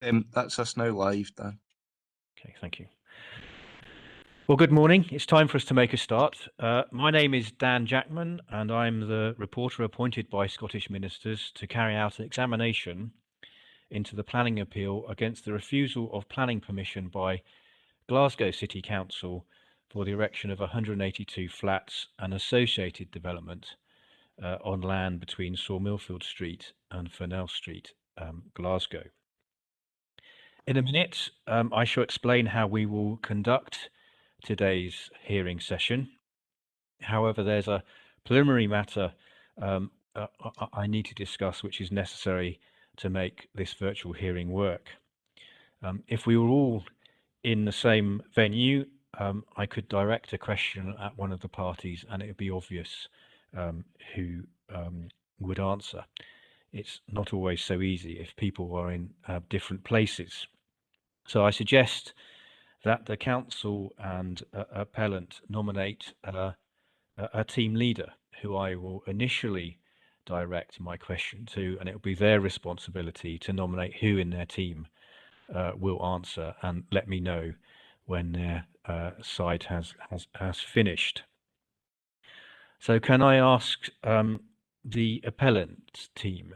That's us now live, Dan. Okay, thank you. Well, good morning. It's time for us to make a start. My name is Dan Jackman, and I'm the reporter appointed by Scottish ministers to carry out an examination into the planning appeal against the refusal of planning permission by Glasgow City Council for the erection of 182 flats and associated development on land between Sawmillfield Street and Farnell Street, Glasgow. In a minute, I shall explain how we will conduct today's hearing session. However, there's a preliminary matter I need to discuss which is necessary to make this virtual hearing work. If we were all in the same venue, I could direct a question at one of the parties and it would be obvious who would answer. It's not always so easy if people are in different places. So I suggest that the council and appellant nominate a team leader who I will initially direct my question to, and it will be their responsibility to nominate who in their team will answer and let me know when their side has finished. So can I ask the appellant team,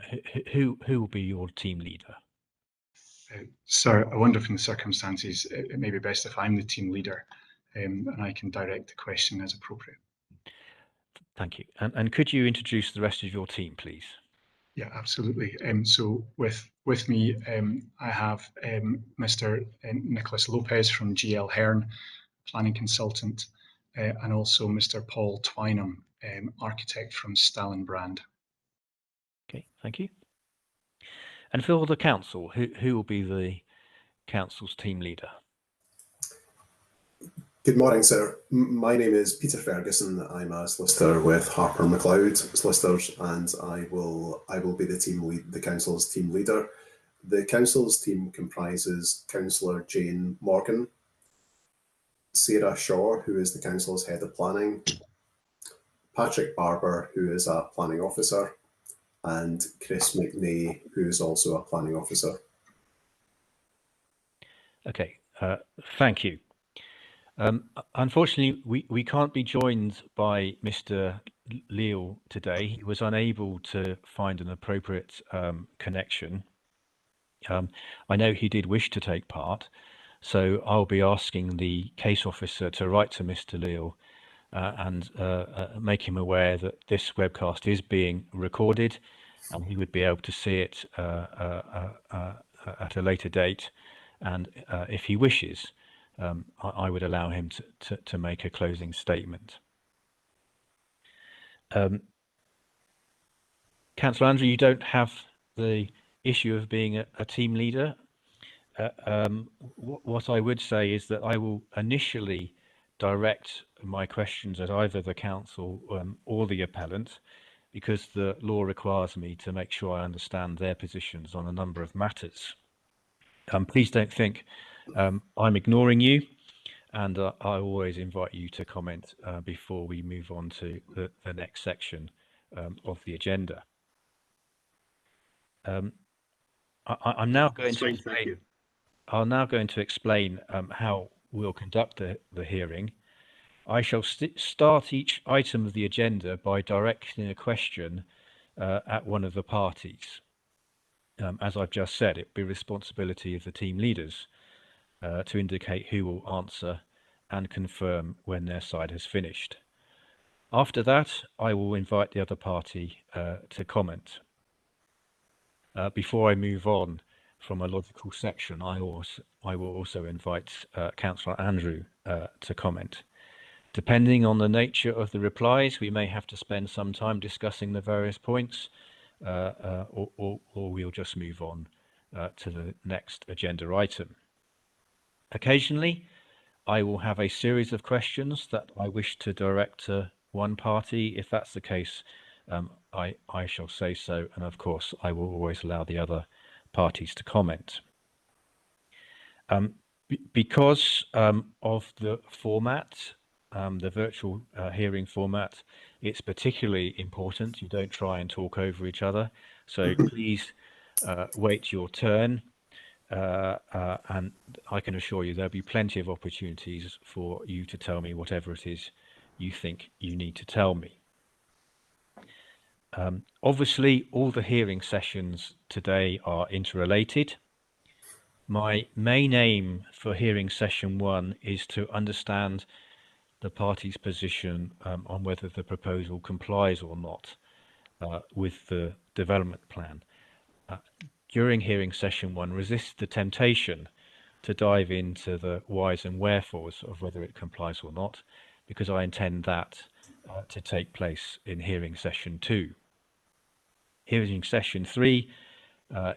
who will be your team leader? Sir, I wonder if in the circumstances it may be best if I'm the team leader and I can direct the question as appropriate. Thank you. And could you introduce the rest of your team, please? Yeah, absolutely. So with me, I have Mr. Nicholas Lopez from GL Hearn, planning consultant, and also Mr. Paul Twynham, architect from Stallenbrand. Okay, thank you. And for the council, who will be the council's team leader? Good morning, sir. My name is Peter Ferguson. I'm a solicitor with Harper McLeod Solicitors, and I will be the council's team leader. The council's team comprises Councillor Jane Morgan, Sarah Shaw, who is the council's head of planning, Patrick Barber, who is a planning officer, and Chris McNay, who is also a planning officer. Okay, thank you. Unfortunately, we can't be joined by Mr. Leal today. He was unable to find an appropriate connection. I know he did wish to take part, so I'll be asking the case officer to write to Mr. Leal and make him aware that this webcast is being recorded and he would be able to see it at a later date. And if he wishes, I would allow him to make a closing statement. Councillor Andrew, you don't have the issue of being a team leader. What I would say is that I will initially direct my questions at either the council or the appellant, because the law requires me to make sure I understand their positions on a number of matters. Please don't think I'm ignoring you, and I always invite you to comment before we move on to the next section of the agenda. I'm now going to explain. I'm now going to explain how we'll conduct the hearing. I shall start each item of the agenda by directing a question at one of the parties. As I've just said, it will be responsibility of the team leaders to indicate who will answer and confirm when their side has finished. After that, I will invite the other party to comment. Before I move on from a logical section, I will also invite Councillor Andrew to comment. Depending on the nature of the replies, we may have to spend some time discussing the various points, or we'll just move on to the next agenda item. Occasionally, I will have a series of questions that I wish to direct to one party. If that's the case, I shall say so, and of course I will always allow the other parties to comment. Because of the format, the virtual hearing format, it's particularly important you don't try and talk over each other, so please wait your turn and I can assure you there'll be plenty of opportunities for you to tell me whatever it is you think you need to tell me. Obviously, all the hearing sessions today are interrelated. My main aim for hearing session 1 is to understand the party's position on whether the proposal complies or not with the development plan. During hearing session 1, resist the temptation to dive into the whys and wherefores of whether it complies or not, because I intend that to take place in hearing session 2. Hearing session 3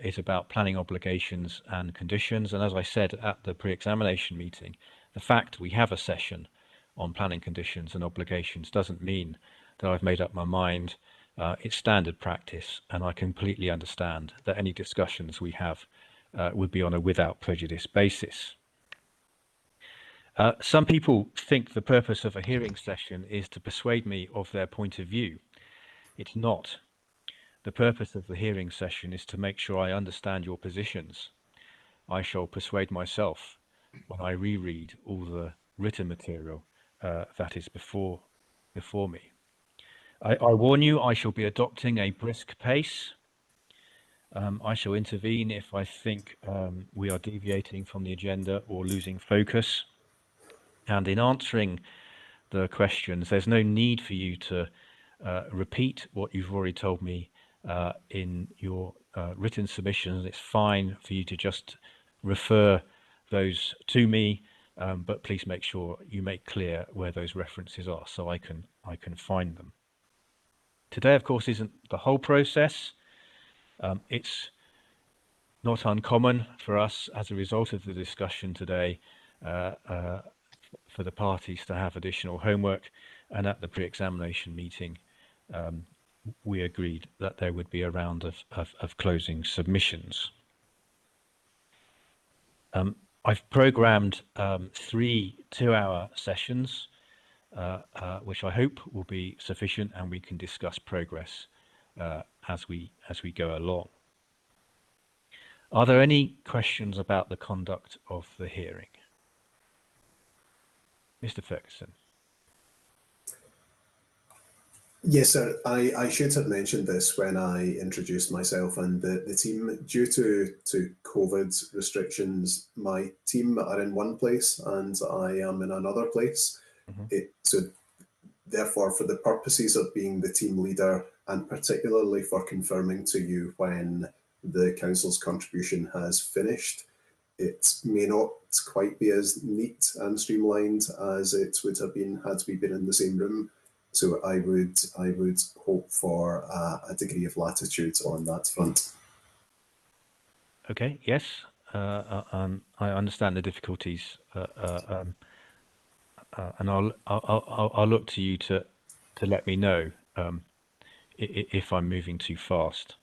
is about planning obligations and conditions, and as I said at the pre-examination meeting, the fact we have a session on planning conditions and obligations doesn't mean that I've made up my mind. It's standard practice, and I completely understand that any discussions we have would be on a without prejudice basis. Some people think the purpose of a hearing session is to persuade me of their point of view. It's not. The purpose of the hearing session is to make sure I understand your positions. I shall persuade myself when I reread all the written material that is before me. I warn you, I shall be adopting a brisk pace. I shall intervene if I think we are deviating from the agenda or losing focus. And in answering the questions, there's no need for you to repeat what you've already told me in your written submissions. It's fine for you to just refer those to me, but please make sure you make clear where those references are so I can find them. Today, of course, isn't the whole process. It's not uncommon for us, as a result of the discussion today, for the parties to have additional homework, and at the pre-examination meeting we agreed that there would be a round of closing submissions. I've programmed 3 two-hour sessions, which I hope will be sufficient, and we can discuss progress as we go along. Are there any questions about the conduct of the hearing? Mr. Ferguson. Yes, sir. I should have mentioned this when I introduced myself and the team. Due to COVID restrictions, my team are in one place and I am in another place. So therefore, for the purposes of being the team leader, and particularly for confirming to you when the council's contribution has finished, it may not quite be as neat and streamlined as it would have been had we been in the same room. So I would hope for a degree of latitude on that front. Okay. Yes, I understand the difficulties, and I'll look to you to let me know if I'm moving too fast.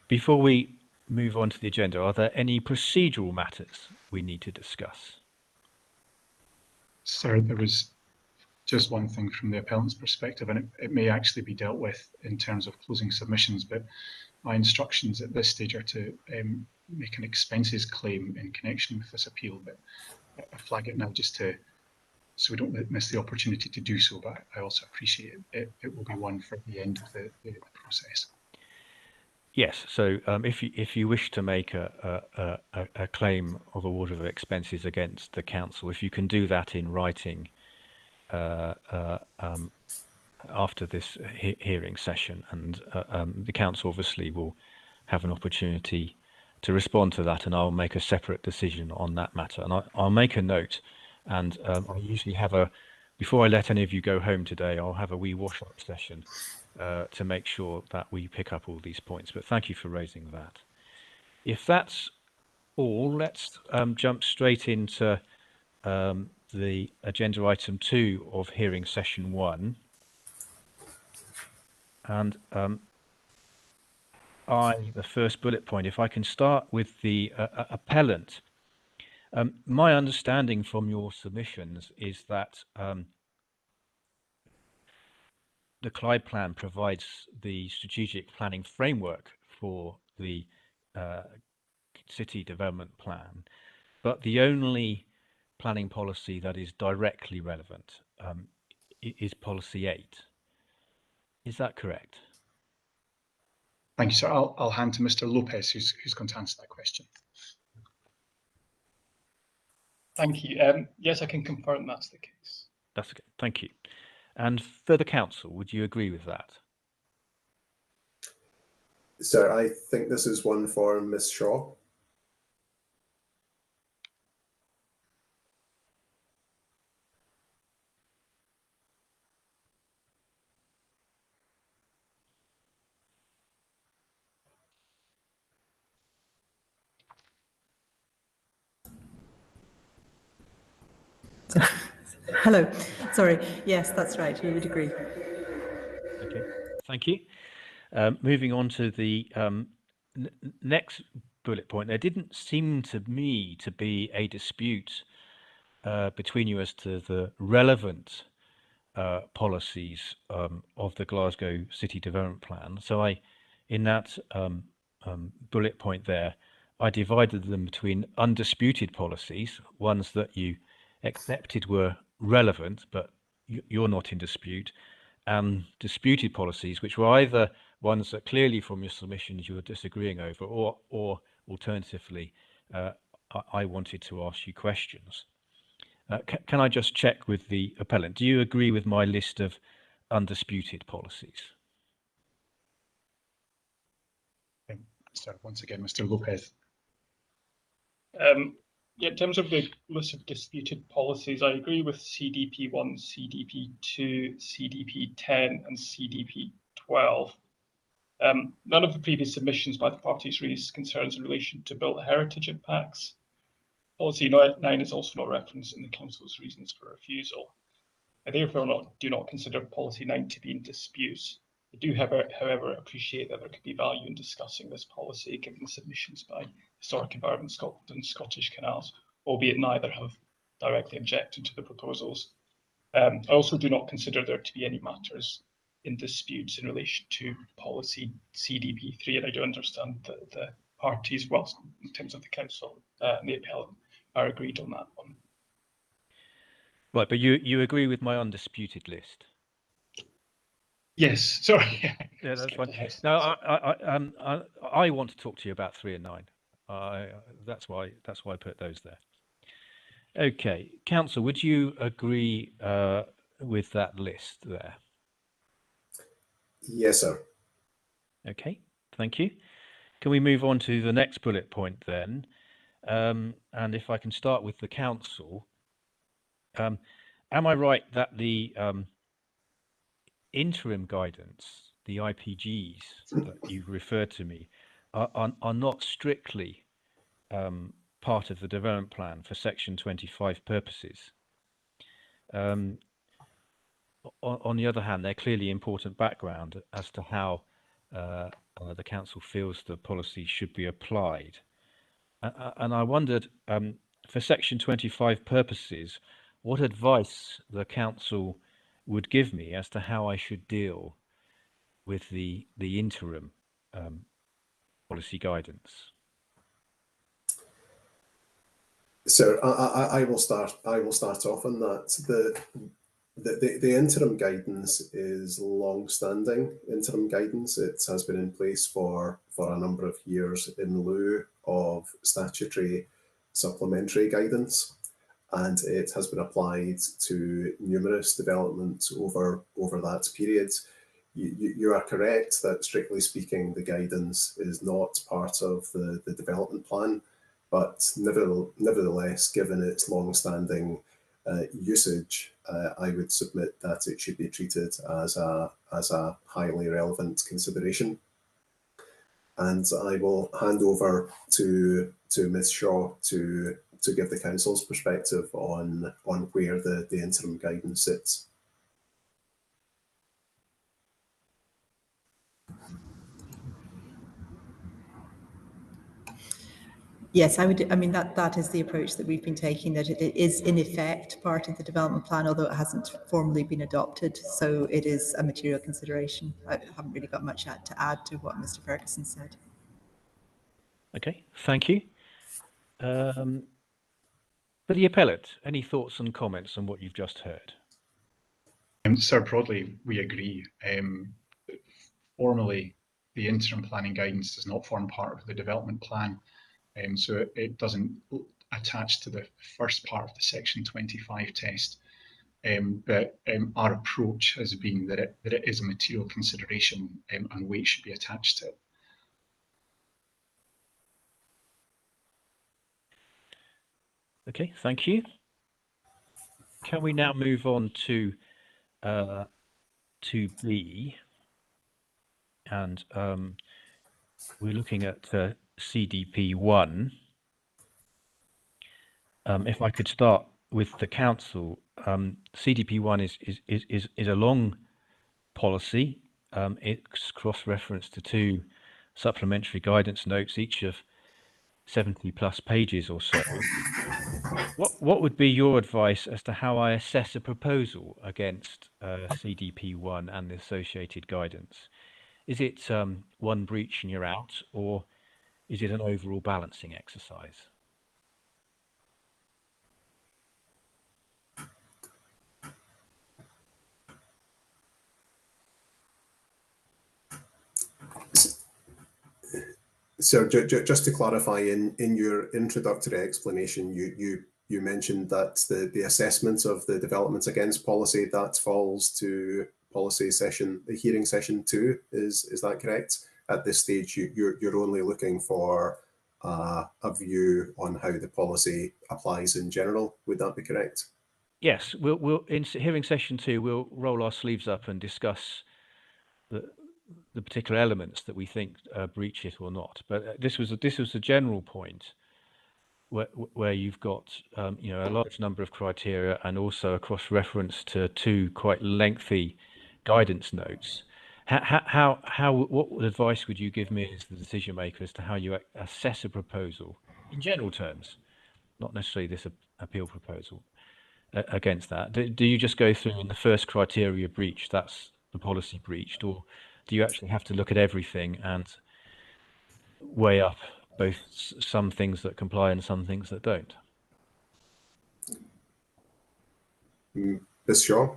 Before we move on to the agenda, are there any procedural matters we need to discuss? Sir, there was just one thing from the appellant's perspective, and it may actually be dealt with in terms of closing submissions, but my instructions at this stage are to make an expenses claim in connection with this appeal, but I flag it now just so we don't miss the opportunity to do so, but I also appreciate it will be one for the end of the process. Yes, so if you wish to make a claim of award of expenses against the council, if you can do that in writing after this hearing session, and the council obviously will have an opportunity to respond to that, and I'll make a separate decision on that matter. And I'll make a note, and I usually have before I let any of you go home today, I'll have a wee wash-up session to make sure that we pick up all these points. But thank you for raising that. If that's all, let's jump straight into the agenda item 2 of hearing session 1. And the first bullet point, if I can start with the appellant. My understanding from your submissions is that the Clyde plan provides the strategic planning framework for the city development plan, but the only planning policy that is directly relevant is policy 8. Is that correct? Thank you, sir. I'll hand to Mr. Lopez, who's going to answer that question. Thank you. Yes, I can confirm that's the case. That's okay. Thank you. And for the council, would you agree with that? Sir, I think this is one for Ms. Shaw. Hello. Sorry. Yes, that's right. We would agree. Okay. Thank you. Moving on to the next bullet point, there didn't seem to me to be a dispute between you as to the relevant policies of the Glasgow City Development Plan. So in that bullet point there, I divided them between undisputed policies, ones that you accepted were relevant, but you're not in dispute, and disputed policies, which were either ones that clearly from your submissions you were disagreeing over, or alternatively, I wanted to ask you questions. Can I just check with the appellant? Do you agree with my list of undisputed policies? So once again, Mr. Lopez. Yeah, in terms of the list of disputed policies, I agree with CDP1, CDP2, CDP10, and CDP12. None of the previous submissions by the parties raised concerns in relation to built heritage impacts. Policy 9 is also not referenced in the Council's reasons for refusal. I therefore do not consider Policy 9 to be in dispute. I do, however, appreciate that there could be value in discussing this policy given the submissions by Historic Environment Scotland and Scottish Canals, albeit neither have directly objected to the proposals. I also do not consider there to be any matters in dispute in relation to policy CDP3, and I do understand that the parties, well, in terms of the Council and the appellant, are agreed on that one. Right, but you agree with my undisputed list? Yes, sorry. Yeah, that's fine. No, I want to talk to you about 3 and 9. That's why I put those there. Okay, Council, would you agree with that list there? Yes, sir. Okay, thank you. Can we move on to the next bullet point then? And if I can start with the Council, am I right that the interim guidance, the IPGs that you've referred to me, are not strictly part of the development plan for Section 25 purposes? On the other hand, they're clearly important background as to how the Council feels the policy should be applied. And I wondered, for Section 25 purposes, what advice the Council would give me as to how I should deal with the interim policy guidance. So I will start off on that. The interim guidance is long-standing interim guidance. It has been in place for a number of years in lieu of statutory supplementary guidance, and it has been applied to numerous developments over that period. You are correct that, strictly speaking, the guidance is not part of the development plan, but nevertheless, given its long-standing usage, I would submit that it should be treated as a highly relevant consideration. And I will hand over to Ms. Shaw to give the Council's perspective on where the interim guidance sits. Yes, I would. I mean, that is the approach that we've been taking, that it is in effect part of the development plan, although it hasn't formally been adopted. So it is a material consideration. I haven't really got much to add to what Mr. Ferguson said. Okay, thank you. For the appellate, any thoughts and comments on what you've just heard? Sir, broadly, we agree. Formally, the interim planning guidance does not form part of the development plan, so it doesn't attach to the first part of the Section 25 test. But our approach has been that it is a material consideration and weight should be attached to it. Okay, thank you. Can we now move on to B? And we're looking at CDP1. If I could start with the council, CDP1 is a long policy. It's cross-referenced to 2 supplementary guidance notes, each of 70 plus pages or so. What would be your advice as to how I assess a proposal against CDP1 and the associated guidance? Is it one breach and you're out, or is it an overall balancing exercise? So just to clarify, in your introductory explanation, you mentioned that the assessment of the developments against policy, that falls to policy session, the hearing session 2. Is that correct? At this stage, you're only looking for a view on how the policy applies in general. Would that be correct? Yes, we'll in hearing session 2, we'll roll our sleeves up and discuss the particular elements that we think breach it or not. But this was a general point where you've got a large number of criteria and also a cross-reference to 2 quite lengthy guidance notes. What advice would you give me as the decision maker as to how you assess a proposal in general terms, not necessarily this appeal proposal, against that? Do you just go through in the first criteria breach, that's the policy breached, or do you actually have to look at everything and weigh up both some things that comply and some things that don't? Ms. Shaw?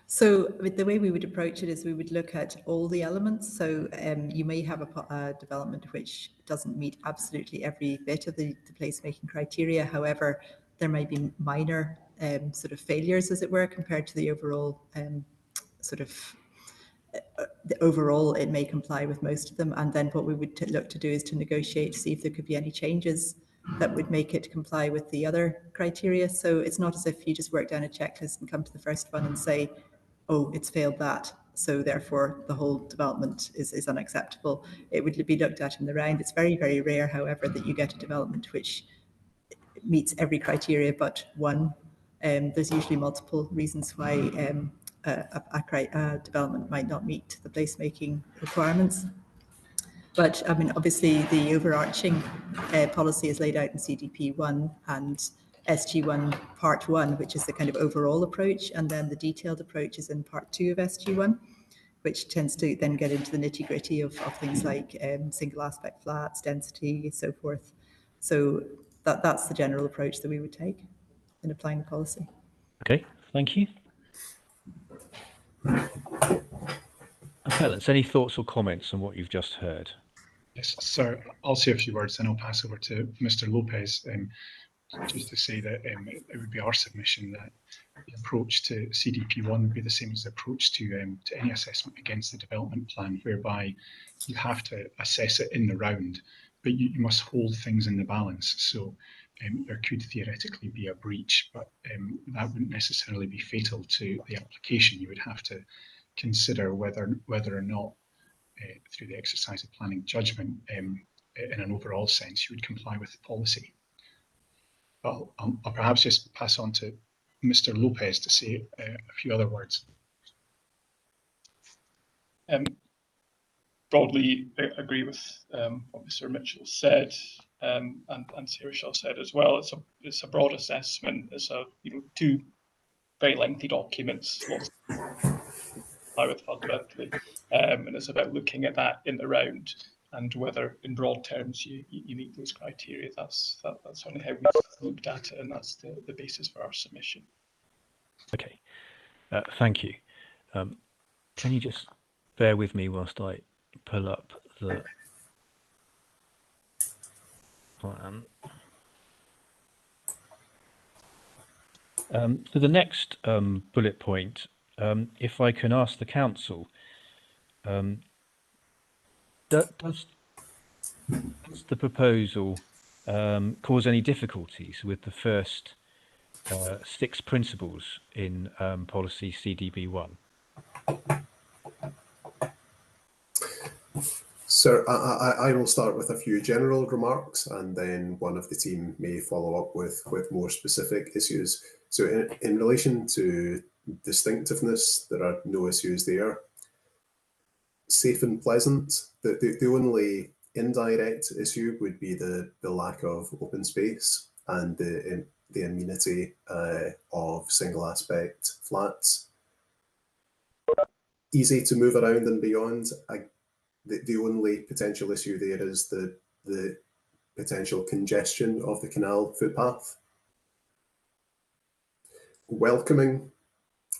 So the way we would approach it is we would look at all the elements. So you may have a development which doesn't meet absolutely every bit of the placemaking criteria. However, there might be minor sort of failures, as it were, compared to the overall overall it may comply with most of them. And then what we would look to do is to negotiate, see if there could be any changes that would make it comply with the other criteria. So it's not as if you just work down a checklist and come to the first one and say, oh, it's failed that, so therefore the whole development is unacceptable. It would be looked at in the round. It's very, very rare, however, that you get a development which meets every criteria but one. There's usually multiple reasons why a development might not meet the placemaking requirements. But I mean, obviously the overarching policy is laid out in CDP1 and SG1 Part 1, which is the kind of overall approach, and then the detailed approach is in Part 2 of SG1, which tends to then get into the nitty-gritty of things like single aspect flats, density, so forth. So that's the general approach that we would take in applying the policy. Okay, thank you. Appellants, any thoughts or comments on what you've just heard? Yes, sir. I'll say a few words, and I'll pass over to Mr. Lopez, just to say that it would be our submission that the approach to CDP1 would be the same as the approach to any assessment against the development plan, whereby you have to assess it in the round, but you must hold things in the balance. So there could theoretically be a breach, but that wouldn't necessarily be fatal to the application. You would have to consider whether or not through the exercise of planning judgment, in an overall sense, you would comply with the policy. I'll perhaps just pass on to Mr. Lopez to say a few other words. Broadly, I agree with what Mr. Mitchell said, and Sarah Shaw said as well. It's a broad assessment. It's two very lengthy documents, lots with fundamentally, and it's about looking at that in the round. and whether, in broad terms, you meet those criteria. That's certainly how we've looked at it, and that's the basis for our submission. Okay, thank you. Can you just bear with me whilst I pull up the plan? For the next bullet point, if I can ask the council, does the proposal cause any difficulties with the first 6 principles in policy CDB1? Sir, I will start with a few general remarks, and then one of the team may follow up with more specific issues. So in relation to distinctiveness, there are no issues there. Safe and pleasant, the only indirect issue would be the lack of open space and the amenity of single aspect flats. Easy to move around and beyond. The only potential issue there is the potential congestion of the canal footpath. Welcoming,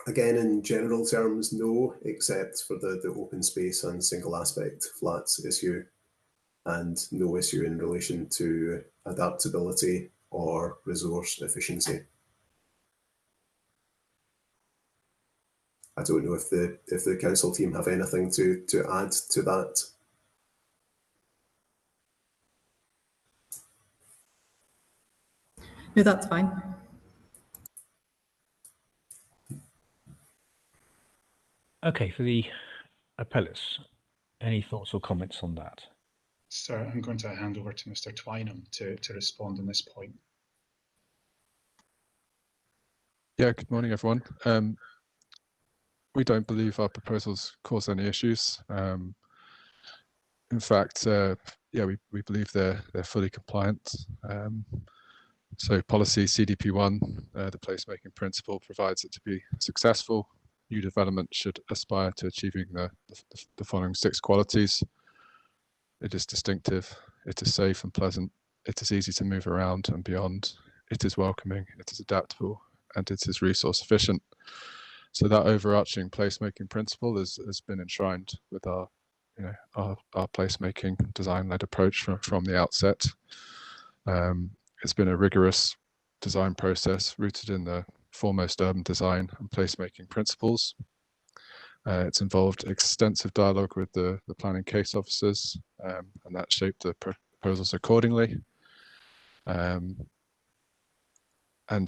again, in general terms, no, except for the open space and single aspect flats issue, and no issue in relation to adaptability or resource efficiency. I don't know if the council team have anything to add to that. No, that's fine. Okay, for the appellates, any thoughts or comments on that? Sir, I'm going to hand over to Mr. Twynham to respond on this point. Yeah, good morning, everyone. We don't believe our proposals cause any issues. In fact, yeah, we believe they're fully compliant. So policy CDP1, the placemaking principle, provides it to be successful. New development should aspire to achieving the following 6 qualities. It is distinctive, it is safe and pleasant, it is easy to move around and beyond, it is welcoming, it is adaptable, and it is resource efficient. So that overarching placemaking principle has been enshrined with our placemaking design-led approach from the outset. It's been a rigorous design process rooted in the foremost urban design and placemaking principles. It's involved extensive dialogue with the planning case officers, and that shaped the proposals accordingly. And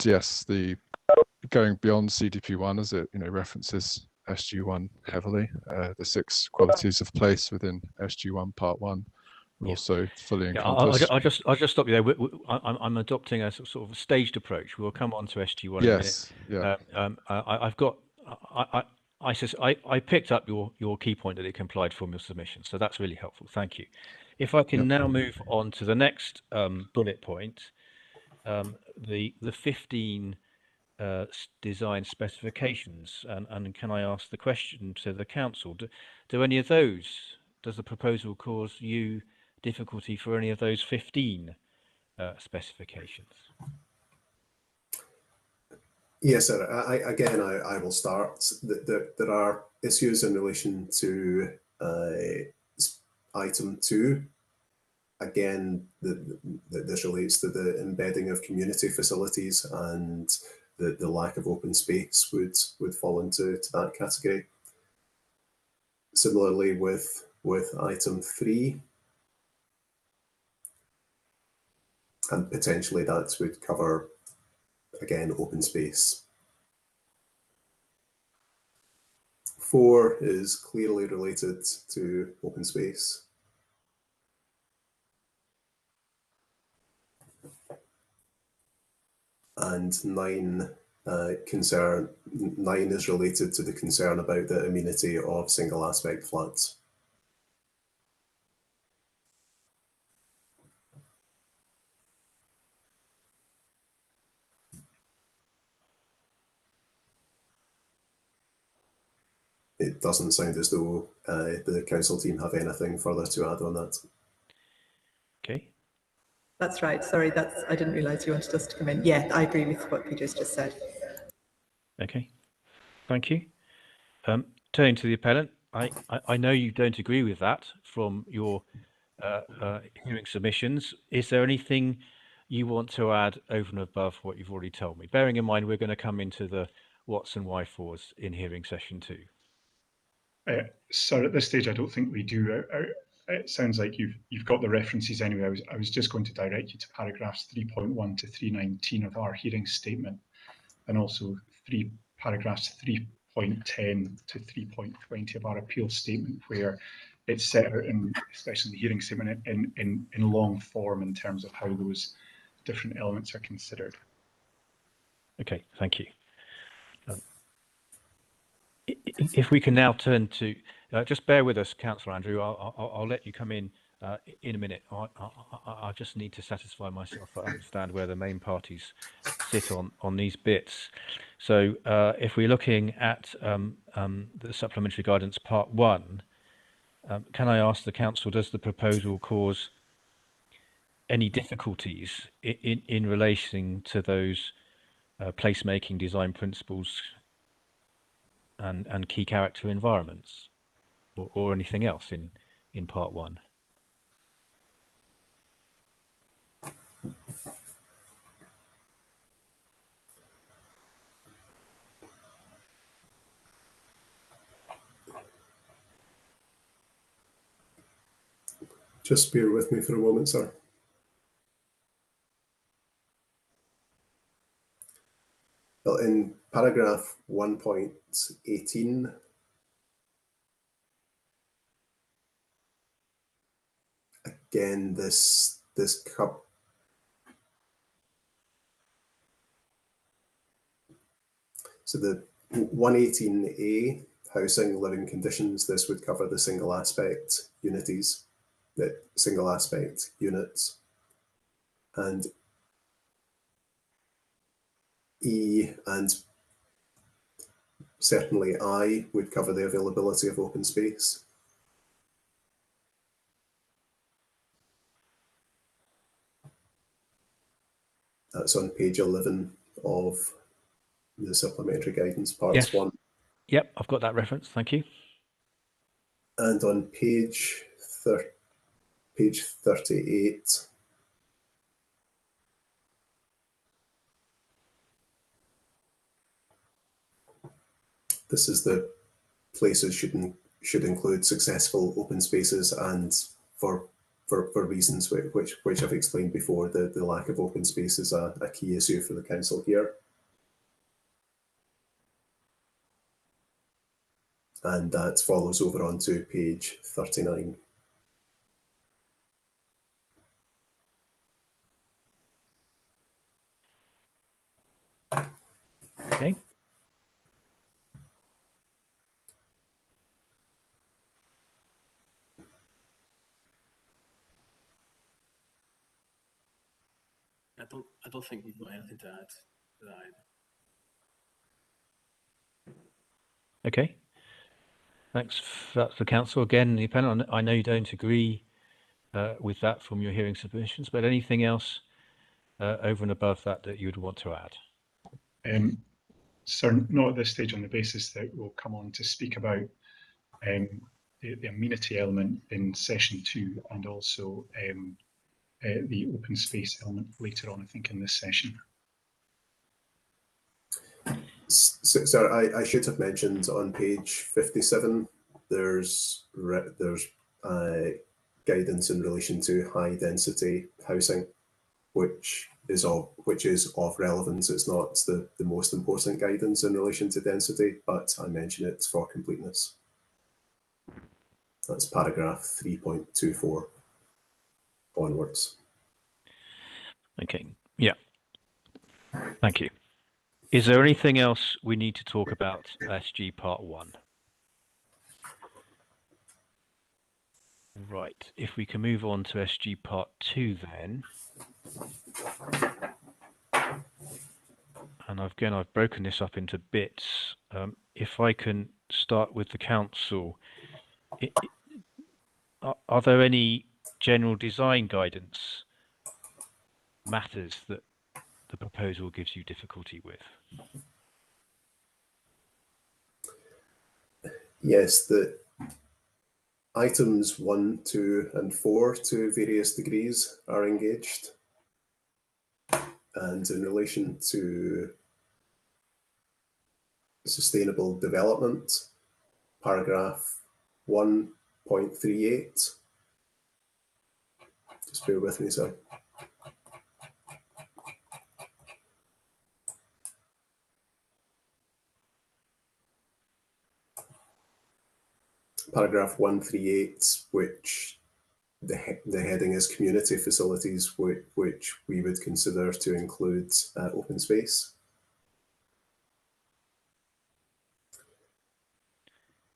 yes, going beyond CDP1 as it references SG1 heavily, the 6 qualities of place within SG1 Part 1 will also fully encompass. I'll just stop you there. I'm adopting a sort of staged approach. We'll come on to SG1 yes, in a minute. Yeah. I picked up your key point that it complied from your submission, so that's really helpful. Thank you. If I can now move on to the next bullet point, the 15 design specifications, and can I ask the question to the council? Do any of those? Does the proposal cause you difficulty for any of those 15 specifications? Yes, sir. I will start. There are issues in relation to item 2. Again, this relates to the embedding of community facilities, and the lack of open space would fall into that category. Similarly with item 3, and potentially that would cover, again, open space. 4 is clearly related to open space. And 9 is related to the concern about the amenity of single aspect flats. it doesn't sound as though the council team have anything further to add on that. Okay. That's right. Sorry, I didn't realise you wanted us to come in. Yeah, I agree with what Peter's just said. Okay. Thank you. Turning to the appellant, I know you don't agree with that from your hearing submissions. Is there anything you want to add over and above what you've already told me? Bearing in mind we're going to come into the whats and why fors in hearing session 2. Sir, at this stage, I don't think we do. It sounds like you've got the references anyway. I was just going to direct you to paragraphs 3.1 to 319 of our hearing statement, and also paragraphs 3.10 to 3.20 of our appeal statement, where it's set out, especially the hearing statement, in long form in terms of how those different elements are considered. Okay, thank you. If we can now turn to, just bear with us, Councillor Andrew. I'll let you come in a minute. I just need to satisfy myself. I understand where the main parties sit on these bits. So if we're looking at the supplementary guidance part 1, can I ask the council, does the proposal cause any difficulties in relation to those placemaking design principles and key character environments, or anything else in part 1? Just bear with me for a moment, sir. Well, in paragraph 1.18, again, this cup. So the 118A, housing, living conditions, this would cover the single aspect unities, the single aspect units. And E and certainly I would cover the availability of open space. That's on page 11 of the supplementary guidance, parts 1. Yep, I've got that reference, thank you. And on page 38, this is the places should include successful open spaces, and for reasons which I've explained before, the lack of open space is a key issue for the council here. And that follows over onto page 39. Okay. I don't think we've got anything to add to that either. Okay. Thanks. That's the council. Again, the panel, I know you don't agree with that from your hearing submissions, but anything else over and above that you would want to add? Sir, not at this stage, on the basis that we'll come on to speak about the amenity element in session 2, and also the open space element later on, I think, in this session. So I should have mentioned on page 57, there's guidance in relation to high density housing, which is of relevance. It's not the most important guidance in relation to density, but I mention it for completeness. That's paragraph 3.24 onwards. Okay. Yeah. Thank you. Is there anything else we need to talk about SG part 1? Right. If we can move on to SG part 2 then. And I've broken this up into bits. if I can start with the council, are there any general design guidance matters that the proposal gives you difficulty with? Yes, the items 1, 2, and 4 to various degrees are engaged. And in relation to sustainable development, paragraph 1.38. Just bear with me, sir. Paragraph 138, which the heading is community facilities, which we would consider to include open space.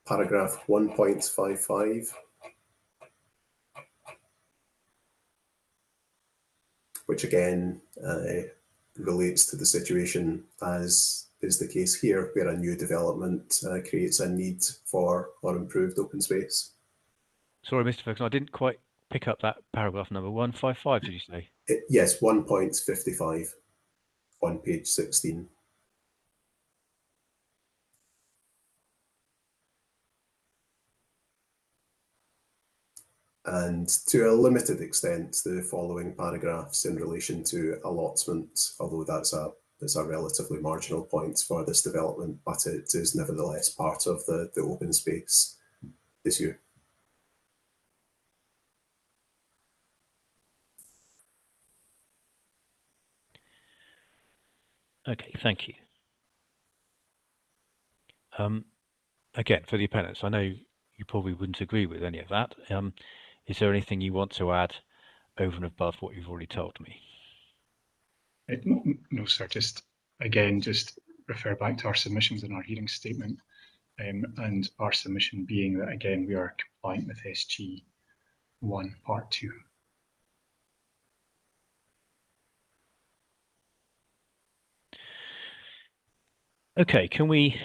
Paragraph 1.55, which again relates to the situation as is the case here, where a new development creates a need for or improved open space. Sorry, Mr. Ferguson, I didn't quite pick up that paragraph number 155, did you say? Yes, 1.55 on page 16. And to a limited extent, the following paragraphs in relation to allotment, although that's a relatively marginal point for this development, but it is nevertheless part of the open space issue. Okay, thank you. Again, for the appellants, I know you probably wouldn't agree with any of that. Is there anything you want to add over and above what you've already told me? No, sir. Just refer back to our submissions and our hearing statement, and our submission being that, again, we are compliant with SG 1 Part 2. Okay, can we,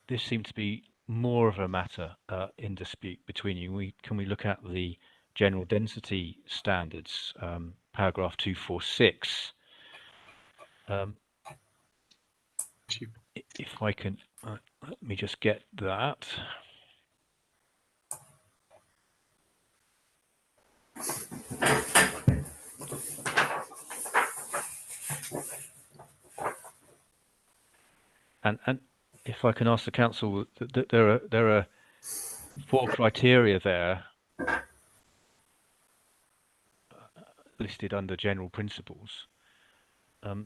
this seemed to be more of a matter in dispute between you. Can we look at the general density standards, paragraph 246? If I can, let me just get that. And if I can ask the council, that there are 4 criteria there listed under general principles. Are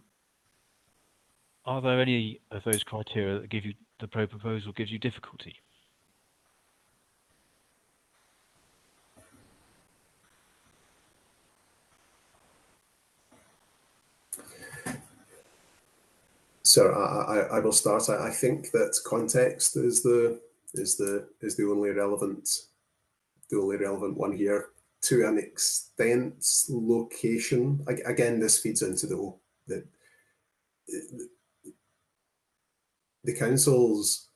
there any of those criteria that give you the proposal gives you difficulty? So I will start. I think that context is the only relevant one here. To an extent, location. Again, this feeds into the council's.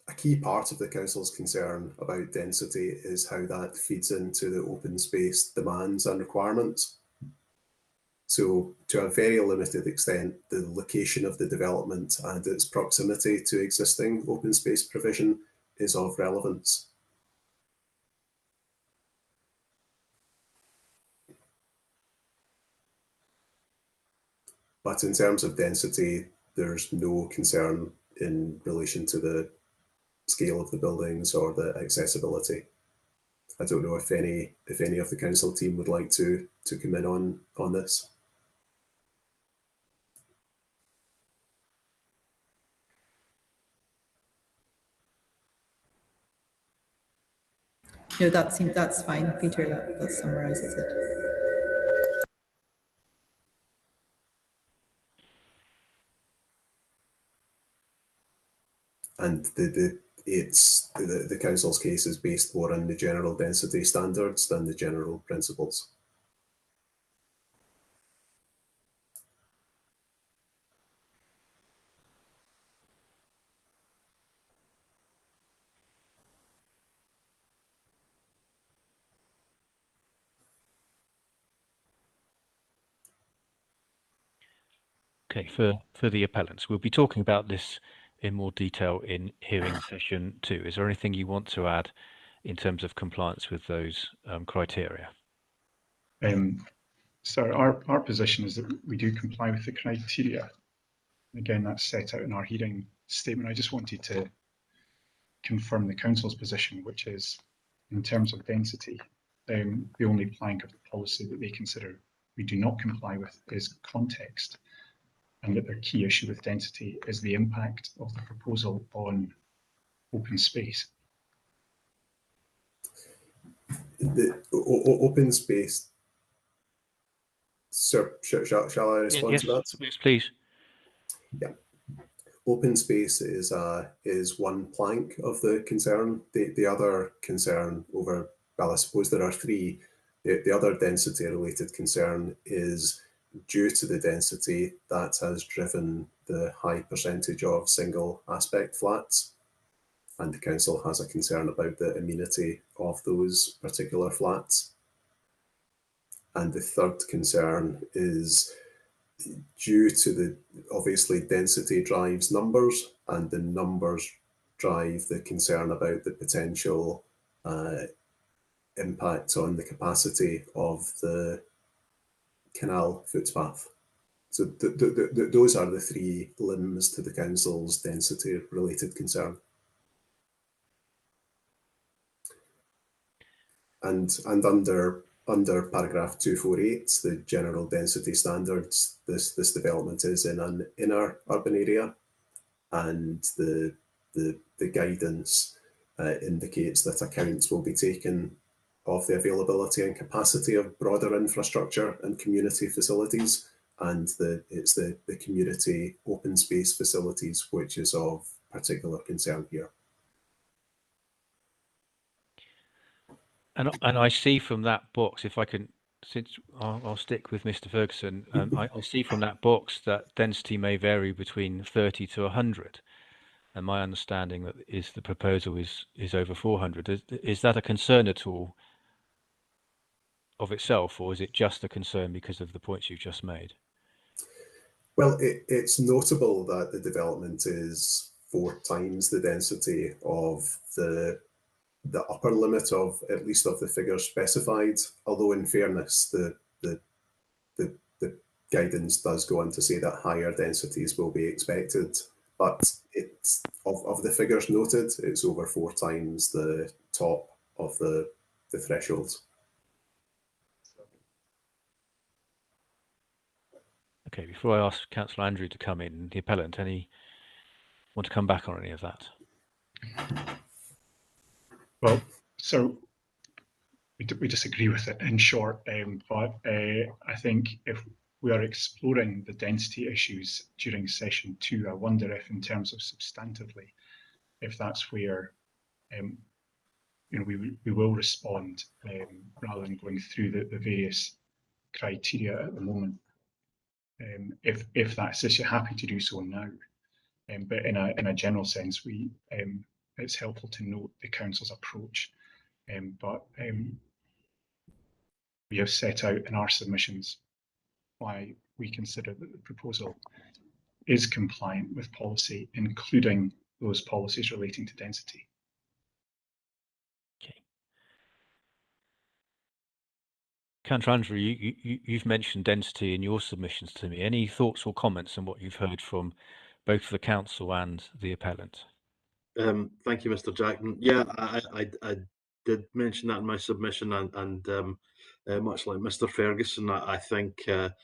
A key part of the council's concern about density is how that feeds into the open space demands and requirements. So to a very limited extent, the location of the development and its proximity to existing open space provision is of relevance. But in terms of density, there's no concern in relation to the scale of the buildings or the accessibility. I don't know if any of the council team would like to come in on this. No, that's fine, Peter. That summarises it. And the council's case is based more on the general density standards than the general principles. Okay, for the appellants, we'll be talking about this in more detail in hearing session 2. Is there anything you want to add in terms of compliance with those criteria? So our position is that we do comply with the criteria. Again, that's set out in our hearing statement. I just wanted to confirm the council's position, which is in terms of density, the only plank of the policy that they consider we do not comply with is context, and that their key issue with density is the impact of the proposal on open space. The open space. Sir, shall I respond yes, to that? yes, please. Yeah. Open space is one plank of the concern. The other concern over, well, I suppose there are three. The other density related concern is due to the density that has driven the high percentage of single aspect flats. And the council has a concern about the amenity of those particular flats. And the third concern is due to the, obviously density drives numbers, and the numbers drive the concern about the potential impact on the capacity of the canal footpath. So those are the three limbs to the council's density related concern. And under paragraph 248, the general density standards, this development is in an inner urban area, and the guidance indicates that accounts will be taken of the availability and capacity of broader infrastructure and community facilities, and it's the community open space facilities which is of particular concern here. And I see from that box, if I can, since I'll stick with Mr. Ferguson, I see from that box that density may vary between 30 to 100. And my understanding that is the proposal is over 400. Is that a concern at all of itself, or is it just a concern because of the points you've just made? Well, it's notable that the development is 4 times the density of the upper limit of at least of the figures specified, although in fairness the guidance does go on to say that higher densities will be expected, but it's of the figures noted, it's over 4 times the top of the thresholds. Okay, before I ask Councillor Andrew to come in, the appellant, want to come back on any of that? Well, so we disagree with it in short, but I think if we are exploring the density issues during session 2, I wonder if in terms of substantively, if that's where we will respond rather than going through the various criteria at the moment. If that's this, you're happy to do so now. But in a general sense, it's helpful to note the council's approach. But we have set out in our submissions why we consider that the proposal is compliant with policy, including those policies relating to density. Okay. Councillor Andrew, you've mentioned density in your submissions to me. Any thoughts or comments on what you've heard from both the council and the appellant? Thank you, Mr. Jackman. Yeah, I did mention that in my submission, and much like Mr. Ferguson, I think the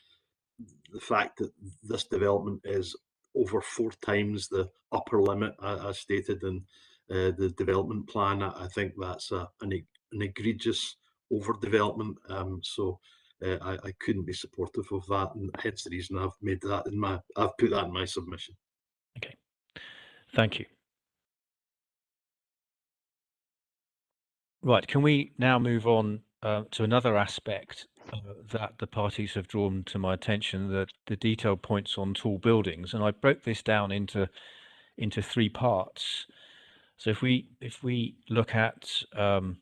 fact that this development is over 4 times the upper limit, as stated in the development plan, I think that's an egregious overdevelopment. So I couldn't be supportive of that, and hence the reason I've put that in my submission. Okay, thank you. Right, can we now move on to another aspect that the parties have drawn to my attention, that the detailed points on tall buildings, and I broke this down into 3 parts. So if we look at the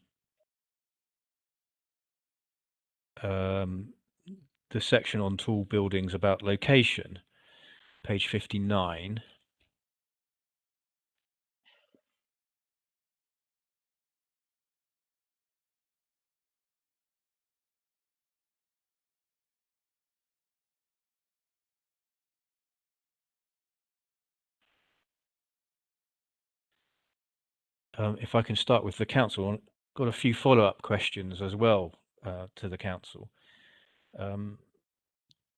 section on tall buildings about location, page 59. If I can start with the council, I've got a few follow-up questions as well to the council.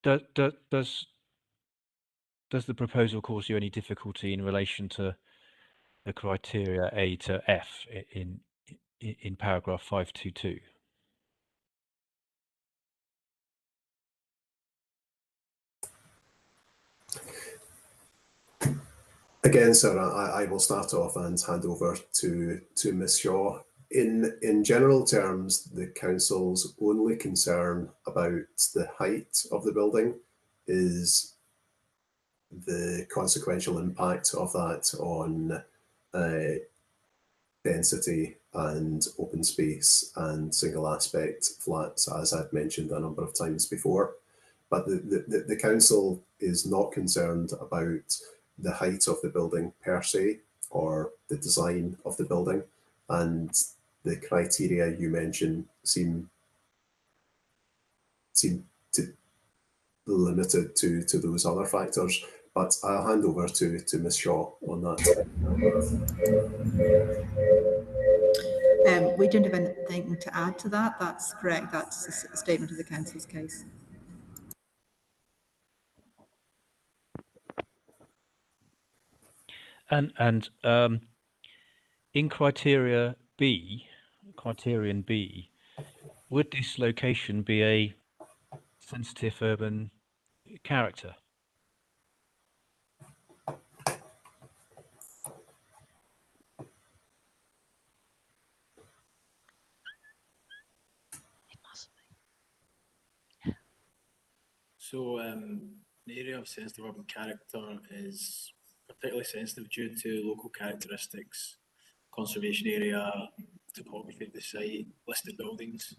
Does the proposal cause you any difficulty in relation to the criteria A to F in paragraph 522? Again, sir, I will start off and hand over to Ms. Shaw. In general terms, the council's only concern about the height of the building is the consequential impact of that on density and open space and single aspect flats, as I've mentioned a number of times before. But the council is not concerned about the height of the building per se, or the design of the building, and the criteria you mentioned seem to limited to those other factors. But I'll hand over to Ms. Shaw on that. We don't have anything to add to that. That's correct. That's a statement of the council's case. And in criterion B, would this location be a sensitive urban character? So the area of sensitive urban character is particularly sensitive due to local characteristics, conservation area, topography of the site, listed buildings.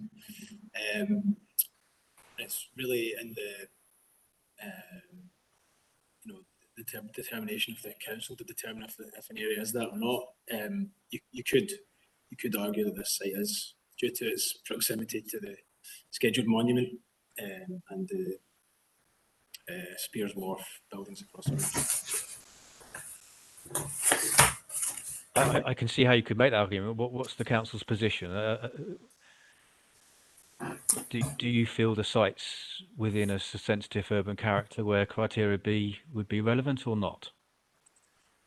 It's really in the the determination of the council to determine if an area is that or not. You could argue that this site is, due to its proximity to the scheduled monument and the Spears Wharf buildings across the region. I can see how you could make that argument. What's the council's position? Do you feel the site's within a sensitive urban character where criteria B would be relevant or not?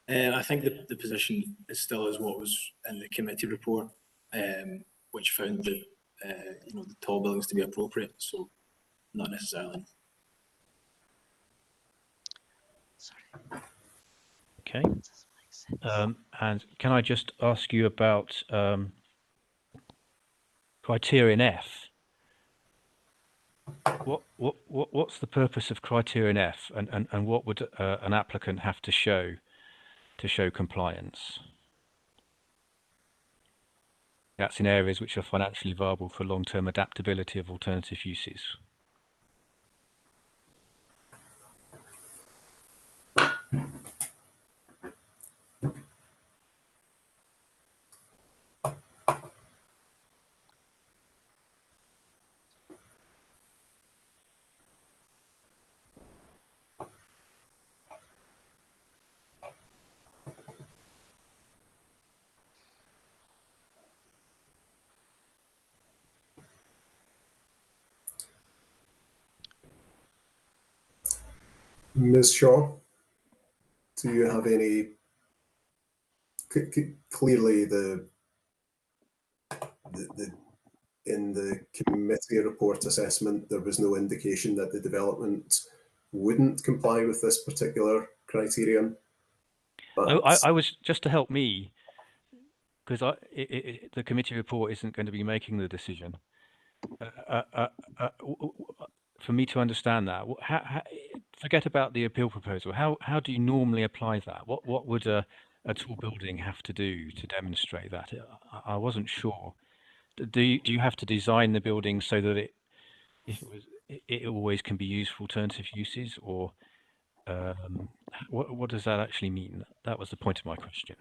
I think the position is still as what was in the committee report, which found the the tall buildings to be appropriate. So not necessarily. Okay. And can I just ask you about criterion F? What's the purpose of criterion F, and what would an applicant have to show compliance? That's in areas which are financially viable for long-term adaptability of alternative uses. Ms. Shaw, do you have any? Clearly, in the committee report assessment, there was no indication that the development wouldn't comply with this particular criterion. But I was, just to help me, because the committee report isn't going to be making the decision. For me to understand that, forget about the appeal proposal. How do you normally apply that? What would a tall building have to do to demonstrate that? I wasn't sure. Do you have to design the building so that it always can be used for alternative uses, or What does that actually mean? That was the point of my question.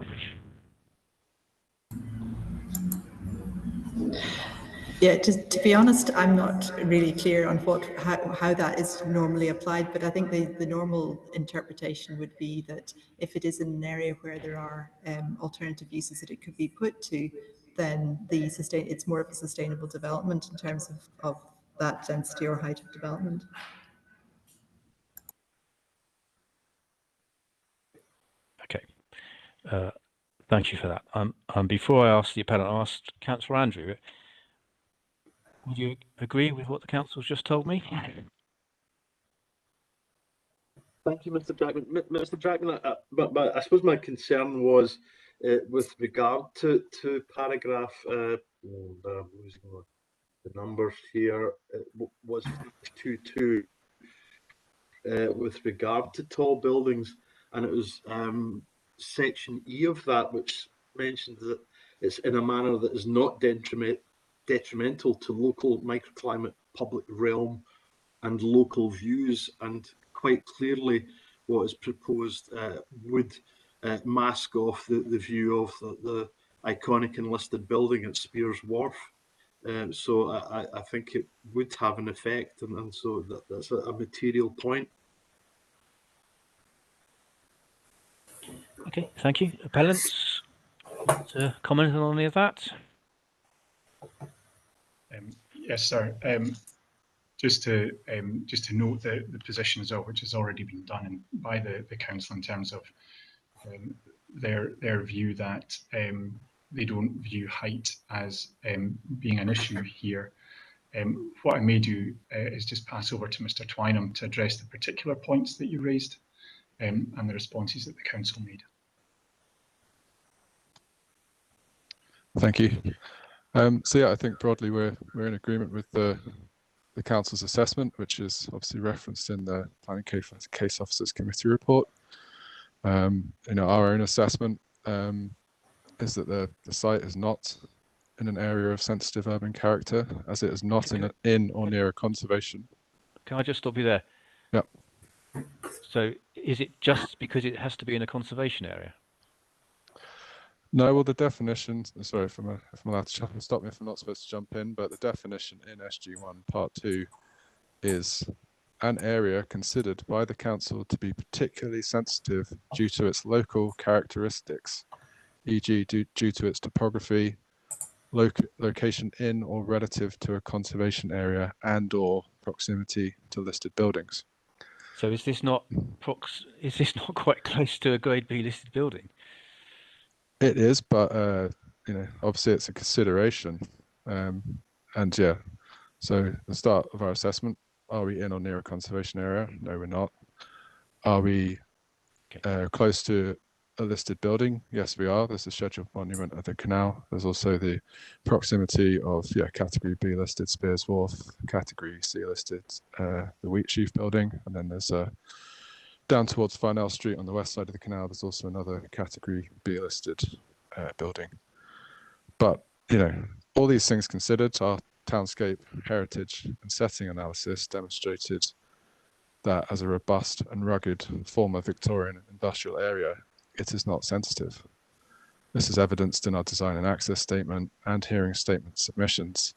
Yeah, to be honest, I'm not really clear on how that is normally applied, but I think the normal interpretation would be that if it is in an area where there are alternative uses that it could be put to, then it's more of a sustainable development in terms of that density or height of development. Okay. Thank you for that. Before I ask the appellant, I asked Councillor Andrew, would you agree with what the council's just told me? Thank you, Mr. Jackman. Mr. Jackman, but I suppose my concern was with regard to paragraph, I'm losing the numbers here, was 522 with regard to tall buildings, and it was section E of that which mentioned that it's in a manner that is not detrimental to local microclimate, public realm and local views, and quite clearly what is proposed would mask off the view of the iconic and listed building at Spears Wharf. So I think it would have an effect, and so that's a material point. Okay, thank you. Appellants, want to comment on any of that? Yes, sir. Just to note the position as well, which has already been done by the council in terms of their view that they don't view height as being an issue here. What I may do is just pass over to Mr. Twynham to address the particular points that you raised and the responses that the council made. Thank you. So yeah, I think broadly we're in agreement with the council's assessment, which is obviously referenced in the Planning Case Officers Committee report. Our own assessment is that the site is not in an area of sensitive urban character, as it is not in or near a conservation. Can I just stop you there? Yep. So is it just because it has to be in a conservation area? No, well, the definition, sorry if I'm allowed to stop me if I'm not supposed to jump in, but the definition in SG1 Part 2 is an area considered by the council to be particularly sensitive due to its local characteristics, e.g. due to its topography, location in or relative to a conservation area and or proximity to listed buildings. So is this not quite close to a Grade B listed building? It is, but obviously it's a consideration, and yeah. So the start of our assessment: are we in or near a conservation area? No, we're not. Are we close to a listed building? Yes, we are. There's a scheduled monument at the canal. There's also the proximity of Category B listed Spears Wharf, Category C listed the Wheatsheaf building, and then there's down towards Farnell Street on the west side of the canal, there's also another Category B listed building. But, all these things considered, our townscape, heritage and setting analysis demonstrated that as a robust and rugged former Victorian industrial area, it is not sensitive. This is evidenced in our design and access statement and hearing statement submissions,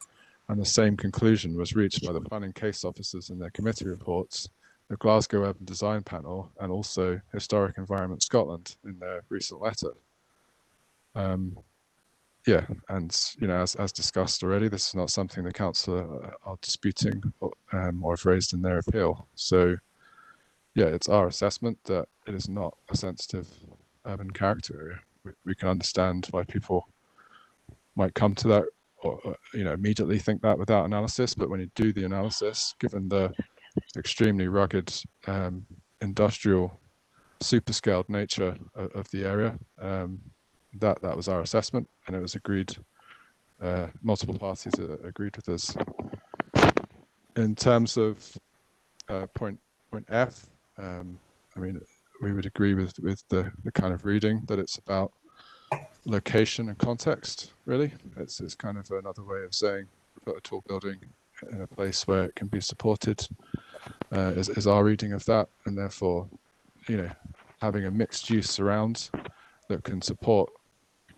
and the same conclusion was reached by the planning case officers in their committee reports, the Glasgow Urban Design Panel, and also Historic Environment Scotland in their recent letter. And as discussed already, this is not something the council are disputing or have raised in their appeal. So, it's our assessment that it is not a sensitive urban character area. We can understand why people might come to that or immediately think that without analysis, but when you do the analysis, given the extremely rugged industrial super-scaled nature of the area, that was our assessment, and it was agreed. Multiple parties agreed with us. In terms of point F, we would agree with the kind of reading that it's about location and context. Really, it's kind of another way of saying put a tall building in a place where it can be supported. Is our reading of that, and therefore having a mixed use surround that can support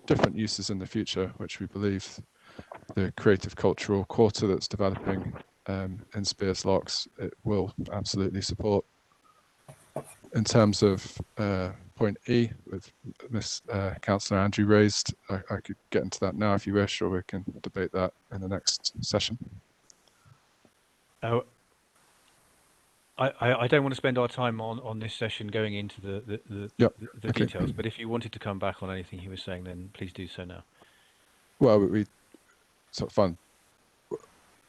different uses in the future, which we believe the creative cultural quarter that's developing in Spears Locks, it will absolutely support. In terms of point E, with Councillor Andrew raised, I could get into that now if you wish, or we can debate that in the next session. I don't want to spend our time on this session going into the details, but if you wanted to come back on anything he was saying, then please do so now. Well,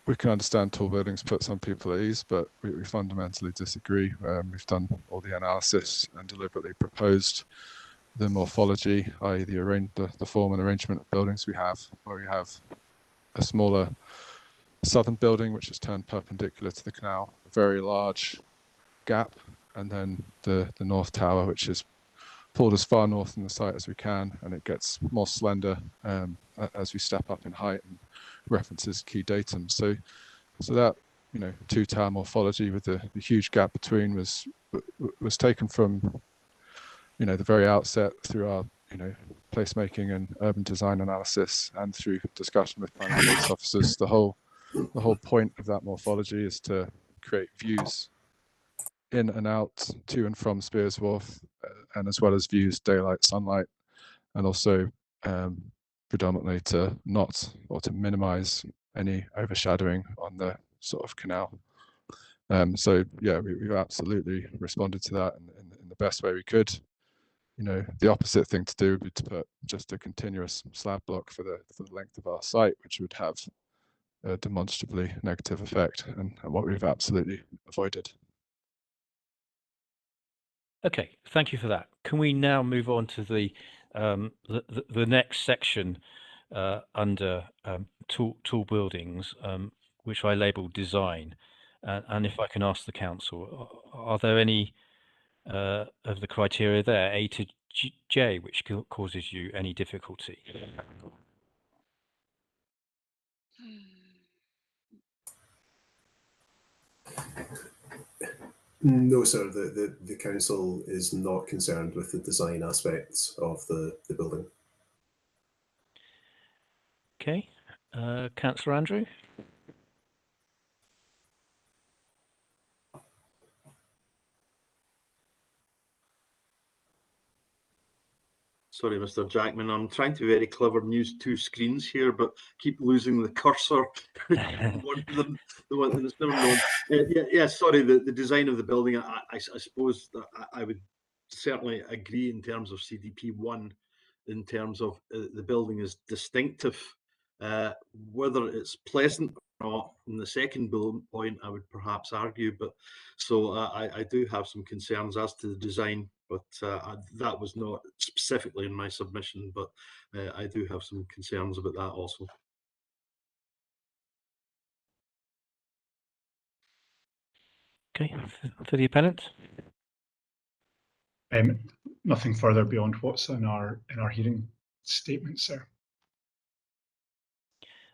we can understand tall buildings put some people at ease, but we fundamentally disagree. We've done all the analysis and deliberately proposed the morphology, i.e. the form and arrangement of buildings we have, where we have a smaller southern building which is turned perpendicular to the canal, a very large gap, and then the north tower which is pulled as far north in the site as we can, and it gets more slender as we step up in height and references key datum. So that two tower morphology with the huge gap between was taken from the very outset through our placemaking and urban design analysis, and through discussion with planning police officers. The whole point of that morphology is to create views in and out, to and from Spears Wharf, and as well as views, daylight, sunlight, and also predominantly to minimize any overshadowing on the sort of canal. So yeah, we've absolutely responded to that in the best way we could. The opposite thing to do would be to put just a continuous slab block for the length of our site, which would have a demonstrably negative effect, and what we've absolutely avoided. Okay, thank you for that. Can we now move on to the next section under tall buildings, which I labelled design? And if I can ask the council, are there any of the criteria there, A to J, which causes you any difficulty? No, sir. The council is not concerned with the design aspects of the building. Okay, Councillor Andrew. Sorry, Mr. Jackman, I'm trying to very clever use two screens here, but keep losing the cursor. One of them, the one that's never known. Yeah, sorry, the design of the building, I suppose that I would certainly agree in terms of CDP1, in terms of the building is distinctive. Whether it's pleasant or not, in the second bullet point, I would perhaps argue, but so I do have some concerns as to the design, but that was not specifically in my submission, but I do have some concerns about that also. Okay, for the appellant. Nothing further beyond what's in our hearing statement, sir.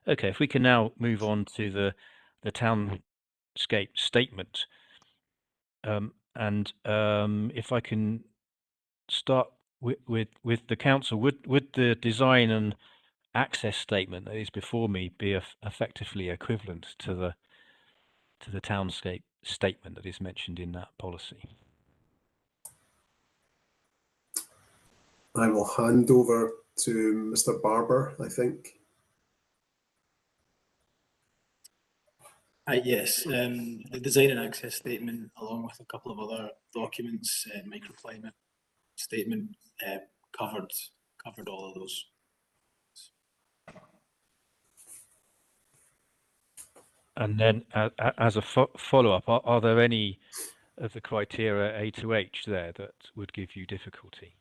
Okay, if we can now move on to the townscape statement, and if I can start with the council, would the design and access statement that is before me be effectively equivalent to the townscape statement that is mentioned in that policy? I will hand over to Mr. Barber, I think. Yes, the design and access statement, along with a couple of other documents, microclimate statement, covered all of those. And then, as a follow-up, are there any of the criteria A to H there that would give you difficulty?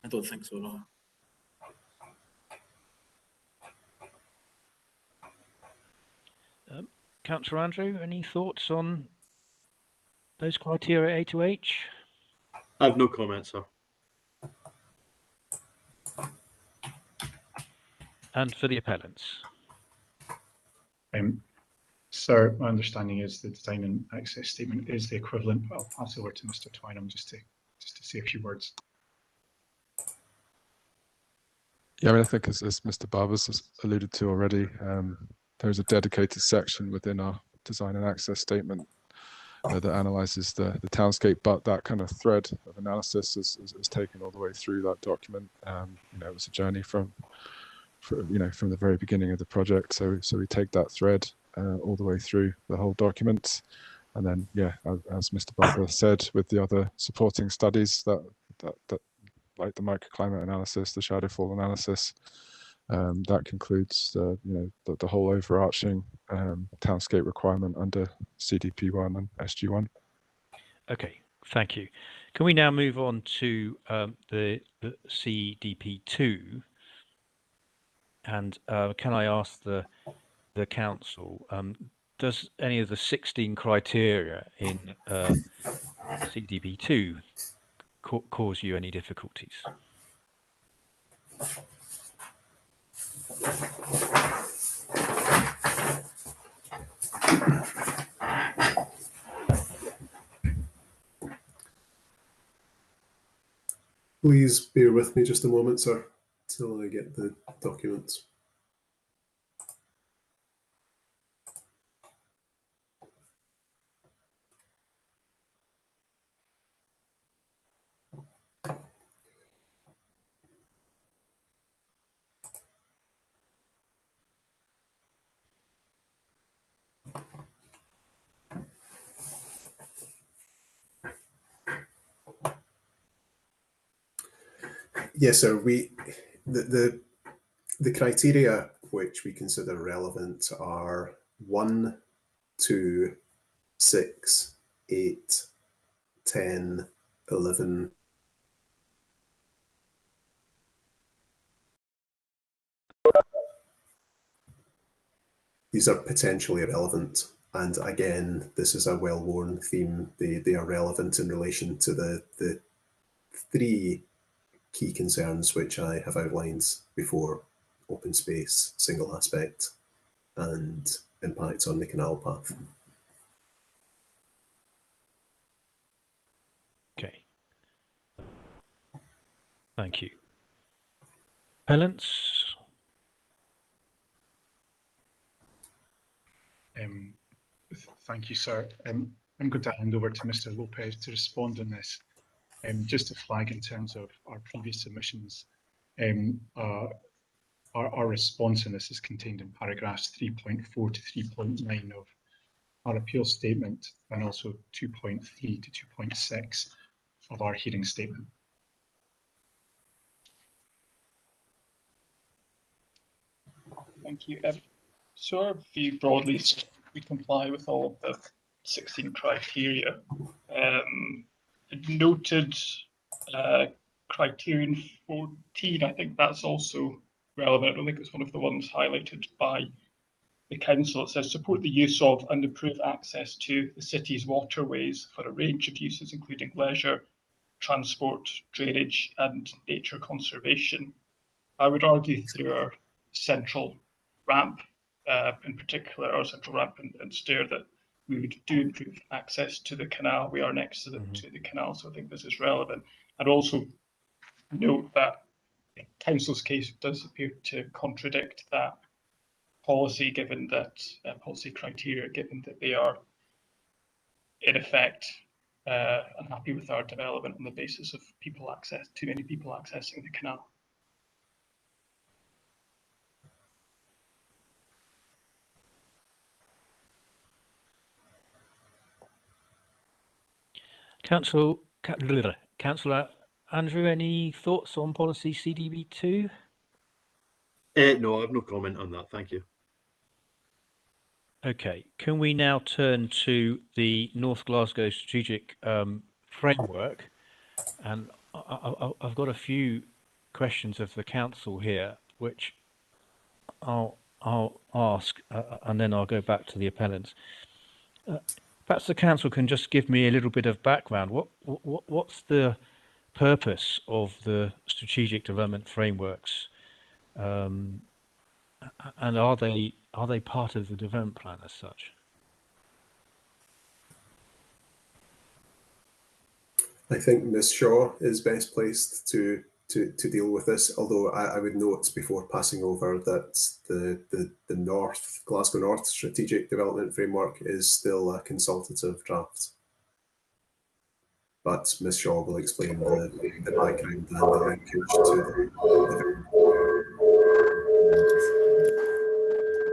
I don't think so, no. Councillor Andrew, any thoughts on those criteria A to H? I have no comments, sir. And for the appellants. Sir, my understanding is the design and access statement is the equivalent. I'll pass over to Mr. Twynham just to say a few words. Yeah, I mean, I think as Mr. Barbers has alluded to already, there's a dedicated section within our design and access statement that analyzes the townscape, but that kind of thread of analysis is taken all the way through that document. You know, it was a journey from the very beginning of the project. So we take that thread all the way through the whole document, and then as Mr. Barber said, with the other supporting studies that like the microclimate analysis, the shadow fall analysis, that concludes the whole overarching townscape requirement under CDP1 and SG1. Okay, thank you. Can we now move on to the CDP2? And can I ask the council, does any of the 16 criteria in CDP2 cause you any difficulties? Please bear with me just a moment, sir, till I get the documents. Yes, sir. The criteria which we consider relevant are 1, 2, 6, 8, 10, 11. These are potentially relevant. And again, this is a well-worn theme. They are relevant in relation to the 3 key concerns which I have outlined before: open space, single aspect, and impacts on the canal path. Okay. Thank you. Appellants? Thank you, sir. I'm going to hand over to Mr. Lopez to respond on this. Just to flag in terms of our previous submissions, our response on this is contained in paragraphs 3.4 to 3.9 of our appeal statement, and also 2.3 to 2.6 of our hearing statement. Thank you. So our view broadly, we comply with all of the 16 criteria. Noted criterion 14, I think that's also relevant. I don't think it's one of the ones highlighted by the council. It says support the use of and improve access to the city's waterways for a range of uses, including leisure, transport, drainage, and nature conservation. I would argue through our central ramp, in particular, our central ramp and stair, that we would do improve access to the canal. We are next to the canal, so I think this is relevant. I'd also note that the council's case does appear to contradict that policy, given that policy criteria, given that they are in effect unhappy with our development on the basis of too many people accessing the canal. Councillor Andrew, any thoughts on policy CDP2? No, I have no comment on that. Thank you. Okay, can we now turn to the North Glasgow Strategic Framework? And I've got a few questions of the council here, which I'll ask, and then I'll go back to the appellants. Perhaps the council can just give me a little bit of background. What's the purpose of the strategic development frameworks? And are they part of the development plan as such? I think Ms. Shaw is best placed to deal with this, although I would note before passing over that the North Glasgow North Strategic Development Framework is still a consultative draft. But Ms. Shaw will explain the background and the linkage to the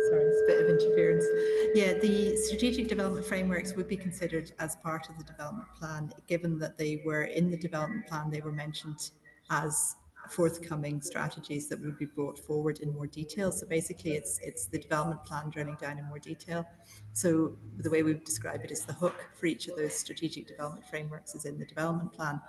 Sorry, it's a bit of interference. Yeah, the strategic development frameworks would be considered as part of the development plan, given that they were in the development plan, they were mentioned as forthcoming strategies that would be brought forward in more detail. So basically it's the development plan drilling down in more detail. So the way we would describe it is the hook for each of those strategic development frameworks is in the development plan.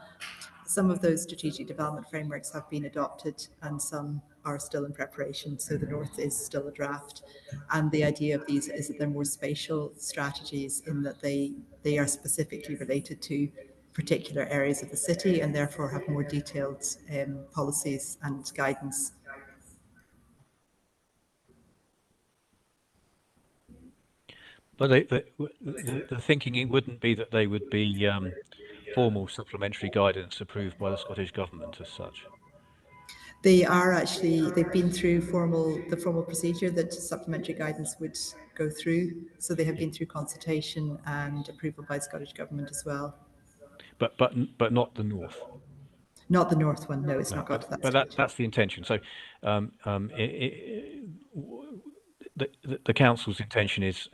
Some of those strategic development frameworks have been adopted and some are still in preparation. So the North is still a draft. And the idea of these is that they're more spatial strategies in that they are specifically related to particular areas of the city and therefore have more detailed policies and guidance. But the thinking it wouldn't be that they would be formal supplementary guidance approved by the Scottish Government as such. They are actually, they've been through the formal procedure that supplementary guidance would go through. So they have been through consultation and approval by the Scottish Government as well. But not the North. Not the North one, no, it's not got to that stage. That's the intention. So the council's intention is,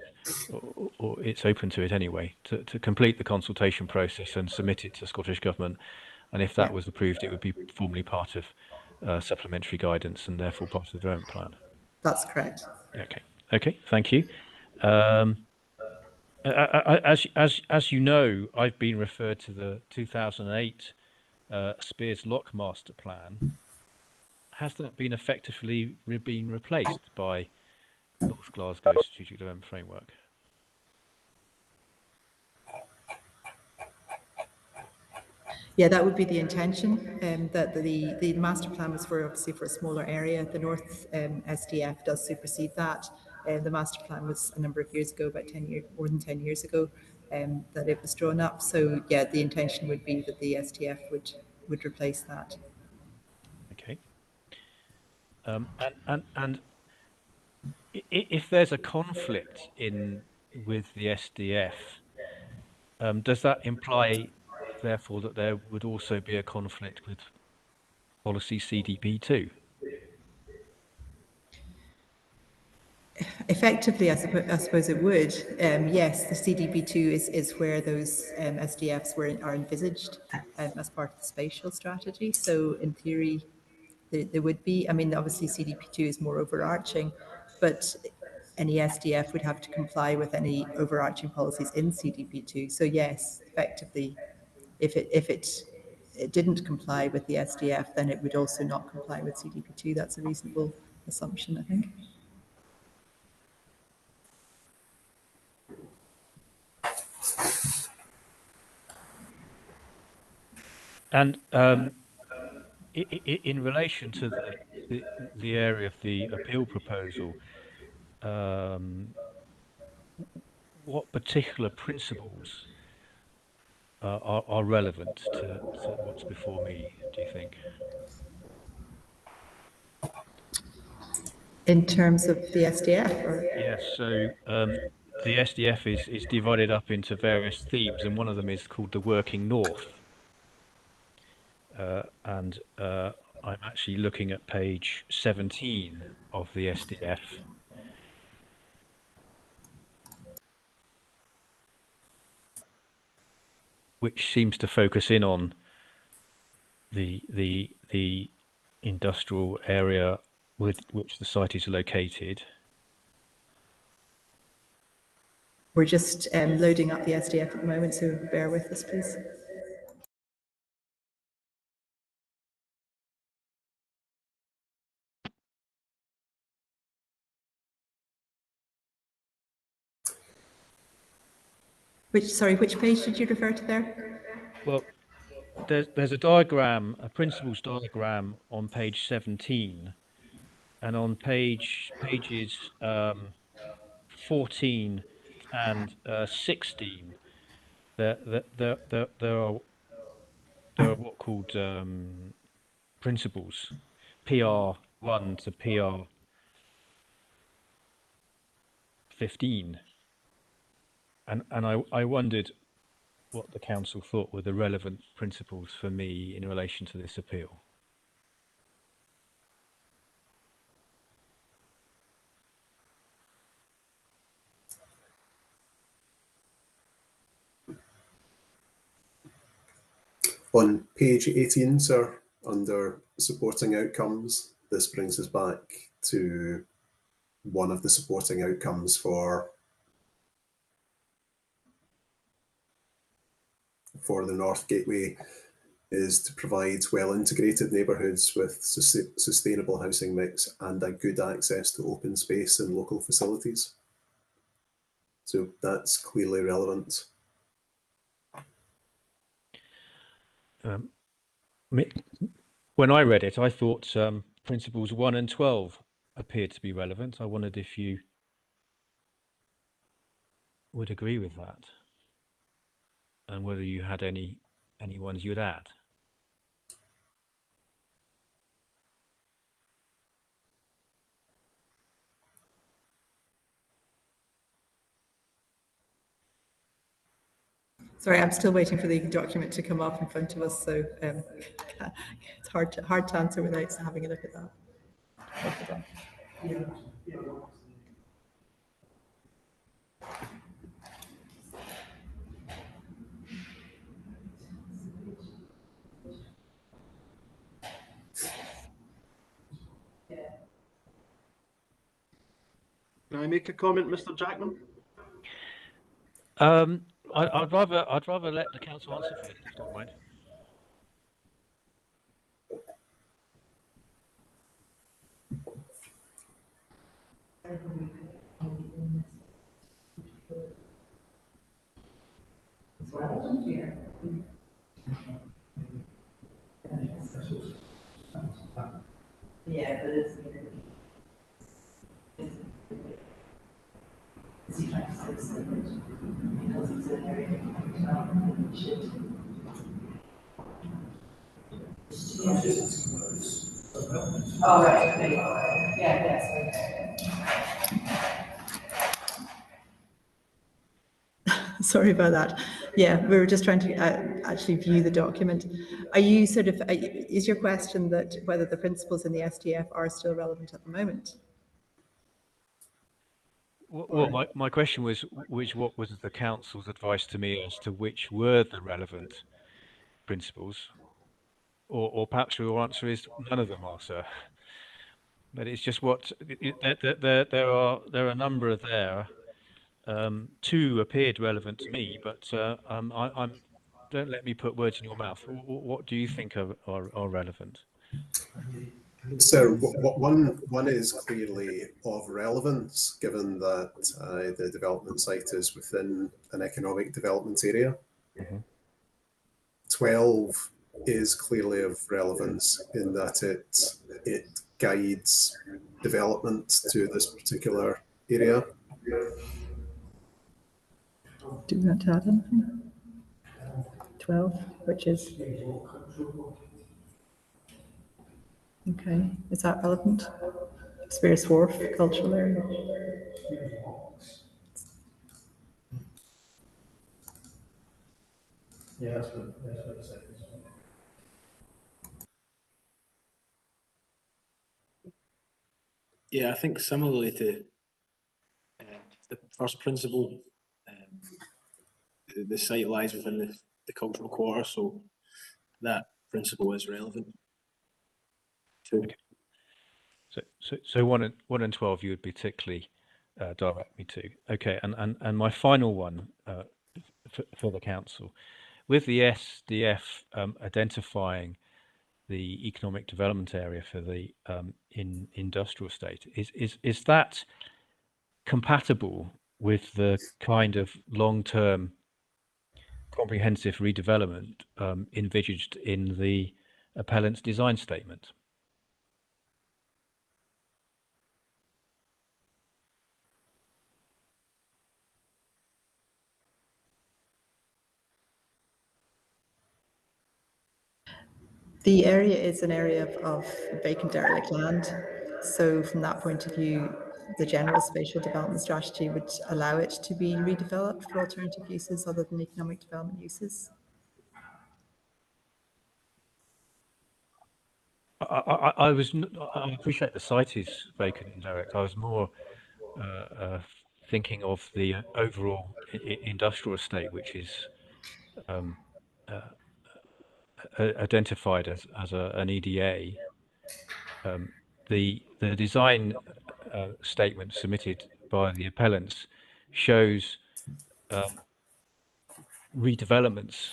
or it's open to it anyway, to complete the consultation process and submit it to the Scottish Government. And if that was approved, it would be formally part of supplementary guidance and therefore part of the development plan. That's correct. Okay, thank you. As you know, I've been referred to the 2008 Spears Lock Master Plan. Has that been effectively been replaced by North Glasgow Strategic Development Framework? Yeah, that would be the intention. That the master plan was obviously for a smaller area. The North SDF does supersede that. The master plan was a number of years ago, about 10 years, more than 10 years ago, that it was drawn up. So yeah, the intention would be that the SDF would replace that. Okay. And if there's a conflict with the SDF, does that imply, therefore, that there would also be a conflict with policy CDP2? Effectively, I suppose it would. Yes, the CDP2 is where those SDFs are envisaged as part of the spatial strategy. So in theory, there would be, I mean, obviously CDP2 is more overarching, but any SDF would have to comply with any overarching policies in CDP2. So yes, effectively, if it didn't comply with the SDF, then it would also not comply with CDP2. That's a reasonable assumption, I think. And in relation to the area of the appeal proposal, what particular principles are relevant to what's before me, do you think? In terms of the SDF? Or? Yes, so the SDF is divided up into various themes, and one of them is called the Working North. And I'm actually looking at page 17 of the SDF. Which seems to focus in on the industrial area with which the site is located. We're just loading up the SDF at the moment, so bear with us, please. Which page did you refer to there? Well, there's a diagram, a principles diagram on page 17, and on pages 14 and 16, there are what called principles, PR1 to PR15, and I wondered what the council thought were the relevant principles for me in relation to this appeal. On page 18, sir, under supporting outcomes, this brings us back to one of the supporting outcomes for the North Gateway is to provide well-integrated neighbourhoods with sustainable housing mix and a good access to open space and local facilities. So that's clearly relevant. When I read it, I thought principles 1 and 12 appeared to be relevant. I wondered if you would agree with that, and whether you had any ones you'd add. Sorry, I'm still waiting for the document to come up in front of us, so it's hard to answer without having a look at that. Can I make a comment, Mr. Jackman? I'd rather let the council answer for it, if you don't mind. Yeah, but it's oh, right. Okay. Yeah, yes. Sorry about that. Yeah, we were just trying to actually view the document. Are you sort of, is your question that whether the principles in the SDF are still relevant at the moment? Well, my question was, what was the council's advice to me as to which were the relevant principles? Or perhaps your answer is none of them are, sir. But it's just what there are a number of there. 2 appeared relevant to me, but don't let me put words in your mouth. What do you think are relevant? So one is clearly of relevance, given that the development site is within an economic development area. Mm-hmm. 12 is clearly of relevance in that it guides development to this particular area. Do you want to add anything? 12, which is... Okay, is that relevant? Spears Wharf, cultural area. Yeah, that's what it says. Yeah, I think similarly to the first principle, the site lies within the cultural quarter, so that principle is relevant too. Okay. So 1 and 12 you would particularly direct me to. Okay, and my final one for the council, with the SDF identifying the economic development area for the industrial estate, is that compatible with the kind of long-term comprehensive redevelopment envisaged in the appellant's design statement? The area is an area of vacant derelict land. So from that point of view, the general spatial development strategy would allow it to be redeveloped for alternative uses other than economic development uses. I appreciate the site is vacant and derelict. I was more thinking of the overall industrial estate, which is identified as an EDA. The design statement submitted by the appellants shows redevelopments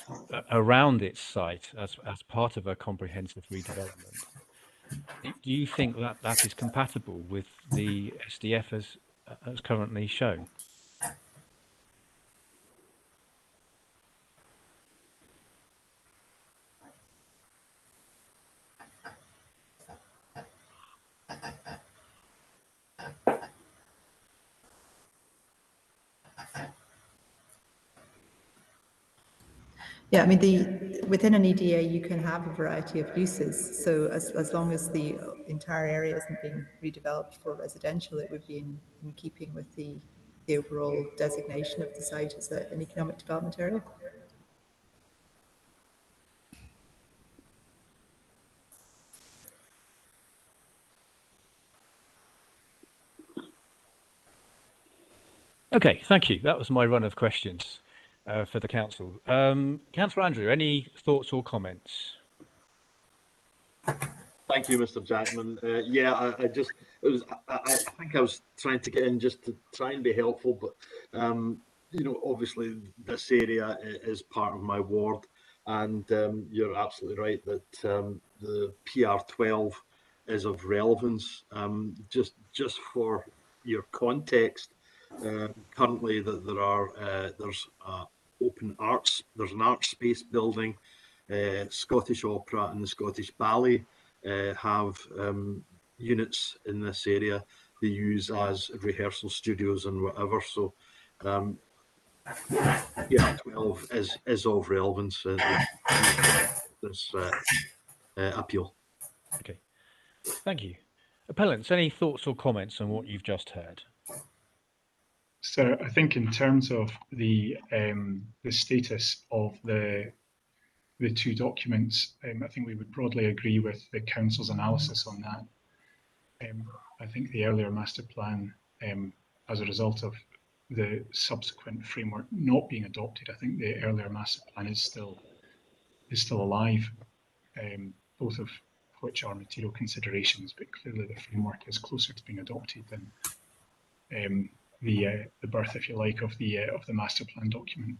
around its site as part of a comprehensive redevelopment. Do you think that that is compatible with the SDF as currently shown? Yeah, I mean, within an EDA, you can have a variety of uses. So as long as the entire area isn't being redeveloped for residential, it would be in keeping with the overall designation of the site as an economic development area. Okay, thank you. That was my run of questions for the council. Councillor Andrew, any thoughts or comments? Thank you, Mr. Jackman. Yeah, I think I was trying to get in just to try and be helpful, but you know, obviously this area is part of my ward, and you're absolutely right that the PR12 is of relevance. Just for your context, currently there's an art space building, Scottish Opera and the Scottish Ballet have units in this area they use as rehearsal studios and whatever. So yeah, 12 is of relevance this appeal. Okay, thank you. Appellants, any thoughts or comments on what you've just heard? So I think in terms of the status of the two documents, I think we would broadly agree with the council's analysis on that. I think the earlier master plan, as a result of the subsequent framework not being adopted, I think the earlier master plan is still alive, both of which are material considerations, but clearly the framework is closer to being adopted than the birth, if you like, of the master plan document.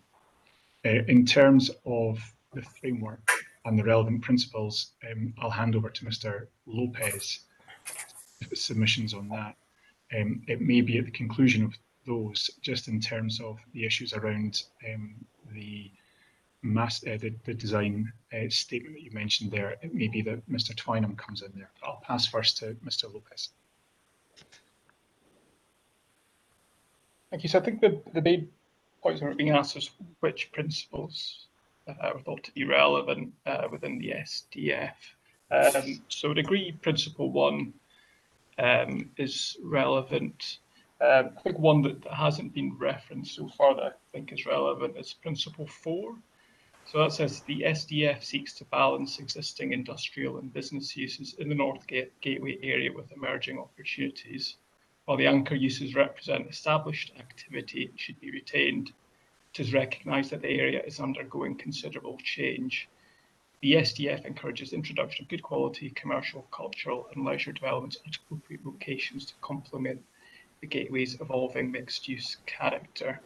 In terms of the framework and the relevant principles, I'll hand over to Mr. Lopez submissions on that. It may be at the conclusion of those, just in terms of the issues around the design statement that you mentioned there. It may be that Mr. Twynham comes in there. I'll pass first to Mr. Lopez. Thank you. So I think the main points that are being asked is which principles are thought to be relevant within the SDF. So I would agree principle 1 is relevant. I think one that hasn't been referenced so far that I think is relevant is principle 4. So that says the SDF seeks to balance existing industrial and business uses in the North Gateway area with emerging opportunities. While the anchor uses represent established activity, it should be retained. It is recognised that the area is undergoing considerable change. The SDF encourages the introduction of good quality commercial, cultural and leisure developments at appropriate locations to complement the Gateway's evolving mixed-use character.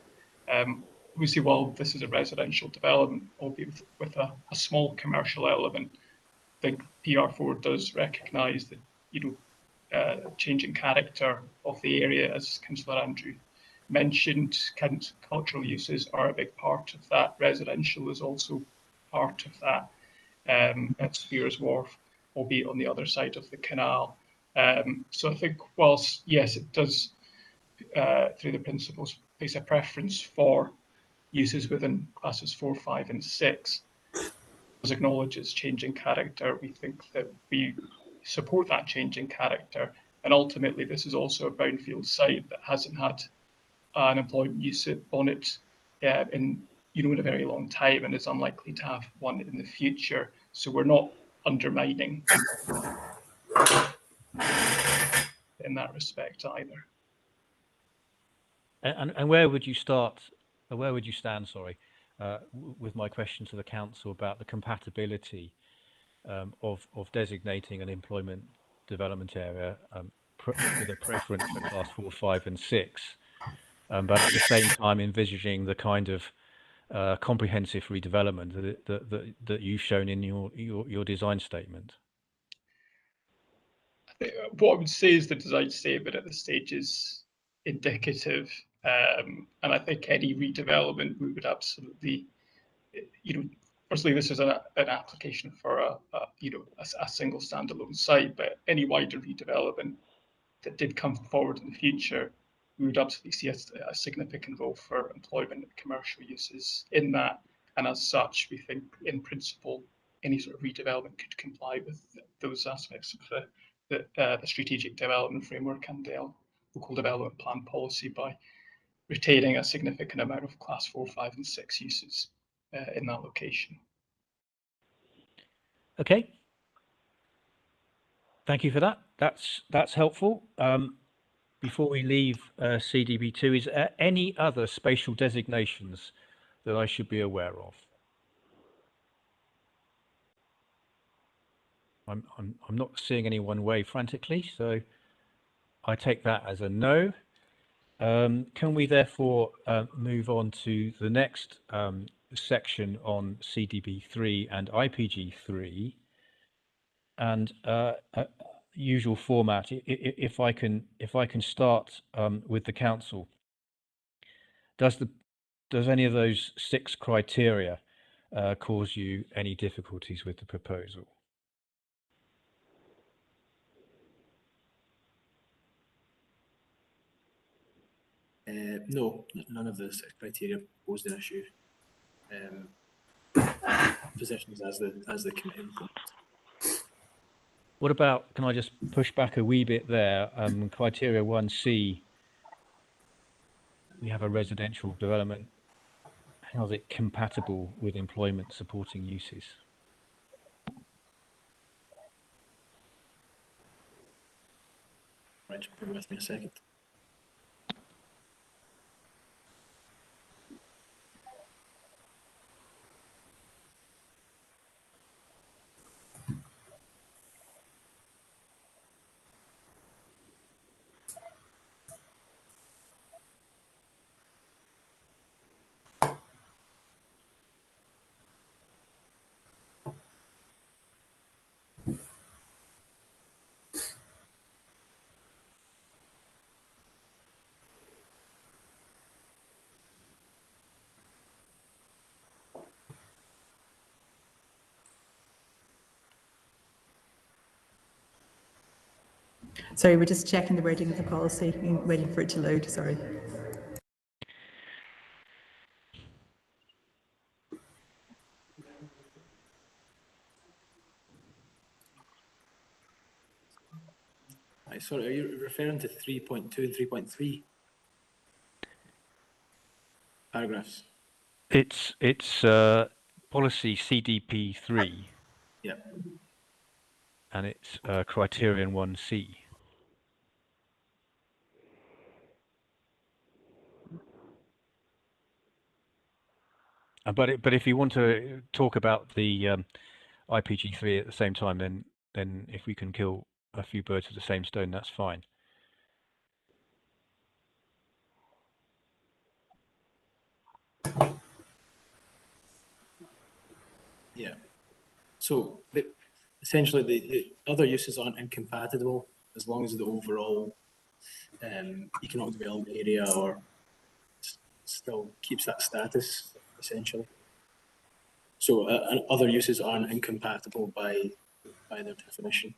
We see, while this is a residential development, albeit with a small commercial element, I think PR4 does recognise that, you know, changing character of the area, as Councillor Andrew mentioned. Cultural uses are a big part of that. Residential is also part of that. At Spears Wharf, albeit on the other side of the canal. So I think whilst, yes, it does, through the principles, place a preference for uses within classes 4, 5 and 6, acknowledge its change in character. We think that we support that change in character, and ultimately this is also a brownfield site that hasn't had an employment use on it in a very long time, and is unlikely to have one in the future. So we're not undermining in that respect either. And where would you start? Where would you stand? Sorry, with my question to the council about the compatibility of designating an employment development area with a preference for class 4, 5, and 6, but at the same time envisaging the kind of comprehensive redevelopment that you've shown in your design statement. What I would say is the design statement at this stage is indicative, and I think any redevelopment we would absolutely, firstly, this is an application for a single standalone site, but any wider redevelopment that did come forward in the future, we would absolutely see a significant role for employment and commercial uses in that. And as such, we think in principle, any sort of redevelopment could comply with those aspects of the strategic development framework and the local development plan policy by retaining a significant amount of class 4, 5, and 6 uses in that location. Okay. Thank you for that. That's helpful. Before we leave CDB2, is there any other spatial designations that I should be aware of? I'm not seeing anyone wave frantically, so I take that as a no. Can we therefore move on to the next section on CDB3 and IPG3? And usual format, if I can start with the council. Does any of those 6 criteria cause you any difficulties with the proposal? No, none of the 6 criteria posed an issue. Positions as the committee. What about, can I just push back a wee bit there? Criteria 1C, we have a residential development. How is it compatible with employment supporting uses? Right, bear with me a second. Sorry, we're just checking the wording of the policy, waiting for it to load, sorry. Sorry, are you referring to 3.2 and 3.3 paragraphs? It's policy CDP3. Yeah. And it's criterion 1C. But if you want to talk about the IPG3 at the same time, then if we can kill a few birds with the same stone, that's fine. Yeah. So essentially, the other uses aren't incompatible as long as the overall economic development area or still keeps that status, essentially. So other uses aren't incompatible by their definition.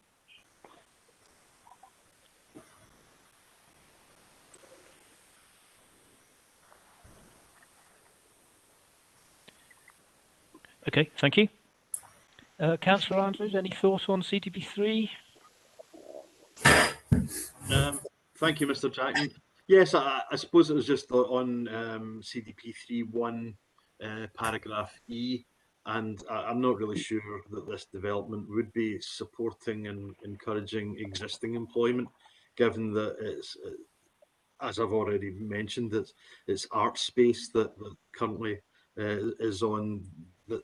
Okay, thank you. Councillor Andrews, any thoughts on CDP3? Thank you, Mr. Jackman. Yes, I suppose it was just on CDP 3.1 paragraph E, and I'm not really sure that this development would be supporting and encouraging existing employment, given that it's, as I've already mentioned, it's art space that currently is on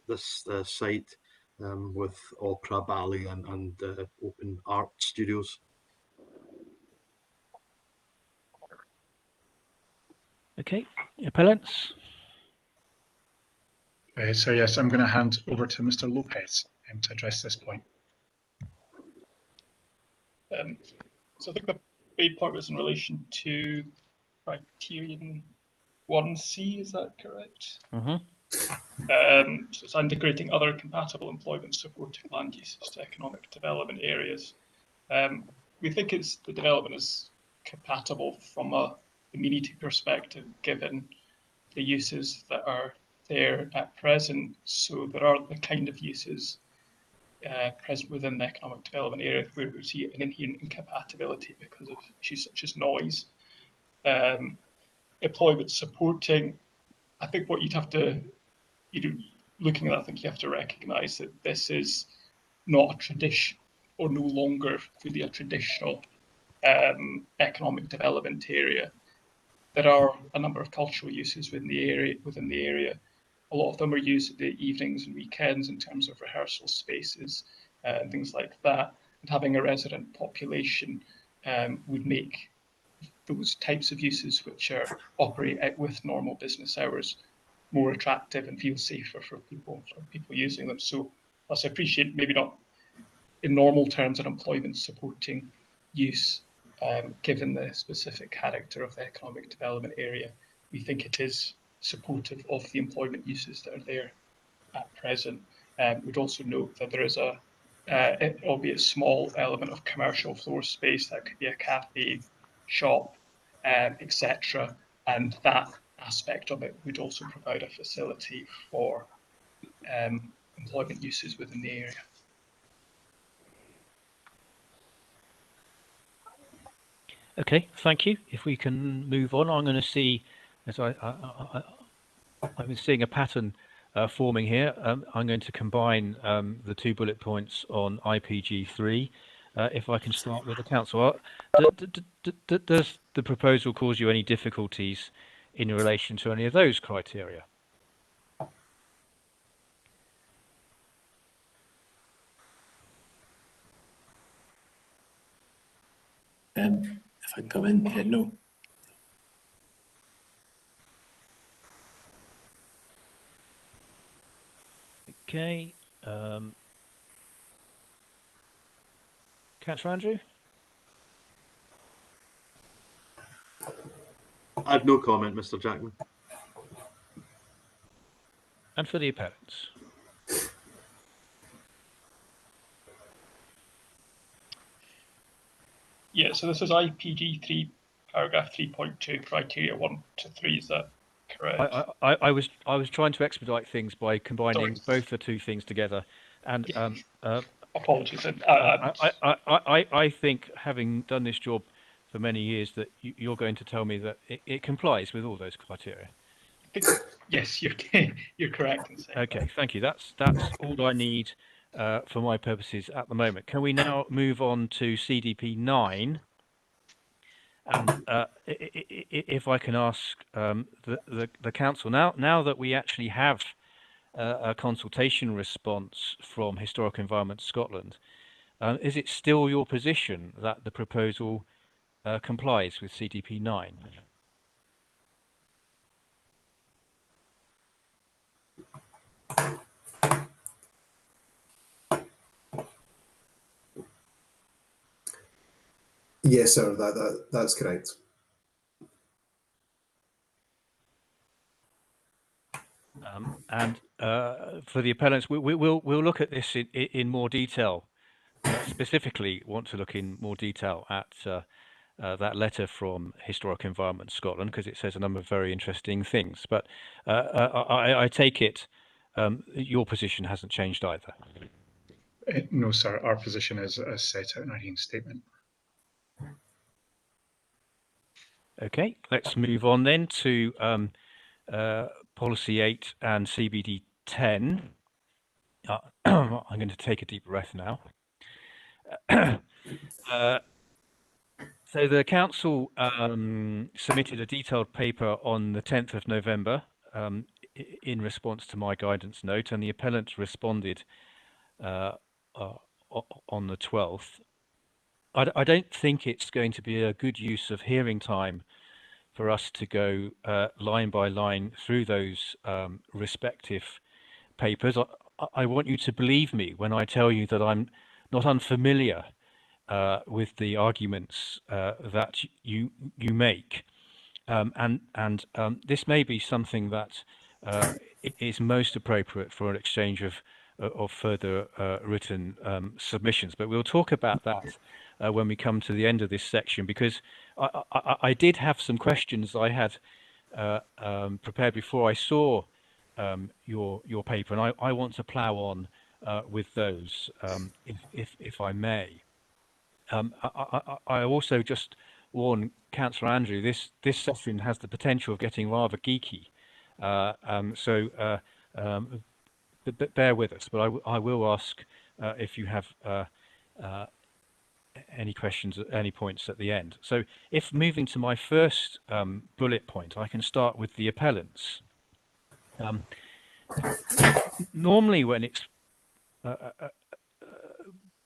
this site with Opera Ballet and open art studios. Okay, appellants. So yes, I'm going to hand over to Mr. Lopez to address this point. So I think the main point was in relation to criterion 1C, is that correct? Mm-hmm. So it's integrating other compatible employment supporting land uses to economic development areas. We think the development is compatible from a amenity perspective, given the uses that are there at present. So there are the kind of uses present within the economic development area where we see an inherent incompatibility because of issues such as noise. Employment supporting, I think what you'd have to, looking at that, I think you have to recognise that this is not a tradition, or no longer really a traditional economic development area. There are a number of cultural uses within the area. A lot of them are used at the evenings and weekends in terms of rehearsal spaces and things like that. And having a resident population would make those types of uses, which are operate with normal business hours, more attractive and feel safer for people using them. So, as I appreciate, maybe not in normal terms an employment supporting use, given the specific character of the economic development area, we think it is supportive of the employment uses that are there at present. We'd also note that there is albeit small element of commercial floor space that could be a cafe, shop, etc. And that aspect of it would also provide a facility for employment uses within the area. Okay, thank you. If we can move on, I'm going to see, as I've been seeing a pattern forming here. I'm going to combine the 2 bullet points on IPG3. If I can start with the council, does the proposal cause you any difficulties in relation to any of those criteria? If I can come in, no. Okay. Councillor Andrew? I have no comment, Mr. Jackman. And for the appellants? Yeah, so this is IPG 3, paragraph 3.2, criteria 1 to 3. Is that correct? I was trying to expedite things by combining both the 2 things together, and apologies. I think, having done this job for many years, that you're going to tell me that it complies with all those criteria. Yes, you're correct in saying okay, that. Thank you. That's all I need for my purposes at the moment. Can we now move on to CDP 9? And if I can ask the council, now that we actually have a consultation response from Historic Environment Scotland, is it still your position that the proposal complies with CDP 9? Yes, sir. That's correct. And for the appellants, we'll look at this in more detail. Specifically, want to look in more detail at that letter from Historic Environment Scotland, because it says a number of very interesting things. But I take it your position hasn't changed either. No, sir. Our position is as set out in our hearing statement. Okay, let's move on then to Policy 8 and CBD 10. I'm going to take a deep breath now. So the council submitted a detailed paper on the 10th of November in response to my guidance note, and the appellant responded on the 12th. I don't think it's going to be a good use of hearing time for us to go line by line through those respective papers. I want you to believe me when I tell you that I'm not unfamiliar with the arguments that you make, and this may be something that is most appropriate for an exchange of further written submissions. But we'll talk about that when we come to the end of this section, because I did have some questions I had prepared before I saw your paper, and I want to plough on with those, if I may. I also just warn Councillor Andrew, this session has the potential of getting rather geeky, so bear with us. But I will ask if you have any questions at any points at the end. So if moving to my first bullet point, I can start with the appellants. Normally when it's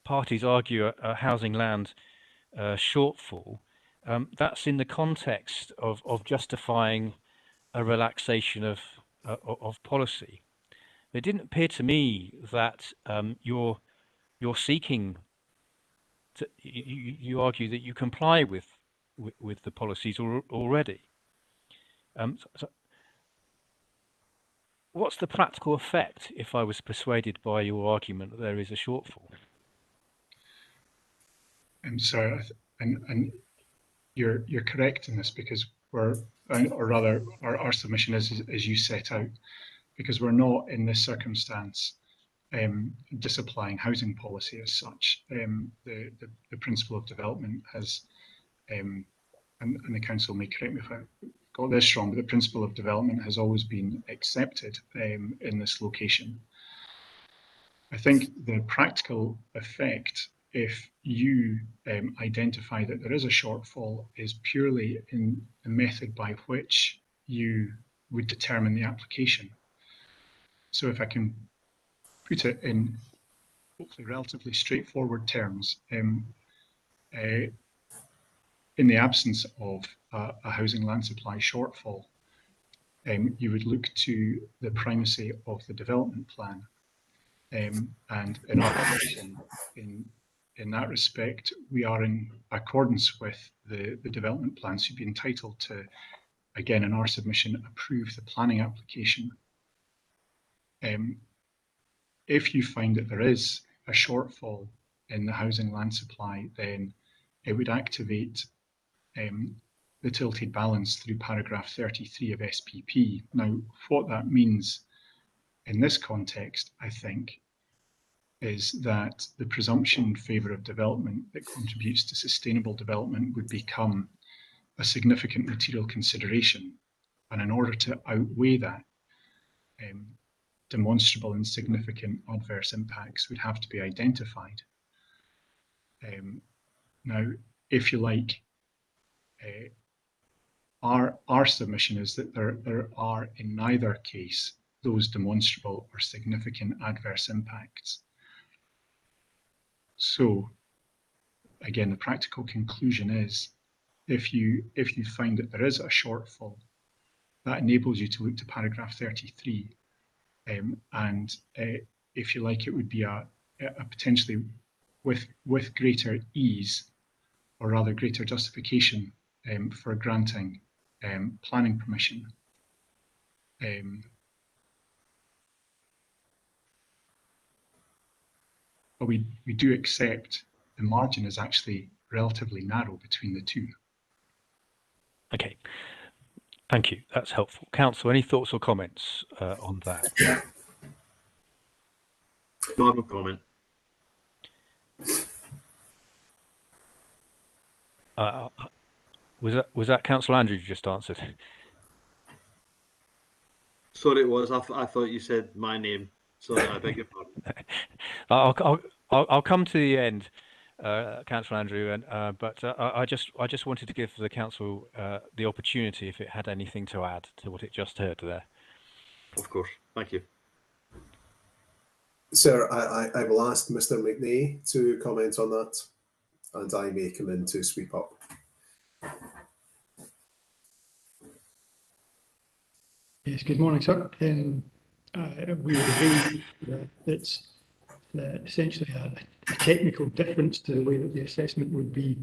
parties argue a housing land shortfall, that's in the context of justifying a relaxation of policy. It didn't appear to me that you're seeking to, you argue that you comply with the policies already. So what's the practical effect if I was persuaded by your argument that there is a shortfall? So, and you're correct in this, because we're, or rather, our submission is as you set out, because we're not in this circumstance disapplying housing policy as such. The principle of development has, and the council may correct me if I got this wrong, but the principle of development has always been accepted in this location. I think the practical effect, if you identify that there is a shortfall, is purely in the method by which you would determine the application. So if I can put it in hopefully relatively straightforward terms, in the absence of a housing land supply shortfall, you would look to the primacy of the development plan. And in our position, in that respect, we are in accordance with the development plan. So you'd be entitled to, again, in our submission, approve the planning application. If you find that there is a shortfall in the housing land supply, then it would activate the tilted balance through paragraph 33 of SPP. Now, what that means in this context, I think, is that the presumption in favour of development that contributes to sustainable development would become a significant material consideration. And in order to outweigh that, demonstrable and significant adverse impacts would have to be identified. Now, if you like, our submission is that there are in neither case those demonstrable or significant adverse impacts. So again, the practical conclusion is, if you find that there is a shortfall, that enables you to look to paragraph 33, and if you like, it would be a potentially with greater ease, or rather greater justification for granting planning permission. But we do accept the margin is actually relatively narrow between the two. Okay, thank you. That's helpful. Council, any thoughts or comments on that? No, I have a comment. Was that Councillor Andrew you just answered? Sorry, it was. I thought you said my name. Sorry, I beg your pardon. I'll come to the end, Councillor Andrew, and but I just wanted to give the council the opportunity if it had anything to add to what it just heard there. Of course, thank you. Sir, I will ask Mr. McNay to comment on that, and I may come in to sweep up. Yes, good morning, sir. We would agree that it's essentially a technical difference to the way that the assessment would be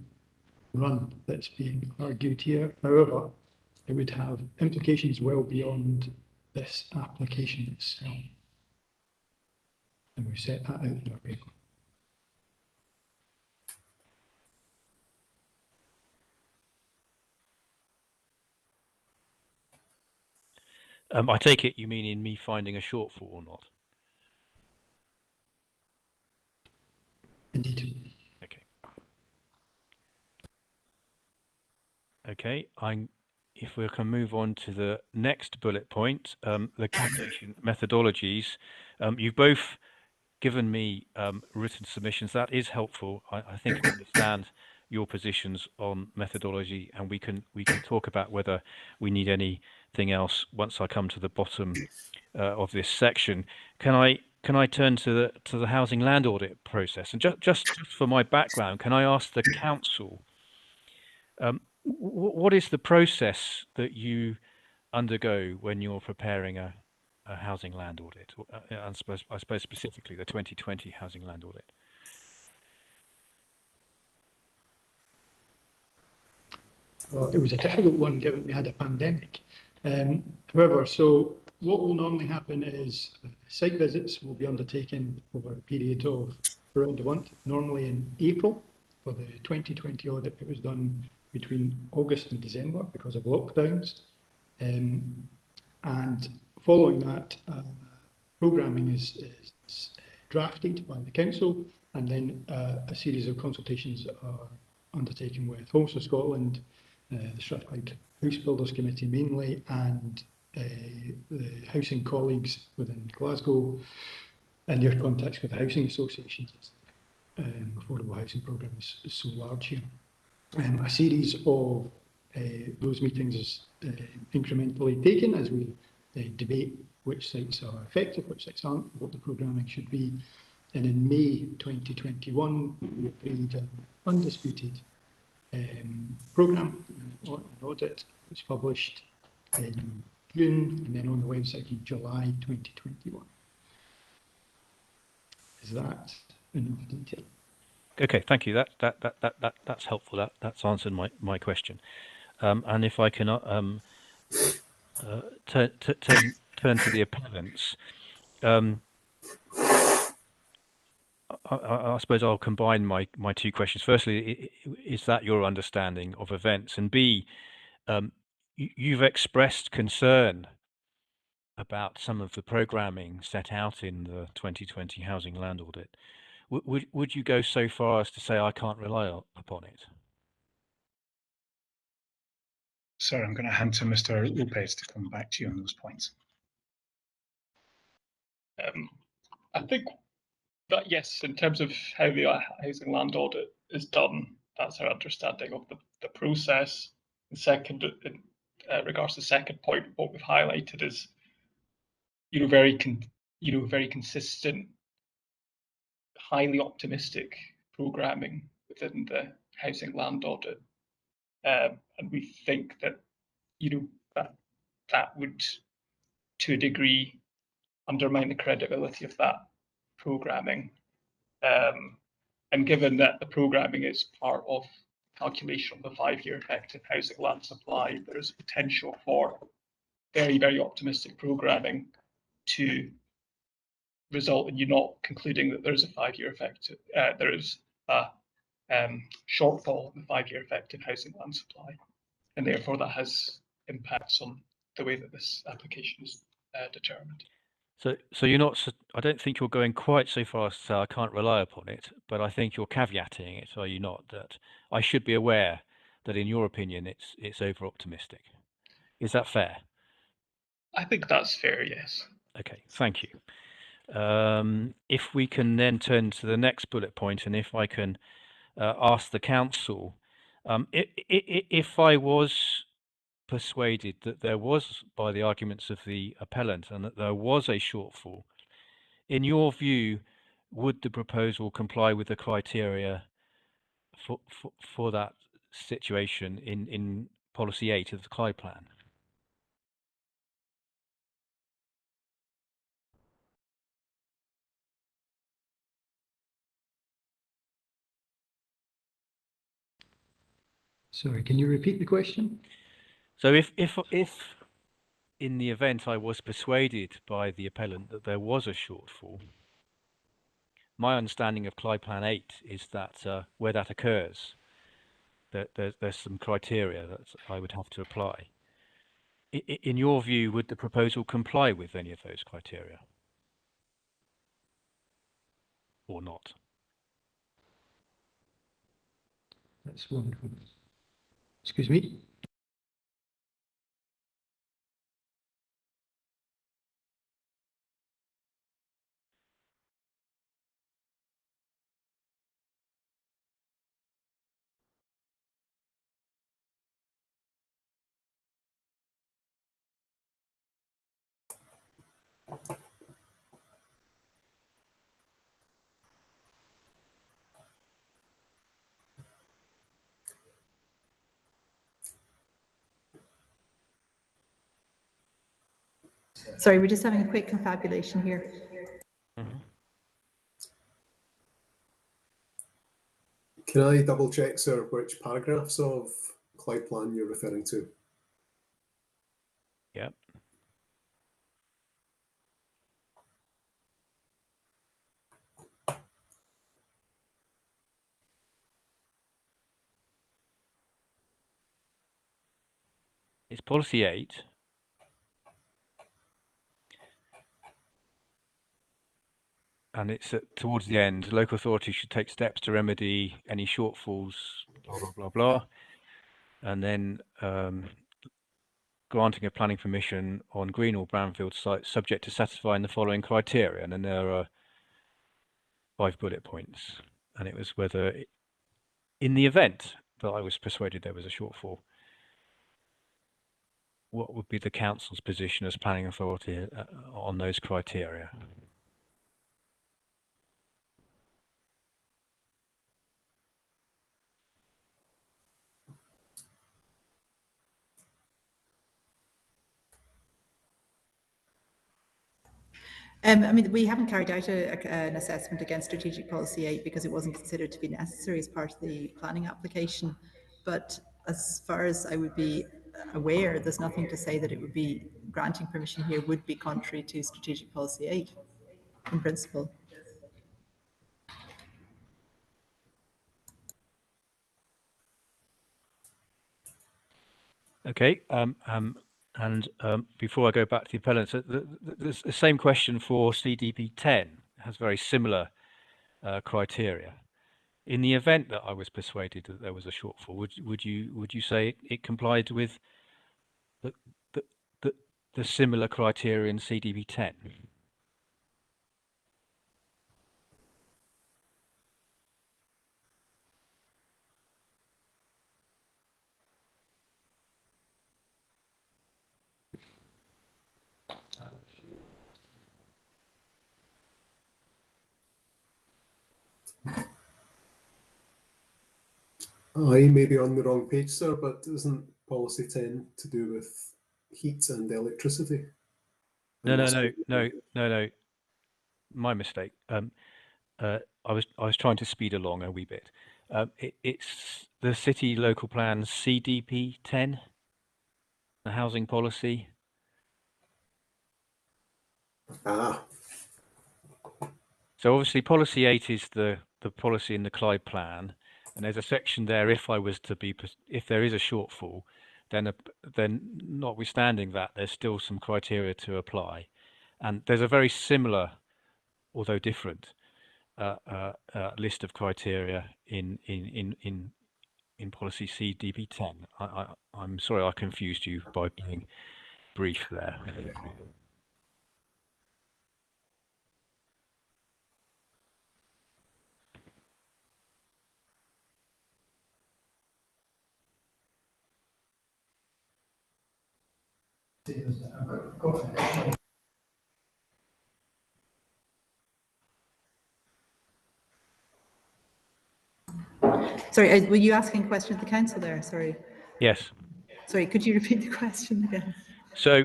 run that's being argued here. However, it would have implications well beyond this application itself. And we've set that out in our paper. I take it you mean in me finding a shortfall or not? Indeed. Okay. Okay. If we can move on to the next bullet point, the calculation methodologies. You've both given me written submissions. That is helpful. I think I understand your positions on methodology, and we can talk about whether we need anything else once I come to the bottom of this section. Can I turn to the housing land audit process? And just for my background, can I ask the council what is the process that you undergo when you're preparing a housing land audit? I suppose specifically the 2020 housing land audit. Well, it was a difficult one given we had a pandemic. However, so what will normally happen is site visits will be undertaken over a period of around a month, normally in April. For the 2020 audit, it was done between August and December because of lockdowns. And following that, programming is drafted by the council, and then a series of consultations are undertaken with Homes for Scotland, the Strathclyde House Builders Committee mainly, and the housing colleagues within Glasgow, and your contacts with the housing associations. Affordable housing programme is so large here. A series of those meetings is incrementally taken as we debate which sites are effective, which sites aren't, what the programming should be. And in May 2021, we agreed an undisputed programme, an audit, was published in June and then on the website in July 2021. Is that enough detail? Okay, thank you. That's helpful. That's answered my question. And if I can turn to the appellants, I suppose I'll combine my two questions. Firstly, is that your understanding of events? And B, you've expressed concern about some of the programming set out in the 2020 housing land audit. Would you go so far as to say I can't rely upon it? Sir, I'm going to hand to Mr. Lopez to come back to you on those points. I think that yes, in terms of how the housing land audit is done, that's our understanding of the process. The second, in regards to the second point, what we've highlighted is, very consistent, highly optimistic programming within the housing land audit, and we think that that would, to a degree, undermine the credibility of that programming. And given that the programming is part of calculation of the 5-year effective housing land supply, there is a potential for very, very optimistic programming to result in you not concluding that there is a 5-year effective, there is a shortfall in the 5-year effective housing land supply, and therefore that has impacts on the way that this application is determined. So you're not. I don't think you're going quite so far as to say I can't rely upon it, but I think you're caveating it, are you not? That I should be aware that in your opinion it's over optimistic. Is that fair? I think that's fair, yes. Okay, thank you. If we can then turn to the next bullet point, and if I can ask the council, if I was persuaded that there was, by the arguments of the appellant, and that there was a shortfall, in your view, would the proposal comply with the criteria for that situation in policy 8 of the Clyde plan? Sorry, can you repeat the question? So if in the event I was persuaded by the appellant that there was a shortfall, my understanding of Clyde Plan 8 is that where that occurs, there's some criteria that I would have to apply. In your view, would the proposal comply with any of those criteria? Or not? That's wonderful. Excuse me? Sorry, we're just having a quick confabulation here. Mm-hmm. Can I double check, sir, which paragraphs of Clyde Plan you're referring to? Yep. It's policy 8. And it's towards the end, local authorities should take steps to remedy any shortfalls, blah, blah, blah, blah. And then granting a planning permission on green or brownfield sites subject to satisfying the following criteria. And then there are 5 bullet points. And it was whether, in the event that I was persuaded there was a shortfall, what would be the council's position as planning authority on those criteria? I mean, we haven't carried out an assessment against Strategic Policy 8 because it wasn't considered to be necessary as part of the planning application. But as far as I would be aware, there's nothing to say that it would be granting permission here would be contrary to Strategic Policy 8 in principle. Okay, and before I go back to the appellant, so the same question for CDP 10 has very similar criteria. In the event that I was persuaded that there was a shortfall, would you say it complied with the similar criteria in CDP 10? I may be on the wrong page, sir, but isn't policy 10 to do with heat and electricity? No. My mistake. I was trying to speed along a wee bit. It's the city local plan CDP 10, the housing policy. Ah. So obviously policy 8 is the policy in the Clyde plan, and there's a section there if there is a shortfall, then notwithstanding that, there's still some criteria to apply. And there's a very similar, although different, list of criteria in in policy CDP10. I'm sorry I confused you by being brief there. Sorry, were you asking a question of the council there? Sorry. Yes. Sorry, could you repeat the question again? So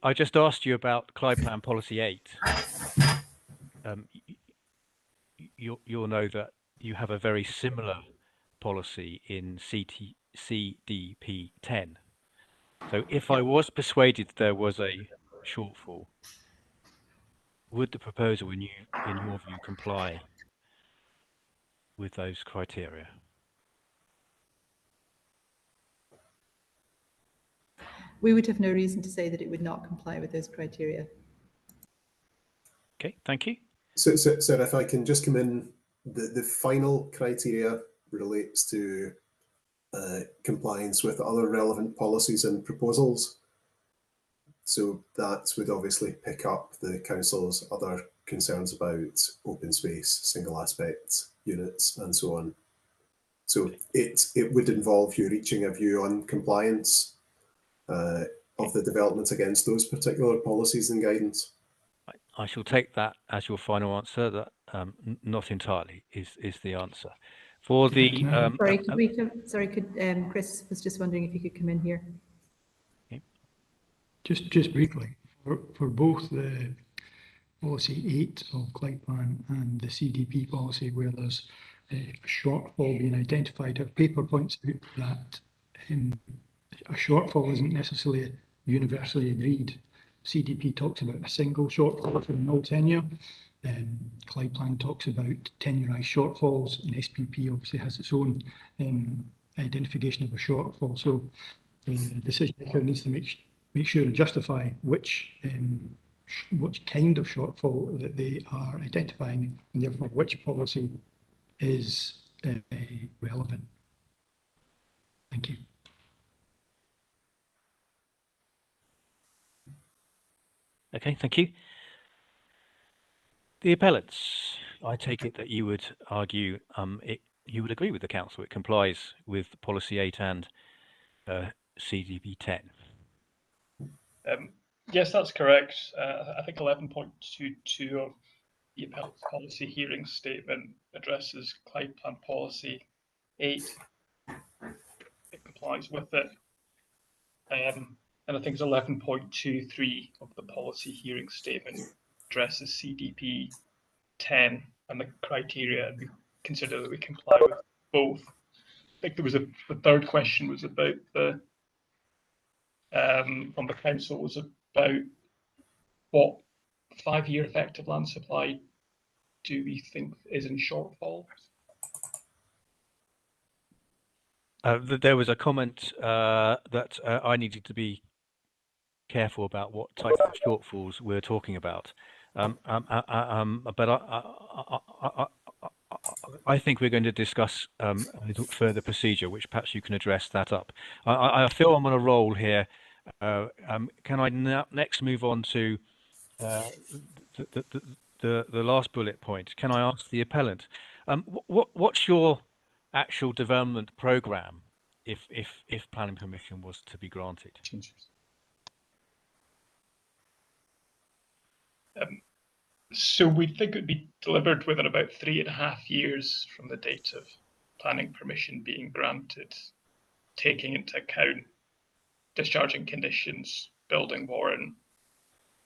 I just asked you about Clyde Plan Policy 8. You'll know that you have a very similar policy in CDP 10. So if I was persuaded there was a shortfall, would the proposal in your view comply with those criteria? We would have no reason to say that it would not comply with those criteria. Okay, thank you. So if I can just come in, the final criteria relates to compliance with other relevant policies and proposals. So that would obviously pick up the council's other concerns about open space, single aspect units, and so on. So it would involve you reaching a view on compliance of the developments against those particular policies and guidance. I shall take that as your final answer. That not entirely is the answer. For the sorry, Chris was just wondering if you could come in here. Okay. Just briefly, for both the policy 8 of Clyde Plan and the CDP policy, where there's a shortfall being identified, our paper points out that a shortfall isn't necessarily universally agreed. CDP talks about a single shortfall for null tenure. Clyde Plan talks about tenurized shortfalls, and SPP obviously has its own identification of a shortfall. So the decision maker needs to make sure and justify which kind of shortfall that they are identifying, and therefore which policy is relevant. Thank you. Okay, thank you. The appellates, I take it that you would argue you would agree with the council. It complies with policy 8 and CDP 10. Yes, that's correct. I think 11.22 of the appellate's policy hearing statement addresses Clyde Plan Policy 8. It complies with it. And I think it's 11.23 of the policy hearing statement addresses CDP 10 and the criteria, and we consider that we comply with both. I think there was the third question was about the from the council was about what 5-year effective land supply do we think is in shortfall? There was a comment that I needed to be careful about what type of shortfalls we're talking about. But I think we're going to discuss a little further procedure, which perhaps you can address that up. I feel I'm on a roll here. Can I next move on to the last bullet point? Can I ask the appellant, what's your actual development program if planning permission was to be granted? So we think it would be delivered within about 3.5 years from the date of planning permission being granted, taking into account discharging conditions, building warrant,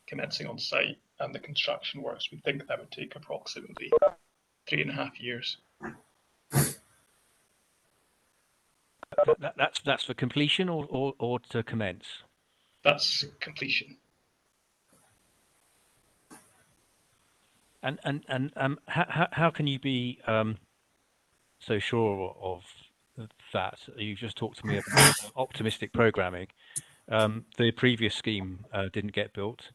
commencing on site, and the construction works. We think that would take approximately 3.5 years. That's for completion or to commence? That's completion. And how can you be so sure of that? You just talked to me about optimistic programming. The previous scheme didn't get built.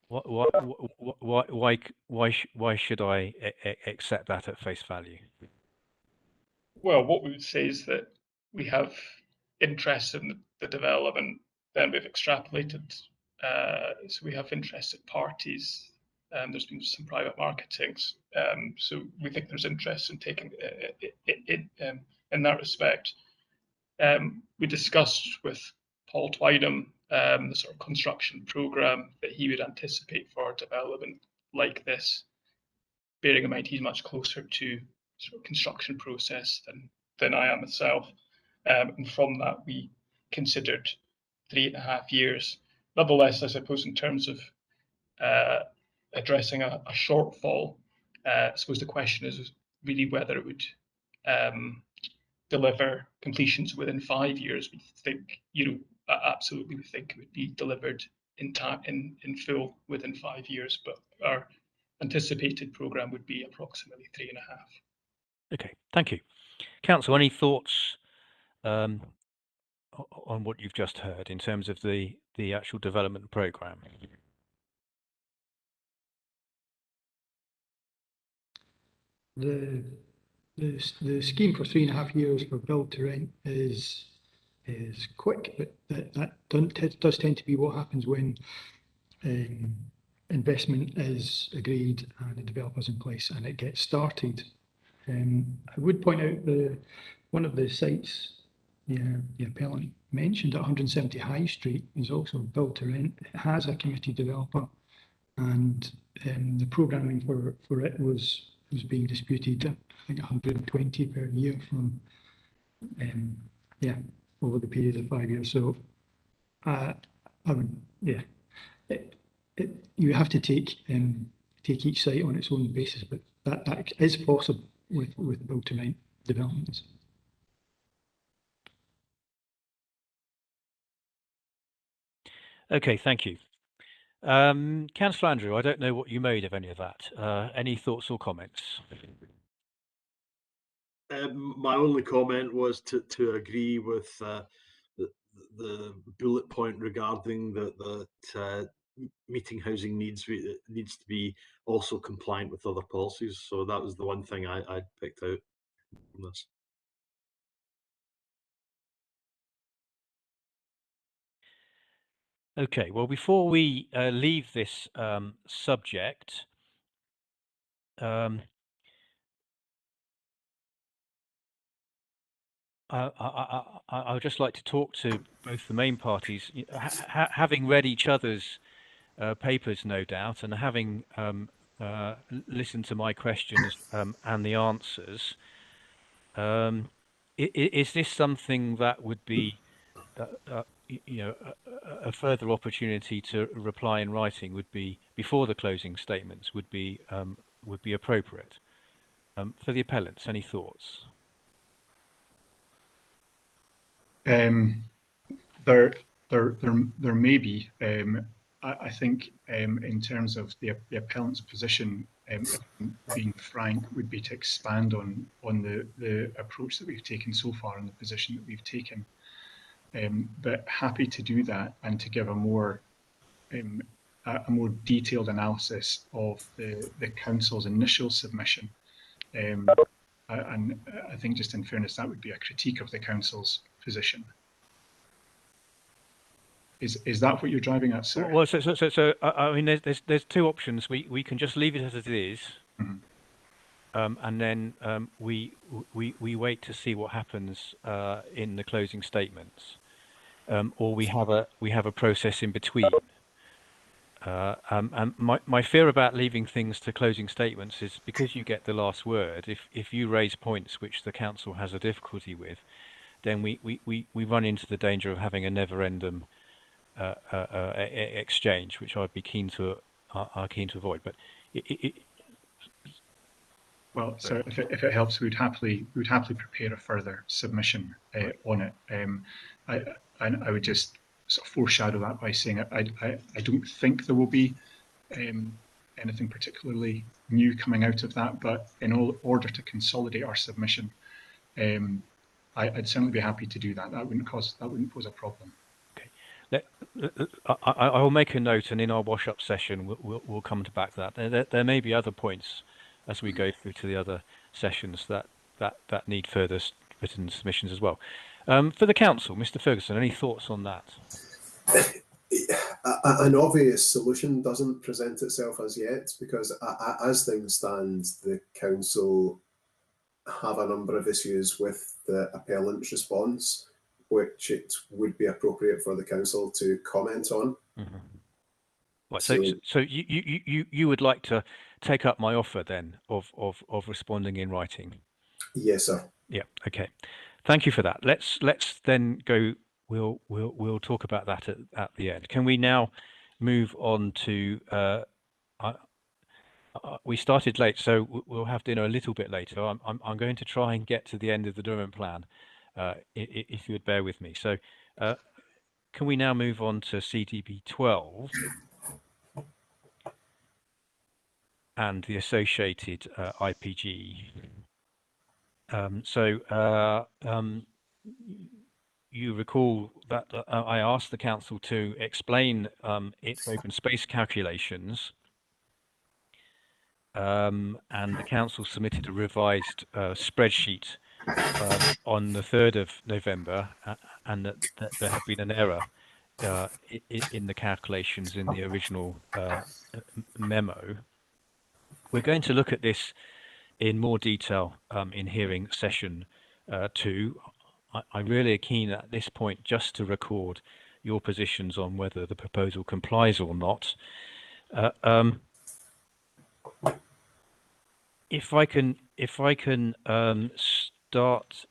Why should I accept that at face value? Well, what we would say is that we have interest in the development, then we've extrapolated. So we have interested parties. There's been some private marketings. So we think there's interest in taking in that respect. We discussed with Paul Twynham the sort of construction program that he would anticipate for development like this, bearing in mind he's much closer to sort of construction process than I am myself. And from that, we considered 3.5 years. Nonetheless, I suppose in terms of addressing a shortfall, I suppose the question is really whether it would deliver completions within 5 years. We think, absolutely, we think it would be delivered in time, in full within 5 years, but our anticipated programme would be approximately 3.5. Okay, thank you. Council, any thoughts on what you've just heard in terms of the actual development programme? The scheme for 3.5 years for build to rent is quick, but that does tend to be what happens when investment is agreed and the developer's in place and it gets started. I would point out one of the sites the appellant mentioned at 170 High Street is also built to rent. It has a committed developer, and the programming for it was being disputed. I think 120 per year from over the period of 5 years. So you have to take each site on its own basis, but that is possible with build to rent developments. Okay, thank you. Councillor Andrew, I don't know what you made of any of that. Any thoughts or comments? My only comment was to agree with the bullet point regarding that meeting housing needs to be also compliant with other policies. So that was the one thing I picked out from this. Okay, well, before we leave this subject, I would just like to talk to both the main parties, having read each other's papers, no doubt, and having listened to my questions and the answers. Is this something that would be, a further opportunity to reply in writing would be before the closing statements would be appropriate? For the appellants, any thoughts? There may be. I think in terms of the appellant's position, being frank, would be to expand on the approach that we've taken so far and the position that we've taken. But happy to do that and to give a more detailed analysis of the council's initial submission. And I think, just in fairness, that would be a critique of the council's position. Is that what you're driving at, sir? Well, so I mean, there's two options. We can just leave it as it is, and then we wait to see what happens in the closing statements, or we have a process in between. And my fear about leaving things to closing statements is because you get the last word. If you raise points which the council has a difficulty with, then we run into the danger of having a never-ending exchange, which I'd be keen to avoid. But well, sir, if it helps, we'd happily prepare a further submission on it. I would just sort of foreshadow that by saying I don't think there will be anything particularly new coming out of that, but in order to consolidate our submission, I'd certainly be happy to do that. That wouldn't pose a problem. I will make a note, and in our wash-up session, we'll come to back that. There may be other points as we go through to the other sessions that that need further written submissions as well. For the council, Mr. Ferguson, any thoughts on that? An obvious solution doesn't present itself as yet, because as things stand, the council have a number of issues with the appellant's response, which it would be appropriate for the council to comment on. Mm-hmm. Right, so you would like to take up my offer then of responding in writing? Yes, sir. Yeah. Okay. Thank you for that. Let's then go. We'll talk about that at the end. Can we now move on to? We started late, so we'll have dinner a little bit later. I'm going to try and get to the end of the Durham plan, if you would bear with me. So, can we now move on to CDP 12 and the associated IPG? You recall that I asked the council to explain its open space calculations, and the council submitted a revised spreadsheet on the 3rd of November, and that there had been an error in the calculations in the original memo. We're going to look at this in more detail in hearing session 2. I'm really keen at this point just to record your positions on whether the proposal complies or not. If I can start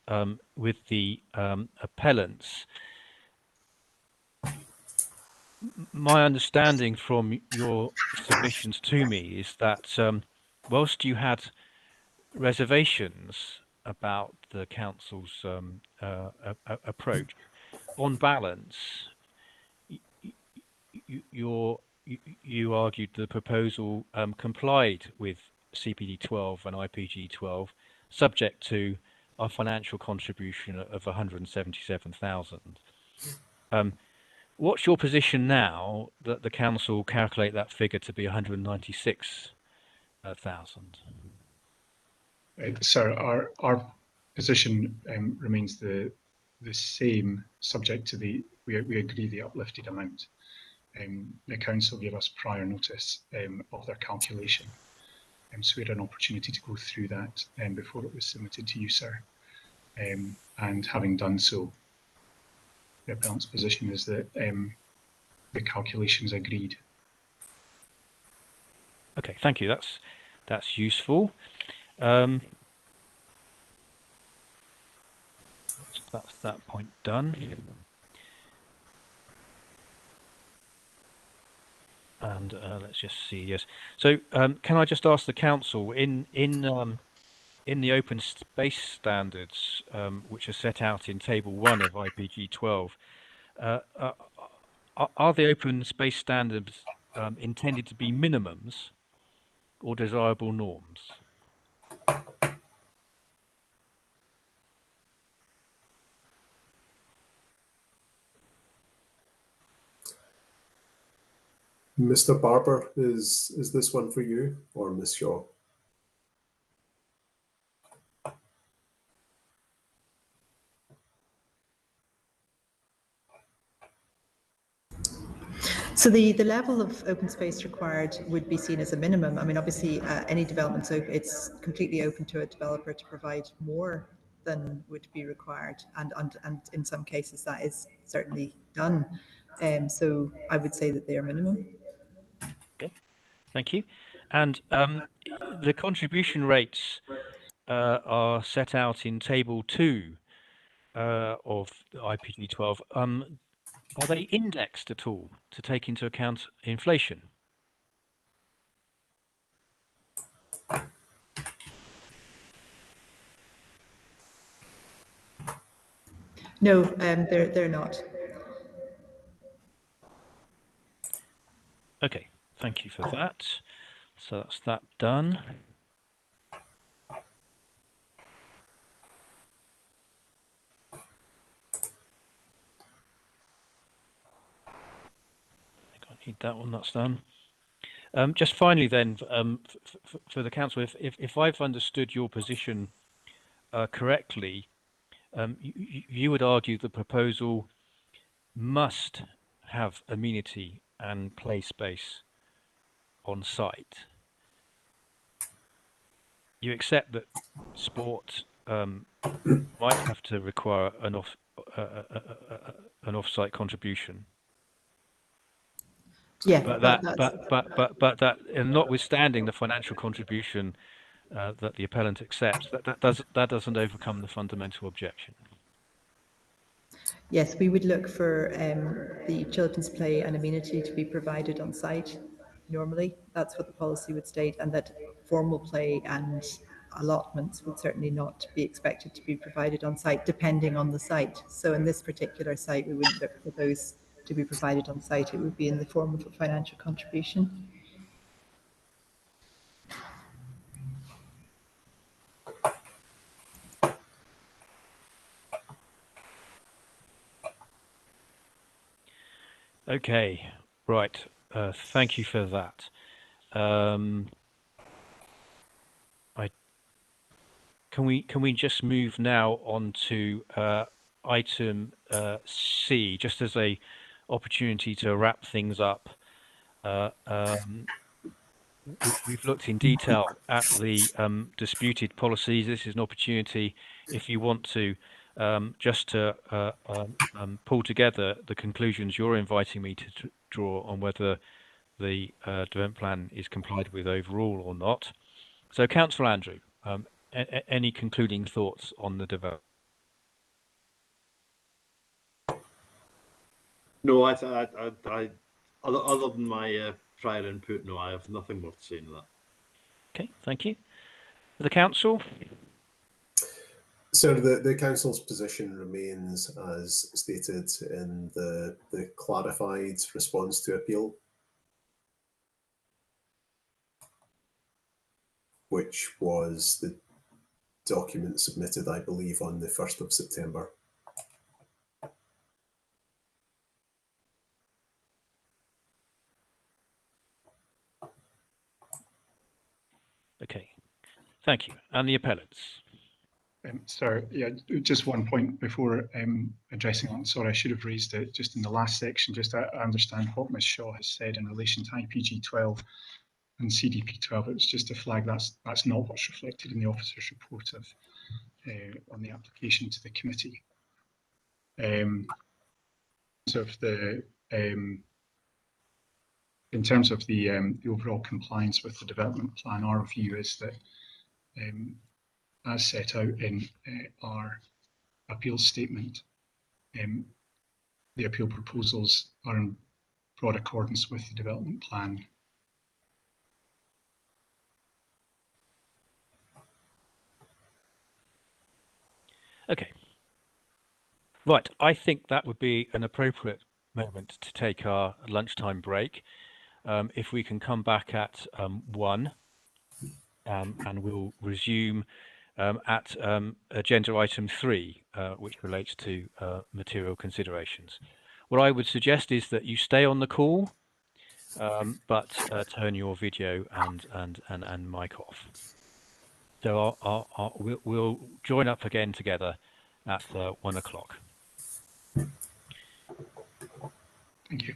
with the appellants. My understanding from your submissions to me is that whilst you had reservations about the council's approach, on balance, you argued the proposal complied with CPD 12 and IPG 12, subject to a financial contribution of 177,000. What's your position now that the council calculate that figure to be 196,000? Sir, our position remains the same, subject to we agree the uplifted amount. The council gave us prior notice of their calculation, so we had an opportunity to go through that before it was submitted to you, sir. And having done so, the appellant's position is that the calculations agreed. Okay, thank you. That's useful. That's that point done. And let's just see. Yes. So, can I just ask the council in the open space standards, which are set out in Table 1 of IPG 12, are the open space standards intended to be minimums or desirable norms? Mr. Barber, is this one for you or Ms. Shaw? So the level of open space required would be seen as a minimum. I mean, obviously, any development, so it's completely open to a developer to provide more than would be required, and in some cases that is certainly done. So I would say that they are minimum. Okay, thank you. And the contribution rates are set out in Table 2 of IPG 12. Are they indexed at all to take into account inflation? No, they're not. Okay, thank you for that. So that's that done. Need that one, that's done. Just finally then, for the council, if I've understood your position correctly, you would argue the proposal must have amenity and play space on site. You accept that sport might have to require an off-site contribution. Yeah, But that, and notwithstanding the financial contribution that the appellant accepts, that doesn't overcome the fundamental objection. yes, we would look for the children's play and amenity to be provided on site normally. That's what the policy would state, and that formal play and allotments would certainly not be expected to be provided on site, depending on the site. So in this particular site, we wouldn't look for those to be provided on site. It would be in the form of a financial contribution. Okay, right. Thank you for that. Can we just move now on to item C, just as a opportunity to wrap things up. We've looked in detail at the disputed policies. This is an opportunity, if you want to, just to pull together the conclusions you're inviting me to draw on whether the development plan is complied with overall or not. So, Councillor Andrew, any concluding thoughts on the development? No, other than my prior input, no, I have nothing more to say on that. Okay, thank you. The council? So the council's position remains as stated in the clarified response to appeal, which was the document submitted, I believe, on the 1st of September. Okay, thank you. And the appellants? Sir, yeah, just one point before addressing that. Sorry, I should have raised it just in the last section. Just I understand what Ms. Shaw has said in relation to IPG 12 and CDP 12. It's just to flag that's not what's reflected in the officer's report of on the application to the committee. So if the in terms of the overall compliance with the development plan, our view is that as set out in our appeal statement, the appeal proposals are in broad accordance with the development plan. Okay. Right, I think that would be an appropriate moment to take our lunchtime break. If we can come back at 1, and we'll resume at agenda item 3, which relates to material considerations. What I would suggest is that you stay on the call, but turn your video and mic off. So we'll join up again together at 1 o'clock. Thank you.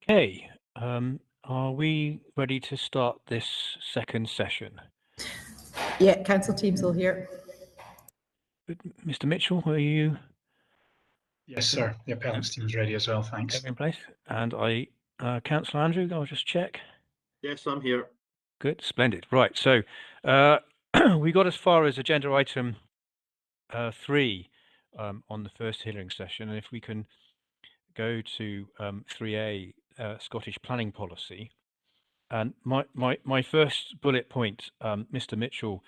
Okay, are we ready to start this second session? Yeah, council team's all here. Mr. Mitchell, are you Yes, sir. The appellant's team's ready as well, thanks. in place? And Councillor Andrew, I'll just check. Yes, I'm here. Good, splendid. Right, so we got as far as agenda item 3 on the first hearing session, and if we can go to 3A, Scottish planning policy. And my first bullet point, Mr. Mitchell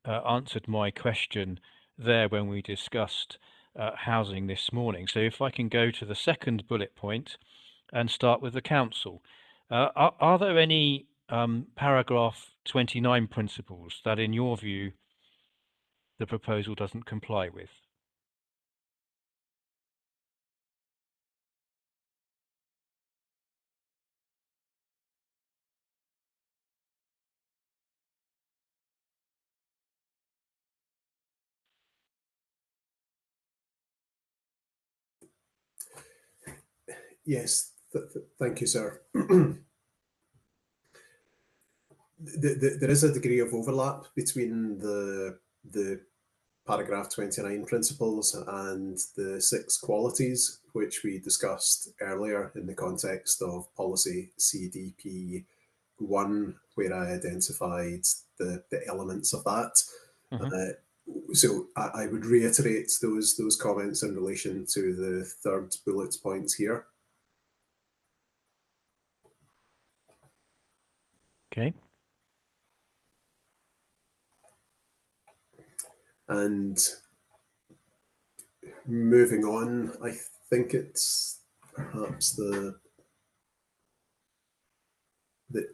answered my question there when we discussed housing this morning. So if I can go to the second bullet point and start with the council. Are there any paragraph 29 principles that, in your view, the proposal doesn't comply with? Yes, thank you, sir. There is a degree of overlap between the paragraph 29 principles and the 6 qualities, which we discussed earlier in the context of policy CDP 1, where I identified the elements of that. So I would reiterate those comments in relation to the third bullet point here. Okay. And moving on, I think it's perhaps the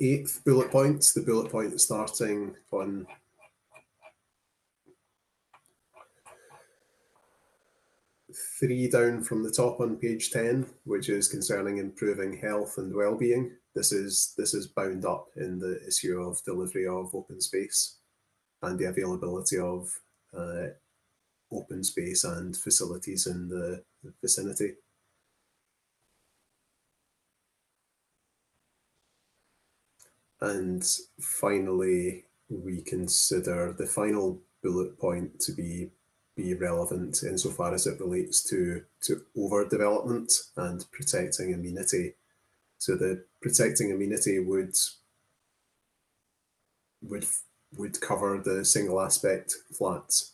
8th bullet point, the bullet point starting on three down from the top on page 10, which is concerning improving health and well-being. This is bound up in the issue of delivery of open space and the availability of open space and facilities in the vicinity. And finally, we consider the final bullet point to be relevant insofar as it relates to overdevelopment and protecting amenity. So the protecting amenity would cover the single aspect flats.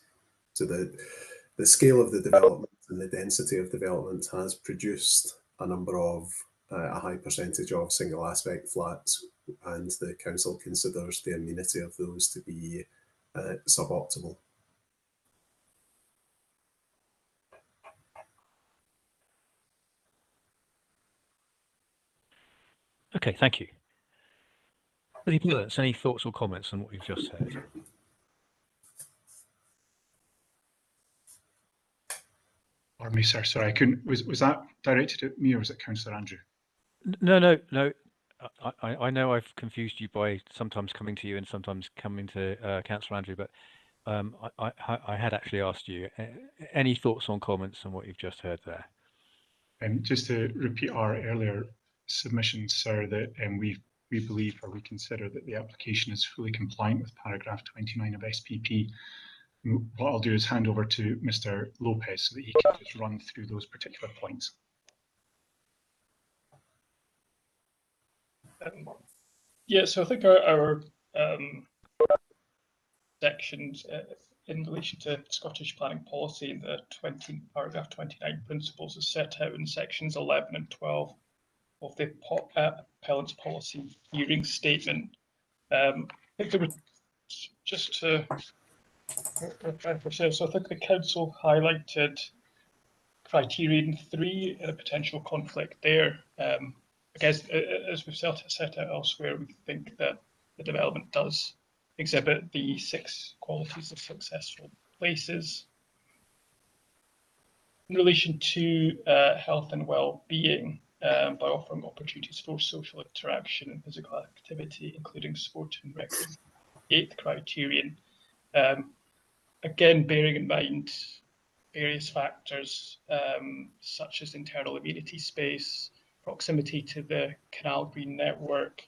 So the scale of the development and the density of development has produced a number of a high percentage of single aspect flats, and the council considers the amenity of those to be suboptimal. Okay, thank you. Any thoughts or comments on what you've just heard? Or me, sir. Sorry, I couldn't. Was that directed at me or was it Councillor Andrew? No. I know I've confused you by sometimes coming to you and sometimes coming to Councillor Andrew, but I had actually asked you any thoughts or comments on what you've just heard there. Just to repeat our earlier submissions, sir, that we believe or we consider that the application is fully compliant with paragraph 29 of SPP. What I'll do is hand over to Mr. Lopez so that he can just run through those particular points. Yeah, so I think our sections in relation to Scottish planning policy in the paragraph 29 principles is set out in sections 11 and 12 of the appellant's policy hearing statement. I think there was just to so I think the council highlighted criterion 3 and a potential conflict there. I guess, as we've set out elsewhere, we think that the development does exhibit the 6 qualities of successful places. In relation to health and well-being, by offering opportunities for social interaction and physical activity, including sport and recreation, 8th criterion. Again, bearing in mind various factors such as internal amenity space, proximity to the canal green network.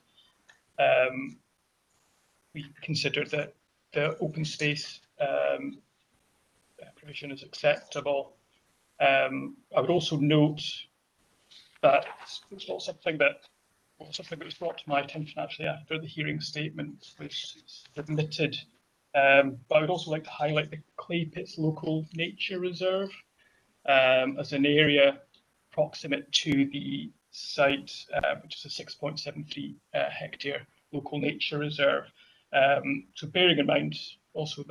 We consider that the open space provision is acceptable. I would also note that it's not something that was brought to my attention actually after the hearing statement was submitted. But I would also like to highlight the Clay Pits Local Nature Reserve as an area proximate to the site, which is a 6.73 hectare local nature reserve. So bearing in mind also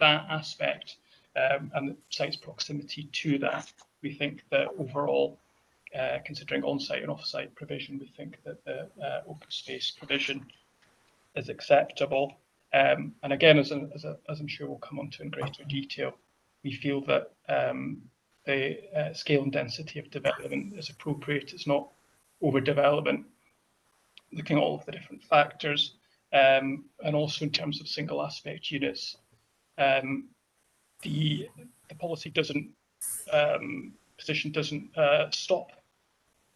that aspect and the site's proximity to that, we think that overall, considering on-site and off-site provision, we think that the open space provision is acceptable. And again, as I'm sure we'll come on to in greater detail, we feel that the scale and density of development is appropriate. It's not overdevelopment, looking at all of the different factors, and also in terms of single aspect units. The policy position doesn't stop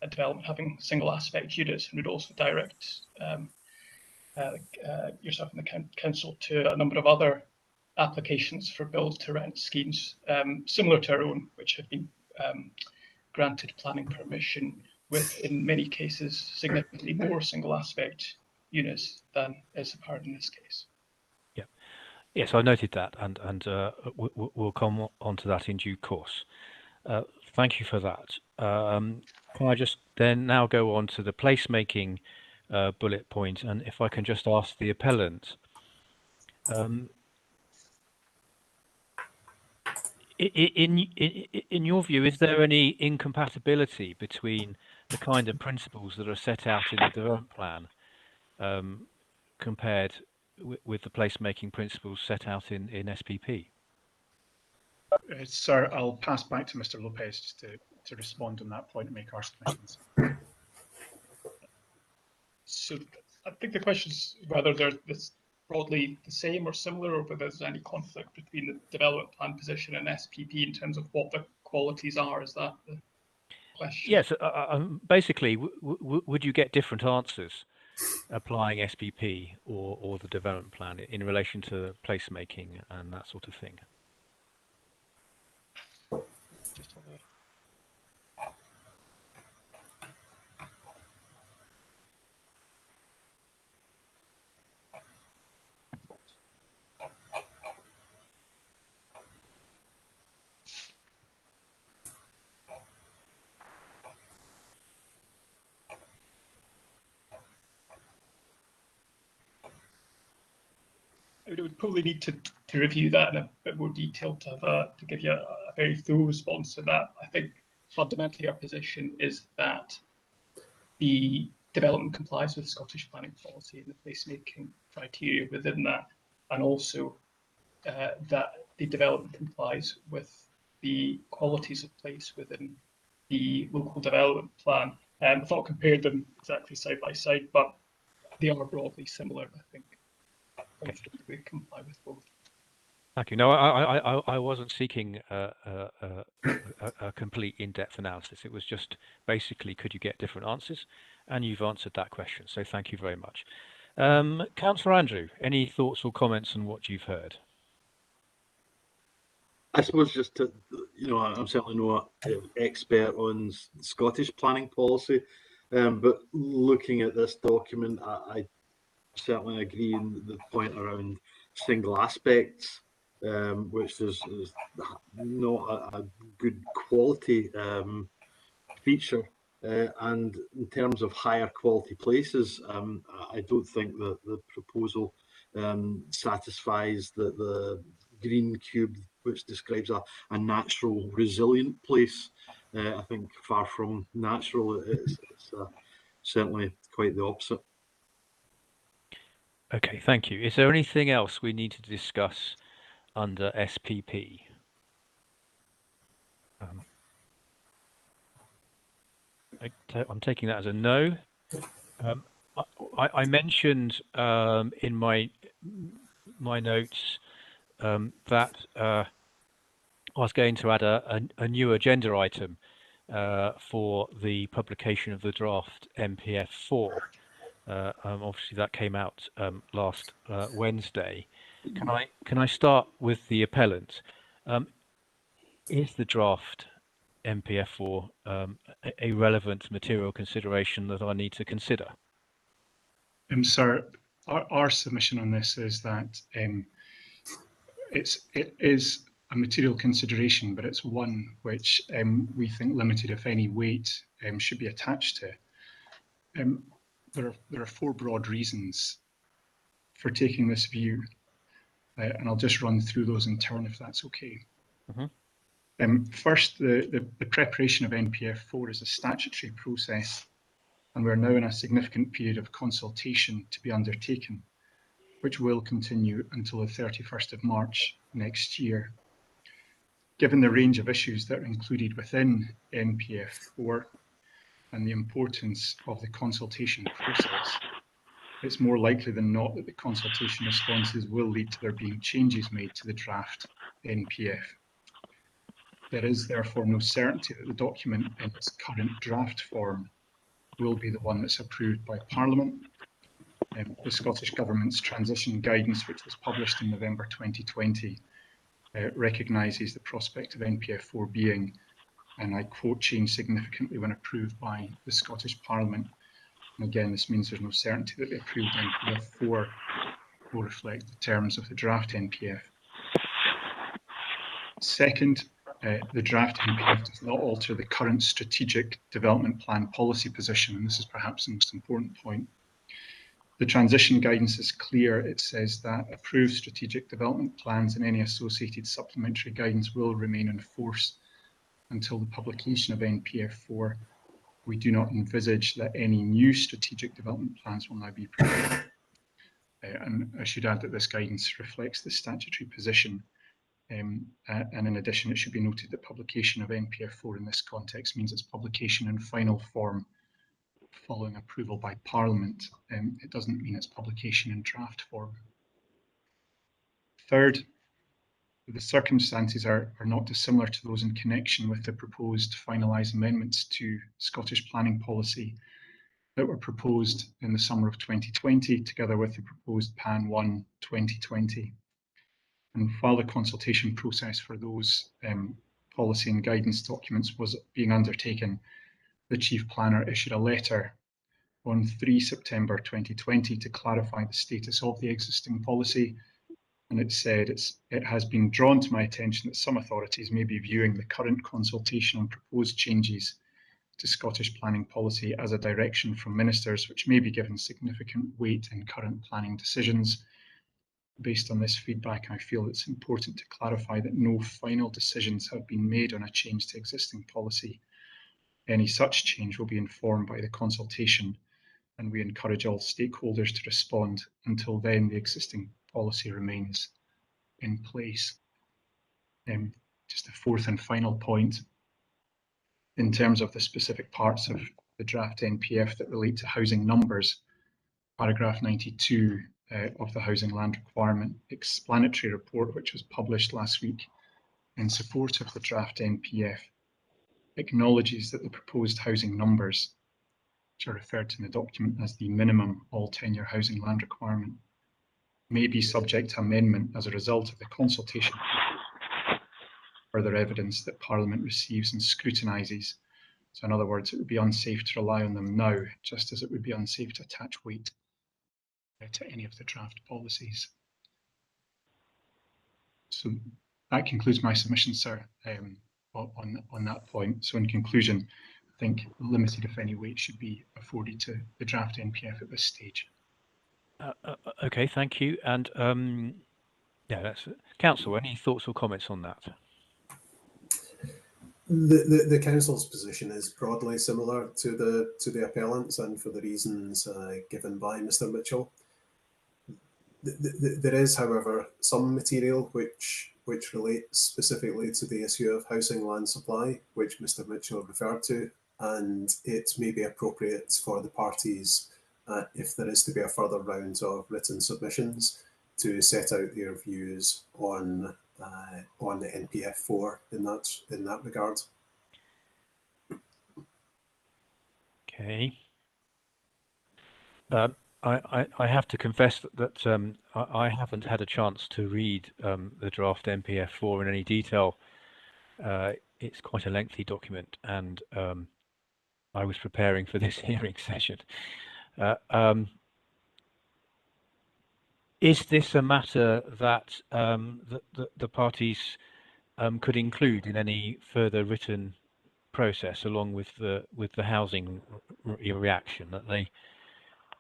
a development having single aspect units, and would also direct yourself and the council to a number of other applications for build to rent schemes similar to our own, which have been granted planning permission with, in many cases, significantly more single aspect units than is apparent in this case. Yeah, yes, I noted that, and we'll come on to that in due course. Thank you for that. Can I just then now go on to the placemaking bullet point, and if I can just ask the appellant, in your view, is there any incompatibility between the kind of principles that are set out in the development plan compared with the placemaking principles set out in SPP? Sir, I'll pass back to Mr. Lopez just to respond on that point and make our submissions. So I think the question is whether they're broadly the same or similar, or whether there's any conflict between the development plan position and SPP in terms of what the qualities are. Is that the question? Yes, basically, would you get different answers applying SPP or the development plan in relation to placemaking and that sort of thing? Just on the... We would probably need to review that in a bit more detail to give you a very full response to that. I think fundamentally our position is that the development complies with Scottish planning policy and the placemaking criteria within that, and also that the development complies with the qualities of place within the local development plan. I've not compared them exactly side by side, but they are broadly similar, I think. We comply with both. Thank you. No, I wasn't seeking a complete in-depth analysis. It was just basically, could you get different answers? And you've answered that question. So thank you very much. Councillor Andrew, any thoughts or comments on what you've heard? I suppose just to, I'm certainly not an expert on Scottish planning policy, but looking at this document, I certainly agree in the point around single aspects, which is not a good quality feature. And in terms of higher quality places, I don't think that the proposal satisfies the green cube, which describes a natural, resilient place. I think far from natural, it's certainly quite the opposite. Okay, thank you. Is there anything else we need to discuss under SPP? I'm taking that as a no. I mentioned in my notes that I was going to add a new agenda item for the publication of the draft MPF4. Obviously, that came out last Wednesday. Can I start with the appellant? Is the draft MPF4 a relevant material consideration that I need to consider? Sir, our submission on this is that it is a material consideration, but it's one which we think limited, if any, weight should be attached to. There are four broad reasons for taking this view, and I'll just run through those in turn if that's okay. First, the preparation of NPF4 is a statutory process, and we're now in a significant period of consultation to be undertaken, which will continue until the 31st of March next year. Given the range of issues that are included within NPF4 and the importance of the consultation process, it's more likely than not that the consultation responses will lead to there being changes made to the draft NPF. There is therefore no certainty that the document in its current draft form will be the one that's approved by Parliament. The Scottish Government's transition guidance, which was published in November 2020, recognises the prospect of NPF4 being, and I quote, changed significantly when approved by the Scottish Parliament. And again, this means there's no certainty that the approved NPF4 will reflect the terms of the draft NPF. Second, the draft NPF does not alter the current strategic development plan policy position, and this is perhaps the most important point. The transition guidance is clear. It says that approved strategic development plans and any associated supplementary guidance will remain in force until the publication of NPF4. We do not envisage that any new strategic development plans will now be prepared. And I should add that this guidance reflects the statutory position. And in addition, it should be noted that publication of NPF4 in this context means its publication in final form following approval by Parliament. It doesn't mean its publication in draft form. Third, the circumstances are not dissimilar to those in connection with the proposed finalised amendments to Scottish planning policy that were proposed in the summer of 2020, together with the proposed PAN 1 2020. And while the consultation process for those policy and guidance documents was being undertaken, the Chief Planner issued a letter on 3 September 2020 to clarify the status of the existing policy. And it said, it has been drawn to my attention that some authorities may be viewing the current consultation on proposed changes to Scottish planning policy as a direction from ministers, which may be given significant weight in current planning decisions. Based on this feedback, I feel it's important to clarify that no final decisions have been made on a change to existing policy. Any such change will be informed by the consultation, and we encourage all stakeholders to respond. Until then, the existing policy remains in place. Just a fourth and final point, in terms of the specific parts of the draft NPF that relate to housing numbers, paragraph 92 of the Housing Land Requirement Explanatory Report, which was published last week in support of the draft NPF, acknowledges that the proposed housing numbers, which are referred to in the document as the minimum all-tenure housing land requirement, may be subject to amendment as a result of the consultation. Further evidence that Parliament receives and scrutinises. So in other words, it would be unsafe to rely on them now, just as it would be unsafe to attach weight to any of the draft policies. So that concludes my submission, sir, on that point. So in conclusion, I think limited, if any, weight should be afforded to the draft NPF at this stage. Okay, thank you. And yeah, that's Council. Any thoughts or comments on that? The council's position is broadly similar to the appellants, and for the reasons given by Mr. Mitchell. There is, however, some material which relates specifically to the issue of housing land supply, which Mr. Mitchell referred to, and it may be appropriate for the parties, if there is to be a further round of written submissions, to set out their views on the NPF4 in that regard. Okay. I have to confess that I haven't had a chance to read the draft NPF4 in any detail. It's quite a lengthy document, and I was preparing for this hearing session. Is this a matter that the parties could include in any further written process, along with the housing reaction, that they,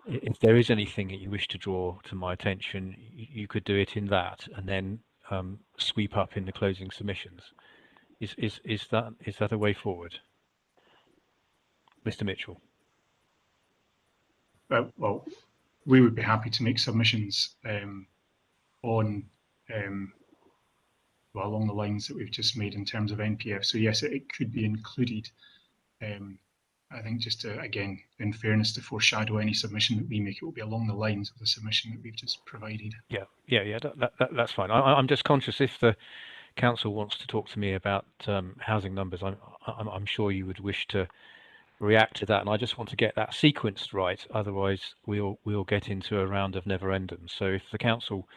if there is anything that you wish to draw to my attention, you could do it in that, and then sweep up in the closing submissions? Is that a way forward, Mr. Mitchell? Well, we would be happy to make submissions on well, along the lines that we've just made in terms of NPF. So yes, it could be included. I think just to, again, in fairness, to foreshadow any submission that we make, it will be along the lines of the submission that we've just provided. Yeah. That's fine. I'm just conscious, if the council wants to talk to me about housing numbers, I'm sure you would wish to react to that, and I just want to get that sequenced right. Otherwise, we'll get into a round of never ending. So if the council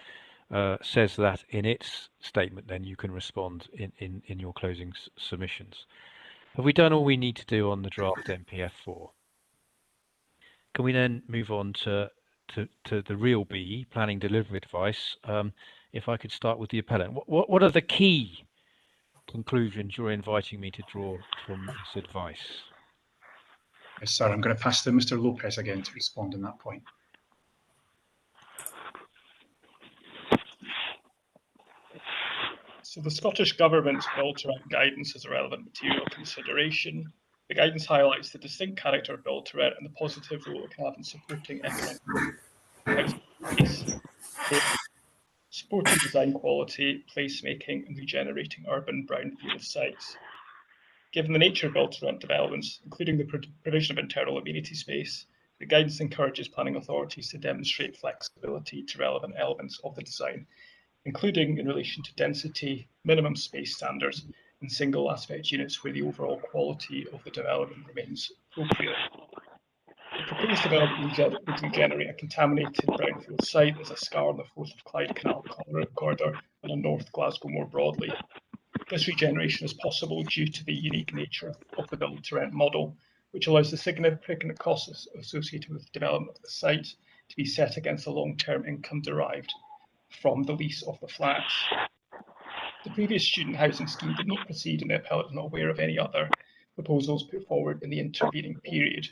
says that in its statement, then you can respond in your closing submissions. Have we done all we need to do on the draft NPF4? Can we then move on to the real B, planning delivery advice? If I could start with the appellant, what are the key conclusions you're inviting me to draw from this advice? Yes, sir. I'm going to pass to Mr. Lopez again to respond on that point. So the Scottish Government's build-to-rent guidance is a relevant material consideration. The guidance highlights the distinct character of build-to-rent and the positive role it can have in supporting economic growth, supporting design quality, placemaking, and regenerating urban brownfield sites. Given the nature of build-to-rent developments, including the provision of internal amenity space, the guidance encourages planning authorities to demonstrate flexibility to relevant elements of the design, including in relation to density, minimum space standards, and single aspect units where the overall quality of the development remains appropriate. The proposed development would regenerate a contaminated brownfield site as a scar on the Forth of Clyde Canal corridor and on North Glasgow more broadly. This regeneration is possible due to the unique nature of the build-to-rent model, which allows the significant costs associated with the development of the site to be set against the long-term income derived from the lease of the flats. The previous student housing scheme did not proceed, and the appellate is not aware of any other proposals put forward in the intervening period.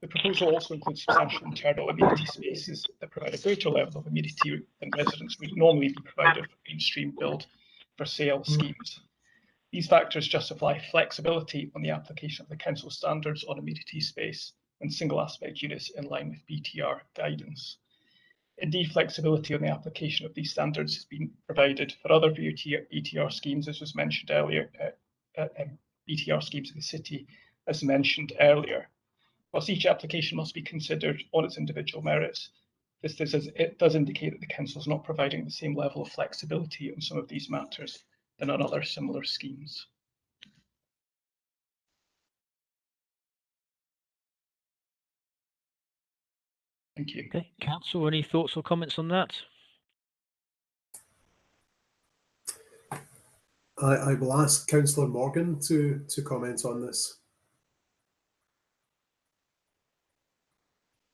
The proposal also includes substantial internal amenity spaces that provide a greater level of amenity than residents would normally be provided for mainstream build for sale schemes. These factors justify flexibility on the application of the council standards on amenity space and single aspect units in line with BTR guidance. Indeed, flexibility on the application of these standards has been provided for other BTR schemes, as was mentioned earlier, BTR schemes in the city, as mentioned earlier. Whilst each application must be considered on its individual merits, it does indicate that the council is not providing the same level of flexibility on some of these matters than on other similar schemes. Thank you. Okay, council, any thoughts or comments on that? I will ask Councillor Morgan to comment on this.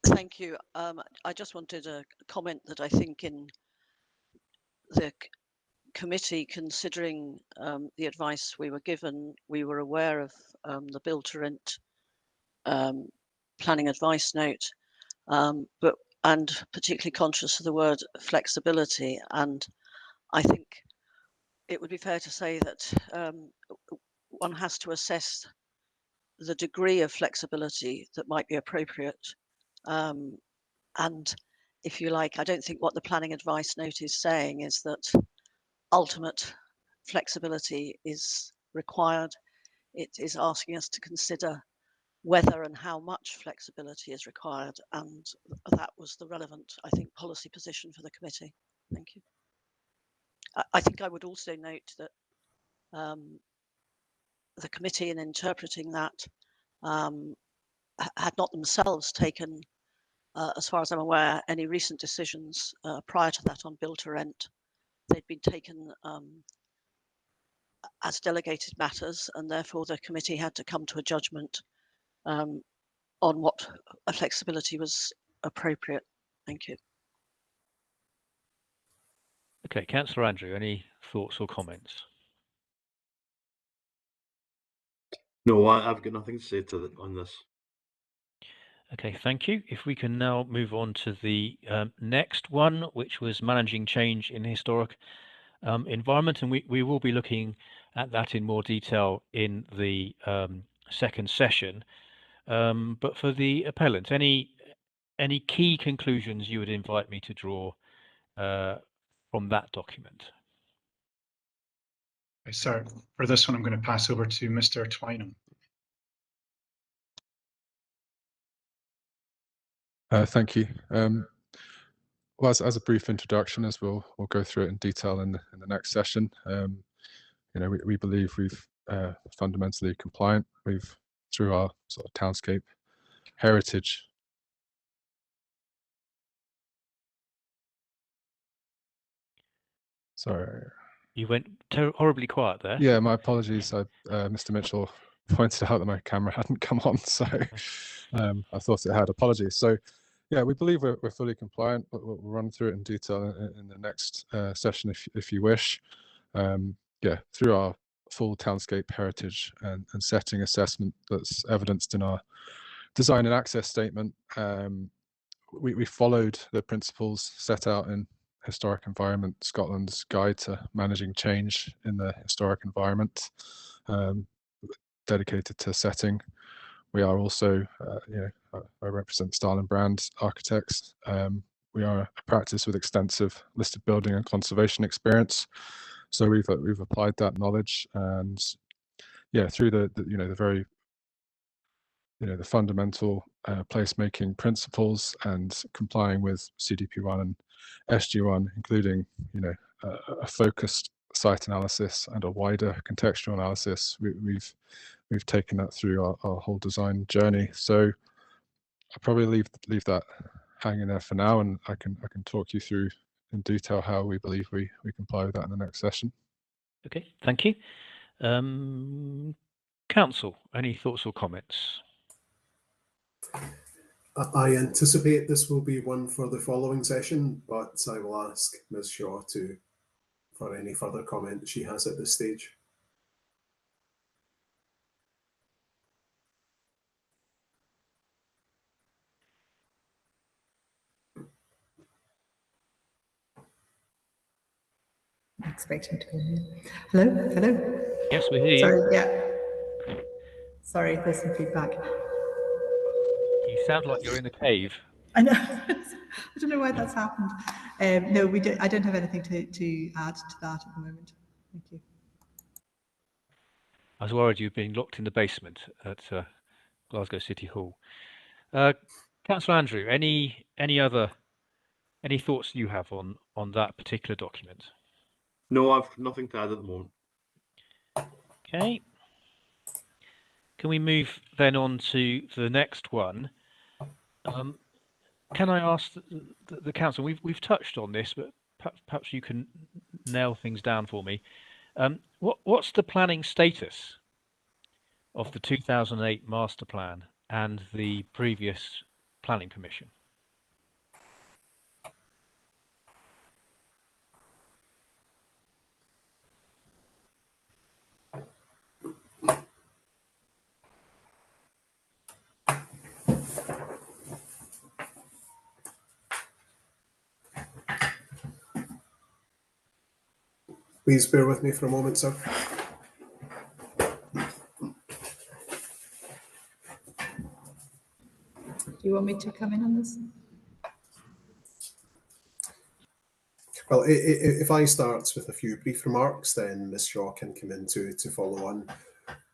Thank you. I just wanted a comment that I think in the committee, considering the advice we were given, we were aware of the build-to-rent planning advice note, and particularly conscious of the word flexibility. And I think it would be fair to say that one has to assess the degree of flexibility that might be appropriate. And if you like, I don't think what the planning advice note is saying is that ultimate flexibility is required. It is asking us to consider whether and how much flexibility is required, and that was the relevant, I think, policy position for the committee. Thank you. I think I would also note that the committee, in interpreting that, had not themselves taken, as far as I'm aware, any recent decisions prior to that on build to rent. They'd been taken as delegated matters, and therefore the committee had to come to a judgment on what flexibility was appropriate. Thank you. Okay, Councillor Andrew, any thoughts or comments? No, I've got nothing to say on this. Okay, thank you. If we can now move on to the next one, which was managing change in historic environment, and we will be looking at that in more detail in the second session. But for the appellant, any key conclusions you would invite me to draw from that document? So for this one, I'm going to pass over to Mr. Twynham. Thank you. Well, as a brief introduction, as we'll go through it in detail in the next session. You know, we believe we've fundamentally compliant. We've, through our sort of townscape heritage. Sorry. You went horribly quiet there. Yeah, my apologies. Mr. Mitchell pointed out that my camera hadn't come on, so I thought it had. Apologies. So, yeah, we believe we're fully compliant, but we'll run through it in detail in the next session if you wish. Yeah, through our full townscape heritage and setting assessment that's evidenced in our design and access statement, we followed the principles set out in Historic Environment Scotland's Guide to Managing Change in the Historic Environment, dedicated to setting. We are also, you know, I represent Style and Brand Architects. We are a practice with extensive listed building and conservation experience. So we've applied that knowledge, and yeah, through the you know, the very, you know, the fundamental placemaking principles and complying with CDP1 and SG1, including, you know, a focused site analysis and a wider contextual analysis. We've taken that through our whole design journey. So I'll probably leave that hanging there for now, and I can talk you through in detail how we believe we comply with that in the next session. Okay, thank you. Council, any thoughts or comments? I anticipate this will be one for the following session, but I will ask Ms. Shaw for any further comment she has at this stage. Expecting to. Hello. Yes, we hear you. Sorry, yeah. Sorry, there's some feedback. You sound like you're in a cave. I know. I don't know why that's happened. No, we don't. I don't have anything to add to that at the moment. Thank you. I was worried you'd been locked in the basement at Glasgow City Hall. Councillor Andrew, any thoughts you have on that particular document? No, I've nothing to add at the moment. Okay. Can we move then on to the next one? Can I ask the council? We've touched on this, but perhaps you can nail things down for me. What's the planning status of the 2008 master plan and the previous planning permission? Please bear with me for a moment, sir. you want me to come in on this? Well, if I start with a few brief remarks, then Ms. Shaw can come in to follow on.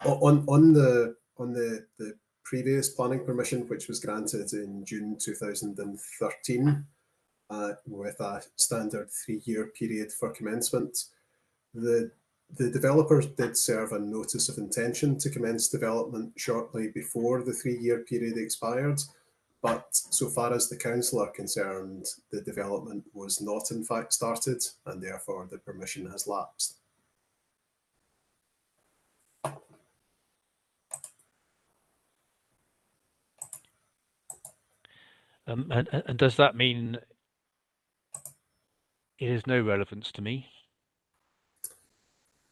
On the previous planning permission, which was granted in June 2013, with a standard 3-year period for commencement, the developers did serve a notice of intention to commence development shortly before the 3-year period expired. But so far as the council are concerned, the development was not in fact started, and therefore the permission has lapsed. And does that mean it has no relevance to me?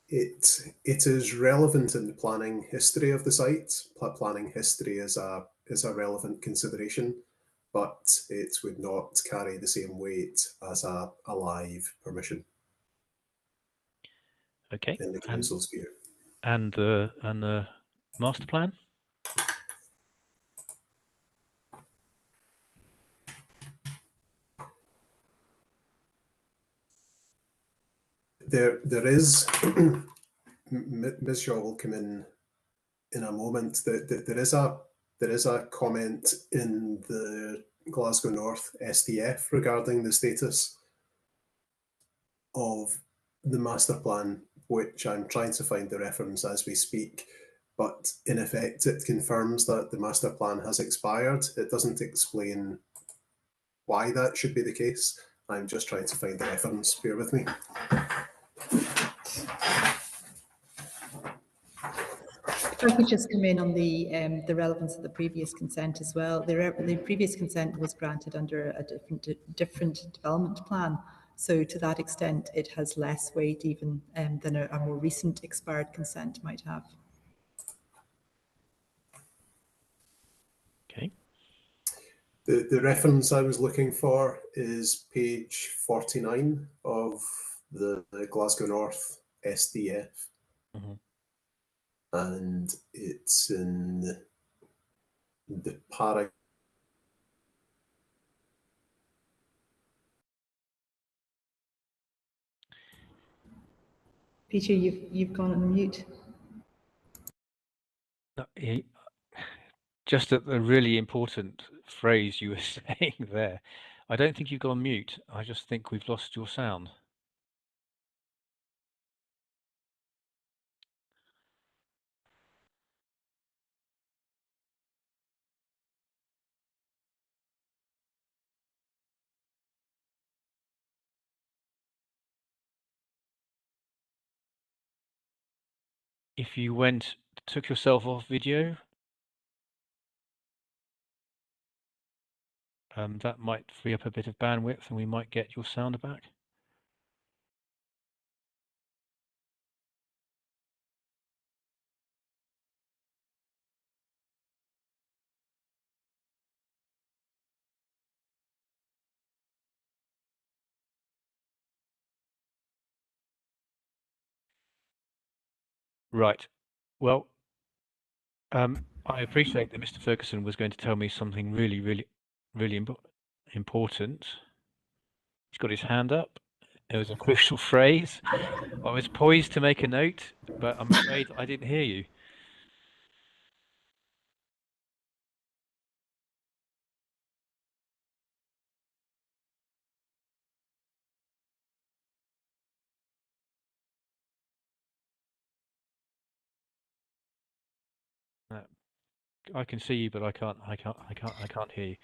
It is relevant in the planning history of the site. Planning history is a relevant consideration, but it would not carry the same weight as a live permission. Okay. In the council's view. And the master plan? There is, Ms. Shaw will come in a moment. There is a comment in the Glasgow North SDF regarding the status of the master plan, which I'm trying to find the reference as we speak. But in effect, it confirms that the master plan has expired. It doesn't explain why that should be the case. I'm just trying to find the reference. Bear with me. If I could just come in on the relevance of the previous consent as well. The previous consent was granted under a different development plan. So to that extent, it has less weight even than a more recent expired consent might have. Okay. The reference I was looking for is page 49 of the Glasgow North SDF. Mm-hmm. And it's in the paragraph. Peter, you've gone on mute. Just at the really important phrase you were saying there, I don't think you've gone mute. I just think we've lost your sound. If you took yourself off video, that might free up a bit of bandwidth and we might get your sound back. Right. Well, I appreciate that Mr. Ferguson was going to tell me something really important. He's got his hand up. It was a crucial phrase. I was poised to make a note, but I'm afraid I didn't hear you. I can see you, but I can't hear you.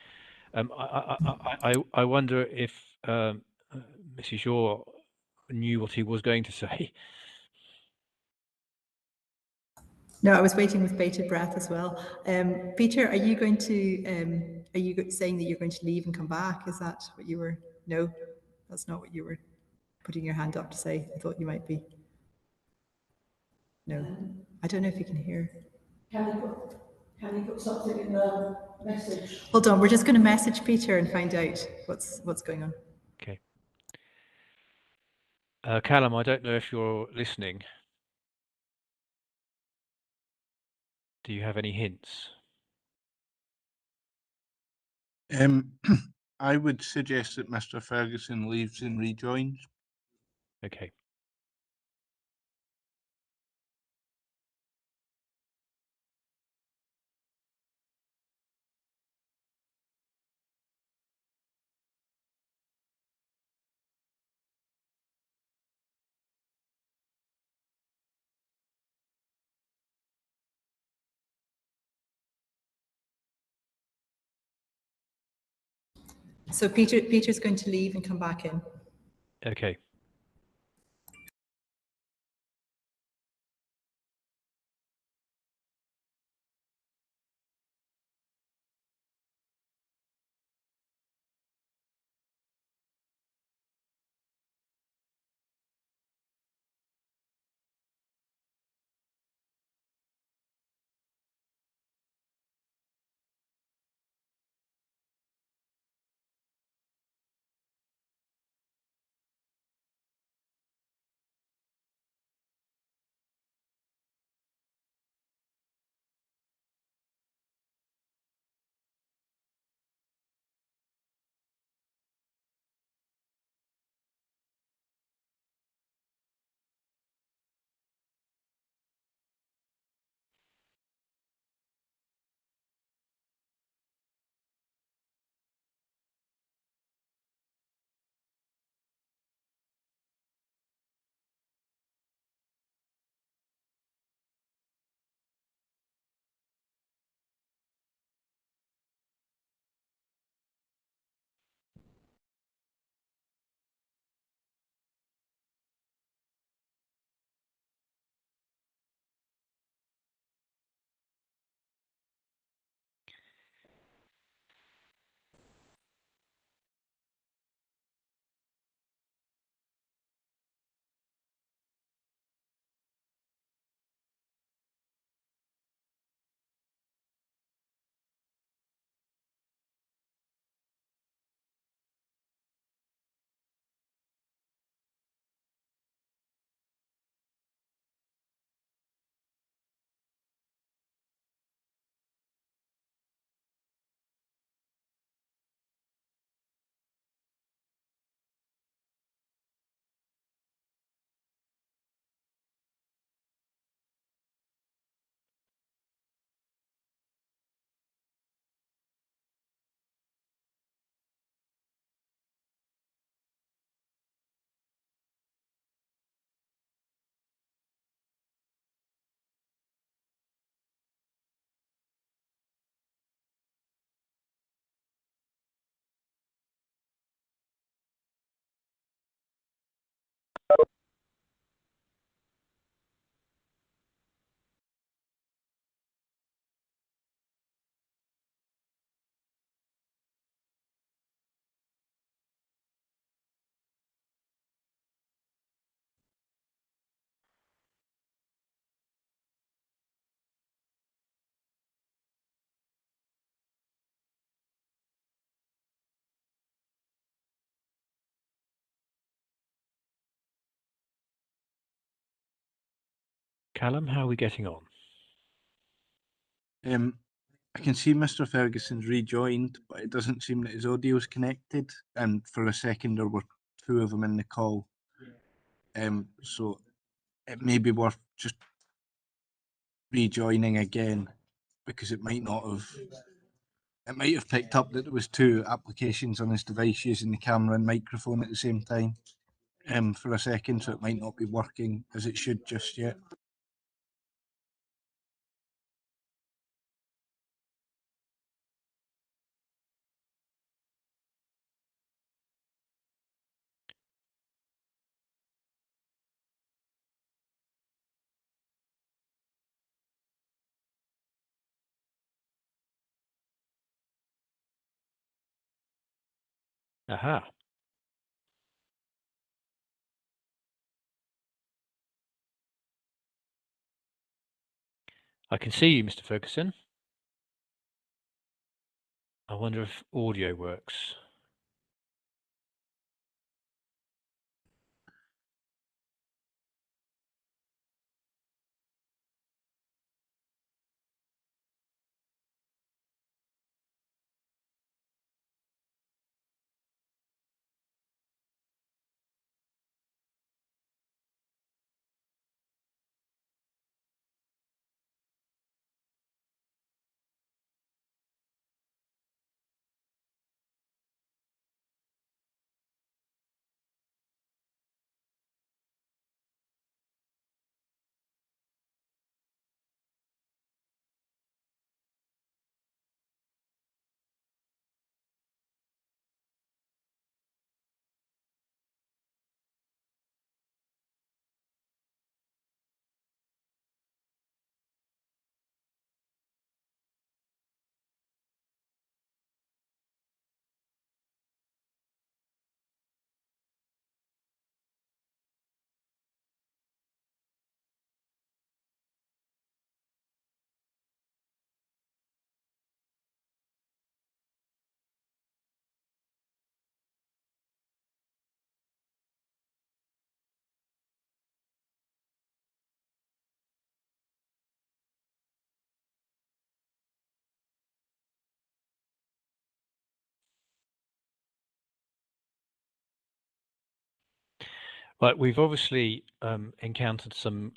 I wonder if Mrs. Shaw knew what he was going to say. No, I was waiting with bated breath as well. Peter, are you going to? Are you saying that you're going to leave and come back? Is that what you were? No, that's not what you were putting your hand up to say. I thought you might be. No, I don't know if you can hear. Can you put something in the message? Hold on, we're just going to message Peter and find out what's going on. Okay. Callum, I don't know if you're listening. Do you have any hints? I would suggest that Mr. Ferguson leaves and rejoins. Okay. So Peter's going to leave and come back in. Okay. Callum, how are we getting on? I can see Mr. Ferguson's rejoined, but it doesn't seem that his audio is connected. And for a second, there were two of them in the call. So it may be worth just rejoining again, because it might not have. It might have picked up that there was two applications on his device using the camera and microphone at the same time. For a second, so it might not be working as it should just yet. Aha. I can see you, Mr. Ferguson. I wonder if audio works. Right, we've obviously encountered some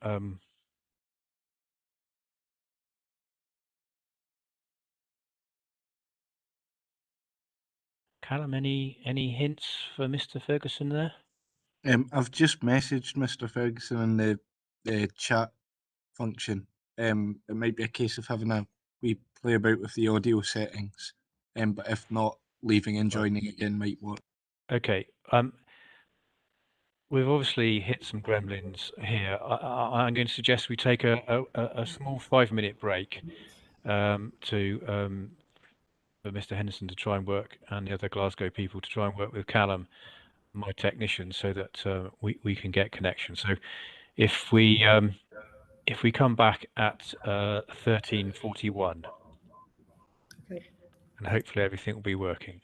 Callum, any hints for Mr. Ferguson there? I've just messaged Mr. Ferguson in the chat function. It might be a case of having a wee play about with the audio settings. But if not, leaving and joining again might work. Okay. We've obviously hit some gremlins here. I'm going to suggest we take a small 5-minute break for Mr. Henderson to try and work, and the other Glasgow people to try and work with Callum, my technician, so that we can get connection. So if we come back at 13:41, Okay. and hopefully everything will be working.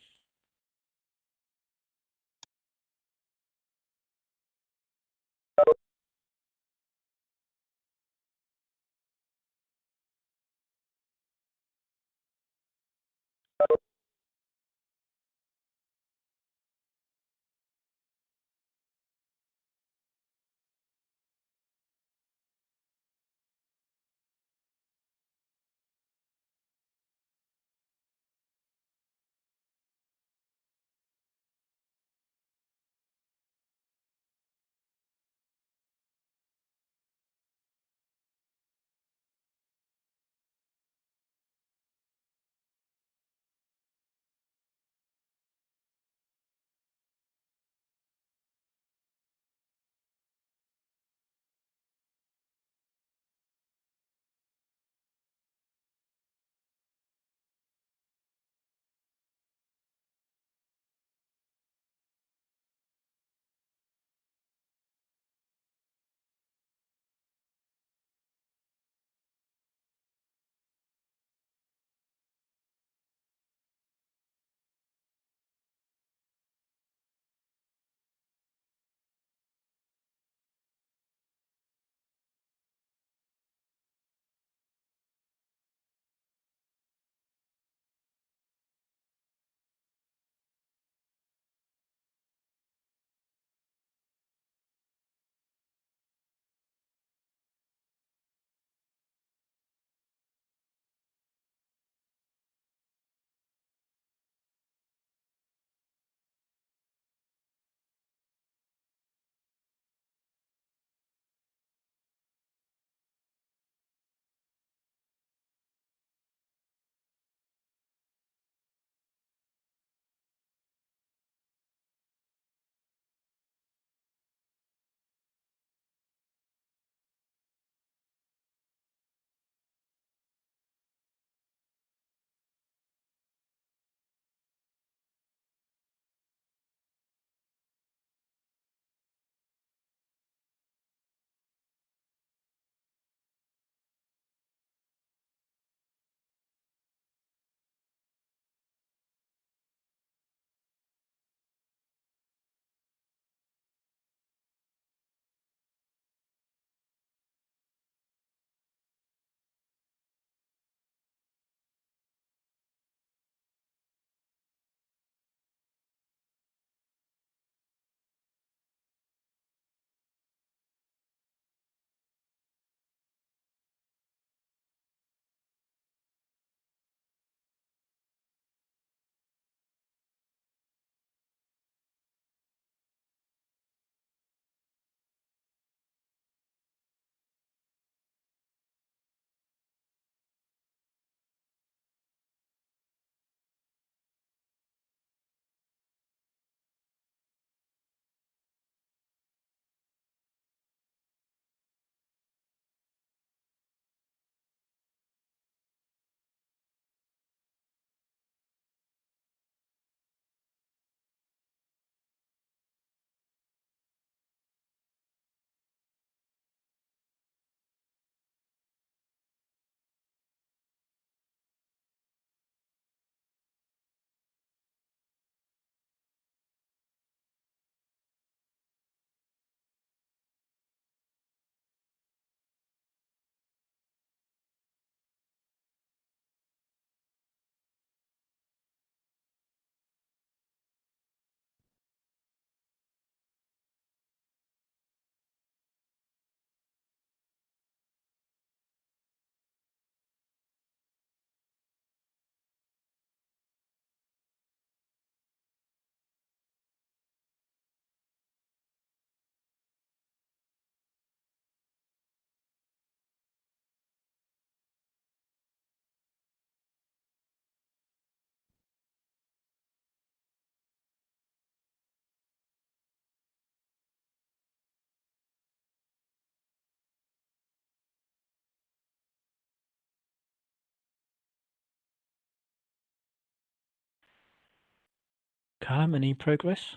Callum, any progress?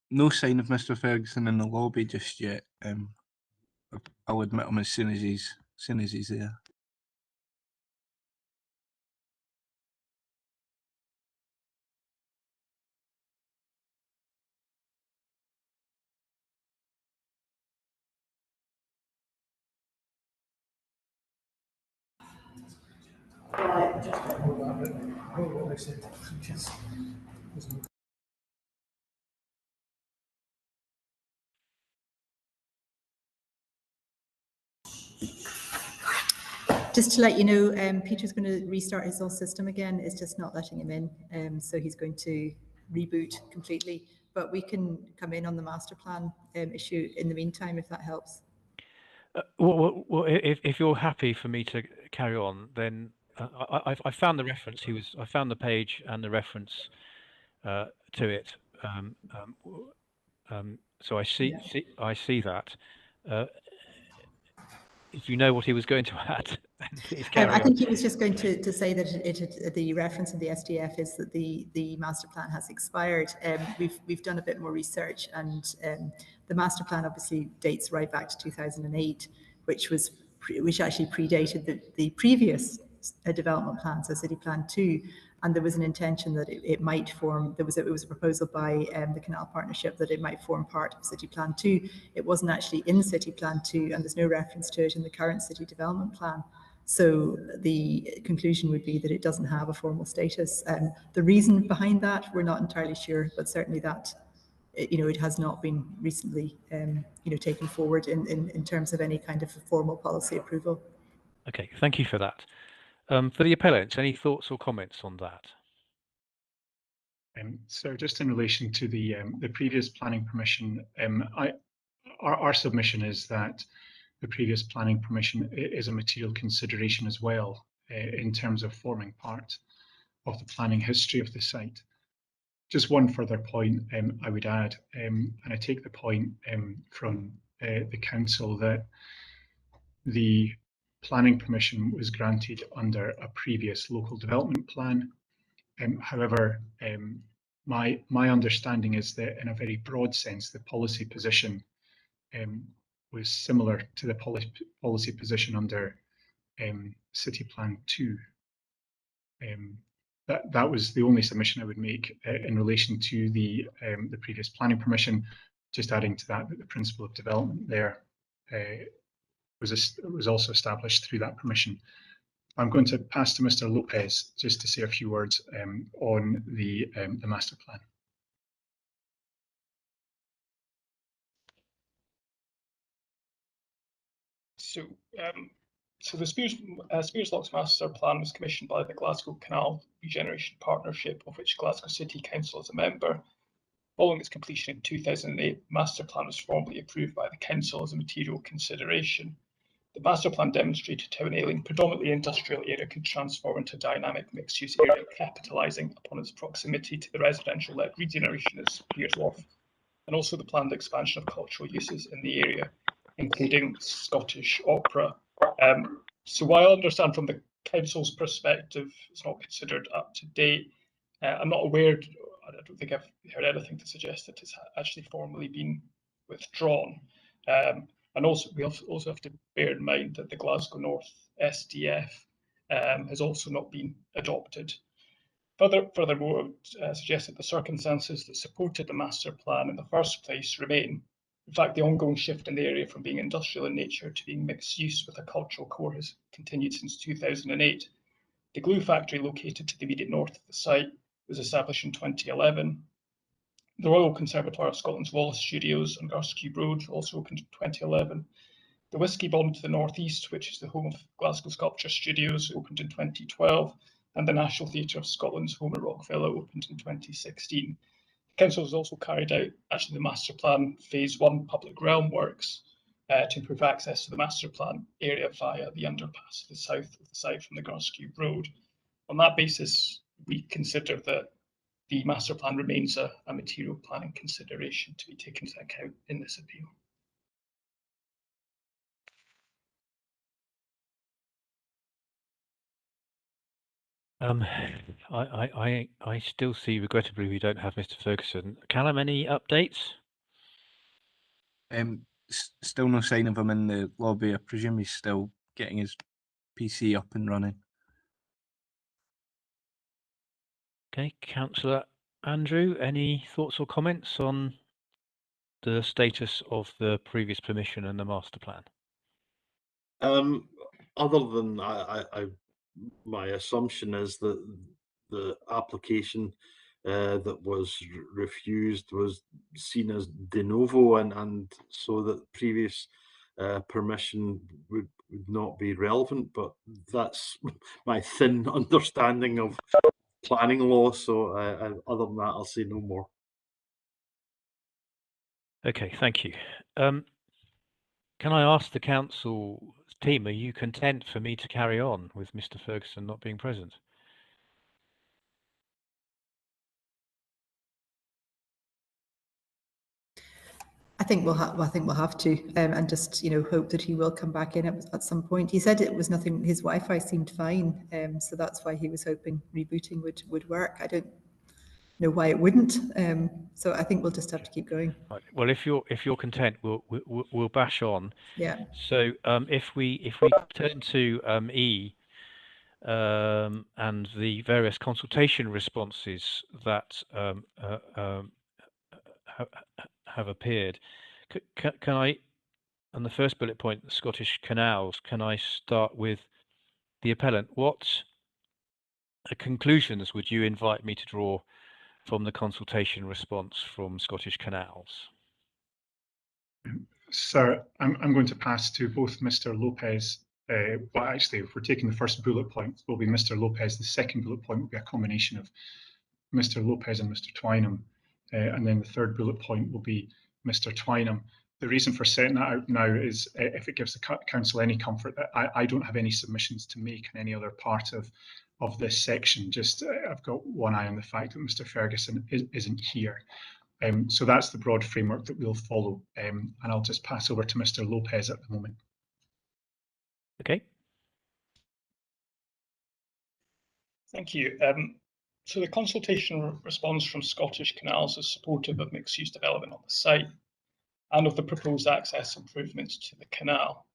No sign of Mr. Ferguson in the lobby just yet. I'll admit him as soon as he's there. Just to let you know, Peter's going to restart his whole system again. It's just not letting him in. So he's going to reboot completely. But we can come in on the master plan issue in the meantime, if that helps. Well, if you're happy for me to carry on, then I found the reference. I found the page and the reference to it. So I see that. If you know what he was going to add, then please carry on. I think he was just going to say that the reference in the SDF is that the master plan has expired. We've done a bit more research, and the master plan obviously dates right back to 2008, which actually predated the previous development plan, so City Plan 2. And there was an intention that it might form. It was a proposal by the Canal Partnership that it might form part of City Plan 2. It wasn't actually in City Plan 2, and there's no reference to it in the current City Development Plan. So the conclusion would be that it doesn't have a formal status. The reason behind that, we're not entirely sure, but certainly that it has not been recently taken forward in terms of any kind of formal policy approval. Okay, thank you for that. For the appellants, any thoughts or comments on that? So just in relation to the previous planning permission, our submission is that the previous planning permission is a material consideration as well in terms of forming part of the planning history of the site. Just one further point I would add, and I take the point from the council that the planning permission was granted under a previous local development plan. However, my understanding is that in a very broad sense, the policy position was similar to the policy position under City Plan 2. That was the only submission I would make in relation to the previous planning permission. Just adding to that the principle of development there was also established through that permission. I'm going to pass to Mr. Lopez just to say a few words on the master plan. So the Spears Locks Master Plan was commissioned by the Glasgow Canal Regeneration Partnership, of which Glasgow City Council is a member. Following its completion in 2008, the Master Plan was formally approved by the Council as a material consideration. The Master Plan demonstrated how an ailing, predominantly industrial area could transform into a dynamic mixed-use area, capitalising upon its proximity to the residential-led regeneration at Spears Wharf, and also the planned expansion of cultural uses in the area, including Scottish opera. So while I understand from the council's perspective, it's not considered up to date, I'm not aware, I don't think I've heard anything to suggest that it's actually formally been withdrawn. And also, we also have to bear in mind that the Glasgow North SDF has also not been adopted. Furthermore, I would suggest that the circumstances that supported the master plan in the first place remain. In fact, the ongoing shift in the area from being industrial in nature to being mixed use with a cultural core has continued since 2008. The glue factory located to the immediate north of the site was established in 2011. The Royal Conservatoire of Scotland's Wallace Studios on Garscube Road also opened in 2011. The Whisky Bond to the northeast, which is the home of Glasgow Sculpture Studios, opened in 2012, and the National Theatre of Scotland's home at Rockville opened in 2016. The council has also carried out the master plan phase 1 public realm works to improve access to the master plan area via the underpass to the south of the site from the Garscube Road. On that basis, we consider that the master plan remains a material planning consideration to be taken into account in this appeal. I still see, regrettably, we don't have Mr. Ferguson. Callum, any updates? Still no sign of him in the lobby. I presume he's still getting his PC up and running. Okay, Councillor Andrew, any thoughts or comments on the status of the previous permission and the master plan? Other than my assumption is that the application that was refused was seen as de novo, and so that previous permission would not be relevant. But that's my thin understanding of planning law. So other than that, I'll say no more. Okay, thank you. Can I ask the council team, are you content for me to carry on with Mr. Ferguson not being present? I think we'll have to, and just hope that he will come back in at some point. He said it was nothing. His Wi-Fi seemed fine, so that's why he was hoping rebooting would work. I don't know why it wouldn't. So I think we'll just have to keep going. Right. Well, if you're content, we'll bash on. Yeah. So if we turn to E and the various consultation responses that have appeared, can I, on the first bullet point, the Scottish Canals, can I start with the appellant? What conclusions would you invite me to draw from the consultation response from Scottish Canals? Sir, I'm going to pass to both Mr. Lopez. Well, actually, if we're taking the first bullet point, will be Mr. Lopez. The second bullet point will be a combination of Mr. Lopez and Mr. Twynham. And then the third bullet point will be Mr. Twynham. The reason for setting that out now is if it gives the council any comfort that I don't have any submissions to make in any other part of this section. Just I've got one eye on the fact that Mr. Ferguson isn't here. So that's the broad framework that we'll follow. And I'll just pass over to Mr. Lopez at the moment. Okay. Thank you. So the consultation response from Scottish Canals is supportive of mixed-use development on the site and of the proposed access improvements to the canal.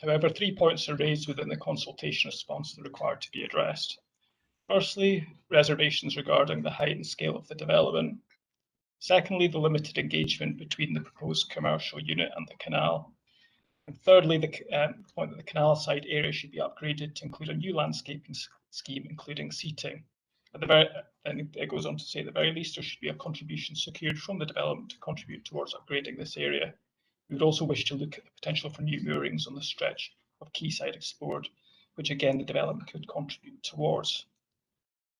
However, 3 points are raised within the consultation response that are required to be addressed. Firstly, reservations regarding the height and scale of the development. Secondly, the limited engagement between the proposed commercial unit and the canal. And thirdly, the point that the canal side area should be upgraded to include a new landscaping scheme, including seating. And it goes on to say, at the very least, there should be a contribution secured from the development to contribute towards upgrading this area. We would also wish to look at the potential for new moorings on the stretch of quayside explored, which again, the development could contribute towards.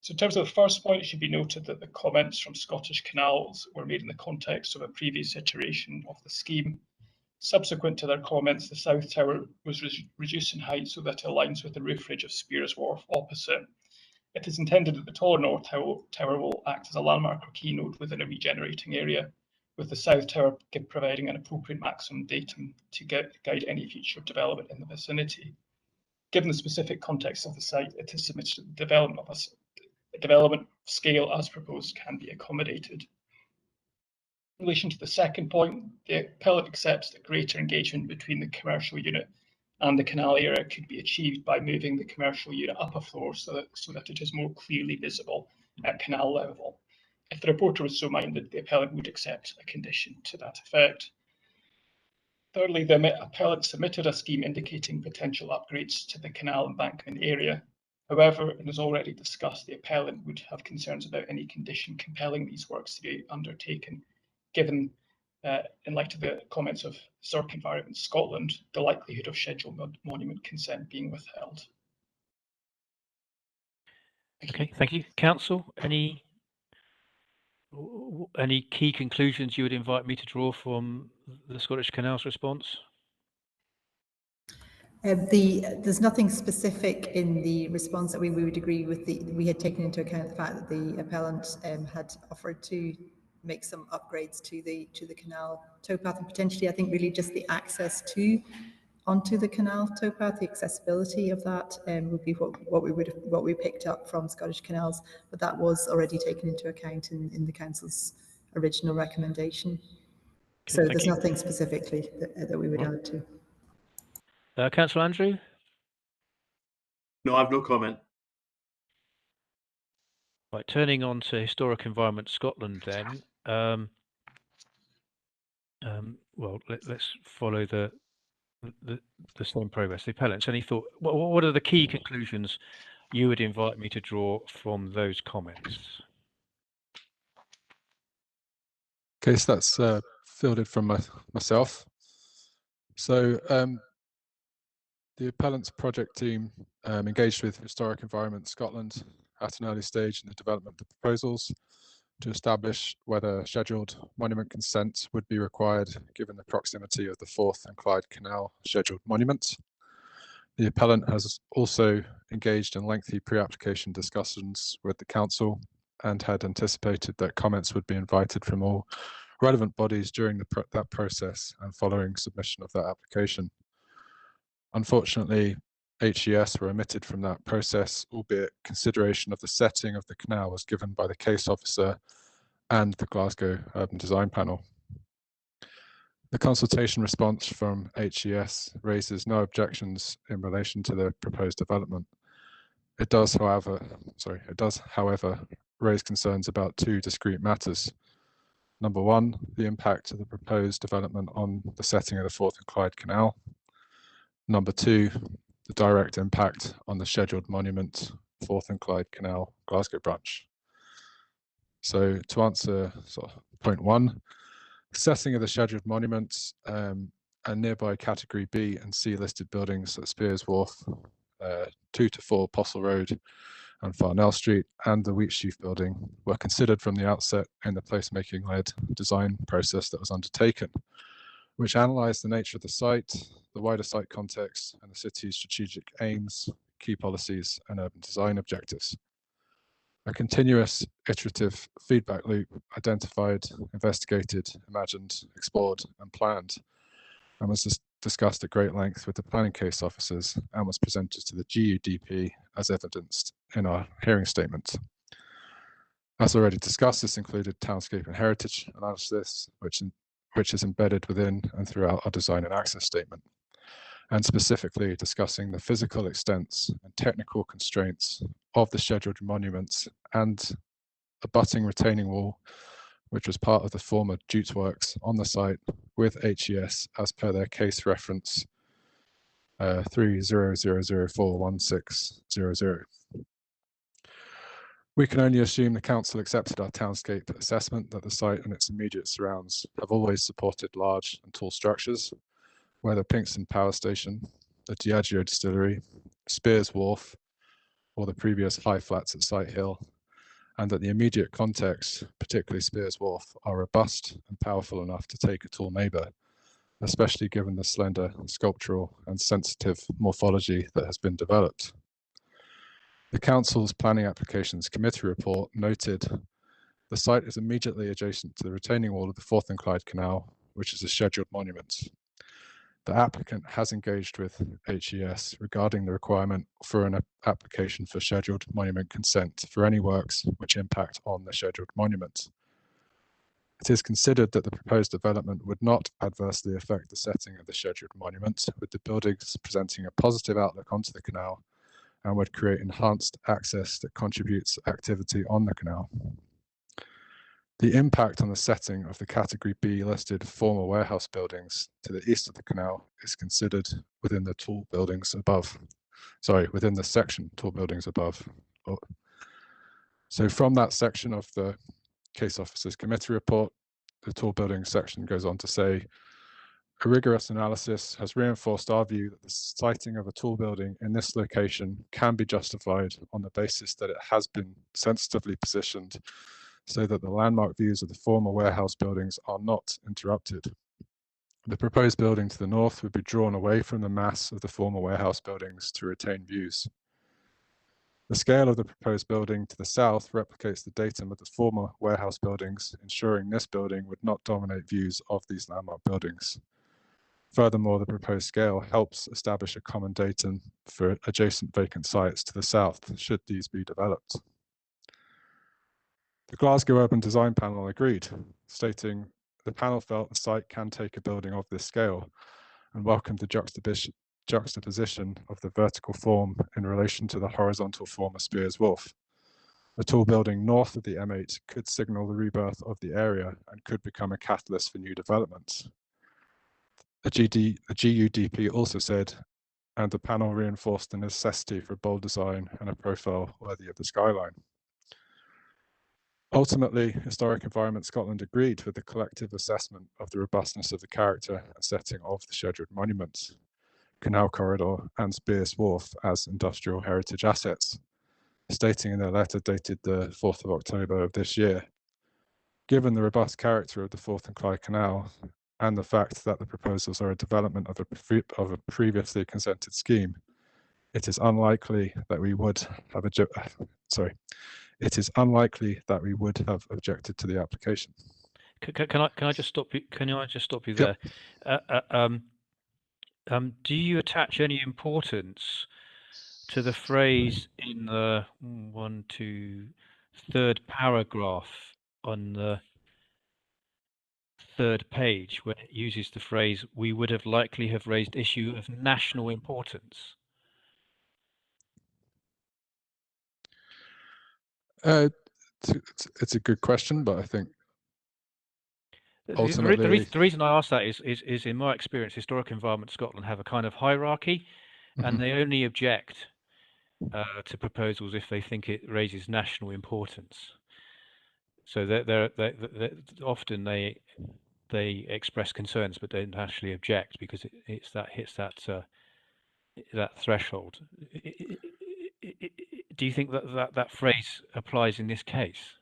So in terms of the first point, it should be noted that the comments from Scottish Canals were made in the context of a previous iteration of the scheme. Subsequent to their comments, the south tower was reduced in height so that it aligns with the roof ridge of Spears Wharf opposite. It is intended that the taller north tower will act as a landmark or keynote within a regenerating area, with the south tower providing an appropriate maximum datum to guide any future development in the vicinity. Given the specific context of the site, it is submitted that the development scale as proposed can be accommodated. In relation to the second point, the appellant accepts that greater engagement between the commercial unit and the canal area could be achieved by moving the commercial unit up a floor so that it is more clearly visible at canal level. If the reporter was so minded, the appellant would accept a condition to that effect. Thirdly, the appellant submitted a scheme indicating potential upgrades to the canal embankment area. However, as already discussed, the appellant would have concerns about any condition compelling these works to be undertaken, given, in light of the comments of Cirque Environment Scotland, the likelihood of scheduled monument consent being withheld. Thank you. Council, any key conclusions you would invite me to draw from the Scottish Canals response? There's nothing specific in the response that we would agree with. We had taken into account the fact that the appellant had offered to make some upgrades to the canal towpath, and potentially I think really just the access to onto the canal towpath. The accessibility of that would be what we picked up from Scottish Canals, but that was already taken into account in the council's original recommendation. Okay, So there's nothing specifically that we would add to. Councillor Andrew? No, I have no comment. Right, turning on to Historic Environment Scotland then. Well, let's follow the same progress. The appellants, any thought? What are the key conclusions you would invite me to draw from those comments? Okay, so that's fielded from myself. So the appellant's project team engaged with Historic Environment Scotland at an early stage in the development of the proposals to establish whether scheduled monument consent would be required given the proximity of the Forth and Clyde Canal scheduled monument. The appellant has also engaged in lengthy pre-application discussions with the council and had anticipated that comments would be invited from all relevant bodies during that process and following submission of that application. Unfortunately, HES were omitted from that process, albeit consideration of the setting of the canal was given by the case officer and the Glasgow Urban Design Panel. The consultation response from HES raises no objections in relation to the proposed development. It does, however, raise concerns about two discrete matters. Number one, the impact of the proposed development on the setting of the Forth and Clyde Canal. Number two, the direct impact on the scheduled monument, Forth and Clyde Canal, Glasgow branch. So to answer point one, setting of the scheduled monuments and nearby category B and C listed buildings at Spears Wharf, 2 to 4 Postle Road and Farnell Street, and the Wheatsheaf building were considered from the outset in the placemaking-led design process that was undertaken, which analysed the nature of the site, the wider site context, and the city's strategic aims, key policies, and urban design objectives. A continuous iterative feedback loop identified, investigated, imagined, explored, and planned, and was discussed at great length with the planning case officers and was presented to the GUDP as evidenced in our hearing statement. As already discussed, this included townscape and heritage analysis, which is embedded within and throughout our design and access statement, and specifically discussing the physical extents and technical constraints of the scheduled monuments and a abutting retaining wall, which was part of the former jute works on the site with HES as per their case reference 3000416000. We can only assume the council accepted our townscape assessment that the site and its immediate surrounds have always supported large and tall structures, whether Pinkston Power Station, the Diageo Distillery, Spears Wharf, or the previous high flats at Sight Hill, and that the immediate context, particularly Spears Wharf, are robust and powerful enough to take a tall neighbour, especially given the slender sculptural and sensitive morphology that has been developed. The Council's Planning Applications Committee report noted the site is immediately adjacent to the retaining wall of the Forth and Clyde Canal, which is a scheduled monument. The applicant has engaged with HES regarding the requirement for an application for scheduled monument consent for any works which impact on the scheduled monument. It is considered that the proposed development would not adversely affect the setting of the scheduled monument, with the buildings presenting a positive outlook onto the canal and would create enhanced access that contributes activity on the canal. The impact on the setting of the Category B listed former warehouse buildings to the east of the canal is considered within the tall buildings above. Within the section tall buildings above. So from that section of the Case Officers Committee report, the tall buildings section goes on to say, a rigorous analysis has reinforced our view that the siting of a tall building in this location can be justified on the basis that it has been sensitively positioned so that the landmark views of the former warehouse buildings are not interrupted. The proposed building to the north would be drawn away from the mass of the former warehouse buildings to retain views. The scale of the proposed building to the south replicates the datum of the former warehouse buildings, ensuring this building would not dominate views of these landmark buildings. Furthermore, the proposed scale helps establish a common datum for adjacent vacant sites to the south, should these be developed. The Glasgow Urban Design Panel agreed, stating the panel felt the site can take a building of this scale and welcomed the juxtaposition of the vertical form in relation to the horizontal form of Spears Wharf. A tall building north of the M8 could signal the rebirth of the area and could become a catalyst for new developments. The GUDP also said, and the panel reinforced the necessity for a bold design and a profile worthy of the skyline. Ultimately, Historic Environment Scotland agreed with the collective assessment of the robustness of the character and setting of the scheduled monuments, Canal Corridor and Spears Wharf as industrial heritage assets, stating in their letter dated the 4th of October of this year, given the robust character of the Forth and Clyde Canal and the fact that the proposals are a development of a previously consented scheme, it is unlikely that we would have objected to the application. Can I just stop you? Can I just stop you there? Yep. Do you attach any importance to the phrase in the third paragraph on the third page, where it uses the phrase "we would have likely have raised issue of national importance"? It's a good question, but I think ultimately the reason I ask that is in my experience, Historic Environment Scotland have a kind of hierarchy, and they only object to proposals if they think it raises national importance. So they're often they express concerns, but don't actually object because it hits that threshold. Do you think that phrase applies in this case?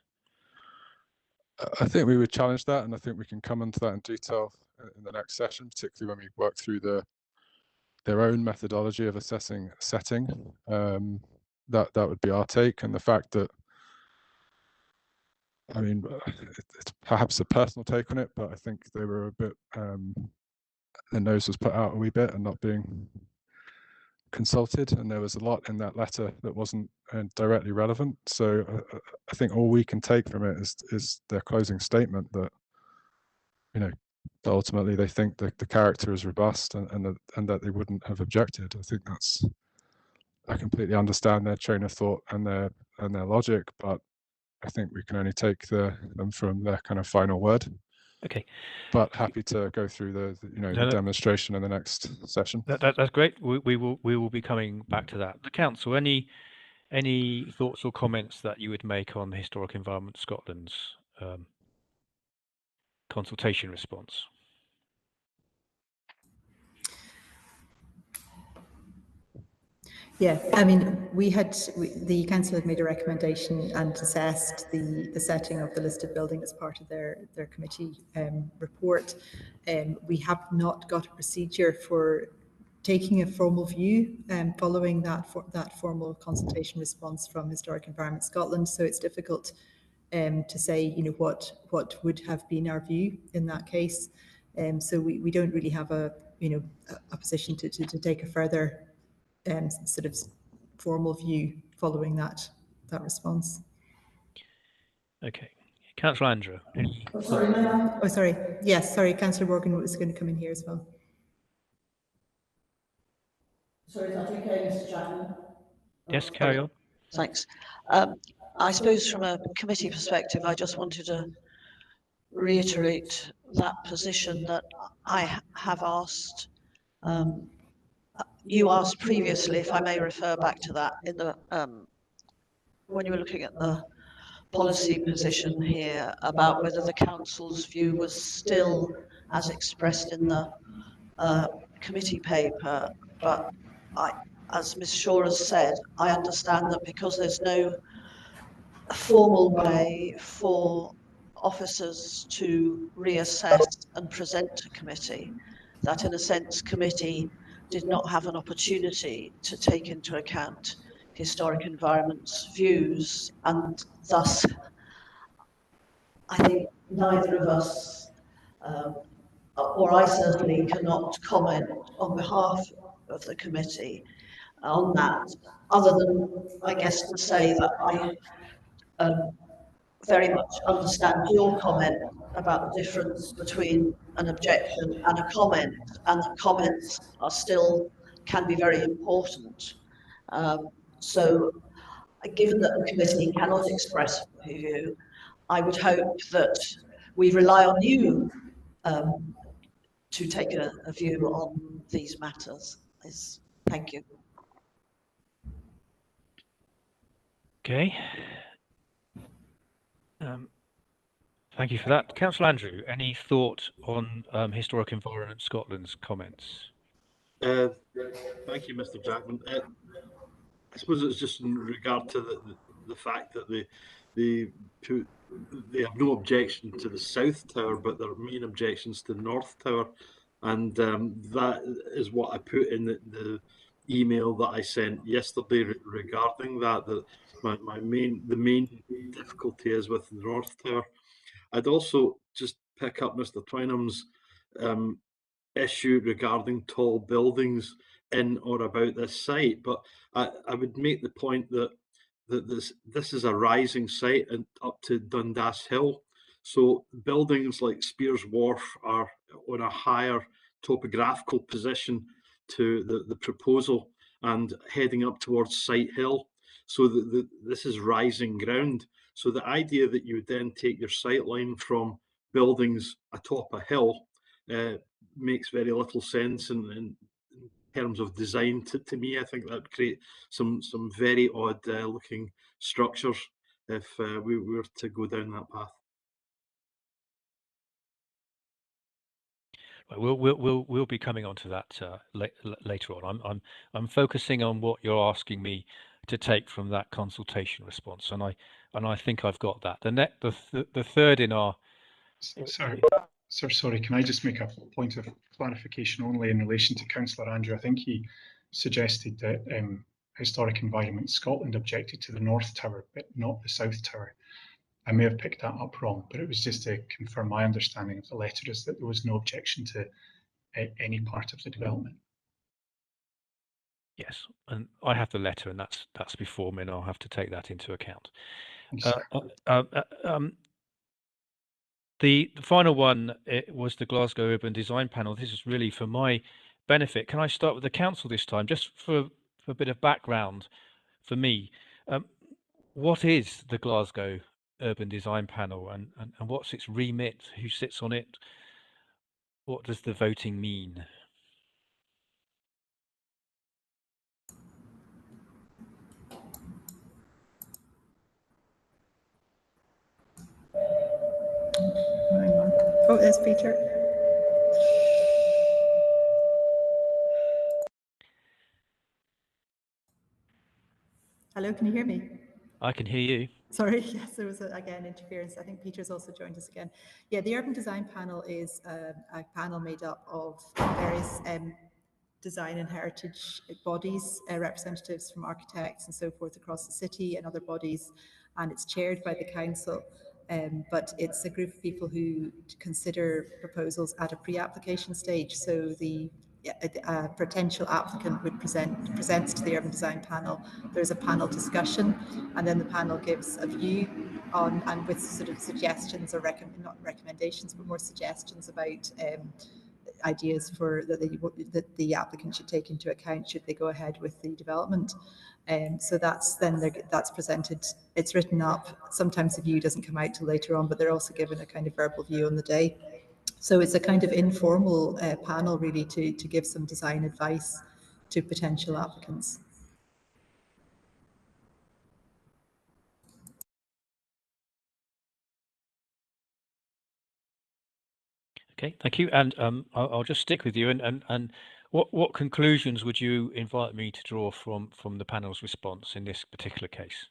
I think we would challenge that, and I think we can come into that in detail in the next session, particularly when we work through their own methodology of assessing setting. That would be our take, and the fact that, I mean, it's perhaps a personal take on it, but I think they were a bit, their nose was put out a wee bit and not being consulted, and there was a lot in that letter that wasn't directly relevant. So I think all we can take from it is their closing statement that, you know, that ultimately they think that the character is robust and that they wouldn't have objected. I think I completely understand their train of thought and their logic, but I think we can only take them from their kind of final word. Okay. But happy to go through the demonstration in the next session. That's great. We will be coming back to that. The council, any thoughts or comments that you would make on the Historic Environment Scotland's consultation response? Yeah, I mean, the council had made a recommendation and assessed the setting of the listed building as part of their committee report. We have not got a procedure for taking a formal view following that formal consultation response from Historic Environment Scotland. So it's difficult to say, you know, what would have been our view in that case. So we don't really have a position to take a further sort of formal view following that response. Okay, Councillor Andrew. Sorry. Yes, sorry. Councillor Morgan was going to come in here as well. Sorry, is that okay, Mr. Jackman? Yes, carry on. Thanks. I suppose from a committee perspective, I just wanted to reiterate that position that I have asked. You asked previously, if I may refer back to that, in the when you were looking at the policy position here about whether the council's view was still as expressed in the committee paper. But as Ms. Shaw has said, I understand that because there's no formal way for officers to reassess and present to committee, that in a sense committee did not have an opportunity to take into account Historic Environment's views, and thus I think neither of us or I certainly cannot comment on behalf of the committee on that, other than, I guess, to say that I very much understand your comment about the difference between an objection and a comment, and that comments are still can be very important. So, given that the committee cannot express a view, I would hope that we rely on you to take a view on these matters. Thank you. Okay. Thank you for that. Councillor Andrew, any thought on Historic Environment Scotland's comments? Thank you, Mr. Jackman. I suppose it's just in regard to the fact that they have no objection to the South Tower, but their main objections to the North Tower, and that is what I put in the email that I sent yesterday regarding that. That the main difficulty is with the North Tower. I'd also just pick up Mr. Twynham's issue regarding tall buildings in or about this site, but I would make the point that this is a rising site and up to Dundas Hill, so buildings like Spears Wharf are on a higher topographical position to the proposal and heading up towards Sight Hill, so this is rising ground. So the idea that you would then take your sight line from buildings atop a hill makes very little sense in terms of design to me. I think that would create some very odd looking structures if we were to go down that path. We'll be coming on to that later on. I'm focusing on what you're asking me to take from that consultation response, and I think I've got that. The third in our Sorry, can I just make a point of clarification only in relation to Councillor Andrew? I think he suggested that Historic Environment Scotland objected to the North Tower, but not the South Tower. I may have picked that up wrong, but it was just to confirm my understanding of the letter is that there was no objection to any part of the development. Yes, and I have the letter, and that's before me, and I'll have to take that into account. The final one was the Glasgow Urban Design Panel. This is really for my benefit. Can I start with the council this time, just for a bit of background for me? What is the Glasgow Urban Design Panel, and what's its remit? Who sits on it? What does the voting mean? Hang on. Oh, there's Peter. Hello, can you hear me? I can hear you. Sorry, yes, there was again interference. I think Peter's also joined us again. Yeah, the Urban Design Panel is a panel made up of various design and heritage bodies, representatives from architects and so forth across the city and other bodies, and it's chaired by the council. But it's a group of people who consider proposals at a pre-application stage. So a potential applicant would presents to the Urban Design Panel. There's a panel discussion, and then the panel gives a view on, and with sort of suggestions or not recommendations, but more suggestions about ideas for that the applicant should take into account should they go ahead with the development. So that's presented, it's written up. Sometimes the view doesn't come out till later on, but they're also given a kind of verbal view on the day. So it's a kind of informal panel really to give some design advice to potential applicants. Okay, thank you. And I'll just stick with you. And what conclusions would you invite me to draw from the panel's response in this particular case?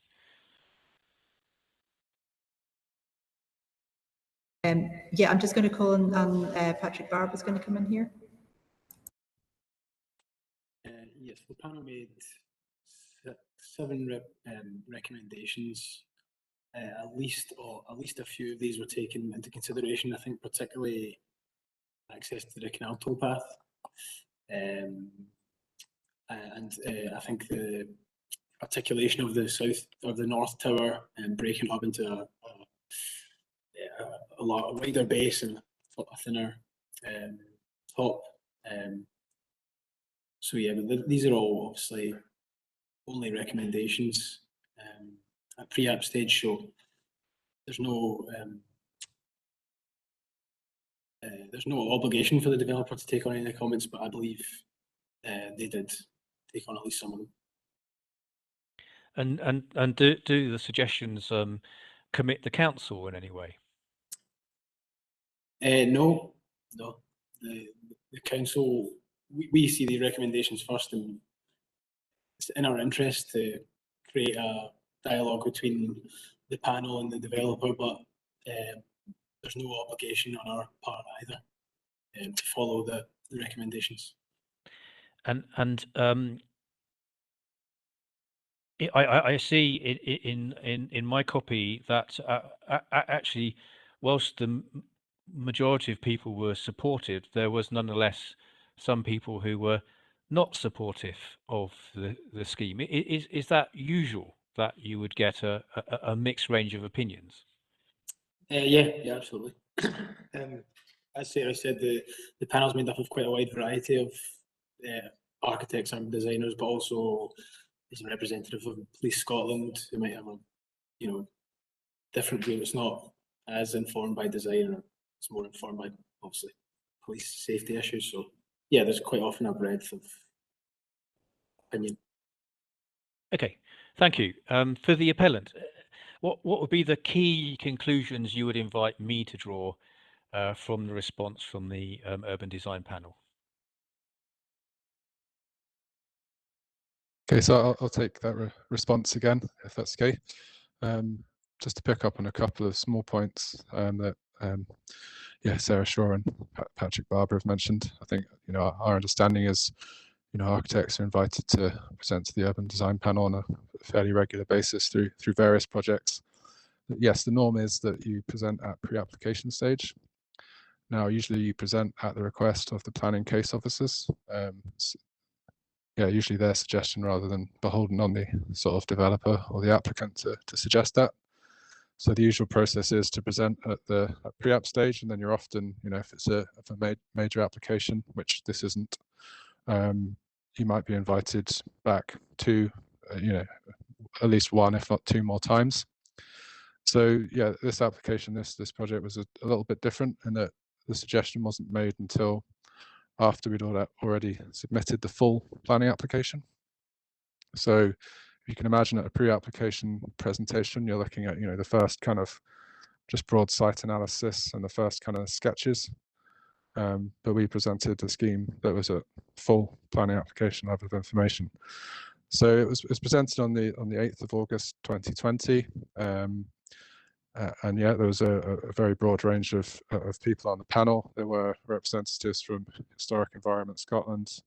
Yeah, I'm just going to call on Patrick Barber's going to come in here. Yes, the panel made 7 recommendations. At least a few of these were taken into consideration. I think particularly access to the canal towpath. I think the articulation of the south or the north tower and breaking up into a wider base and a thinner top. So yeah, but these are all obviously only recommendations at pre-app stage, so there's no obligation for the developer to take on any of the comments, but I believe they did take on at least some of them. And do the suggestions commit the council in any way? No. The council, we see the recommendations first, and it's in our interest to create a dialogue between the panel and the developer, but there's no obligation on our part either to follow the recommendations. I see in my copy that actually, whilst the majority of people were supportive, there was nonetheless some people who were not supportive of the scheme. Is that usual that you would get a mixed range of opinions? Yeah, absolutely. As Sarah said, the panel's made up of quite a wide variety of architects and designers, but also is a representative of Police Scotland who might have a different view. It's not as informed by design, it's more informed by obviously police safety issues. So yeah, there's quite often a breadth of opinion. Okay, thank you. For the appellant, what would be the key conclusions you would invite me to draw from the response from the urban design panel? Okay, so I'll take that response again, if that's okay. Just to pick up on a couple of small points that Sarah Shaw and Patrick Barber have mentioned. I think our understanding is architects are invited to present to the urban design panel on a fairly regular basis through various projects. Yes, the norm is that you present at pre-application stage. Now, usually you present at the request of the planning case officers. Usually their suggestion rather than beholden on the sort of developer or the applicant to suggest that. So the usual process is to present at the pre-app stage, and then you're often, if it's a major application, which this isn't, you might be invited back to, at least one, if not two more times. So yeah, this application, this project was a little bit different in that the suggestion wasn't made until after we'd already submitted the full planning application. So you can imagine at a pre-application presentation, you're looking at, the first kind of just broad site analysis and the first kind of sketches. But we presented a scheme that was a full planning application level of information. So it was presented on the 8th of August 2020. And yeah, there was a very broad range of people on the panel. There were representatives from Historic Environment Scotland,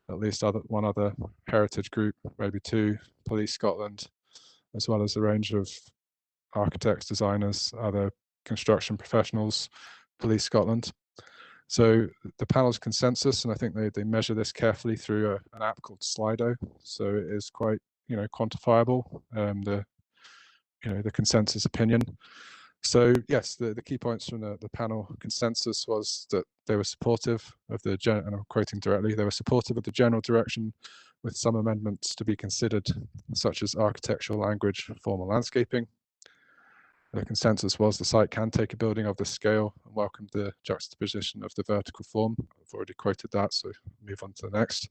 at least one other heritage group, maybe two, Police Scotland, as well as a range of architects, designers, other construction professionals, Police Scotland. So the panel's consensus, and I think they measure this carefully through an app called Slido. So it is quite quantifiable, the consensus opinion. So yes, the key points from the panel consensus was that they were supportive of the and I'm quoting directly, they were supportive of the general direction with some amendments to be considered, such as architectural language, formal landscaping. The consensus was the site can take a building of this scale and welcomed the juxtaposition of the vertical form. I've already quoted that, so move on to the next.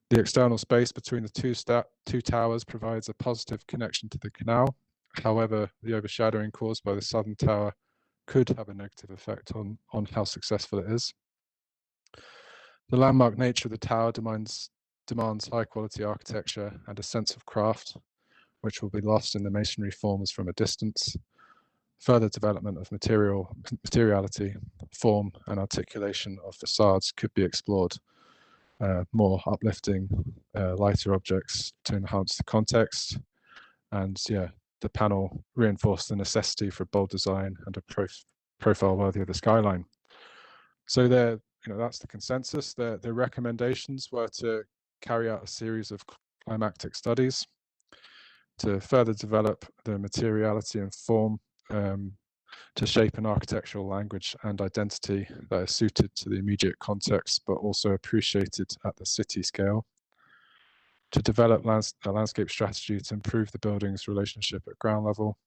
The external space between the two towers provides a positive connection to the canal. However, the overshadowing caused by the southern tower could have a negative effect on how successful it is. The landmark nature of the tower demands high quality architecture and a sense of craft, which will be lost in the masonry forms from a distance. Further development of materiality, form, and articulation of facades could be explored. More uplifting, lighter objects to enhance the context. And yeah, the panel reinforced the necessity for bold design and a profile worthy of the skyline. So that's the consensus. The recommendations were to carry out a series of climactic studies to further develop the materiality and form to shape an architectural language and identity that is suited to the immediate context, but also appreciated at the city scale. To develop a landscape strategy to improve the building's relationship at ground level.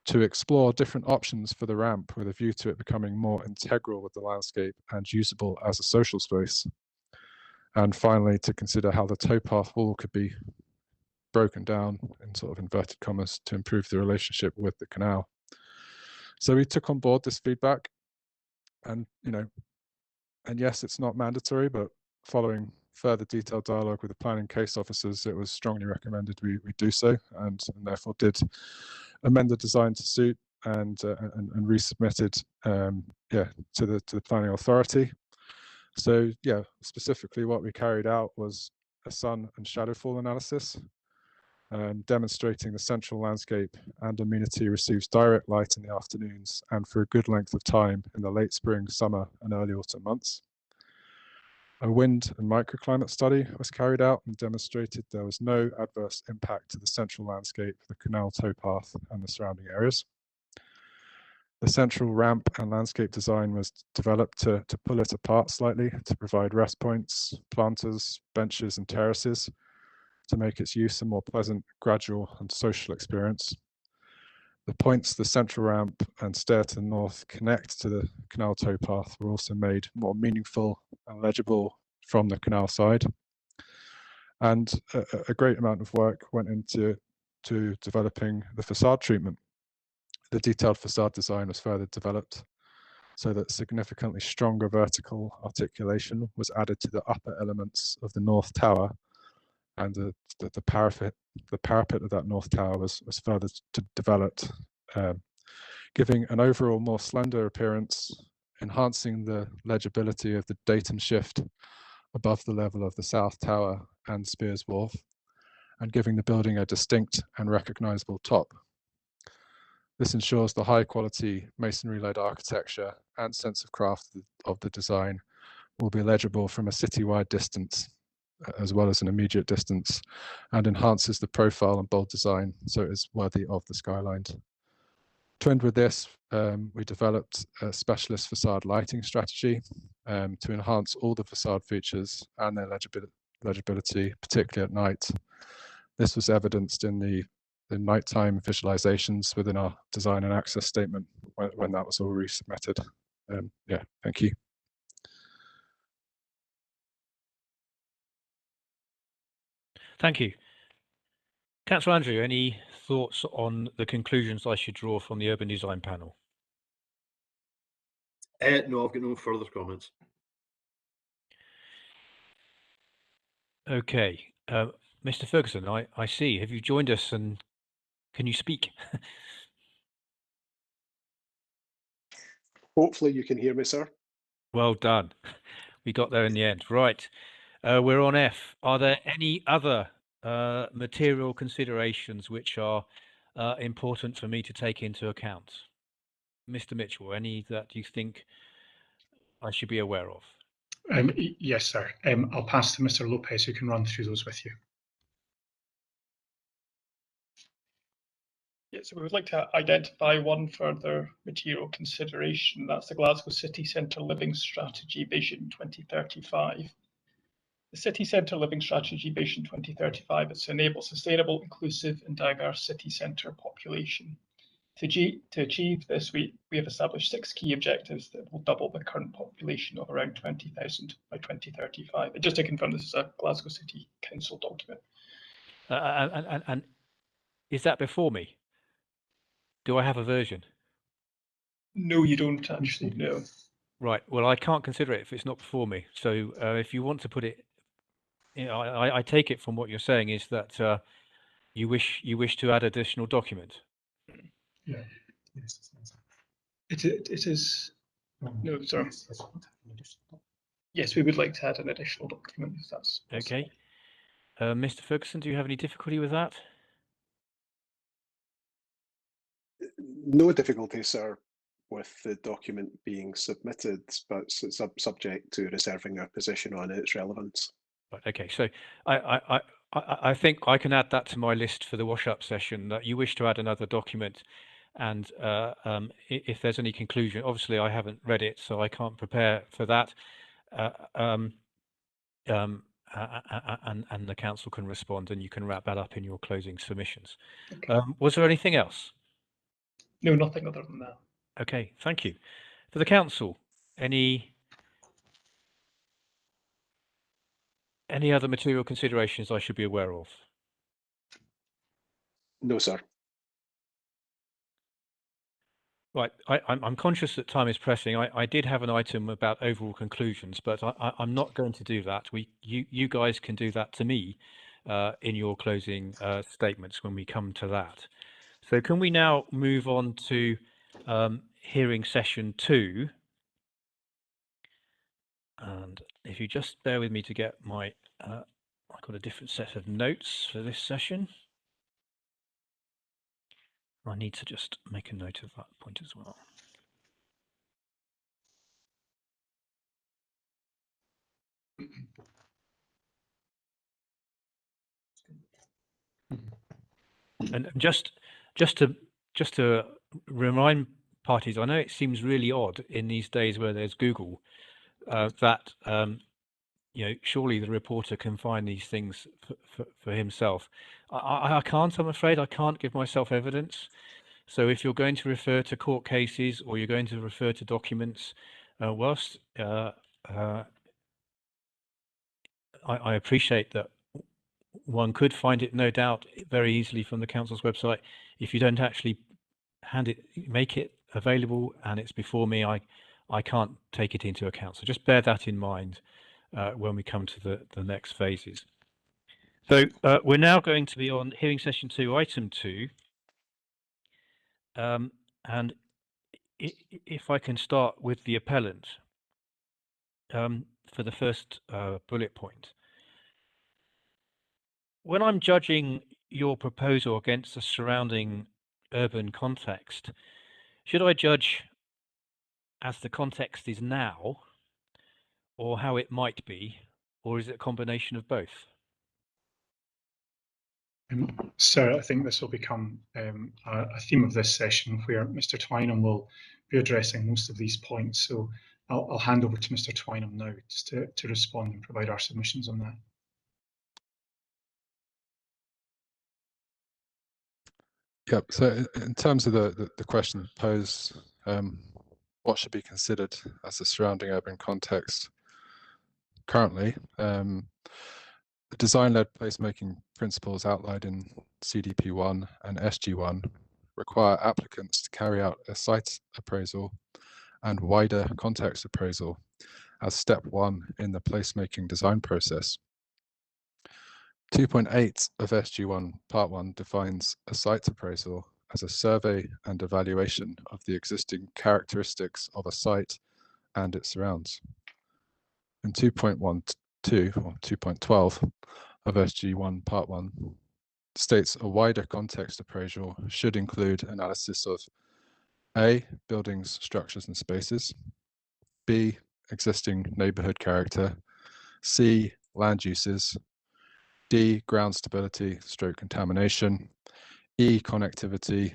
To explore different options for the ramp with a view to it becoming more integral with the landscape and usable as a social space. And finally, to consider how the towpath wall could be broken down in sort of inverted commas to improve the relationship with the canal. So we took on board this feedback, and yes, it's not mandatory, but following further detailed dialogue with the planning case officers, it was strongly recommended we do so, and therefore did amend the design to suit and resubmitted to the planning authority. So yeah, specifically what we carried out was a sun and shadow fall analysis, demonstrating the central landscape and amenity receives direct light in the afternoons and for a good length of time in the late spring, summer and early autumn months. A wind and microclimate study was carried out and demonstrated there was no adverse impact to the central landscape, the canal towpath and the surrounding areas. The central ramp and landscape design was developed to pull it apart slightly to provide rest points, planters, benches and terraces to make its use a more pleasant, gradual and social experience. The points the central ramp and stair to the north connect to the canal towpath were also made more meaningful and legible from the canal side. And a great amount of work went into developing the facade treatment. The detailed facade design was further developed so that significantly stronger vertical articulation was added to the upper elements of the north tower, and the parapet of that north tower was further developed, giving an overall more slender appearance, enhancing the legibility of the datum shift above the level of the south tower and Spears Wharf, and giving the building a distinct and recognizable top. This ensures the high quality masonry-led architecture and sense of craft of the design will be legible from a citywide distance as well as an immediate distance, and enhances the profile and bold design so it is worthy of the skyline. Twinned with this, we developed a specialist facade lighting strategy to enhance all the facade features and their legibility, particularly at night. This was evidenced in the nighttime visualizations within our design and access statement when that was all resubmitted. Yeah, thank you. Thank you. Councillor Andrew, any thoughts on the conclusions I should draw from the urban design panel? No, I've got no further comments. Okay, Mr. Ferguson, I see. Have you joined us and can you speak? Hopefully you can hear me, sir. Well done. We got there in the end. Right. We're on F. Are there any other material considerations which are important for me to take into account? Mr. Mitchell, any that you think I should be aware of? Yes, sir. I'll pass to Mr. Lopez, who can run through those with you. Yeah, so we would like to identify one further material consideration. That's the Glasgow City Centre Living Strategy Vision 2035. The City Centre Living Strategy Vision 2035 is to enable sustainable, inclusive and diverse city centre population. To achieve this, we have established 6 key objectives that will double the current population of around 20,000 by 2035. And just to confirm, this is a Glasgow City Council document. And is that before me? Do I have a version? No, you don't actually, no. Right, well, I can't consider it if it's not before me. So if you want to put it, I take it from what you're saying is that you wish to add additional document. Yeah. It is. No, sorry. Yes, we would like to add an additional document if that's possible. Okay. Mr. Ferguson, do you have any difficulty with that? No difficulty, sir. with the document being submitted, but it's subject to reserving our position on its relevance. Right, okay, so I think I can add that to my list for the wash-up session, that you wish to add another document, and if there's any conclusion, obviously I haven't read it, so I can't prepare for that. And the council can respond, and you can wrap that up in your closing submissions. Okay. Was there anything else? No, nothing other than that. Okay, thank you. For the council, any other material considerations I should be aware of? No, sir. Right, I'm conscious that time is pressing. I did have an item about overall conclusions, but I'm not going to do that. You guys can do that to me in your closing statements when we come to that. So can we now move on to hearing session 2? And if you just bear with me to get my, I've got a different set of notes for this session. I need to just make a note of that point as well. And just to remind parties, I know it seems really odd in these days where there's Google that you know, surely the reporter can find these things for himself. I can't, I'm afraid. I can't give myself evidence. So if you're going to refer to court cases or you're going to refer to documents, whilst I appreciate that one could find it, no doubt, very easily from the council's website, if you don't actually make it available and it's before me, I can't take it into account. So just bear that in mind when we come to the next phases. So we're now going to be on hearing session 2, item 2. And if I can start with the appellant for the first bullet point. When I'm judging your proposal against the surrounding urban context, should I judge as the context is now, or how it might be, or is it a combination of both? Sir, I think this will become a theme of this session where Mr. Twynham will be addressing most of these points. So I'll hand over to Mr. Twynham now just to respond and provide our submissions on that. Yeah, so in terms of the question posed, what should be considered as the surrounding urban context currently, the design-led placemaking principles outlined in CDP1 and SG1 require applicants to carry out a site appraisal and wider context appraisal as step 1 in the placemaking design process. 2.8 of SG1 Part 1 defines a site appraisal as a survey and evaluation of the existing characteristics of a site and its surrounds. And 2.12 or 2.12 of SG1 Part 1 states a wider context appraisal should include analysis of A, buildings, structures and spaces, B, existing neighborhood character, C, land uses, D, ground stability, stroke contamination, E, connectivity,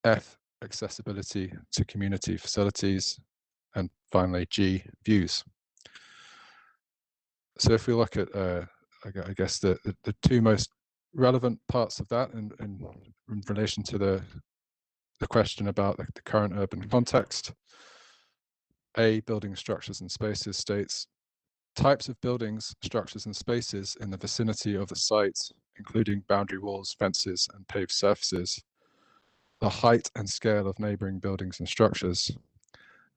F, accessibility to community facilities, and finally G, views. So if we look at, I guess, the two most relevant parts of that in relation to the question about the current urban context, A, building structures and spaces states, types of buildings, structures and spaces in the vicinity of the site, including boundary walls, fences and paved surfaces, the height and scale of neighboring buildings and structures,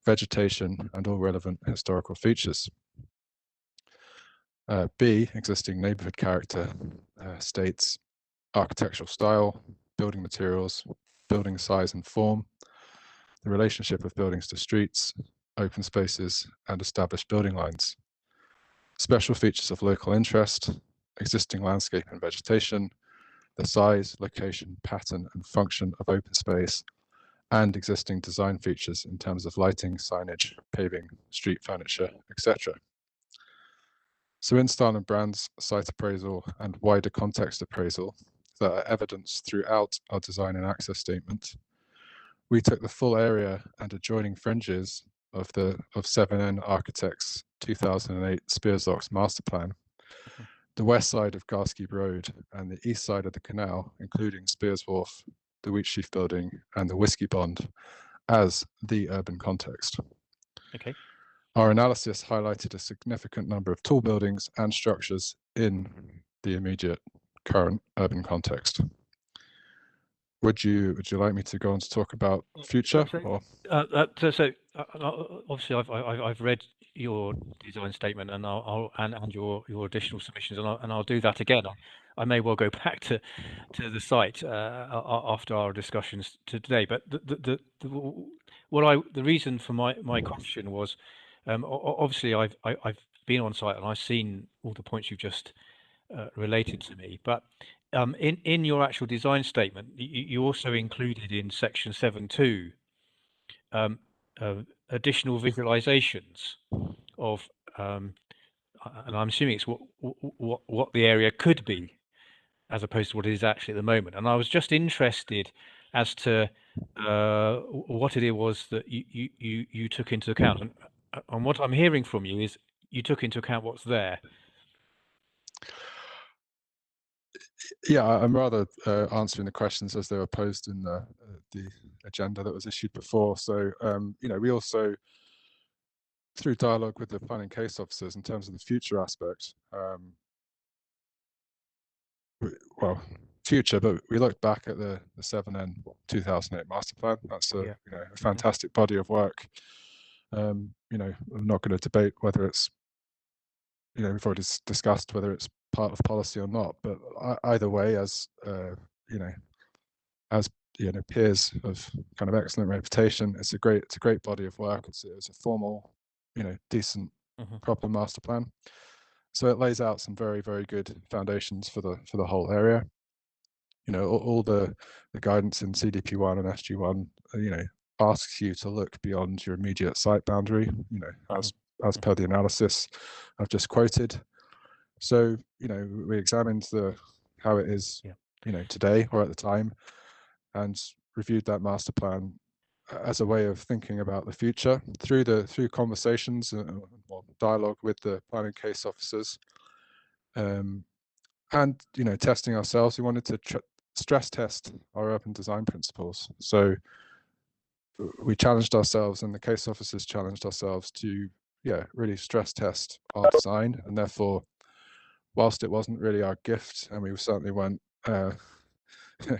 vegetation and all relevant historical features. B, existing neighborhood character, states architectural style, building materials, building size and form, the relationship of buildings to streets, open spaces and established building lines, special features of local interest, existing landscape and vegetation, the size, location, pattern and function of open space and existing design features in terms of lighting, signage, paving, street furniture, etc. So in style and brands, site appraisal and wider context appraisal that are evidenced throughout our design and access statement, we took the full area and adjoining fringes of 7N Architects 2008 Spearslocks master plan, the west side of Garsky Road and the east side of the canal, including Spears Wharf, the Wheatsheaf Building and the Whiskey Bond, as the urban context. Okay. Our analysis highlighted a significant number of tall buildings and structures in the immediate current urban context. Would you like me to go on to talk about future? Or? Obviously, I've read your design statement and and your additional submissions, and I'll do that again. I may well go back to the site after our discussions today. But the reason for my question was, obviously I've been on site and I've seen all the points you've just related to me, but in your actual design statement, you also included in section 7.2 additional visualizations of, and I'm assuming it's what the area could be, as opposed to what it is actually at the moment. And I was just interested as to what it was that you took into account, and what I'm hearing from you is you took into account what's there. Yeah, I'm rather answering the questions as they were posed in the agenda that was issued before. So, we also, through dialogue with the planning case officers in terms of the future aspect, future, but we looked back at the 7N 2008 master plan. That's a fantastic body of work. I'm not going to debate whether it's, we've already discussed whether it's part of policy or not, but either way, as peers of kind of excellent reputation, it's a great body of work. It's a formal, decent, proper master plan. So it lays out some very, very good foundations for the whole area. All the guidance in CDP1 and SG1, asks you to look beyond your immediate site boundary, as per the analysis I've just quoted. So, we examined how it is, today or at the time, and reviewed that master plan as a way of thinking about the future through conversations or dialogue with the planning case officers, and testing ourselves. We wanted to stress test our urban design principles. So we challenged ourselves, and the case officers challenged ourselves to really stress test our design, and therefore, whilst it wasn't really our gift, and we certainly weren't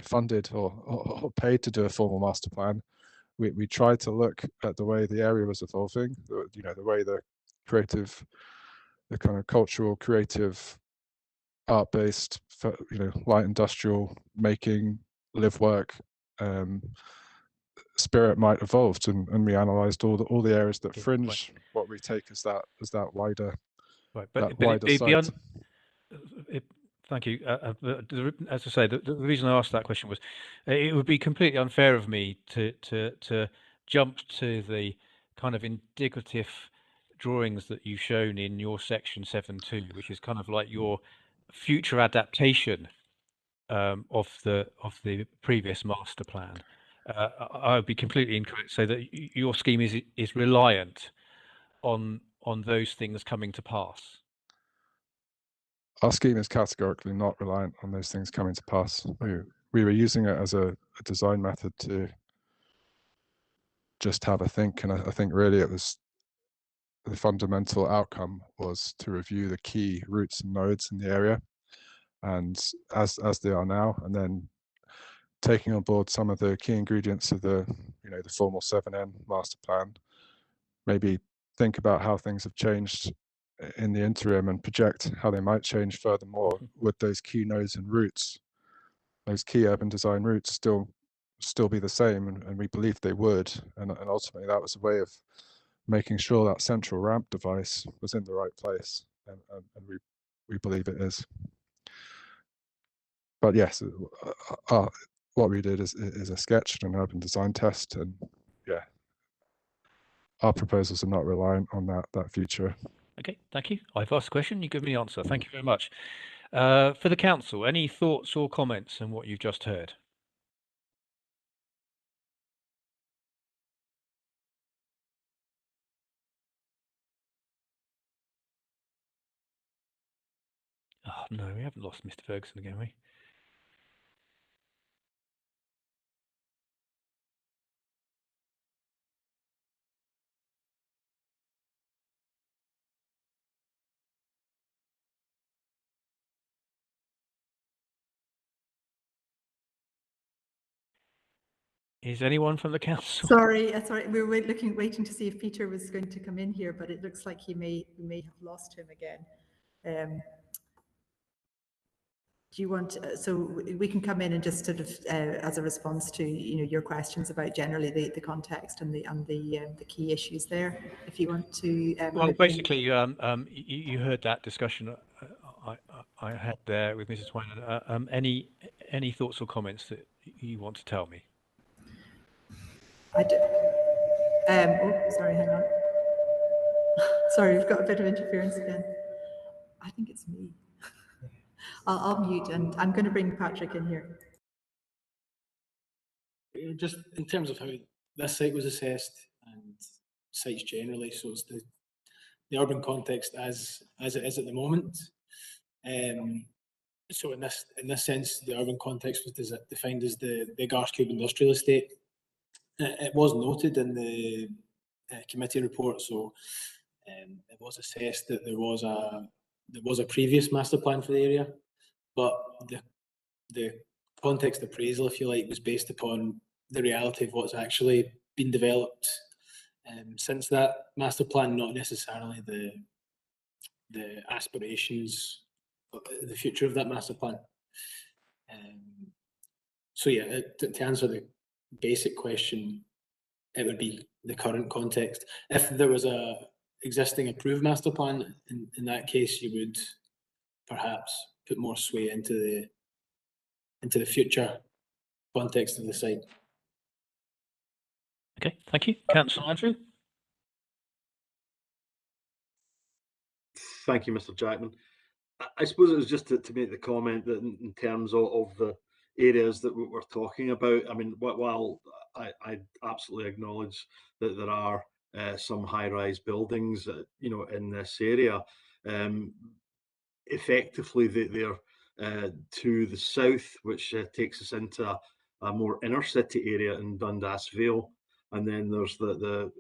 funded or paid to do a formal master plan, we tried to look at the way the area was evolving, the way the kind of cultural, creative, art-based, light industrial making, live work spirit might evolve, and we analysed all the areas that fringe what we take as that wider, site. Thank you. As I say, the reason I asked that question was, it would be completely unfair of me to jump to the kind of indicative drawings that you've shown in your section 7.2, which is kind of like your future adaptation of the previous master plan. I would be completely incorrect to say that your scheme is reliant on those things coming to pass. Our scheme is categorically not reliant on those things coming to pass. We were using it as a design method to just have a think, and I think really it was the fundamental outcome was to review the key routes and nodes in the area, and as they are now, and then taking on board some of the key ingredients of the formal 7N master plan, maybe think about how things have changed in the interim and project how they might change furthermore. Would those key nodes and routes, those key urban design routes, still be the same? And we believe they would, and ultimately that was a way of making sure that central ramp device was in the right place, and we believe it is. But yes, what we did is a sketch and an urban design test, and yeah, our proposals are not reliant on that feature. Okay, thank you. I've asked a question, you give me the answer. Thank you very much. For the council, any thoughts or comments on what you've just heard? Oh, no, we haven't lost Mr. Ferguson again, have we? Is anyone from the council? Sorry, we were waiting to see if Peter was going to come in here, but it looks like we may have lost him again. Do you want, so we can come in and just sort of as a response to your questions about generally the context and the key issues there, if you want to. Well, basically, you heard that discussion I had there with Mrs. Twine. Any thoughts or comments that you want to tell me? I do. Oh, sorry, hang on. Sorry, we've got a bit of interference again. I think it's me. I'll mute, and I'm going to bring Patrick in here. Just in terms of how this site was assessed and sites generally, so it's the urban context as it is at the moment. So in this sense, the urban context was defined as the Garscube industrial estate. It was noted in the committee report, so it was assessed that there was a previous master plan for the area, but the context appraisal, if you like, was based upon the reality of what's actually been developed since that master plan, not necessarily the aspirations, the future of that master plan. So yeah, to answer the basic question, it would be the current context. If there was a existing approved master plan, in that case, you would perhaps put more sway into the future context of the site. Okay, thank you. Councillor Andrew? Thank you, Mr. Jackman. I suppose it was just to make the comment that in terms of the areas that we're talking about, I mean, while I absolutely acknowledge that there are some high-rise buildings, in this area, effectively they're to the south, which takes us into a more inner city area in Dundas Vale, and then there's the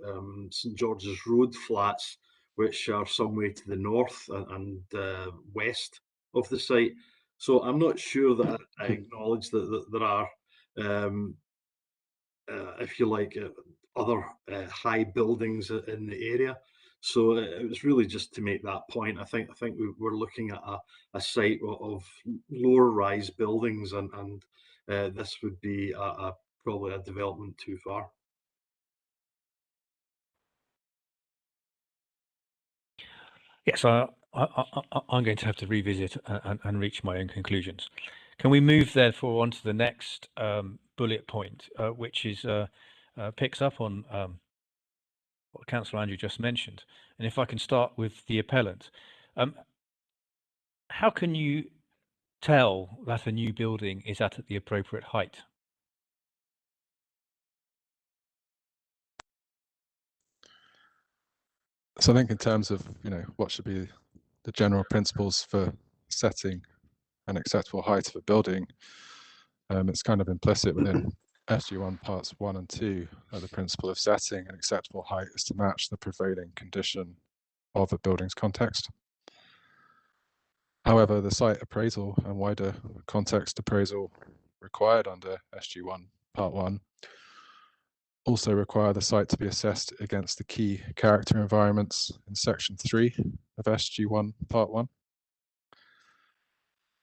St George's Road flats, which are some way to the north and west of the site. So I'm not sure that I acknowledge that there are, if you like, other high buildings in the area. So it was really just to make that point. I think we're looking at a site of lower rise buildings, and this would be probably a development too far. Yes, I'm going to have to revisit and reach my own conclusions. Can we move therefore on to the next bullet point, which is picks up on what Councillor Andrew just mentioned? And if I can start with the appellant, how can you tell that a new building is at the appropriate height? So I think in terms of what should be the general principles for setting an acceptable height of a building, it's kind of implicit within SG1 parts 1 and 2. The principle of setting an acceptable height is to match the prevailing condition of a building's context. However, the site appraisal and wider context appraisal required under SG1 part 1 also require the site to be assessed against the key character environments in section 3 of SG1 part 1.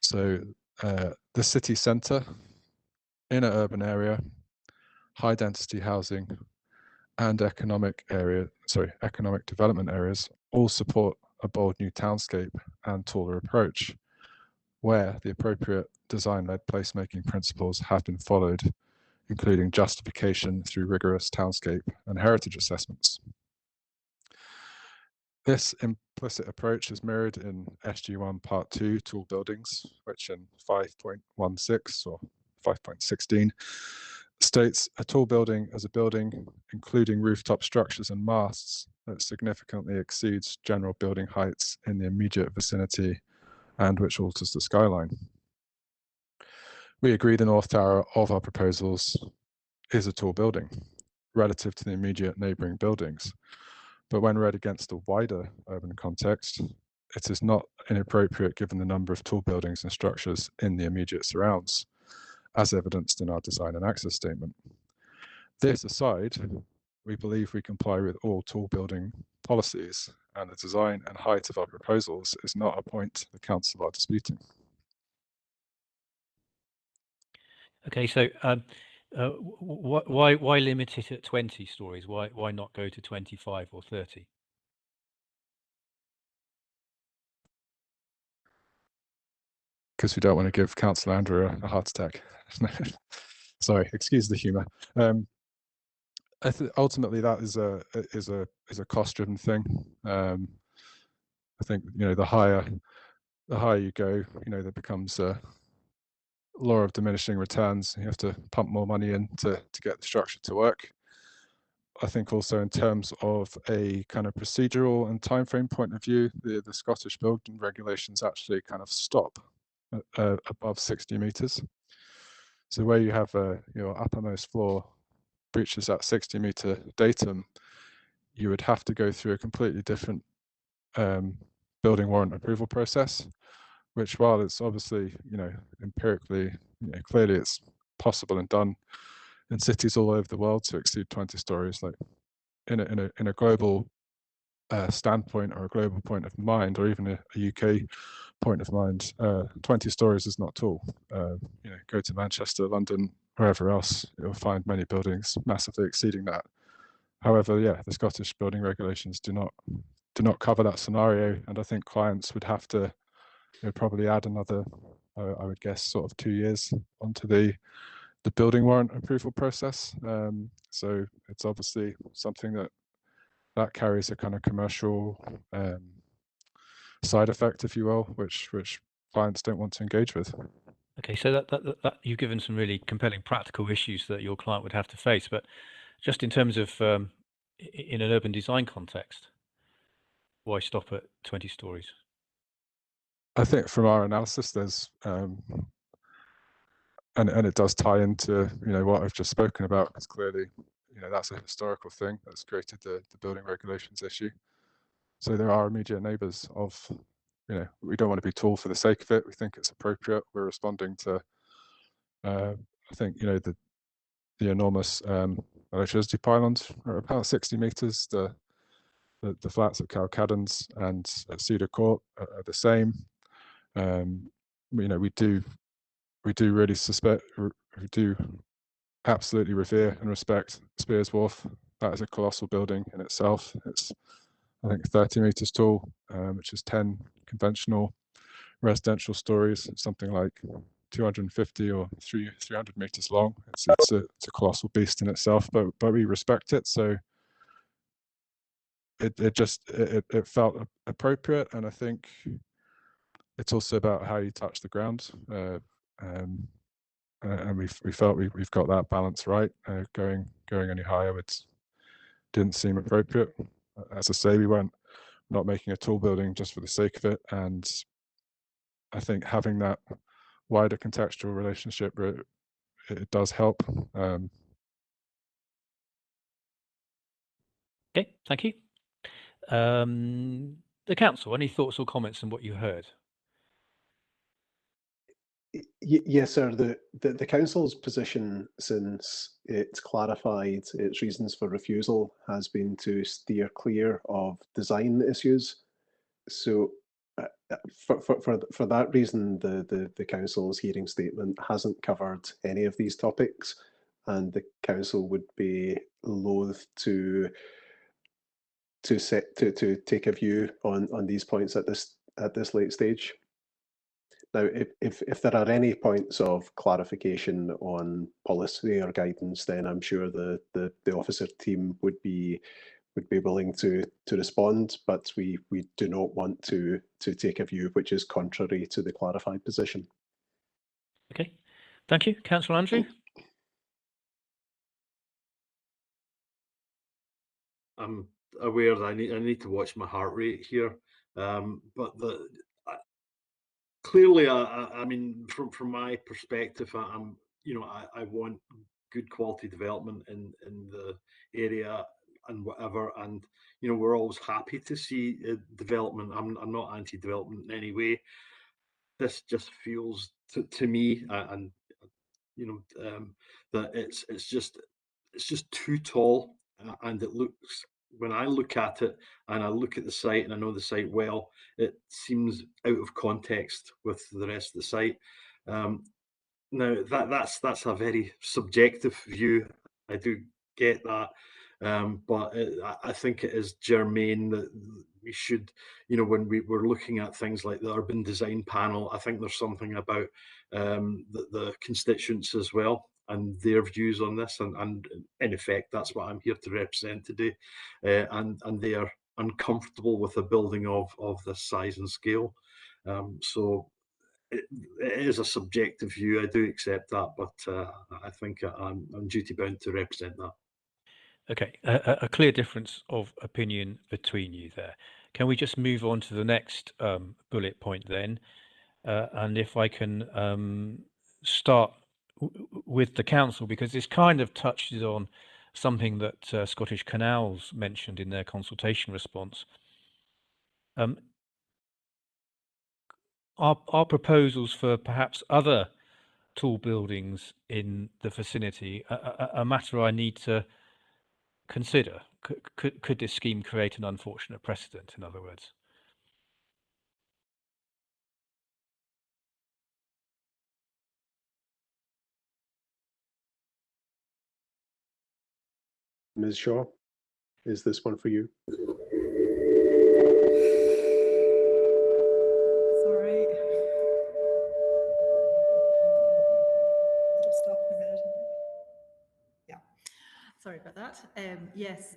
So the city centre, inner urban area, high density housing, and economic development areas all support a bold new townscape and taller approach, where the appropriate design-led placemaking principles have been followed, including justification through rigorous townscape and heritage assessments. This implicit approach is mirrored in SG1 Part 2 tool buildings, which in 5.16 or 5.16 states a tall building as a building, including rooftop structures and masts, that significantly exceeds general building heights in the immediate vicinity and which alters the skyline. We agree the North Tower of our proposals is a tall building relative to the immediate neighbouring buildings. But when read against a wider urban context, it is not inappropriate given the number of tall buildings and structures in the immediate surrounds, as evidenced in our design and access statement. This aside, we believe we comply with all tall building policies, and the design and height of our proposals is not a point the council are disputing. Okay, so why limit it at 20 stories? Why not go to 25 or 30? Because we don't want to give Councillor Andrew a heart attack. Sorry, excuse the humour. Ultimately, that is a cost-driven thing. I think the higher you go, there becomes a law of diminishing returns. You have to pump more money in to get the structure to work. I think also in terms of a kind of procedural and timeframe point of view, the Scottish building regulations actually kind of stop above 60 metres. So where you have your uppermost floor breaches that 60-metre datum, you would have to go through a completely different building warrant approval process, which, while it's obviously empirically clearly it's possible and done in cities all over the world to exceed 20 stories, like in a global standpoint or a global point of mind, or even a UK point of mind, 20 stories is not tall. Go to Manchester, London, wherever else, you'll find many buildings massively exceeding that. However, yeah, the Scottish building regulations do not cover that scenario, and I think clients would have to probably add another, I would guess, sort of 2 years onto the building warrant approval process. So it's obviously something that carries a kind of commercial side effect, if you will, which clients don't want to engage with. Okay, so that you've given some really compelling practical issues that your client would have to face, but just in terms of in an urban design context, why stop at 20 stories? I think from our analysis, there's and it does tie into what I've just spoken about, because clearly that's a historical thing that's created the building regulations issue. So there are immediate neighbours of we don't want to be tall for the sake of it. We think it's appropriate. We're responding to I think the enormous electricity pylons are about 60 metres. The flats at Cowcaddens and at Cedar Court are the same. We do really suspect, we do absolutely revere and respect Spears Wharf. That is a colossal building in itself. It's, I think, 30 metres tall, which is 10 conventional residential stories. It's something like 250 or 300 metres long. It's a colossal beast in itself, but we respect it. So it felt appropriate, and I think it's also about how you touch the ground. And we felt we've got that balance right. Going any higher didn't seem appropriate. As I say, we weren't not making a tall building just for the sake of it, and I think having that wider contextual relationship, it does help. Okay, thank you. The council, any thoughts or comments on what you heard? Yes, sir. The council's position, since it's clarified its reasons for refusal, has been to steer clear of design issues. So for that reason, the council's hearing statement hasn't covered any of these topics, and the council would be loath to take a view on these points at this late stage. Now, if there are any points of clarification on policy or guidance, then I'm sure the officer team would be willing to respond, but we do not want to take a view which is contrary to the clarified position. Okay, thank you. Councillor Andrew? I'm aware that I need to watch my heart rate here, but clearly, I mean, from my perspective, I want good quality development in the area and whatever, and we're always happy to see development. I'm not anti-development in any way. This just feels to me, and that it's just too tall, and it looks, when I look at it and I look at the site and I know the site well, it seems out of context with the rest of the site. Now that's a very subjective view. I do get that, but I think it is germane that we should, when we're looking at things like the urban design panel, I think there's something about the constituents as well and their views on this, and in effect that's what I'm here to represent today, and they are uncomfortable with a building of this size and scale. So it is a subjective view, I do accept that, but I think I'm duty bound to represent that. Okay, a clear difference of opinion between you there. Can we just move on to the next bullet point then? And if I can start with the council, because this kind of touches on something that Scottish Canals mentioned in their consultation response. Our proposals for perhaps other tall buildings in the vicinity a matter I need to consider? Could this scheme create an unfortunate precedent, in other words? Ms. Shaw, is this one for you? Sorry. Just stop for a minute. Yeah, sorry about that. Yes,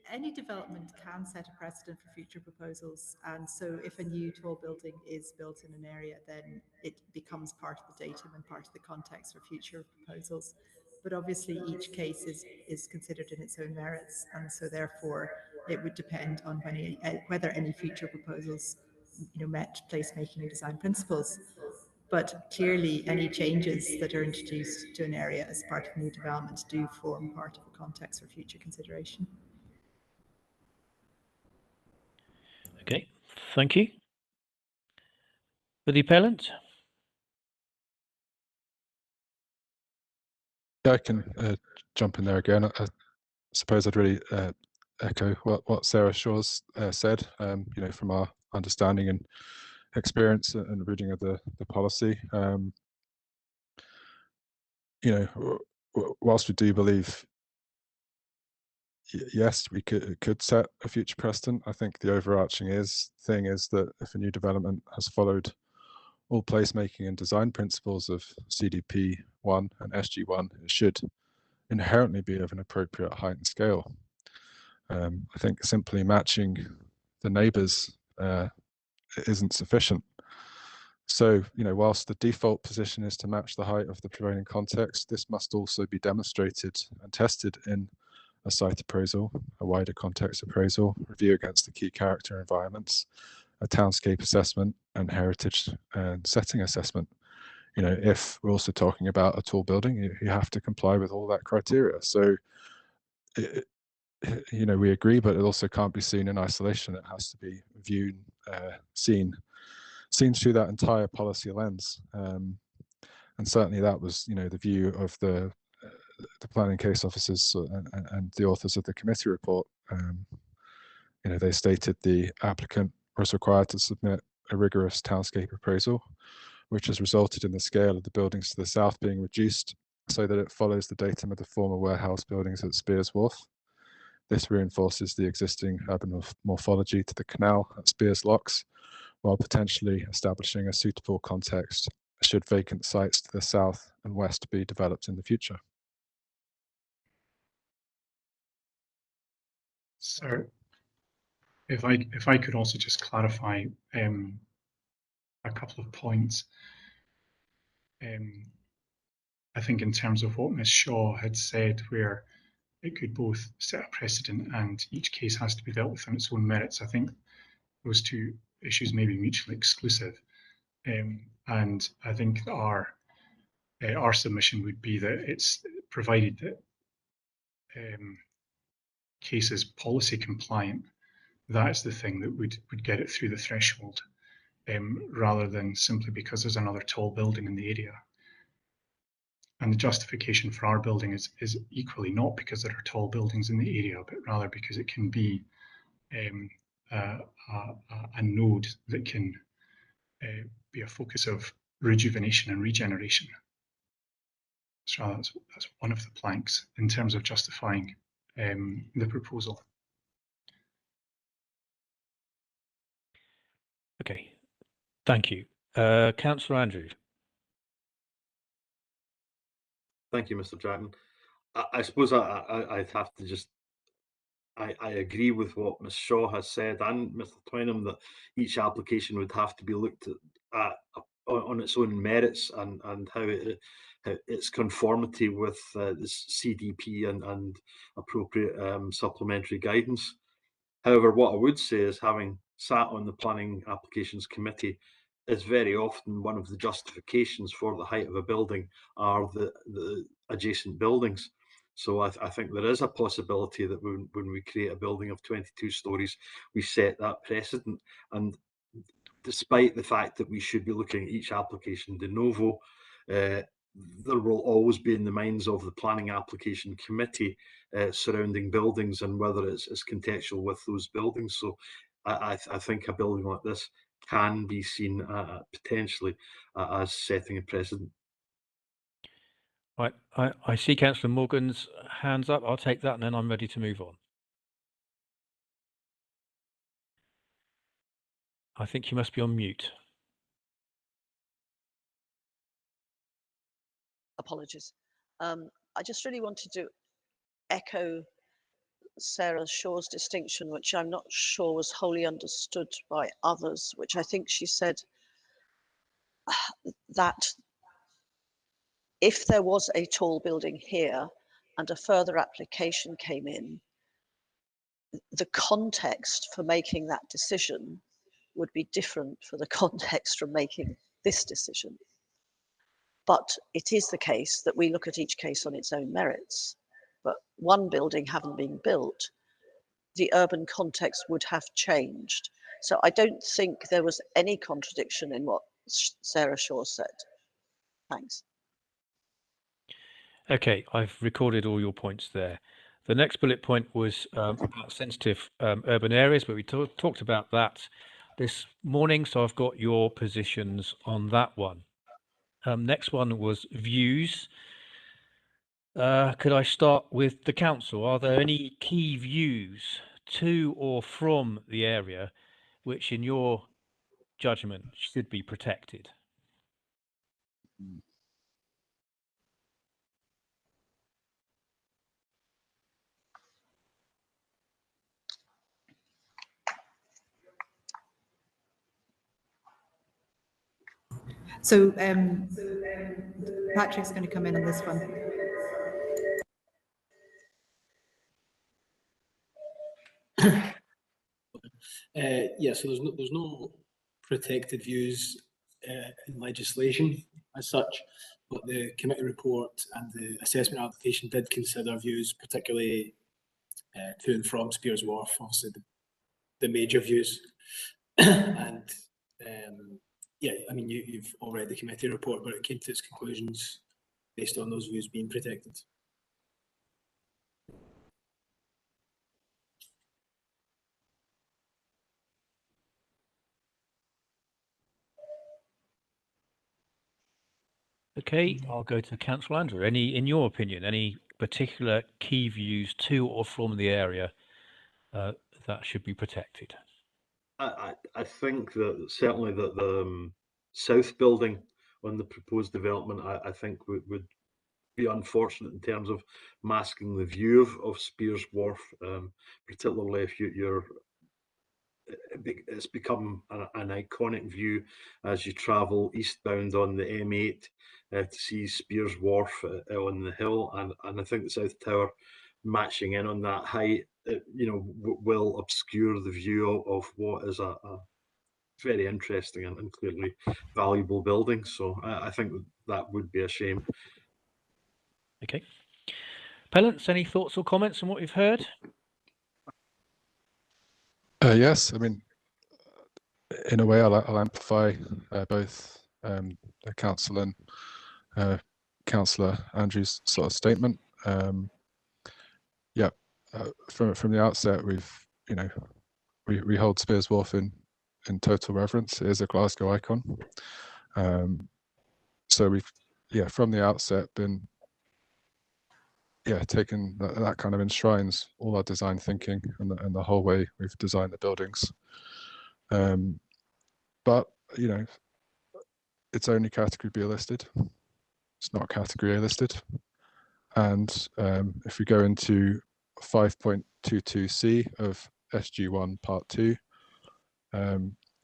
any development can set a precedent for future proposals, and so if a new tall building is built in an area, then it becomes part of the datum and part of the context for future proposals. But obviously each case is considered in its own merits, and so therefore it would depend on whether any future proposals met placemaking and design principles. But clearly any changes that are introduced to an area as part of new development do form part of the context for future consideration. Okay, thank you. For the appellant? Yeah, I can jump in there again. I suppose I'd really echo what Sarah Shaw's said. From our understanding and experience and reading of the policy, whilst we do believe, yes, we could set a future precedent, I think the overarching thing is that if a new development has followed all placemaking and design principles of CDP 1 and SG1, it should inherently be of an appropriate height and scale. I think simply matching the neighbours isn't sufficient. So, whilst the default position is to match the height of the prevailing context, this must also be demonstrated and tested in a site appraisal, a wider context appraisal, review against the key character environments, a townscape assessment, and heritage and setting assessment. If we're also talking about a tall building, you have to comply with all that criteria. So, we agree, but it also can't be seen in isolation. It has to be viewed, seen through that entire policy lens. And certainly that was, the view of the planning case officers and the authors of the committee report. They stated the applicant was required to submit a rigorous townscape appraisal, which has resulted in the scale of the buildings to the south being reduced so that it follows the datum of the former warehouse buildings at Spears Wharf. This reinforces the existing urban morphology to the canal at Spears Locks, while potentially establishing a suitable context should vacant sites to the south and west be developed in the future. So if I could also just clarify a couple of points. I think in terms of what Ms. Shaw had said, where it could both set a precedent and each case has to be dealt with on its own merits, I think those two issues may be mutually exclusive. And I think our submission would be that it's provided that case is policy compliant, that's the thing that would get it through the threshold, rather than simply because there's another tall building in the area. And the justification for our building is equally not because there are tall buildings in the area, but rather because it can be a node that can be a focus of rejuvenation and regeneration. So that's one of the planks in terms of justifying the proposal. Okay, thank you. Councillor Andrews. Thank you, Mr. Jackman. I suppose I'd have to just, I agree with what Ms. Shaw has said and Mr. Twynham, that each application would have to be looked at on its own merits and how its conformity with the CDP and appropriate supplementary guidance. However, what I would say is, having sat on the Planning Applications Committee, is very often one of the justifications for the height of a building are the adjacent buildings. So I think there is a possibility that when we create a building of 22 stories, we set that precedent. And despite the fact that we should be looking at each application de novo, there will always be in the minds of the Planning Application Committee surrounding buildings and whether it's contextual with those buildings. So I think a building like this can be seen potentially as setting a precedent. Right, I see Councillor Morgan's hands up. I'll take that and then I'm ready to move on. I think you must be on mute. Apologies. I just really wanted to echo Sarah Shaw's distinction, which I'm not sure was wholly understood by others, which I think she said that if there was a tall building here and a further application came in, the context for making that decision would be different for the context from making this decision. But it is the case that we look at each case on its own merits. But one building having been built, the urban context would have changed. So I don't think there was any contradiction in what Sarah Shaw said. Thanks. Okay, I've recorded all your points there. The next bullet point was about sensitive urban areas, but we talked about that this morning, so I've got your positions on that one. Next one was views. Could I start with the council? Are there any key views to or from the area which, in your judgment, should be protected? So Patrick's going to come in on this one. Yeah, so there's no protected views in legislation as such, but the committee report and the assessment application did consider views, particularly to and from Spears Wharf, obviously the major views. And yeah, I mean, you've all read the committee report, but it came to its conclusions based on those views being protected. Okay, I'll go to Councillor Andrew. In your opinion, any particular key views to or from the area that should be protected? I think that certainly that the south building on the proposed development, I think would be unfortunate in terms of masking the view of Spears Wharf, particularly if it's become an iconic view as you travel eastbound on the M8 to see Spears Wharf on the hill, and I think the South Tower matching in on that height, will obscure the view of what is a very interesting and clearly valuable building. So I think that would be a shame. Okay. Appellants, any thoughts or comments on what you've heard? Yes, I mean, in a way, I'll amplify both the council and Councillor Andrews' sort of statement. Yeah, from the outset, we hold Spears Wharf in total reverence. It is a Glasgow icon. So we've, from the outset been, taken that kind of enshrines all our design thinking and the whole way we've designed the buildings. But, it's only category B listed. It's not category A listed. And if we go into 5.22C of SG1 Part 2,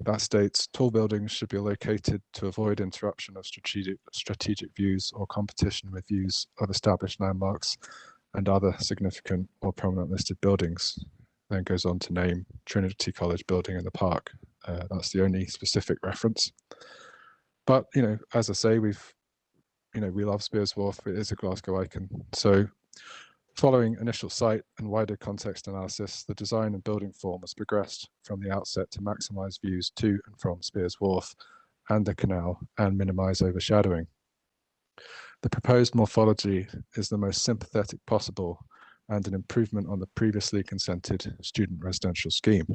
that states tall buildings should be located to avoid interruption of strategic views or competition with views of established landmarks and other significant or prominent listed buildings. Then goes on to name Trinity College building in the park. That's the only specific reference. But, as I say, we love Spears Wharf. It is a Glasgow icon. So following initial site and wider context analysis, the design and building form has progressed from the outset to maximise views to and from Spears Wharf and the canal and minimise overshadowing. The proposed morphology is the most sympathetic possible and an improvement on the previously consented student residential scheme.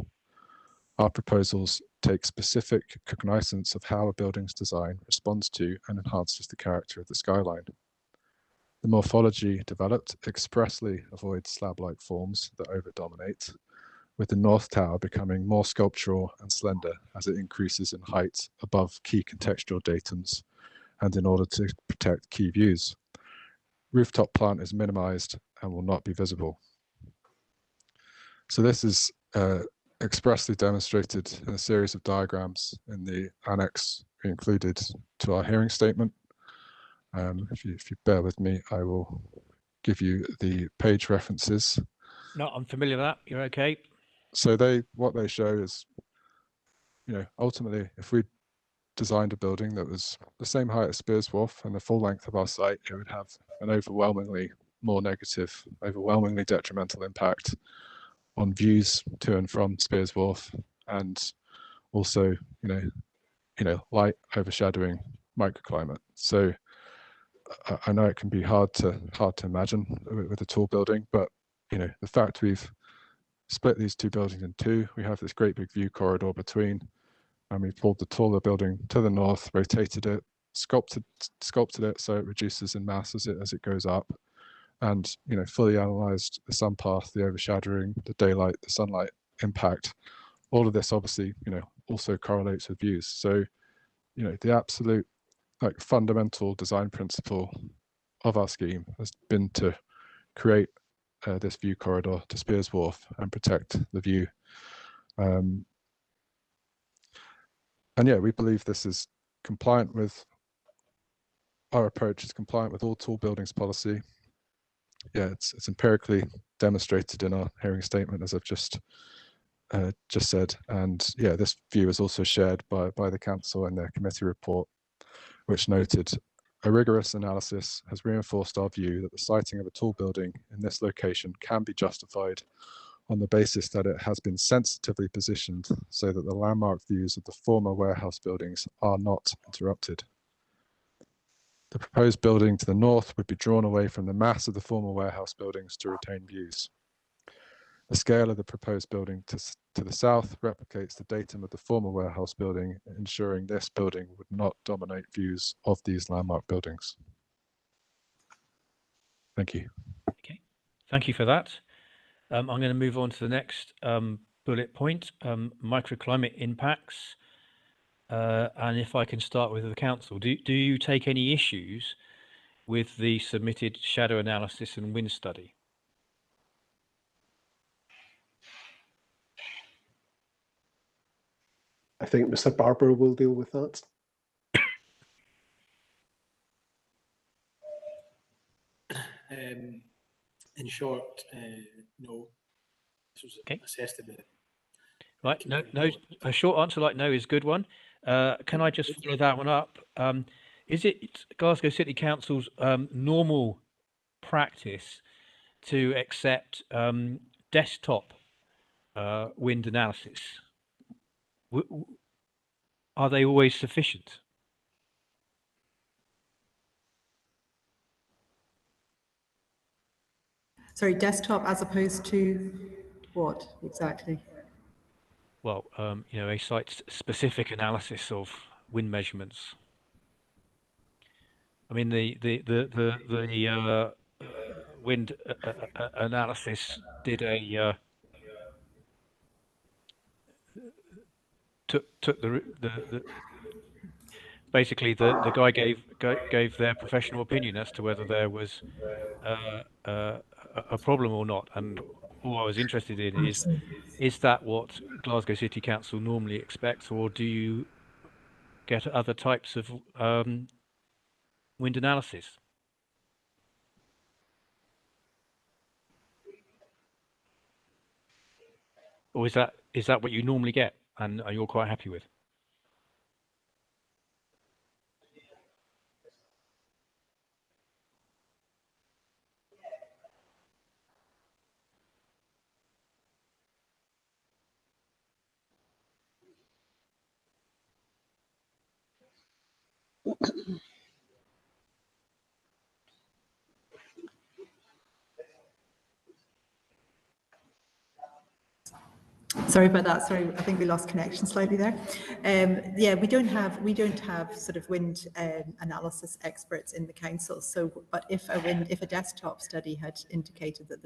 Our proposals take specific cognizance of how a building's design responds to and enhances the character of the skyline. The morphology developed expressly avoids slab-like forms that over-dominate, with the North Tower becoming more sculptural and slender as it increases in height above key contextual datums and in order to protect key views. Rooftop plant is minimized and will not be visible. So this is expressly demonstrated in a series of diagrams in the annex we included to our hearing statement. If you bear with me, I will give you the page references. No, I'm familiar with that. You're okay. So what they show is, ultimately, if we designed a building that was the same height as Spears Wharf and the full length of our site, it would have an overwhelmingly more negative, overwhelmingly detrimental impact on views to and from Spears Wharf, and also, light overshadowing microclimate. So I know it can be hard to imagine with a tall building, but the fact we've split these two buildings in two, we have this great big view corridor between, and we've pulled the taller building to the north, rotated it, sculpted it so it reduces in mass as it goes up, and fully analysed the sun path, the overshadowing, the daylight, the sunlight impact. All of this obviously also correlates with views. So the absolute fundamental design principle of our scheme has been to create this view corridor to Spears Wharf and protect the view. And we believe this is compliant with our approach, is compliant with all tall buildings policy. It's empirically demonstrated in our hearing statement, as I've just said. And this view is also shared by the council in their committee report, which noted a rigorous analysis has reinforced our view that the siting of a tall building in this location can be justified on the basis that it has been sensitively positioned so that the landmark views of the former warehouse buildings are not interrupted. The proposed building to the north would be drawn away from the mass of the former warehouse buildings to retain views. The scale of the proposed building to the south replicates the datum of the former warehouse building, ensuring this building would not dominate views of these landmark buildings. Thank you. Okay, thank you for that. I'm going to move on to the next bullet point, microclimate impacts. And if I can start with the council, do you take any issues with the submitted shadow analysis and wind study? I think Mr. Barber will deal with that. In short, no. This was assessed in the right. No. A short answer like no is a good one. Can I just follow that one up? Is it Glasgow City Council's normal practice to accept desktop wind analysis? Are they always sufficient? Sorry, desktop as opposed to what exactly? Well, a site-specific analysis of wind measurements. I mean, the wind analysis did a took the basically the guy gave their professional opinion as to whether there was a problem or not, and all I was interested in is that what Glasgow City Council normally expects, or do you get other types of wind analysis? Or is that what you normally get and you're quite happy with? Sorry about that. Sorry, I think we lost connection slightly there. Yeah, we don't have sort of wind analysis experts in the council. So, but if a desktop study had indicated that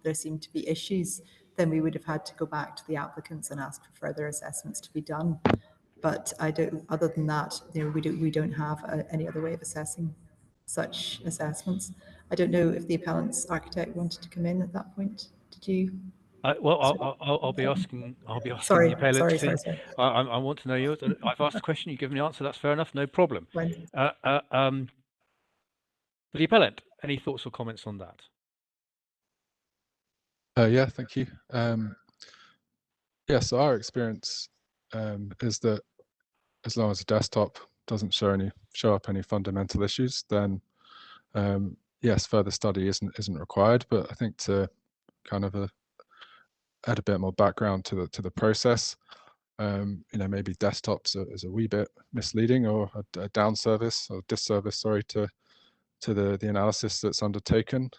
there seemed to be issues, then we would have had to go back to the applicants and ask for further assessments to be done. But I don't. Other than that, we don't have any other way of assessing such assessments. I don't know if the appellant's architect wanted to come in at that point. Did you? Well, I'll be asking. Sorry, the appellant. sorry. I want to know yours. I've asked a question. You give me the answer. That's fair enough. No problem. For the appellant, any thoughts or comments on that? Yeah, thank you. So our experience is that as long as the desktop doesn't show up any fundamental issues, then yes, further study isn't required. But I think to kind of add a bit more background to the process, maybe desktops is a wee bit misleading, or a down service or disservice, sorry, to the analysis that's undertaken.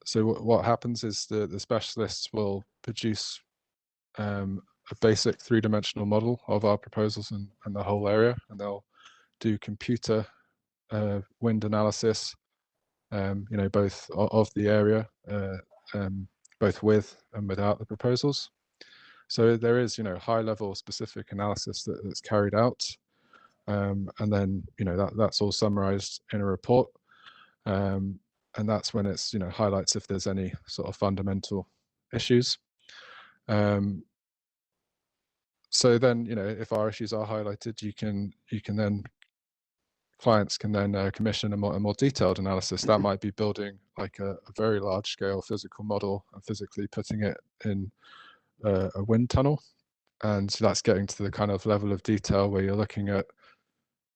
So what happens is the specialists will produce a basic three-dimensional model of our proposals and the whole area, and they'll do computer wind analysis, both of the area, both with and without the proposals. So there is, high-level specific analysis that's carried out, and then, that's all summarized in a report, and that's when it's, highlights if there's any sort of fundamental issues. So then, if our issues are highlighted, clients can then commission a more detailed analysis. That might be building like a very large scale physical model and physically putting it in a wind tunnel. And so that's getting to the kind of level of detail where you're looking at,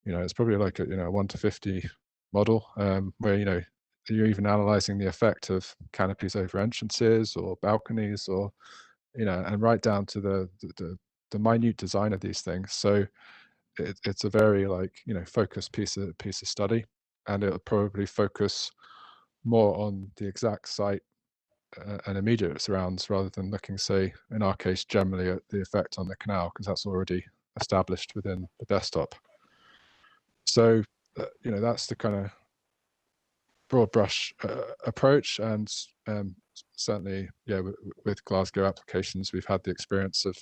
it's probably like a 1 to 50 model, where, you're even analyzing the effect of canopies over entrances or balconies, or, and right down to the minute design of these things. So it's a very focused piece of study, and it'll probably focus more on the exact site and immediate surrounds, rather than looking, say, in our case, generally at the effect on the canal, because that's already established within the desktop. So, that's the kind of broad brush approach. And Certainly, yeah, with Glasgow applications, we've had the experience of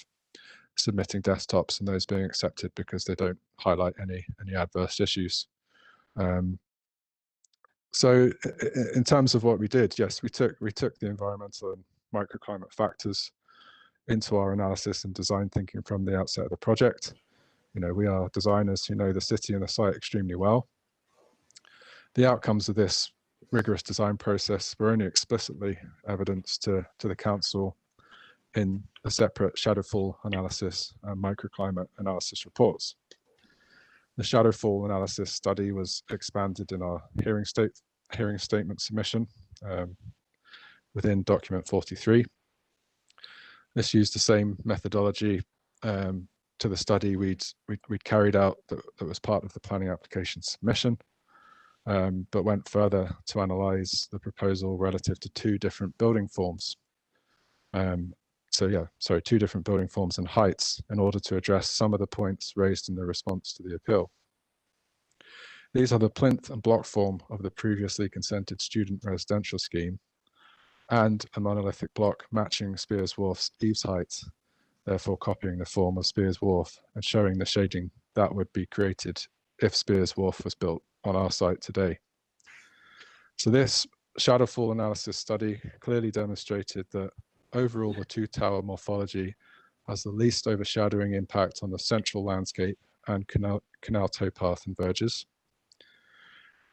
submitting desktops and those being accepted because they don't highlight any adverse issues. So in terms of what we did, yes, we took the environmental and microclimate factors into our analysis and design thinking from the outset of the project. You know, we are designers who know the city and the site extremely well. The outcomes of this rigorous design process were only explicitly evidenced to the council in a separate shadowfall analysis and microclimate analysis reports. The shadowfall analysis study was expanded in our hearing statement submission within document 43. This used the same methodology to the study we'd carried out that was part of the planning application submission, but went further to analyse the proposal relative to two different building forms. Two different building forms and heights in order to address some of the points raised in the response to the appeal. These are the plinth and block form of the previously consented student residential scheme and a monolithic block matching Spears Wharf's eaves height, therefore copying the form of Spears Wharf and showing the shading that would be created if Spears Wharf was built on our site today. So this shadowfall analysis study clearly demonstrated that overall the two tower morphology has the least overshadowing impact on the central landscape and canal towpath and verges.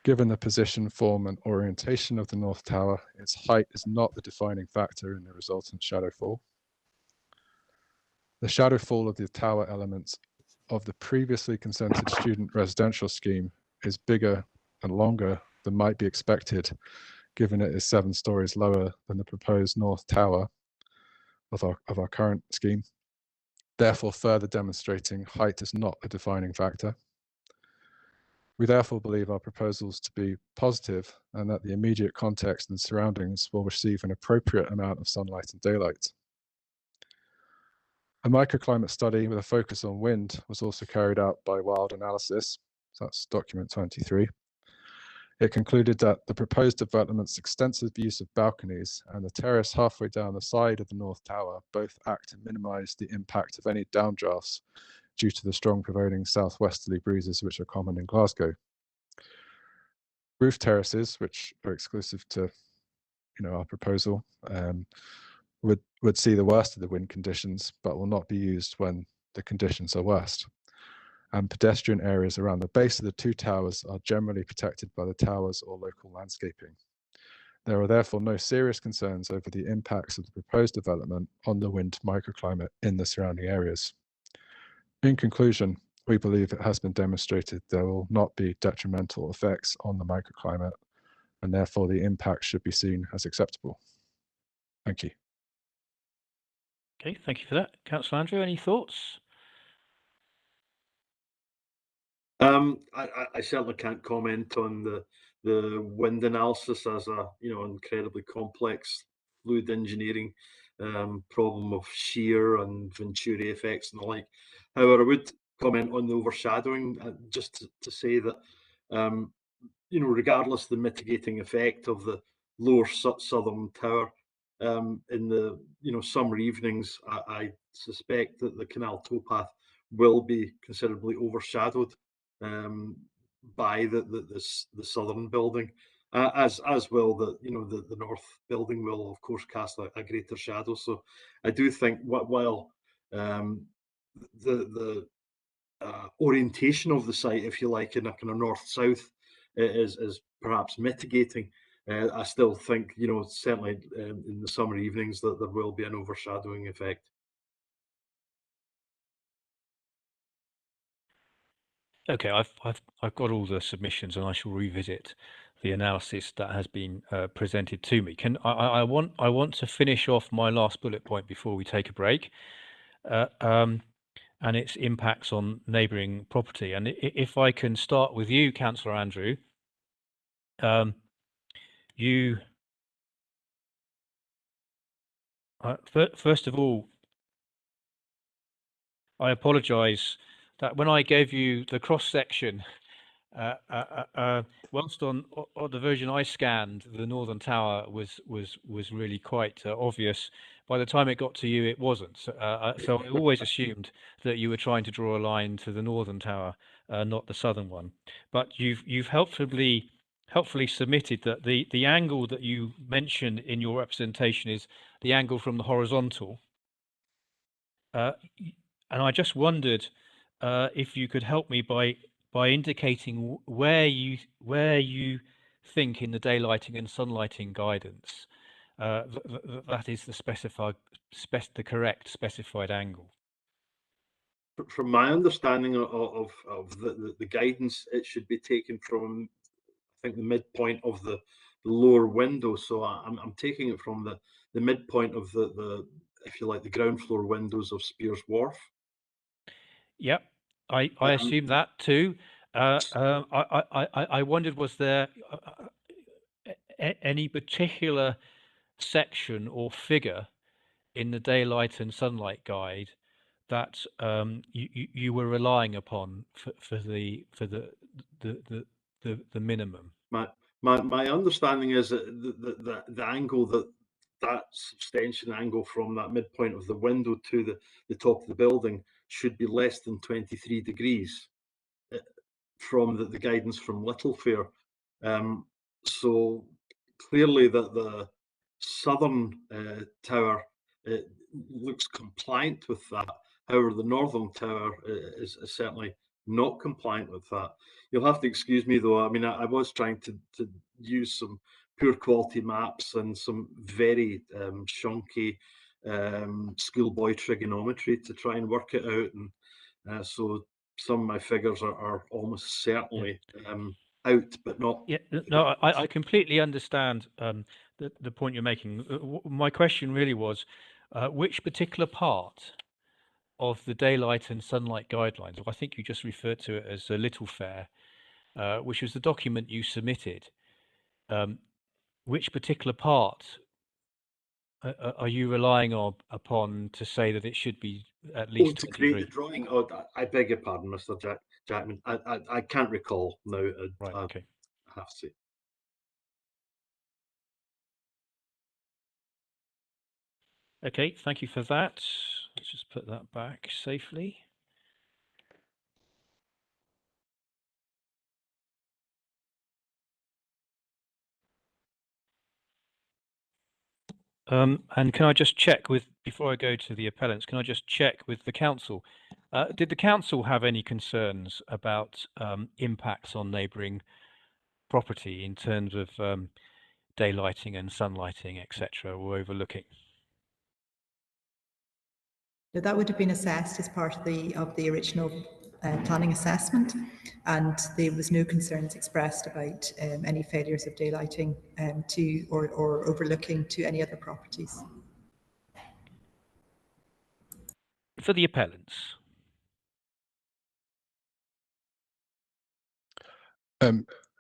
Given the position, form and orientation of the North Tower, its height is not the defining factor in the resultant shadowfall. The shadowfall of the tower elements of the previously consented student residential scheme is bigger and longer than might be expected, given it is 7 stories lower than the proposed North Tower of our current scheme, therefore further demonstrating height is not a defining factor. We therefore believe our proposals to be positive and that the immediate context and surroundings will receive an appropriate amount of sunlight and daylight. A microclimate study with a focus on wind was also carried out by Wild Analysis, so that's document 23. It concluded that the proposed development's extensive use of balconies and the terrace halfway down the side of the North Tower both act to minimise the impact of any downdrafts due to the strong prevailing southwesterly breezes which are common in Glasgow. Roof terraces, which are exclusive to our proposal, would see the worst of the wind conditions, but will not be used when the conditions are worst. And pedestrian areas around the base of the two towers are generally protected by the towers or local landscaping. There are therefore no serious concerns over the impacts of the proposed development on the wind microclimate in the surrounding areas. In conclusion, we believe it has been demonstrated there will not be detrimental effects on the microclimate, and therefore the impact should be seen as acceptable. Thank you. Okay, thank you for that. Councillor Andrew, any thoughts? I certainly can't comment on the wind analysis as a incredibly complex fluid engineering problem of shear and Venturi effects and the like. However, I would comment on the overshadowing, just to say that regardless of the mitigating effect of the lower southern tower, in the summer evenings, I suspect that the canal towpath will be considerably overshadowed by the southern building, as will the north building will of course cast a greater shadow. So I do think while the orientation of the site, if you like, in a kind of north-south is perhaps mitigating, I still think certainly in the summer evenings that there will be an overshadowing effect. Okay, I've got all the submissions, and I shall revisit the analysis that has been presented to me. I want to finish off my last bullet point before we take a break, and its impacts on neighbouring property. And if I can start with you, Councillor Andrew, first of all, I apologise that when I gave you the cross section whilst on the version I scanned, the northern tower was really quite obvious. By the time it got to you, it wasn't. So I always assumed that you were trying to draw a line to the northern tower, not the southern one. But you've helpfully submitted that the angle that you mentioned in your representation is the angle from the horizontal. And I just wondered if you could help me by indicating where you think in the daylighting and sunlighting guidance that is the correct specified angle. From my understanding of the guidance, it should be taken from, I think, the midpoint of the lower window. So I'm taking it from the midpoint of the, if you like, the ground floor windows of Spears Wharf. Yep, I assume that too. I wondered, was there any particular section or figure in the daylight and sunlight guide that you were relying upon for the minimum? My understanding is that the angle that substantial angle from that midpoint of the window to the top of the building should be less than 23 degrees from the guidance from Littlefair. So clearly that the southern tower looks compliant with that. However, the northern tower is certainly not compliant with that. You'll have to excuse me though. I mean, I was trying to use some poor quality maps and some very shonky schoolboy trigonometry to try and work it out, and so some of my figures are almost certainly out, but not. Yeah, no, I completely understand the point you're making. My question really was, which particular part of the daylight and sunlight guidelines, or I think you just referred to it as a Littlefair, which was the document you submitted, which particular part are you relying upon to say that it should be at least 23? To create the drawing? Oh, I beg your pardon, Mr. Jackman. I can't recall now. Right, okay. I have to. Okay, thank you for that. Let's just put that back safely. And can I just check before I go to the appellants, can I just check with the council? Did the council have any concerns about impacts on neighbouring property in terms of daylighting and sunlighting, etc., or overlooking? That would have been assessed as part of the original planning assessment, and there was no concerns expressed about any failures of daylighting to or overlooking to any other properties. For the appellants.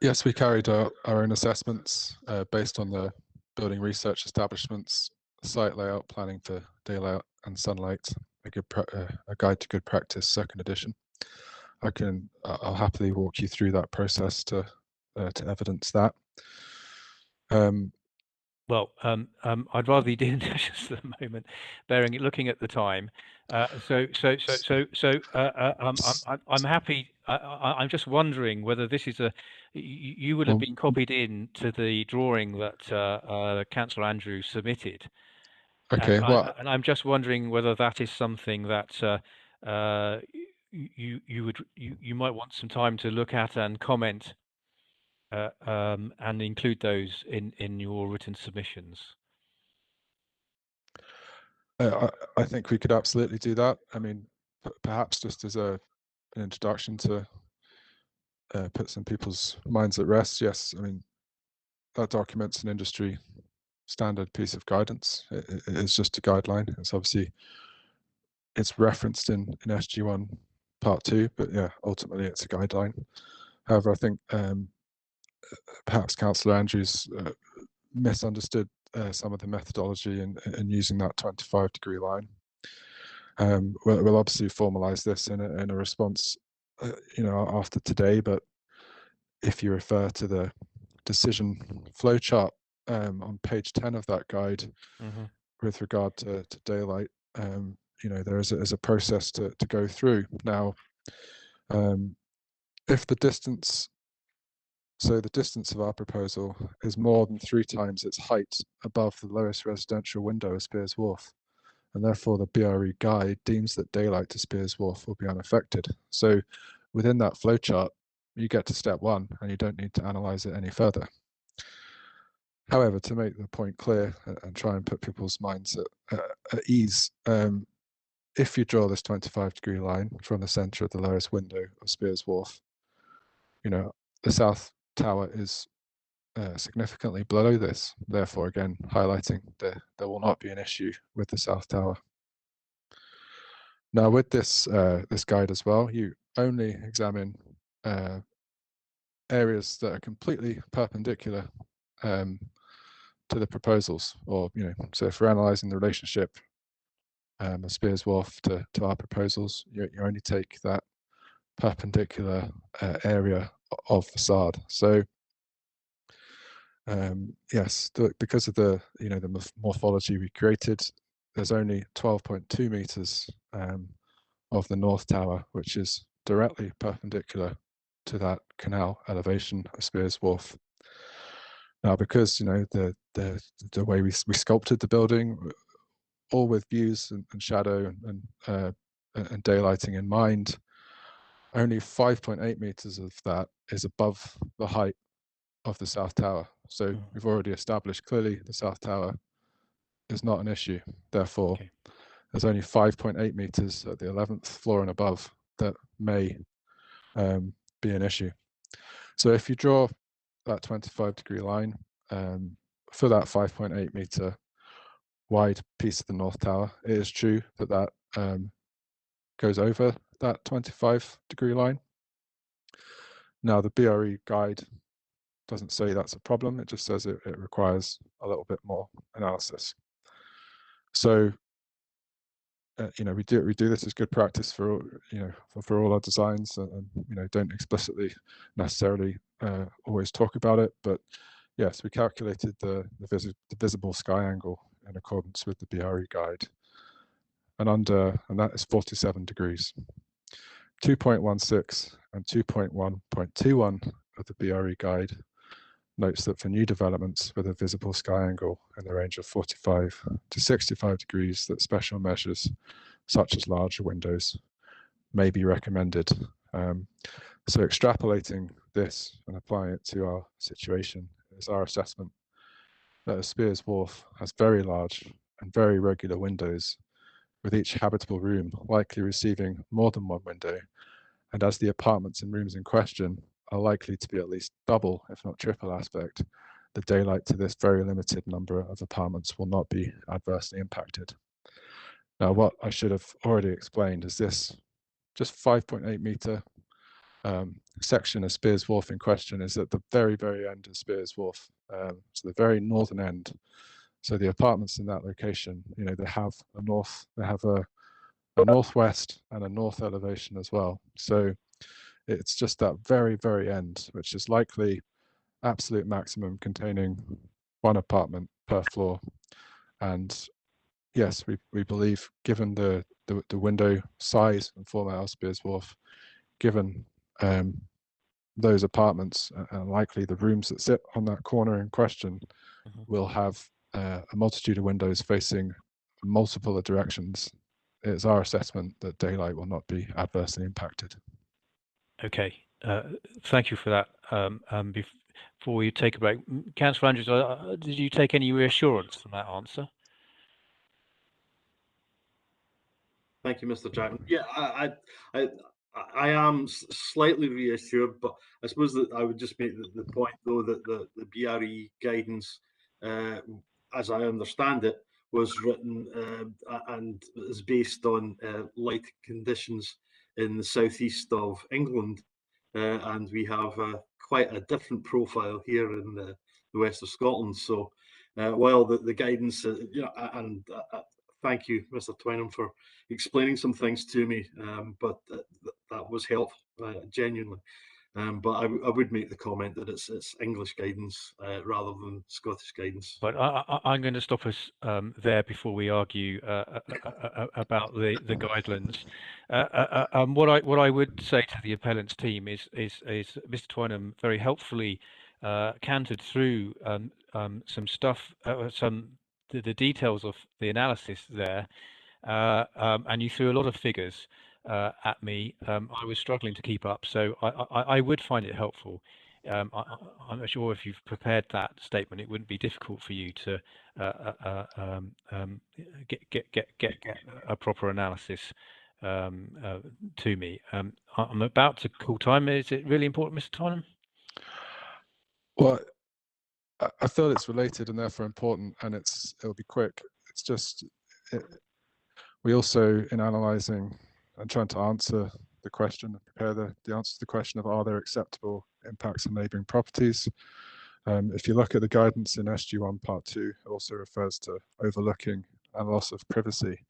Yes, we carried our own assessments based on the building research establishments, site layout planning for daylight and sunlight, a guide to good practice, second edition. I'll happily walk you through that process to evidence that. Well, I'd rather you didn't just at the moment, looking at the time. I'm happy. I'm just wondering whether this is you would have been copied in to the drawing that Councillor Andrew submitted. Okay. And I'm just wondering whether that is something that you might want some time to look at and comment. And include those in your written submissions. I think we could absolutely do that. I mean, perhaps just as an introduction to put some people's minds at rest. Yes, I mean, that document's an industry standard piece of guidance. It's just a guideline. It's referenced in SG1 Part 2, but yeah, ultimately it's a guideline. However, I think perhaps Councillor Andrews misunderstood some of the methodology in using that 25-degree line. We'll obviously formalise this in a response, after today. But if you refer to the decision flowchart on page 10 of that guide, with regard to daylight, you know, there is a process to go through. Now, if the distance, so the distance of our proposal is more than 3 times its height above the lowest residential window of Spears Wharf, and therefore the BRE guide deems that daylight to Spears Wharf will be unaffected. So within that flowchart, you get to step 1 and you don't need to analyse it any further. However, to make the point clear and try and put people's minds at ease, if you draw this 25-degree line from the centre of the lowest window of Spears Wharf, you know, the south tower is significantly below this. Therefore, again, highlighting that there will not be an issue with the south tower. Now, with this this guide as well, you only examine areas that are completely perpendicular to the proposals, or, you know, so if we're analysing the relationship of Spears Wharf to our proposals, you only take that perpendicular area of facade. So yes, because of the, you know, the morphology we created, there's only 12.2 meters of the north tower, which is directly perpendicular to that canal elevation of Spears Wharf. Now, because, you know, the way we sculpted the building, all with views and shadow and daylighting in mind, only 5.8 meters of that is above the height of the south tower. So we've already established clearly the south tower is not an issue. Therefore, there's only 5.8 meters at the 11th floor and above that may be an issue. So if you draw that 25-degree line for that 5.8 meter wide piece of the north tower, it is true that that goes over that 25-degree line. Now, the BRE guide doesn't say that's a problem. It just says it requires a little bit more analysis. So, you know, we do this as good practice for, you know, for all our designs, and you know, don't explicitly necessarily always talk about it. But yes, we calculated the visible sky angle in accordance with the BRE guide, and that is 47 degrees. 2.16 and 2.1.21 of the BRE guide notes that for new developments with a visible sky angle in the range of 45 to 65 degrees, that special measures such as larger windows may be recommended. So extrapolating this and applying it to our situation is our assessment that a Spears Wharf has very large and very regular windows, with each habitable room likely receiving more than one window, and as the apartments and rooms in question are likely to be at least double, if not triple aspect, the daylight to this very limited number of apartments will not be adversely impacted. Now, what I should have already explained is this just 5.8 meter section of Spears Wharf in question is at the very, very end of Spears Wharf, so the very northern end. So the apartments in that location, you know, they have a northwest and a north elevation as well. So it's just that very, very end, which is likely absolute maximum containing one apartment per floor. And yes, we believe, given the window size and format of Spears Wharf, given those apartments and likely the rooms that sit on that corner in question, will have a multitude of windows facing multiple directions. It's our assessment that daylight will not be adversely impacted. Okay, thank you for that. Before we take a break, Councillor Andrews, did you take any reassurance from that answer? Thank you, Mr. Jackman. Yeah, I am slightly reassured, but I suppose that I would just make the point, though, that the BRE guidance, as I understand it, was written and is based on light conditions in the southeast of England, and we have quite a different profile here in the west of Scotland. So, while the guidance, you know, and thank you, Mr. Twynham, for explaining some things to me, but that was helpful, genuinely. But I would make the comment that it's English guidance rather than Scottish guidance. But I'm going to stop us there before we argue about the guidelines. What I would say to the appellant's team is Mr. Twynham very helpfully cantered through some stuff, the details of the analysis there, and you threw a lot of figures at me. I was struggling to keep up, so I would find it helpful. I'm not sure if you've prepared that statement. It wouldn't be difficult for you to get a proper analysis to me. I'm about to call time. Is it really important, Mr. Twynham? Well, I feel it's related and therefore important, and it'll be quick. It's just we also, in analysing and trying to answer the question and prepare the answer to the question of are there acceptable impacts on neighbouring properties. If you look at the guidance in SG1 Part 2, it also refers to overlooking and loss of privacy.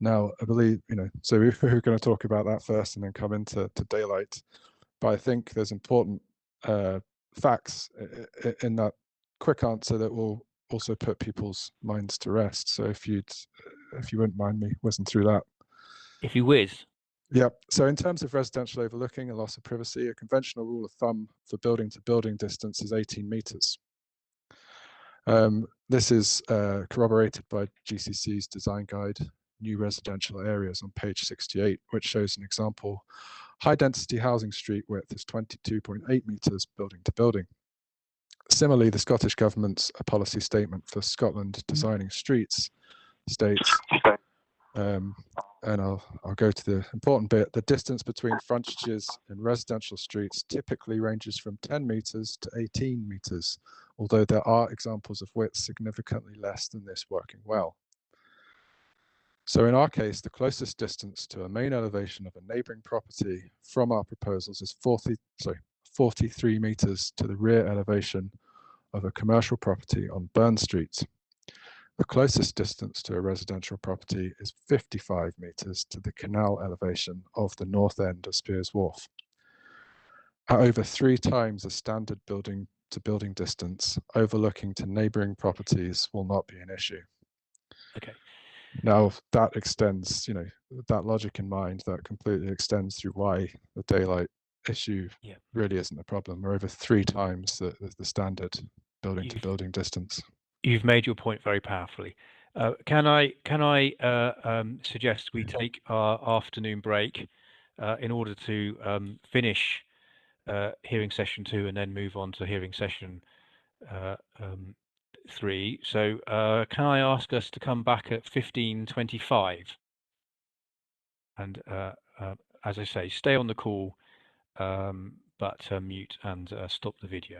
Now, I believe, so we're going to talk about that first and then come into daylight. But I think there's important facts in that quick answer that will also put people's minds to rest. So if you wouldn't mind me whizzing through that. If you whiz. Yeah, so in terms of residential overlooking and loss of privacy, a conventional rule of thumb for building to building distance is 18 metres. This is corroborated by GCC's design guide, New Residential Areas on page 68, which shows an example. High density housing street width is 22.8 metres building to building. Similarly, the Scottish Government's policy statement for Scotland designing streets states, and I'll go to the important bit, the distance between frontages in residential streets typically ranges from 10 metres to 18 metres, although there are examples of widths significantly less than this working well. So in our case, the closest distance to a main elevation of a neighbouring property from our proposals is 43 metres to the rear elevation of a commercial property on Burn Street. The closest distance to a residential property is 55 metres to the canal elevation of the north end of Spears Wharf. At over 3 times the standard building to building distance, overlooking to neighbouring properties will not be an issue. Okay. Now that extends, that logic in mind, that completely extends through why the daylight issue really isn't a problem. We're over 3 times the standard building to building distance. You've made your point very powerfully. Can I suggest we take our afternoon break in order to finish hearing session 2 and then move on to hearing session 3. So can I ask us to come back at 15:25? And as I say, stay on the call, but mute and stop the video.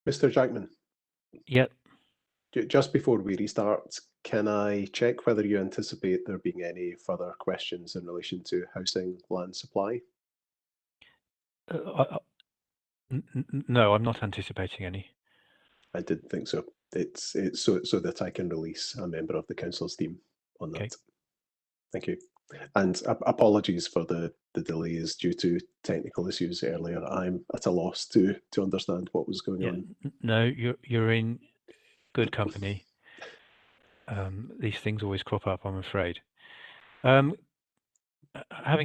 Mr. Jackman, Yep. just before we restart, can I check whether you anticipate there being any further questions in relation to housing land supply? No, I'm not anticipating any. I didn't think so. It's so that I can release a member of the council's team on that. Okay. Thank you. And apologies for the delays due to technical issues earlier. I'm at a loss to understand what was going on. No, you're in good company. These things always crop up, I'm afraid. Having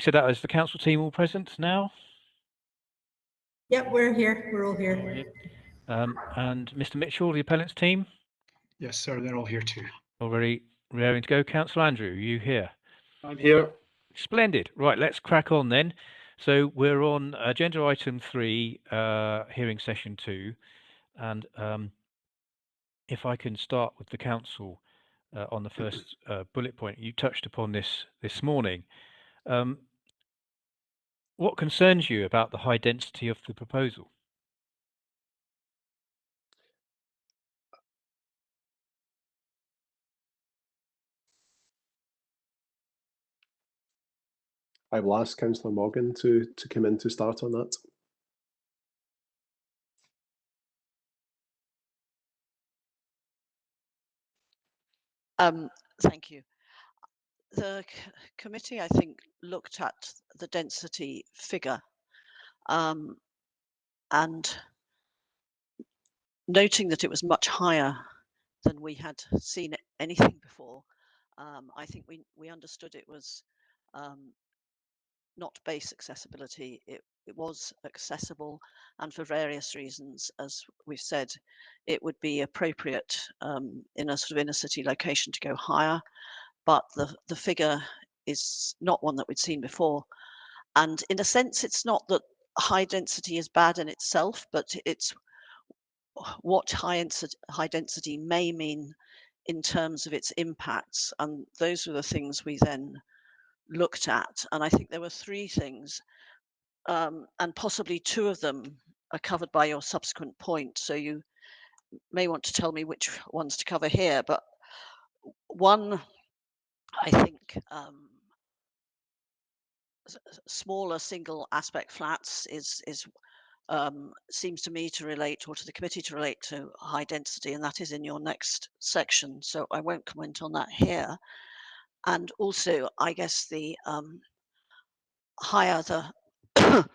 said that, is the council team all present now? Yep, we're here. We're all here. And Mr. Mitchell, the appellant's team? Yes, sir, they're all here too. Already raring to go. Councillor Andrew, are you here? I'm here. Splendid. Right, let's crack on then. So we're on agenda item 3, hearing session 2. And if I can start with the council on the first bullet point, you touched upon this morning. What concerns you about the high density of the proposal? I will ask Councillor Morgan to come in to start on that. Thank you. The committee, I think, looked at the density figure and noting that it was much higher than we had seen anything before. I think we understood it was not base accessibility. It was accessible, and for various reasons, as we've said, it would be appropriate in a sort of inner city location to go higher. But the figure is not one that we'd seen before. And in a sense, it's not that high density is bad in itself, but it's what high density may mean in terms of its impacts. And those were the things we then looked at. And I think there were 3 things, and possibly 2 of them are covered by your subsequent point. So you may want to tell me which ones to cover here. But one, I think, smaller single aspect flats seems to me to relate, or to the committee to relate, to high density, and that is in your next section. So I won't comment on that here. And also, I guess the higher the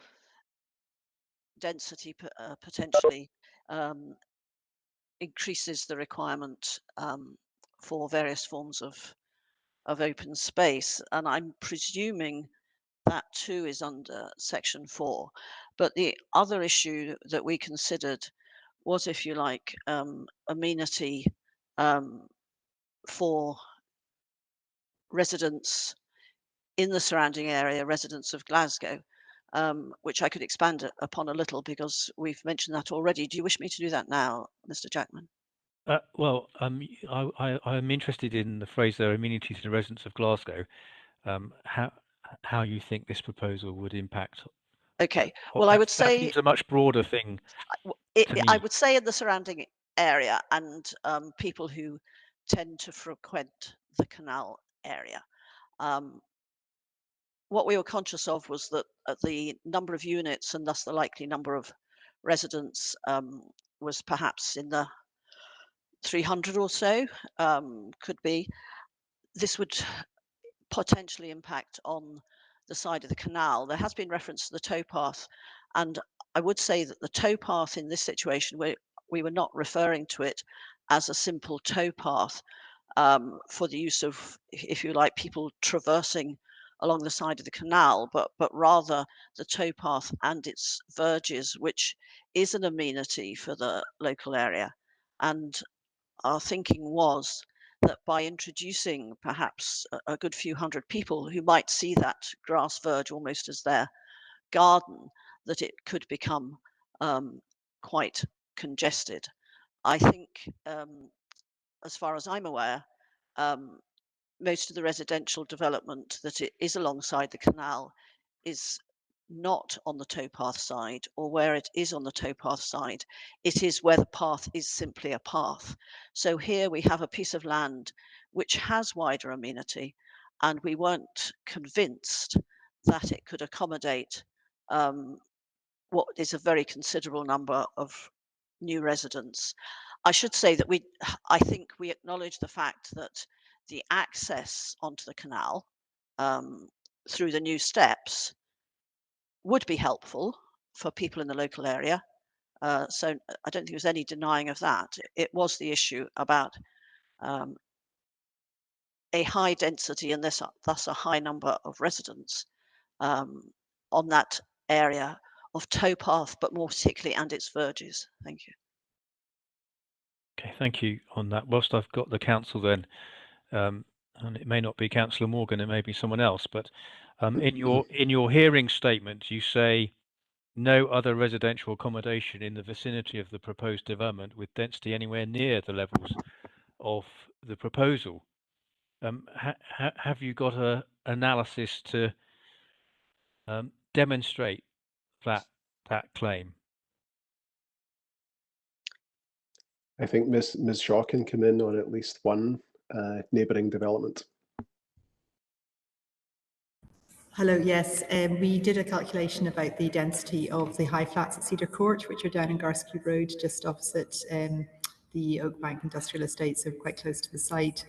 density potentially increases the requirement for various forms of open space. And I'm presuming that too is under section 4. But the other issue that we considered was, if you like, amenity for residents in the surrounding area, residents of Glasgow, which I could expand upon a little because we've mentioned that already. Do you wish me to do that now, Mr. Jackman? Well, I'm interested in the phrase there, amenities to residents of Glasgow. How you think this proposal would impact? Okay. Well, I would say that seems a much broader thing. I would say in the surrounding area and people who tend to frequent the canal area. What we were conscious of was that the number of units and thus the likely number of residents was perhaps in the 300 or so, could be. This would potentially impact on the side of the canal. There has been reference to the towpath, and I would say that the towpath in this situation, we were not referring to it as a simple towpath for the use of, if you like, people traversing along the side of the canal, but rather the towpath and its verges, which is an amenity for the local area. And our thinking was that by introducing perhaps a good few hundred people who might see that grass verge almost as their garden, that it could become quite congested. I think, as far as I'm aware, most of the residential development that it is alongside the canal is not on the towpath side or where it is on the towpath side. It is where the path is simply a path. So here we have a piece of land which has wider amenity, and we weren't convinced that it could accommodate what is a very considerable number of new residents. I should say that I think we acknowledge the fact that the access onto the canal through the new steps would be helpful for people in the local area. So I don't think there was any denying of that. It was the issue about a high density and thus a high number of residents on that area of towpath, but more particularly and its verges. Thank you. Okay, thank you on that. Whilst I've got the council then, and it may not be Councillor Morgan, it may be someone else, but in your hearing statement, you say no other residential accommodation in the vicinity of the proposed development with density anywhere near the levels of the proposal. Have you got a analysis to demonstrate that claim? I think Ms. Shaw can come in on at least one neighbouring development. Hello, yes. We did a calculation about the density of the high flats at Cedar Court, which are down in Garskew Road, just opposite the Oakbank Industrial Estate, so quite close to the site.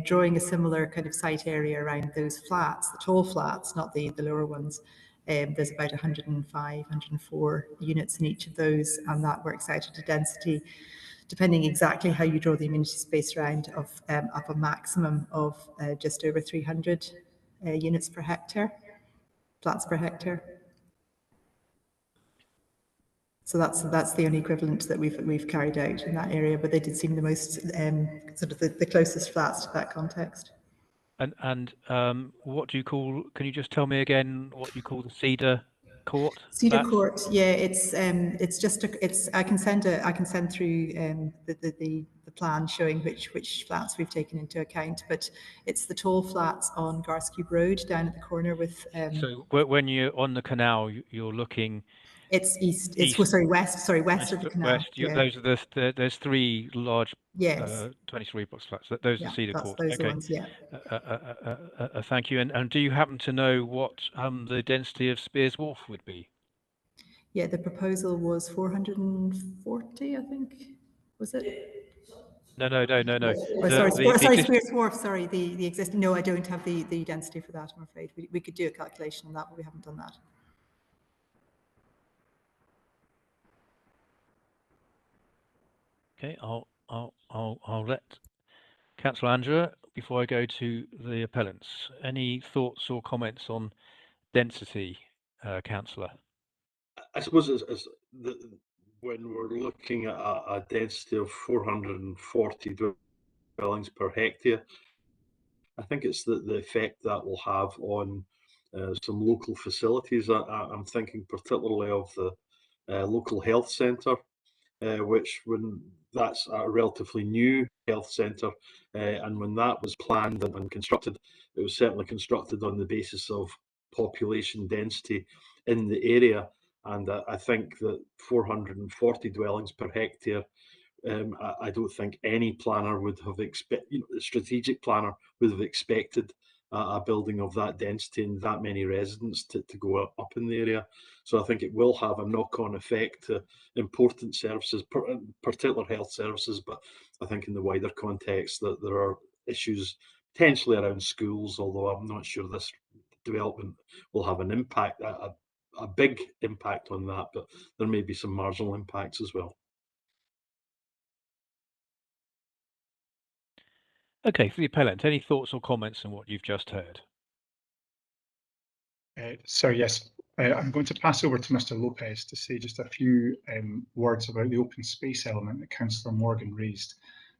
Drawing a similar kind of site area around those flats, the tall flats, not the lower ones. There's about 105, 104 units in each of those, and that works out at a density, depending exactly how you draw the amenity space around, of up a maximum of just over 300 units per hectare, flats per hectare. So that's the only equivalent that we've carried out in that area, but they did seem the most sort of the closest flats to that context. And what do you call? Can you just tell me again what you call the Cedar Court? Cedar Court, yeah, it's just I can send through the plan showing which flats we've taken into account, but it's the tall flats on Garskew Road down at the corner with. So when you're on the canal, you're looking. It's east. It's west of the canal. West. Yeah. Those are there's three large. Yes. 23 box flats. Those are Cedar Court. Those okay. ones, yeah. Thank you. And do you happen to know what the density of Spears Wharf would be? Yeah, the proposal was 440, I think. Was it? No. Oh, sorry, Spears Wharf. Sorry, the existing. No, I don't have the density for that. I'm afraid we could do a calculation on that, but we haven't done that. Okay, I'll let Councillor Andrea, before I go to the appellants, any thoughts or comments on density, Councillor? I suppose when we're looking at a density of 440 dwellings per hectare, I think it's the effect that will have on some local facilities. I'm thinking particularly of the local health centre, which when that's a relatively new health centre, and when that was planned and constructed, it was certainly constructed on the basis of population density in the area. And I think that 440 dwellings per hectare, I don't think any planner would have expected, the strategic planner would have expected a building of that density and that many residents to go up in the area. So I think it will have a knock-on effect to important services, particular health services, but I think in the wider context that there are issues potentially around schools, although I'm not sure this development will have an impact, a big impact on that, but there may be some marginal impacts as well. Okay, for the appellant, any thoughts or comments on what you've just heard? Yes, I'm going to pass over to Mr. Lopez to say just a few words about the open space element that Councillor Morgan raised,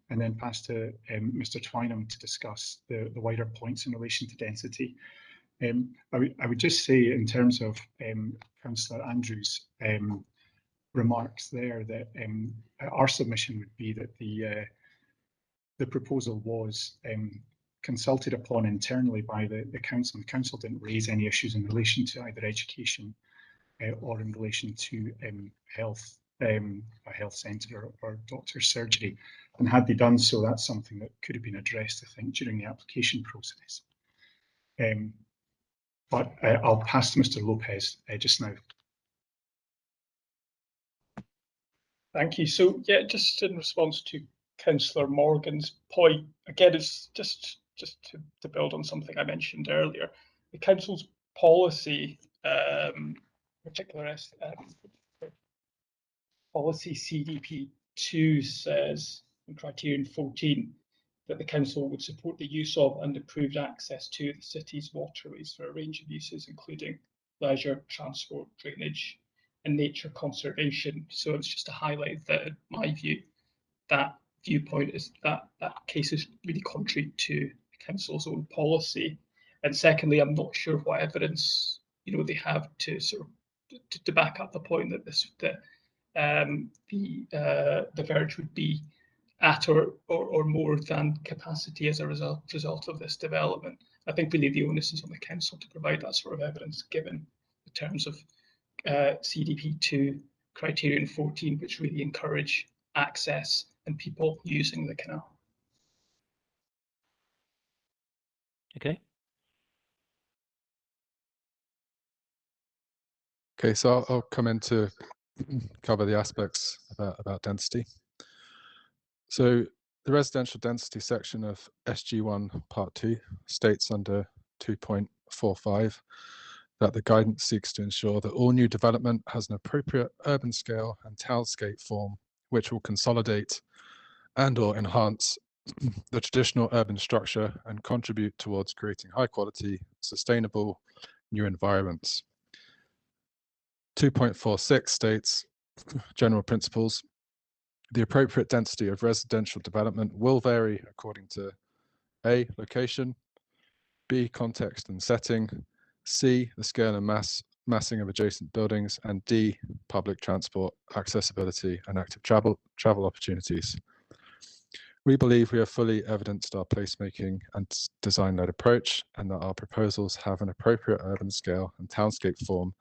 and then pass to Mr. Twynham to discuss the wider points in relation to density. I would just say, in terms of Councillor Andrews' remarks there, that our submission would be that the proposal was consulted upon internally by the council. The council didn't raise any issues in relation to either education or in relation to health, a health centre or doctor's surgery. And had they done so, that's something that could have been addressed, I think, during the application process. But I'll pass to Mr. Lopez just now. Thank you. So yeah, just in response to Councillor Morgan's point, again, it's just to build on something I mentioned earlier. The council's policy, particular policy CDP2 says in criterion 14 that the council would support the use of and improved access to the city's waterways for a range of uses, including leisure, transport, drainage, and nature conservation. So it's just to highlight that, in my view, that viewpoint is that case is really contrary to the council's own policy. And secondly, I'm not sure what evidence they have to sort of to back up the point that the verge would be at or more than capacity as a result of this development. I think really the onus is on the council to provide that sort of evidence, given the terms of CDP2 criterion 14, which really encourage access and people using the canal. Okay. Okay, so I'll come in to cover the aspects about density. So the residential density section of SG1 Part 2 states under 2.45 that the guidance seeks to ensure that all new development has an appropriate urban scale and townscape form which will consolidate and/or enhance the traditional urban structure and contribute towards creating high quality, sustainable new environments. 2.46 states general principles. The appropriate density of residential development will vary according to A, location, B, context and setting, C, the scale and massing of adjacent buildings, and D, public transport, accessibility and active travel opportunities. We believe we have fully evidenced our placemaking and design-led approach, and that our proposals have an appropriate urban scale and townscape form,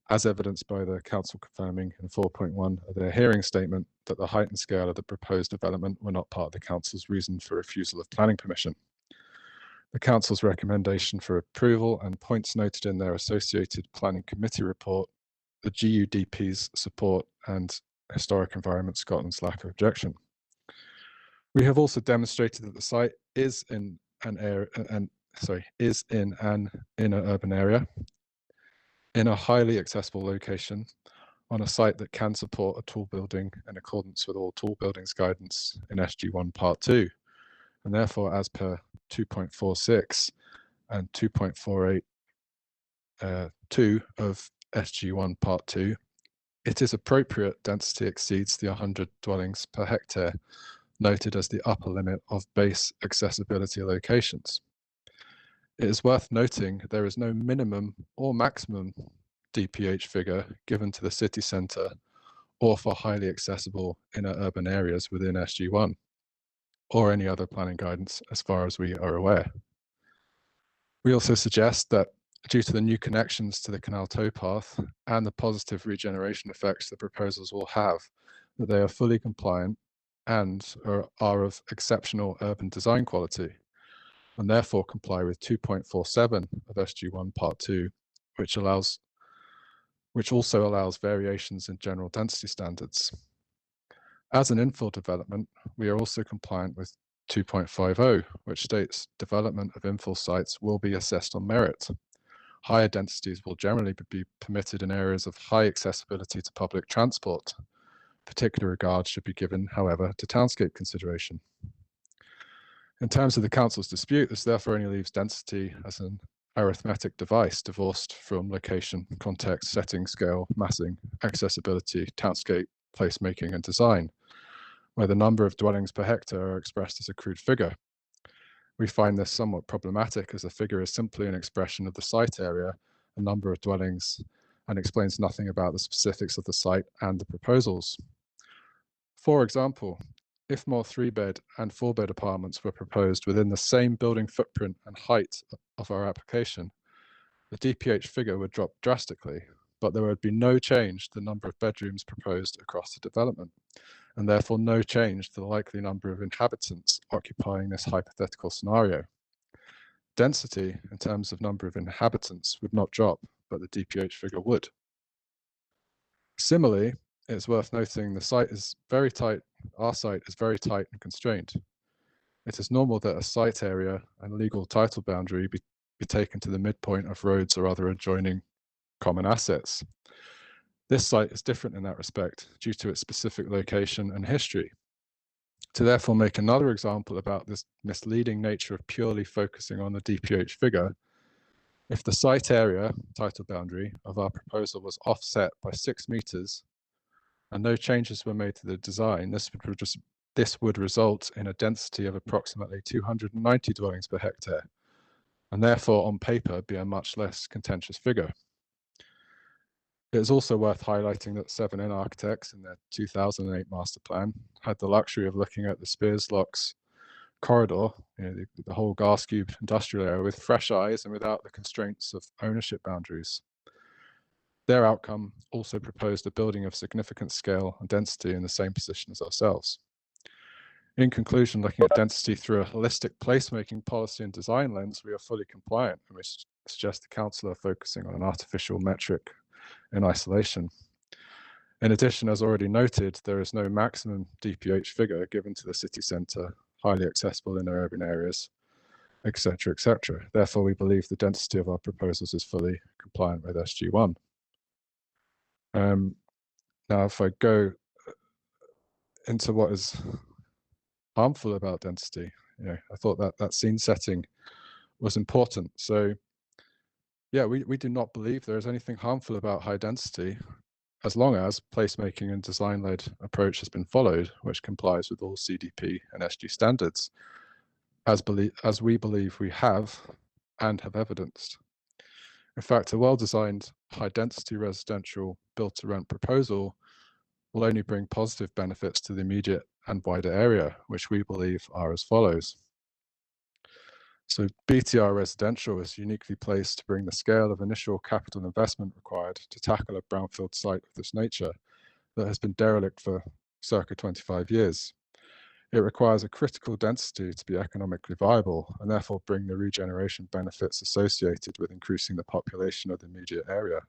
as evidenced by the council confirming in 4.1 of their hearing statement that the height and scale of the proposed development were not part of the council's reason for refusal of planning permission. The council's recommendation for approval and points noted in their associated planning committee report, the GUDP's support and Historic Environment Scotland's lack of objection. We have also demonstrated that the site is in an inner urban area, in a highly accessible location, on a site that can support a tall building in accordance with all tall buildings guidance in SG1 Part 2, and therefore as per 2.46 and 2.48 of SG1 Part 2, it is appropriate density exceeds the 100 dwellings per hectare noted as the upper limit of base accessibility locations. It is worth noting there is no minimum or maximum DPH figure given to the city centre or for highly accessible inner urban areas within SG1 or any other planning guidance as far as we are aware. We also suggest that due to the new connections to the canal towpath and the positive regeneration effects the proposals will have, that they are fully compliant and are of exceptional urban design quality, and therefore comply with 2.47 of SG1 Part 2, which also allows variations in general density standards. As an infill development, we are also compliant with 2.50, which states development of infill sites will be assessed on merit. Higher densities will generally be permitted in areas of high accessibility to public transport. Particular regard should be given, however, to townscape consideration. In terms of the council's dispute, this therefore only leaves density as an arithmetic device divorced from location, context, setting, scale, massing, accessibility, townscape, placemaking, and design, where the number of dwellings per hectare are expressed as a crude figure. We find this somewhat problematic as the figure is simply an expression of the site area and number of dwellings and explains nothing about the specifics of the site and the proposals. For example, if more 3-bed and 4-bed apartments were proposed within the same building footprint and height of our application, the DPH figure would drop drastically, but there would be no change to the number of bedrooms proposed across the development, and therefore no change to the likely number of inhabitants occupying this hypothetical scenario. Density, in terms of number of inhabitants, would not drop, but the DPH figure would. Similarly, it's worth noting the site is very tight. Our site is very tight and constrained. It is normal that a site area and legal title boundary be taken to the midpoint of roads or other adjoining common assets. This site is different in that respect due to its specific location and history. To therefore make another example about this misleading nature of purely focusing on the DPH figure, if the site area, title boundary, of our proposal was offset by 6 meters and no changes were made to the design, this would result in a density of approximately 290 dwellings per hectare, and therefore on paper be a much less contentious figure. It is also worth highlighting that 7N Architects in their 2008 master plan had the luxury of looking at the Spears Locks corridor, the whole Garscube industrial area, with fresh eyes and without the constraints of ownership boundaries. Their outcome also proposed a building of significant scale and density in the same position as ourselves. In conclusion, looking at density through a holistic placemaking policy and design lens, we are fully compliant, and we suggest the council are focusing on an artificial metric in isolation. In addition, as already noted, there is no maximum DPH figure given to the city centre, highly accessible in urban areas, etc., etc. Therefore, we believe the density of our proposals is fully compliant with SG1. Now, if I go into what is harmful about density, I thought that scene setting was important. So, yeah, we do not believe there is anything harmful about high density, as long as placemaking and design-led approach has been followed, which complies with all CDP and SG standards, as we believe we have and have evidenced. In fact, a well-designed high-density residential built-to-rent proposal will only bring positive benefits to the immediate and wider area, which we believe are as follows. So BTR Residential is uniquely placed to bring the scale of initial capital investment required to tackle a brownfield site of this nature that has been derelict for circa 25 years. It requires a critical density to be economically viable and therefore bring the regeneration benefits associated with increasing the population of the immediate area.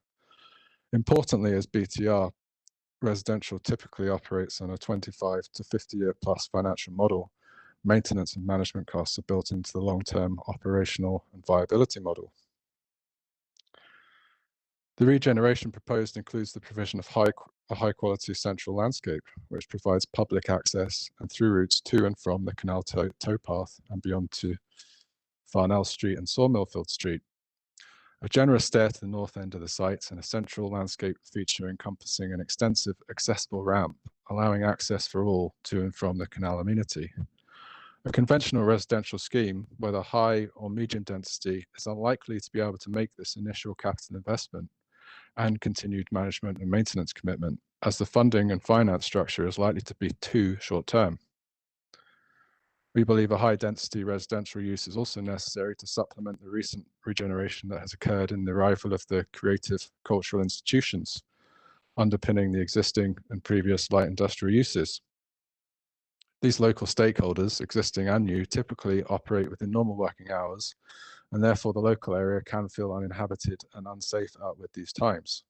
Importantly, as BTR Residential typically operates on a 25 to 50-year plus financial model, maintenance and management costs are built into the long-term operational and viability model. The regeneration proposed includes the provision of a high-quality central landscape, which provides public access and through routes to and from the canal towpath and beyond to Farnell Street and Sawmillfield Street. A Generis stair to the north end of the site and a central landscape feature encompassing an extensive accessible ramp, allowing access for all to and from the canal amenity. A conventional residential scheme, whether high or medium density, is unlikely to be able to make this initial capital investment and continued management and maintenance commitment, as the funding and finance structure is likely to be too short-term. We believe a high-density residential use is also necessary to supplement the recent regeneration that has occurred in the arrival of the creative cultural institutions, underpinning the existing and previous light industrial uses. These local stakeholders, existing and new, typically operate within normal working hours, and therefore the local area can feel uninhabited and unsafe out with these times.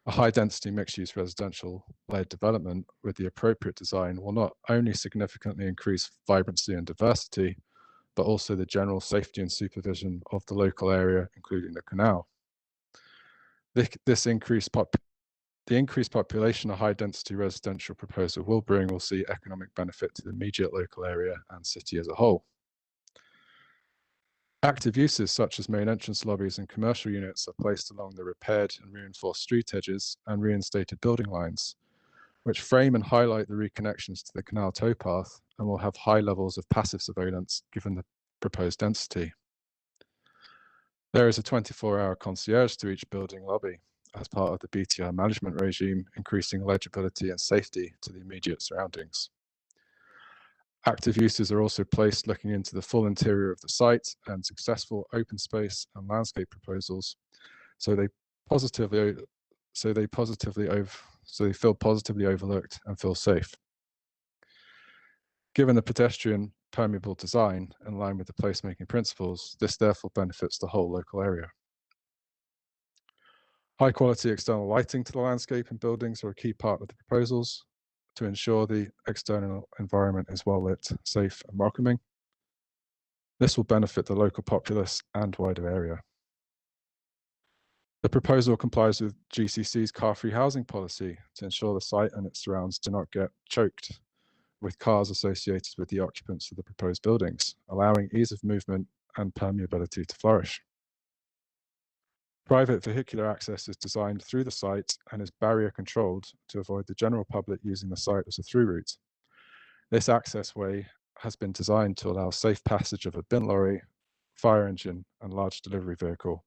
A high-density mixed-use residential-led development with the appropriate design will not only significantly increase vibrancy and diversity, but also the general safety and supervision of the local area, including the canal. The increased population a high-density residential proposal will bring will see economic benefit to the immediate local area and city as a whole. Active uses such as main entrance lobbies and commercial units are placed along the repaired and reinforced street edges and reinstated building lines, which frame and highlight the reconnections to the canal towpath and will have high levels of passive surveillance given the proposed density. There is a 24-hour concierge to each building lobby as part of the BTR management regime, increasing legibility and safety to the immediate surroundings. Active users are also placed looking into the full interior of the site and successful open space and landscape proposals, so they feel positively overlooked and feel safe. Given the pedestrian permeable design in line with the placemaking principles, this therefore benefits the whole local area. High quality external lighting to the landscape and buildings are a key part of the proposals to ensure the external environment is well lit, safe and welcoming. This will benefit the local populace and wider area. The proposal complies with GCC's car-free housing policy to ensure the site and its surrounds do not get choked with cars associated with the occupants of the proposed buildings, allowing ease of movement and permeability to flourish. Private vehicular access is designed through the site and is barrier controlled to avoid the general public using the site as a through route. This access way has been designed to allow safe passage of a bin lorry, fire engine, and large delivery vehicle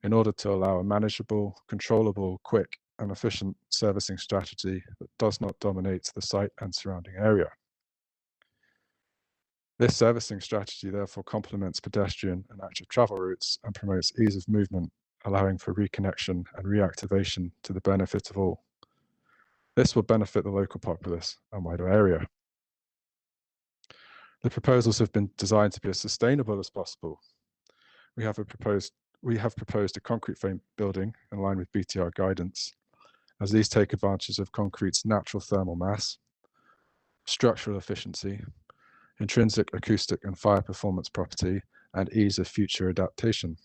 in order to allow a manageable, controllable, quick, and efficient servicing strategy that does not dominate the site and surrounding area. This servicing strategy therefore complements pedestrian and active travel routes and promotes ease of movement, allowing for reconnection and reactivation to the benefit of all. This will benefit the local populace and wider area. The proposals have been designed to be as sustainable as possible. We have proposed a concrete frame building in line with BTR guidance, as these take advantage of concrete's natural thermal mass, structural efficiency, intrinsic acoustic and fire performance property, and ease of future adaptation.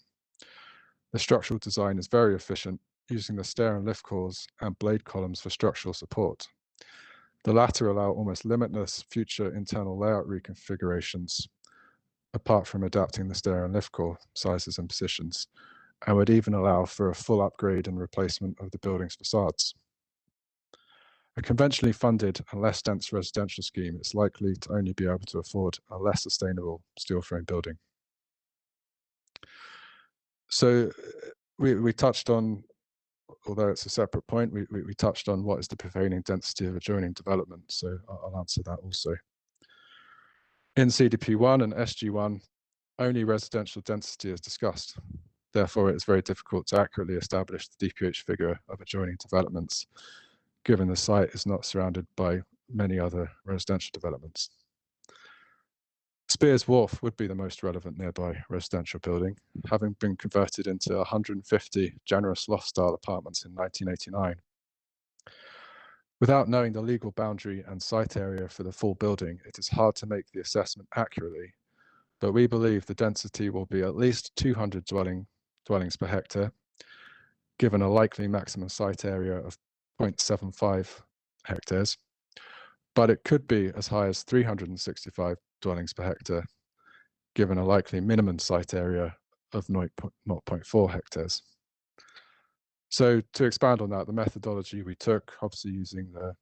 The structural design is very efficient, using the stair and lift cores and blade columns for structural support. The latter allow almost limitless future internal layout reconfigurations, apart from adapting the stair and lift core sizes and positions, and would even allow for a full upgrade and replacement of the building's facades. A conventionally funded and less dense residential scheme is likely to only be able to afford a less sustainable steel frame building. So we touched on, although it's a separate point, we touched on what is the prevailing density of adjoining development, so I'll answer that also. In CDP1 and SG1, only residential density is discussed. Therefore, it is very difficult to accurately establish the DPH figure of adjoining developments, given the site is not surrounded by many other residential developments. Spears Wharf would be the most relevant nearby residential building, having been converted into 150 Generis loft-style apartments in 1989. Without knowing the legal boundary and site area for the full building, it is hard to make the assessment accurately, but we believe the density will be at least 200 dwellings per hectare, given a likely maximum site area of 0.75 hectares, but it could be as high as 365 dwellings per hectare, given a likely minimum site area of 0.4 hectares. So to expand on that, the methodology we took, obviously using the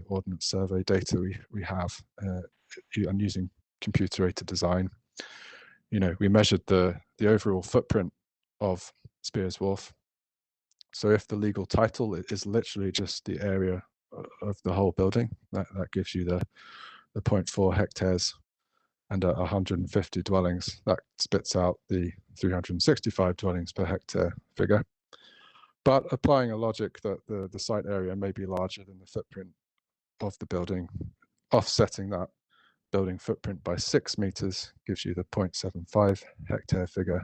ordnance survey data we have, and using computer-aided design, we measured the overall footprint of Spears Wharf. So if the legal title is literally just the area of the whole building, that gives you the 0.4 hectares and 150 dwellings. That spits out the 365 dwellings per hectare figure. But applying a logic that the site area may be larger than the footprint of the building, offsetting that building footprint by 6 meters gives you the 0.75 hectare figure,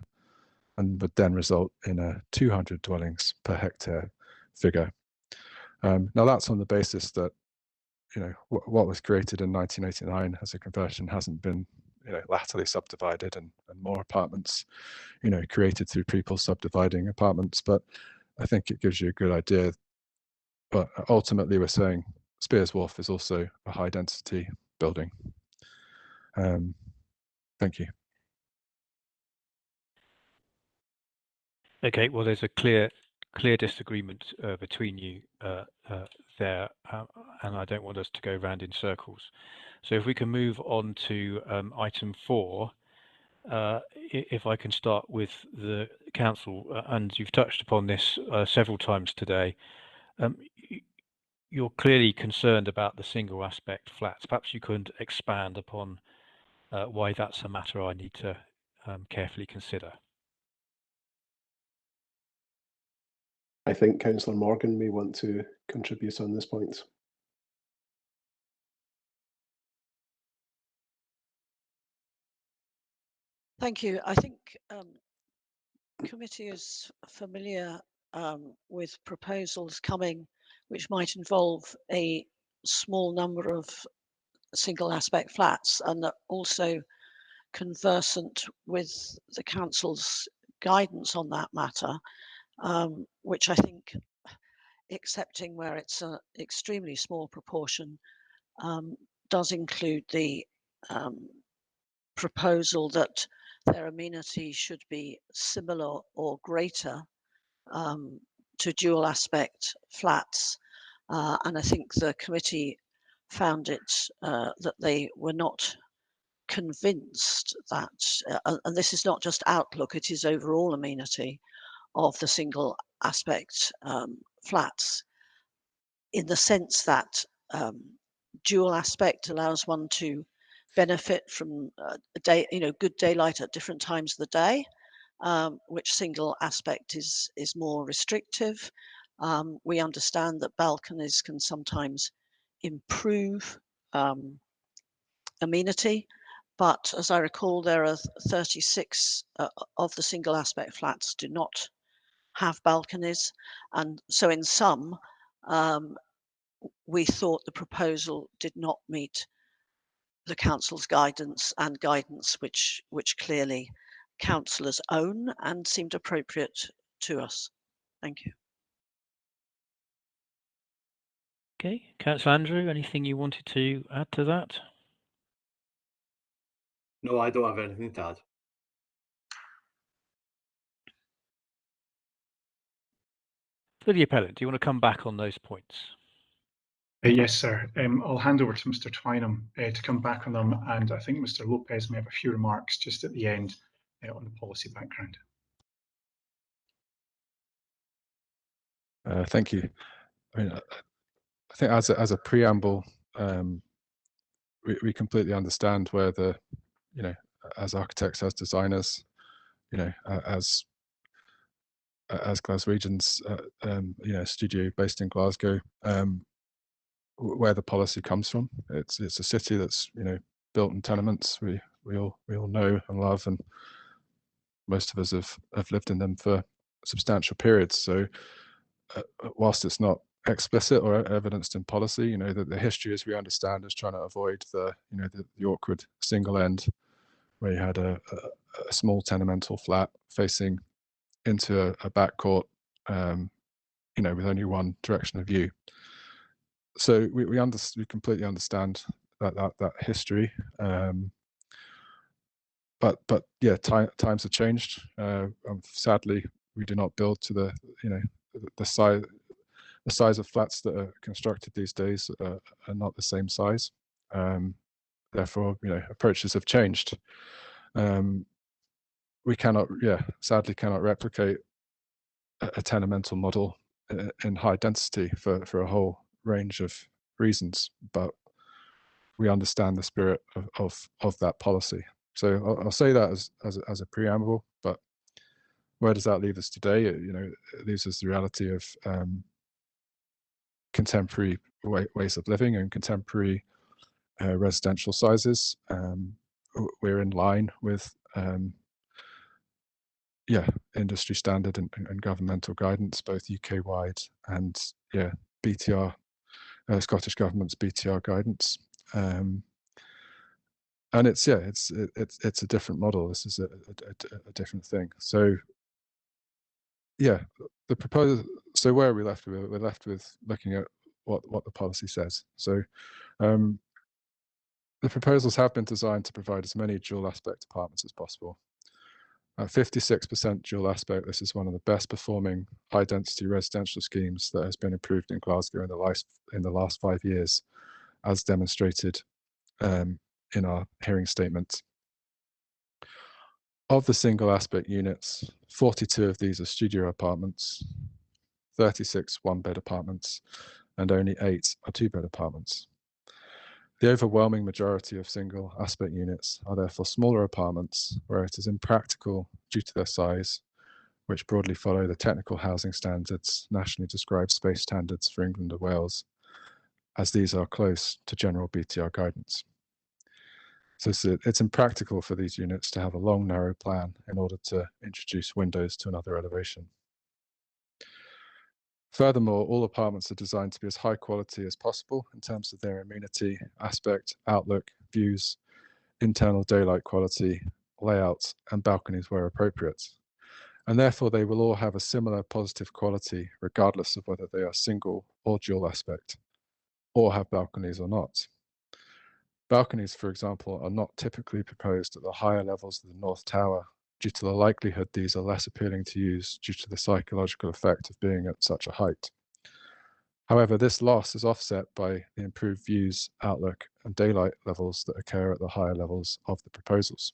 and would then result in a 200 dwellings per hectare figure. Now that's on the basis that what was created in 1989 as a conversion hasn't been latterly subdivided and more apartments created through people subdividing apartments, but I think it gives you a good idea. But ultimately we're saying Spears Wharf is also a high density building. Thank you. Okay, well, there's a clear disagreement between you there, and I don't want us to go round in circles. So if we can move on to item 4, if I can start with the council, and you've touched upon this several times today. you're clearly concerned about the single aspect flats. Perhaps you could expand upon why that's a matter I need to carefully consider. I think Councillor Morgan may want to contribute on this point. Thank you. I think committee is familiar with proposals coming which might involve a small number of single aspect flats, and also conversant with the council's guidance on that matter, which I think, accepting where it's an extremely small proportion, does include the proposal that their amenity should be similar or greater to dual aspect flats. And I think the committee found it that they were not convinced that, and this is not just outlook, it is overall amenity of the single aspect flats, in the sense that dual aspect allows one to benefit from good daylight at different times of the day, which single aspect is more restrictive. We understand that balconies can sometimes improve amenity, but as I recall, there are 36 of the single aspect flats do not have balconies, and so in some, we thought the proposal did not meet the council's guidance, and guidance which clearly councillors own and seemed appropriate to us. Thank you. Okay, Councillor Andrew, anything you wanted to add to that? No, I don't have anything to add. For the appellant, do you want to come back on those points? Yes, sir. I'll hand over to Mr. Twynham to come back on them, and I think Mr. Lopez may have a few remarks just at the end on the policy background. Thank you. I mean, I think as a preamble, we completely understand where the, as architects, as designers, as Glaswegian's, studio based in Glasgow, where the policy comes from. It's a city that's built in tenements. We all know and love, and most of us have lived in them for substantial periods. So whilst it's not explicit or evidenced in policy, the history, as we understand, is trying to avoid the awkward single end where you had a small tenemental flat facing into a back court, with only one direction of view. So we completely understand that history, but yeah, times have changed. Sadly, we do not build to the size of flats that are constructed these days are not the same size. Therefore, approaches have changed. We sadly cannot replicate a tenemental model in high density for a whole range of reasons, but we understand the spirit of that policy. So I'll say that as a preamble, but where does that leave us today? It leaves us the reality of contemporary ways of living and contemporary residential sizes. We're in line with industry standard and governmental guidance, both UK-wide and BTR, Scottish Government's BTR guidance. And it's a different model. This is a different thing. So the proposal. So where are we left with? We're left with looking at what the policy says. So the proposals have been designed to provide as many dual aspect apartments as possible. 56% dual aspect. This is one of the best performing high density residential schemes that has been approved in Glasgow in the last 5 years, as demonstrated in our hearing statement. Of the single aspect units, 42 of these are studio apartments, 36 one-bed apartments, and only 8 are 2-bed apartments. The overwhelming majority of single aspect units are therefore smaller apartments where it is impractical due to their size, which broadly follow the technical housing standards, nationally described space standards for England and Wales, as these are close to general BTR guidance. So it's impractical for these units to have a long, narrow plan in order to introduce windows to another elevation. Furthermore, all apartments are designed to be as high quality as possible in terms of their amenity, aspect, outlook, views, internal daylight quality, layout, and balconies where appropriate. And therefore, they will all have a similar positive quality, regardless of whether they are single or dual aspect, or have balconies or not. Balconies, for example, are not typically proposed at the higher levels of the North Tower due to the likelihood these are less appealing to use due to the psychological effect of being at such a height. However, this loss is offset by the improved views, outlook, and daylight levels that occur at the higher levels of the proposals.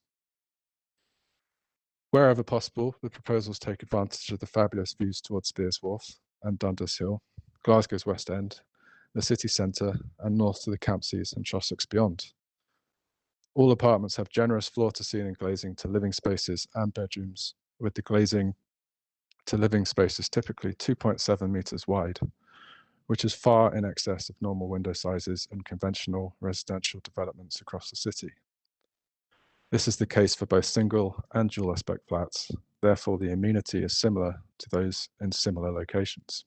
Wherever possible, the proposals take advantage of the fabulous views towards Spears Wharf and Dundas Hill, Glasgow's West End, the city centre, and north to the Campsies and Trossachs beyond. All apartments have generous floor-to-ceiling glazing to living spaces and bedrooms, with the glazing to living spaces typically 2.7 metres wide, which is far in excess of normal window sizes in conventional residential developments across the city. This is the case for both single and dual aspect flats, therefore the amenity is similar to those in similar locations.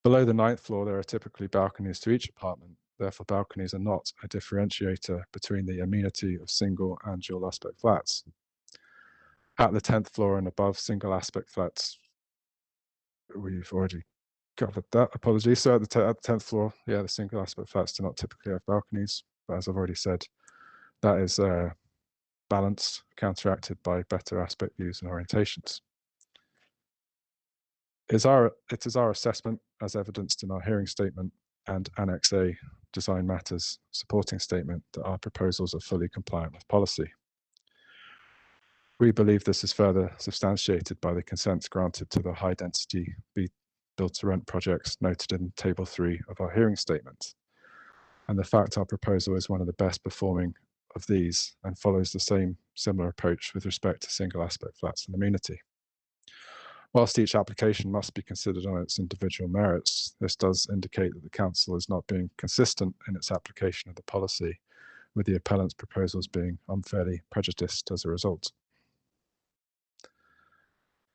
Below the 9th floor, there are typically balconies to each apartment. Therefore, balconies are not a differentiator between the amenity of single and dual aspect flats. At the 10th floor and above single aspect flats, we've already covered that, apologies. So at the 10th floor, yeah, the single aspect flats do not typically have balconies, but as I've already said, that is balanced, counteracted by better aspect views and orientations. It is our assessment, as evidenced in our hearing statement and Annex A Design Matters supporting statement, that our proposals are fully compliant with policy. We believe this is further substantiated by the consents granted to the high density build-to-rent projects noted in Table 3 of our hearing statement, and the fact our proposal is one of the best performing of these and follows the same similar approach with respect to single aspect flats and amenity. Whilst each application must be considered on its individual merits, this does indicate that the Council is not being consistent in its application of the policy, with the appellant's proposals being unfairly prejudiced as a result.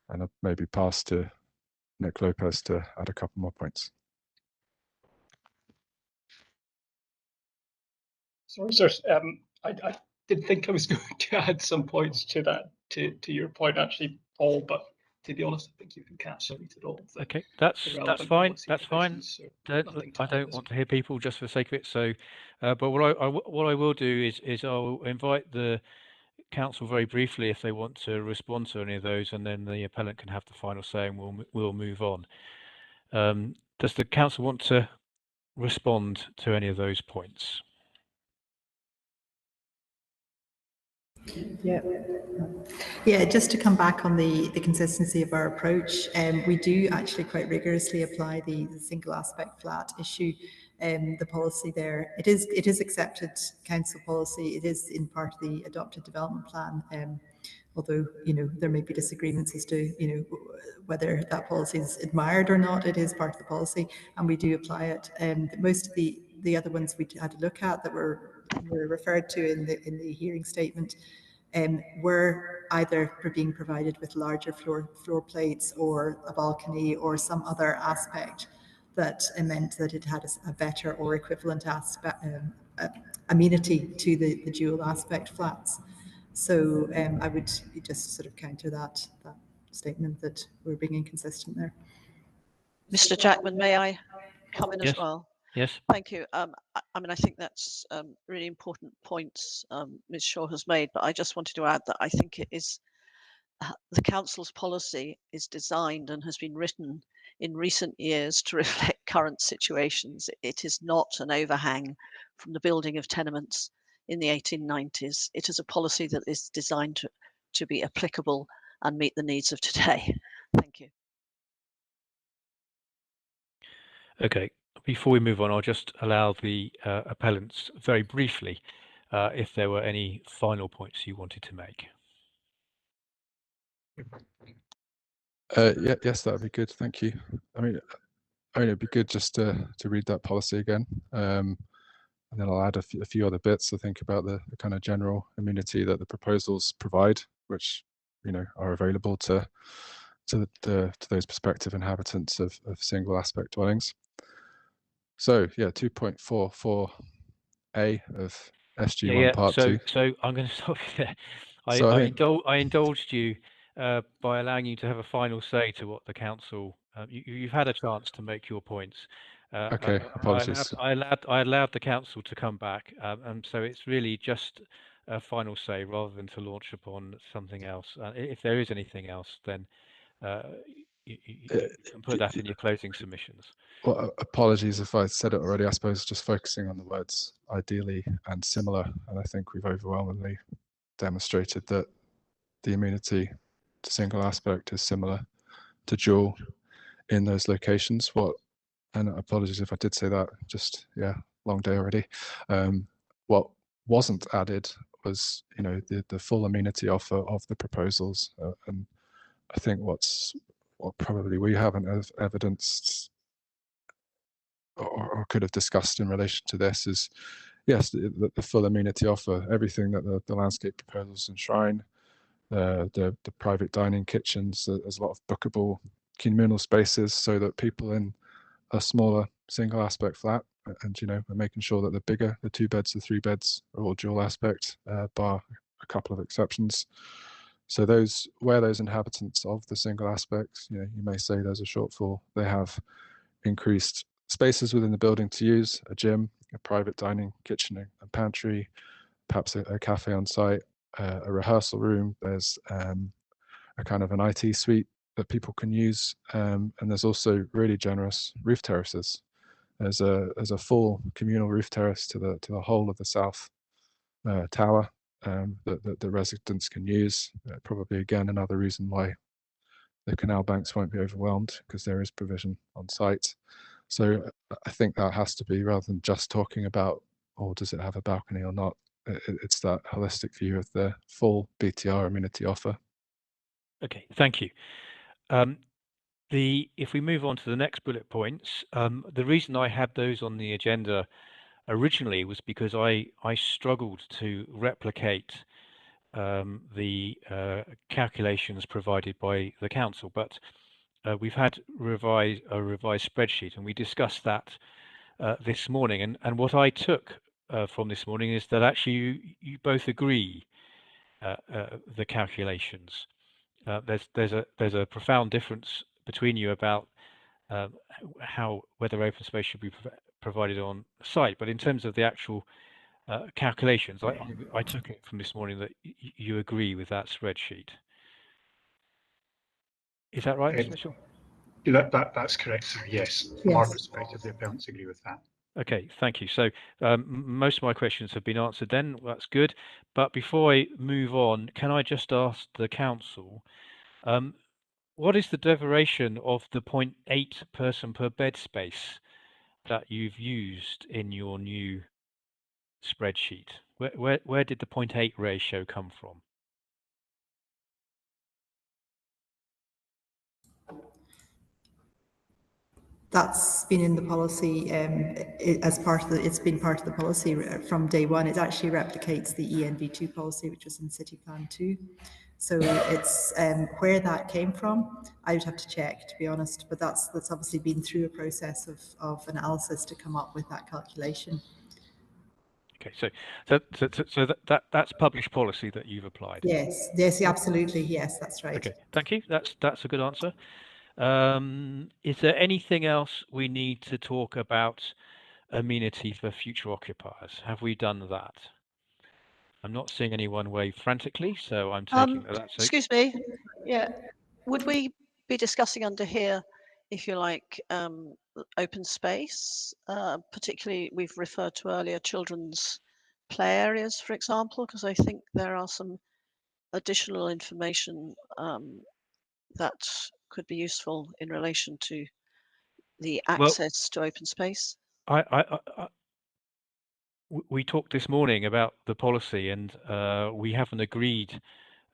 And I'll maybe pass to Nick Lopez to add a couple more points. Sorry, sir. I did think I was going to add some points to that, to your point, actually, Paul, but to be honest, I think you've encapsulated all of the Okay, that's fine. That's fine. So I don't want to hear people just for the sake of it. So, but what I will do is I'll invite the council very briefly if they want to respond to any of those, and then the appellant can have the final say, and we'll move on. Does the council want to respond to any of those points? Yeah, just to come back on the consistency of our approach, we do actually quite rigorously apply the single aspect flat issue. The policy there, it is accepted council policy. It is in part of the adopted development plan. Although, there may be disagreements as to, whether that policy is admired or not, it is part of the policy and we do apply it. Most of the other ones we had to look at that were referred to in the hearing statement were either being provided with larger floor plates or a balcony or some other aspect that meant that it had a better or equivalent aspect, amenity to the dual aspect flats. So I would just sort of counter that statement that we're being inconsistent there. Mr. Jackman, may I come in as well? Yes. Thank you. I mean, I think that's really important points Ms. Shaw has made, but I just wanted to add that I think it is the council's policy is designed and has been written in recent years to reflect current situations. It is not an overhang from the building of tenements in the 1890s. It is a policy that is designed to be applicable and meet the needs of today. Thank you. Okay, before we move on, I'll just allow the appellants very briefly if there were any final points you wanted to make. Yeah, yes, that would be good. Thank you. I mean, it'd be good just to read that policy again, and then I'll add a few other bits to think about the kind of general immunity that the proposals provide, which are available to those prospective inhabitants of single aspect dwellings. So yeah, 2.44A of SG1 Part 2. So I'm going to stop you there. So I indulged you by allowing you to have a final say to what the council. You've had a chance to make your points. Okay, apologies. I allowed the council to come back, and so it's really just a final say rather than to launch upon something else. If there is anything else, then you can put that in your closing submissions. Well, apologies if I said it already. I suppose just focusing on the words ideally and similar, and I think we've overwhelmingly demonstrated that the immunity to single aspect is similar to dual in those locations. And apologies if I did say that, just long day already. What wasn't added was the full immunity offer of the proposals, and I think what probably we haven't evidenced or could have discussed in relation to this is, yes, the full amenity offer, everything that the landscape proposals enshrine, the private dining kitchens, there's a lot of bookable communal spaces so that people in a smaller single aspect flat, and we're making sure that the 2 beds, the 3 beds are all dual aspect, bar a couple of exceptions. So where those inhabitants of the single aspects, you may say there's a shortfall, they have increased spaces within the building to use, a gym, a private dining kitchen and pantry, perhaps a cafe on site, a rehearsal room. There's a kind of an IT suite that people can use, and there's also really generous roof terraces. There's a full communal roof terrace to the whole of the south tower that the residents can use. Probably again another reason why the canal banks won't be overwhelmed, because there is provision on site. So I think that has to be, rather than just talking about, does it have a balcony or not, it's that holistic view of the full BTR amenity offer. Okay, thank you. If we move on to the next bullet points, the reason I had those on the agenda originally was because I struggled to replicate the calculations provided by the council, but we've had a revised spreadsheet, and we discussed that this morning. And what I took from this morning is that actually you both agree the calculations. There's a profound difference between you about whether open space should be provided on site, but in terms of the actual calculations, I took it from this morning that you agree with that spreadsheet. Is that right, Mr. Mitchell? That's correct, sir. Yes, from our perspective, the appellants agree with that. Okay, thank you. So most of my questions have been answered then. That's good. But before I move on, can I just ask the council, what is the derivation of the 0.8 person per bed space that you've used in your new spreadsheet? Where did the 0.8 ratio come from? That's been in the policy it's been part of the policy from day one. It actually replicates the ENV2 policy, which was in City Plan 2. So it's where that came from, I would have to check, to be honest, but that's obviously been through a process of analysis to come up with that calculation. Okay, so that's published policy that you've applied. Yes, absolutely, yes, that's right. Okay, thank you. That's a good answer. Is there anything else we need to talk about amenity for future occupiers? Have we done that? I'm not seeing anyone wave frantically, so I'm taking that. That's excuse me. Yeah, would we be discussing under here, if you like, open space? Particularly, we've referred to earlier children's play areas, for example, because I think there are some additional information that could be useful in relation to the Well, access to open space? We talked this morning about the policy, and we haven't agreed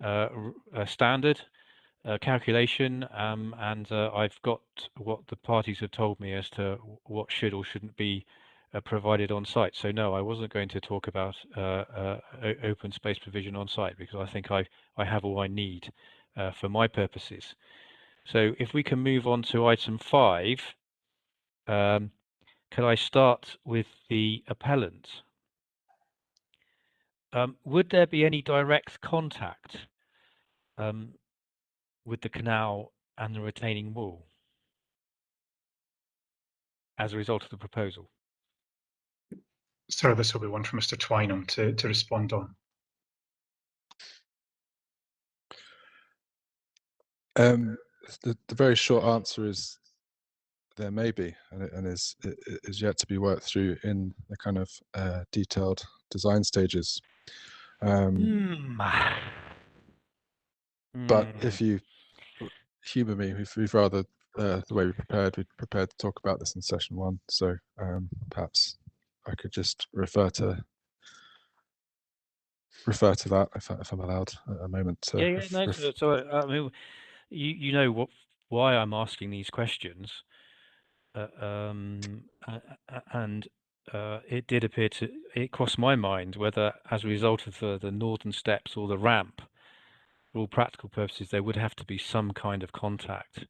a standard calculation, and I've got what the parties have told me as to what should or shouldn't be provided on site. So no, I wasn't going to talk about open space provision on site, because I think I have all I need for my purposes. So if we can move on to item 5, could I start with the appellant? Would there be any direct contact with the canal and the retaining wall as a result of the proposal? Sir, this will be one for Mr. Twynham to respond on. The very short answer is there may be, and is yet to be worked through in the kind of detailed design stages. But if you humour me, we've rather the way we prepared to talk about this in session 1. So perhaps I could just refer to that if I'm allowed a moment. To So I mean, you know why I'm asking these questions, and it did appear it crossed my mind whether, as a result of the northern steps or the ramp, for all practical purposes, there would have to be some kind of contact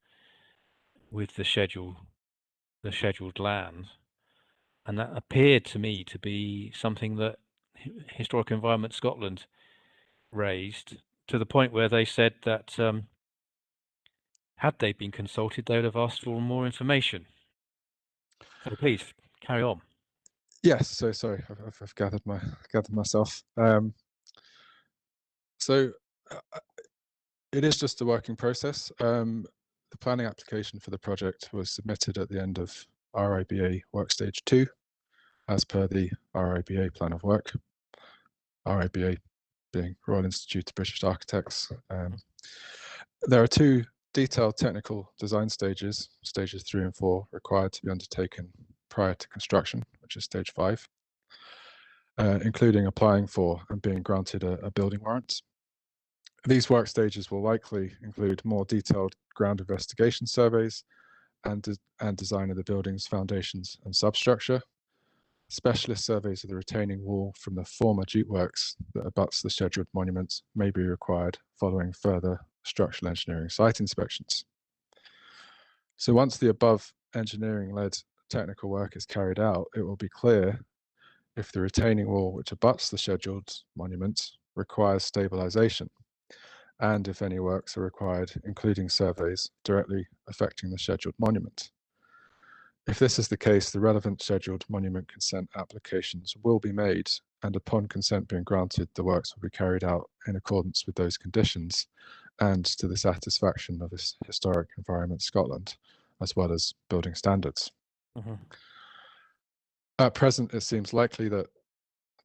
with the scheduled land, and that appeared to me to be something that Historic Environment Scotland raised, to the point where they said that had they been consulted, they would have asked for more information. So please carry on. Yes. So sorry, I've gathered myself. So it is just a working process. The planning application for the project was submitted at the end of RIBA Work Stage 2, as per the RIBA Plan of Work. RIBA being Royal Institute of British Architects. There are 2 detailed technical design stages, stages 3 and 4, required to be undertaken prior to construction, which is stage 5, including applying for and being granted a building warrant. These work stages will likely include more detailed ground investigation surveys and design of the building's foundations and substructure. Specialist surveys of the retaining wall from the former jute works that abuts the scheduled monument may be required following further structural engineering site inspections. So once the above engineering-led technical work is carried out, it will be clear if the retaining wall which abuts the scheduled monument requires stabilisation, and if any works are required, including surveys directly affecting the scheduled monument. If this is the case, the relevant scheduled monument consent applications will be made, and upon consent being granted, the works will be carried out in accordance with those conditions and to the satisfaction of Historic Environment Scotland, as well as building standards. At present, it seems likely that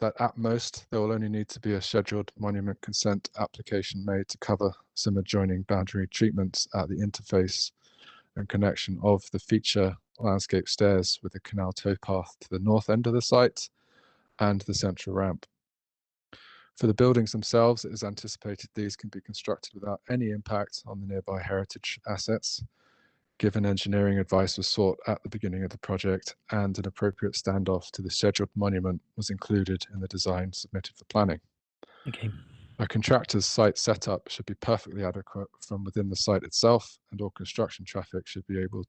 at most there will only need to be a scheduled monument consent application made to cover some adjoining boundary treatments at the interface and connection of the feature landscape stairs with the canal towpath to the north end of the site and the central ramp. For the buildings themselves, it is anticipated these can be constructed without any impact on the nearby heritage assets, given engineering advice was sought at the beginning of the project and an appropriate standoff to the scheduled monument was included in the design submitted for planning. Okay. A contractor's site setup should be perfectly adequate from within the site itself, and all construction traffic should be able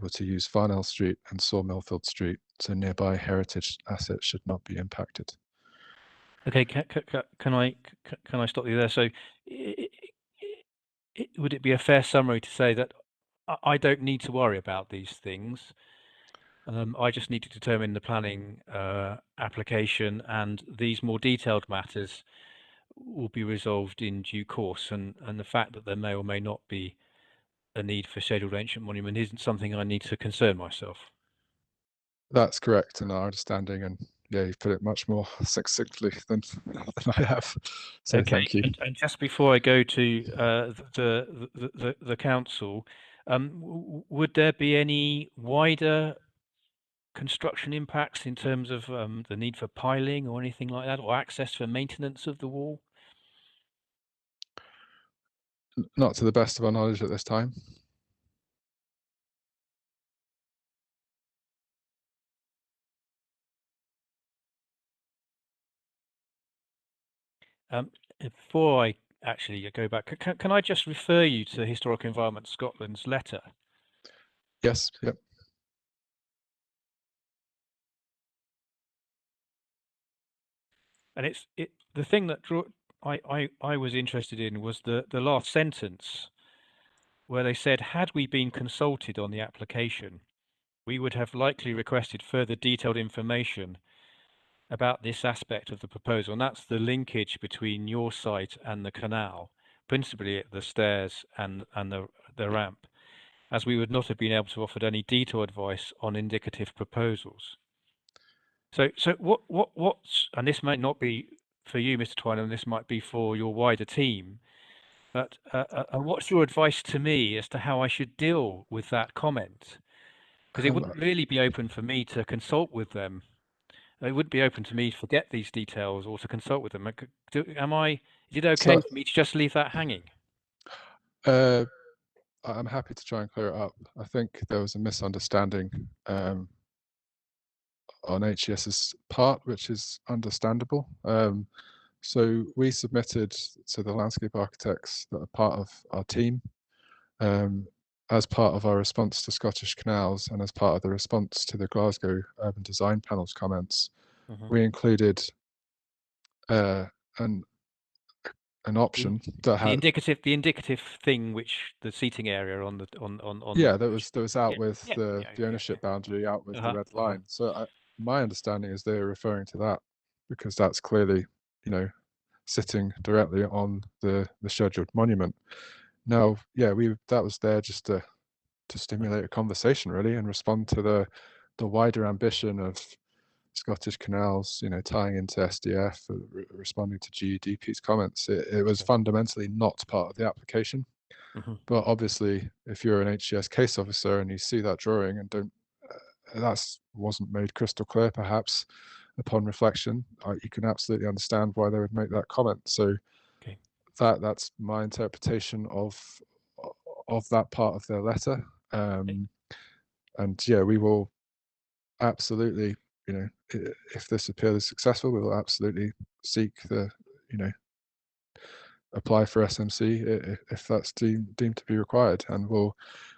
to use Farnell Street and Sawmillfield Street, so nearby heritage assets should not be impacted. Okay, can I stop you there? So would it be a fair summary to say that I don't need to worry about these things? I just need to determine the planning application, and these more detailed matters will be resolved in due course, and the fact that there may or may not be a need for scheduled ancient monument isn't something I need to concern myself. That's correct in our understanding, and yeah, you've put it much more succinctly than I have. So okay, thank you. And just before I go to the council, Would there be any wider construction impacts in terms of the need for piling or anything like that, or access for maintenance of the wall? Not to the best of our knowledge at this time. Before I actually go back, can I just refer you to Historic Environment Scotland's letter? Yes. Yep. And the thing that I was interested in was the last sentence, where they said, had we been consulted on the application, we would have likely requested further detailed information about this aspect of the proposal. And that's the linkage between your site and the canal, principally at the stairs and the ramp, as we would not have been able to offer any detailed advice on indicative proposals. So what's, and this might not be for you, Mr. Twynham, this might be for your wider team, but what's your advice to me as to how I should deal with that comment? Because it wouldn't really be open for me to consult with them. It wouldn't be open to me to forget these details or to consult with them. Is it okay for me to just leave that hanging? I'm happy to try and clear it up. I think there was a misunderstanding on HES's part, which is understandable. So we submitted to the landscape architects that are part of our team, as part of our response to Scottish Canals and as part of the response to the Glasgow Urban Design Panel's comments, we included an option that had the indicative thing, which the seating area on that was out with the ownership boundary, out with the red line. So my understanding is they're referring to that because that's clearly, sitting directly on the scheduled monument. Now, that was there just to stimulate a conversation really and respond to the wider ambition of Scottish Canals, tying into SDF, responding to GUDP's comments. It was fundamentally not part of the application. But obviously, if you're an HES case officer and you see that drawing and that wasn't made crystal clear, perhaps upon reflection, you can absolutely understand why they would make that comment. So that's my interpretation of that part of their letter. And yeah, we will absolutely, if this appeal is successful, we will absolutely seek apply for SMC if that's deemed to be required, and we'll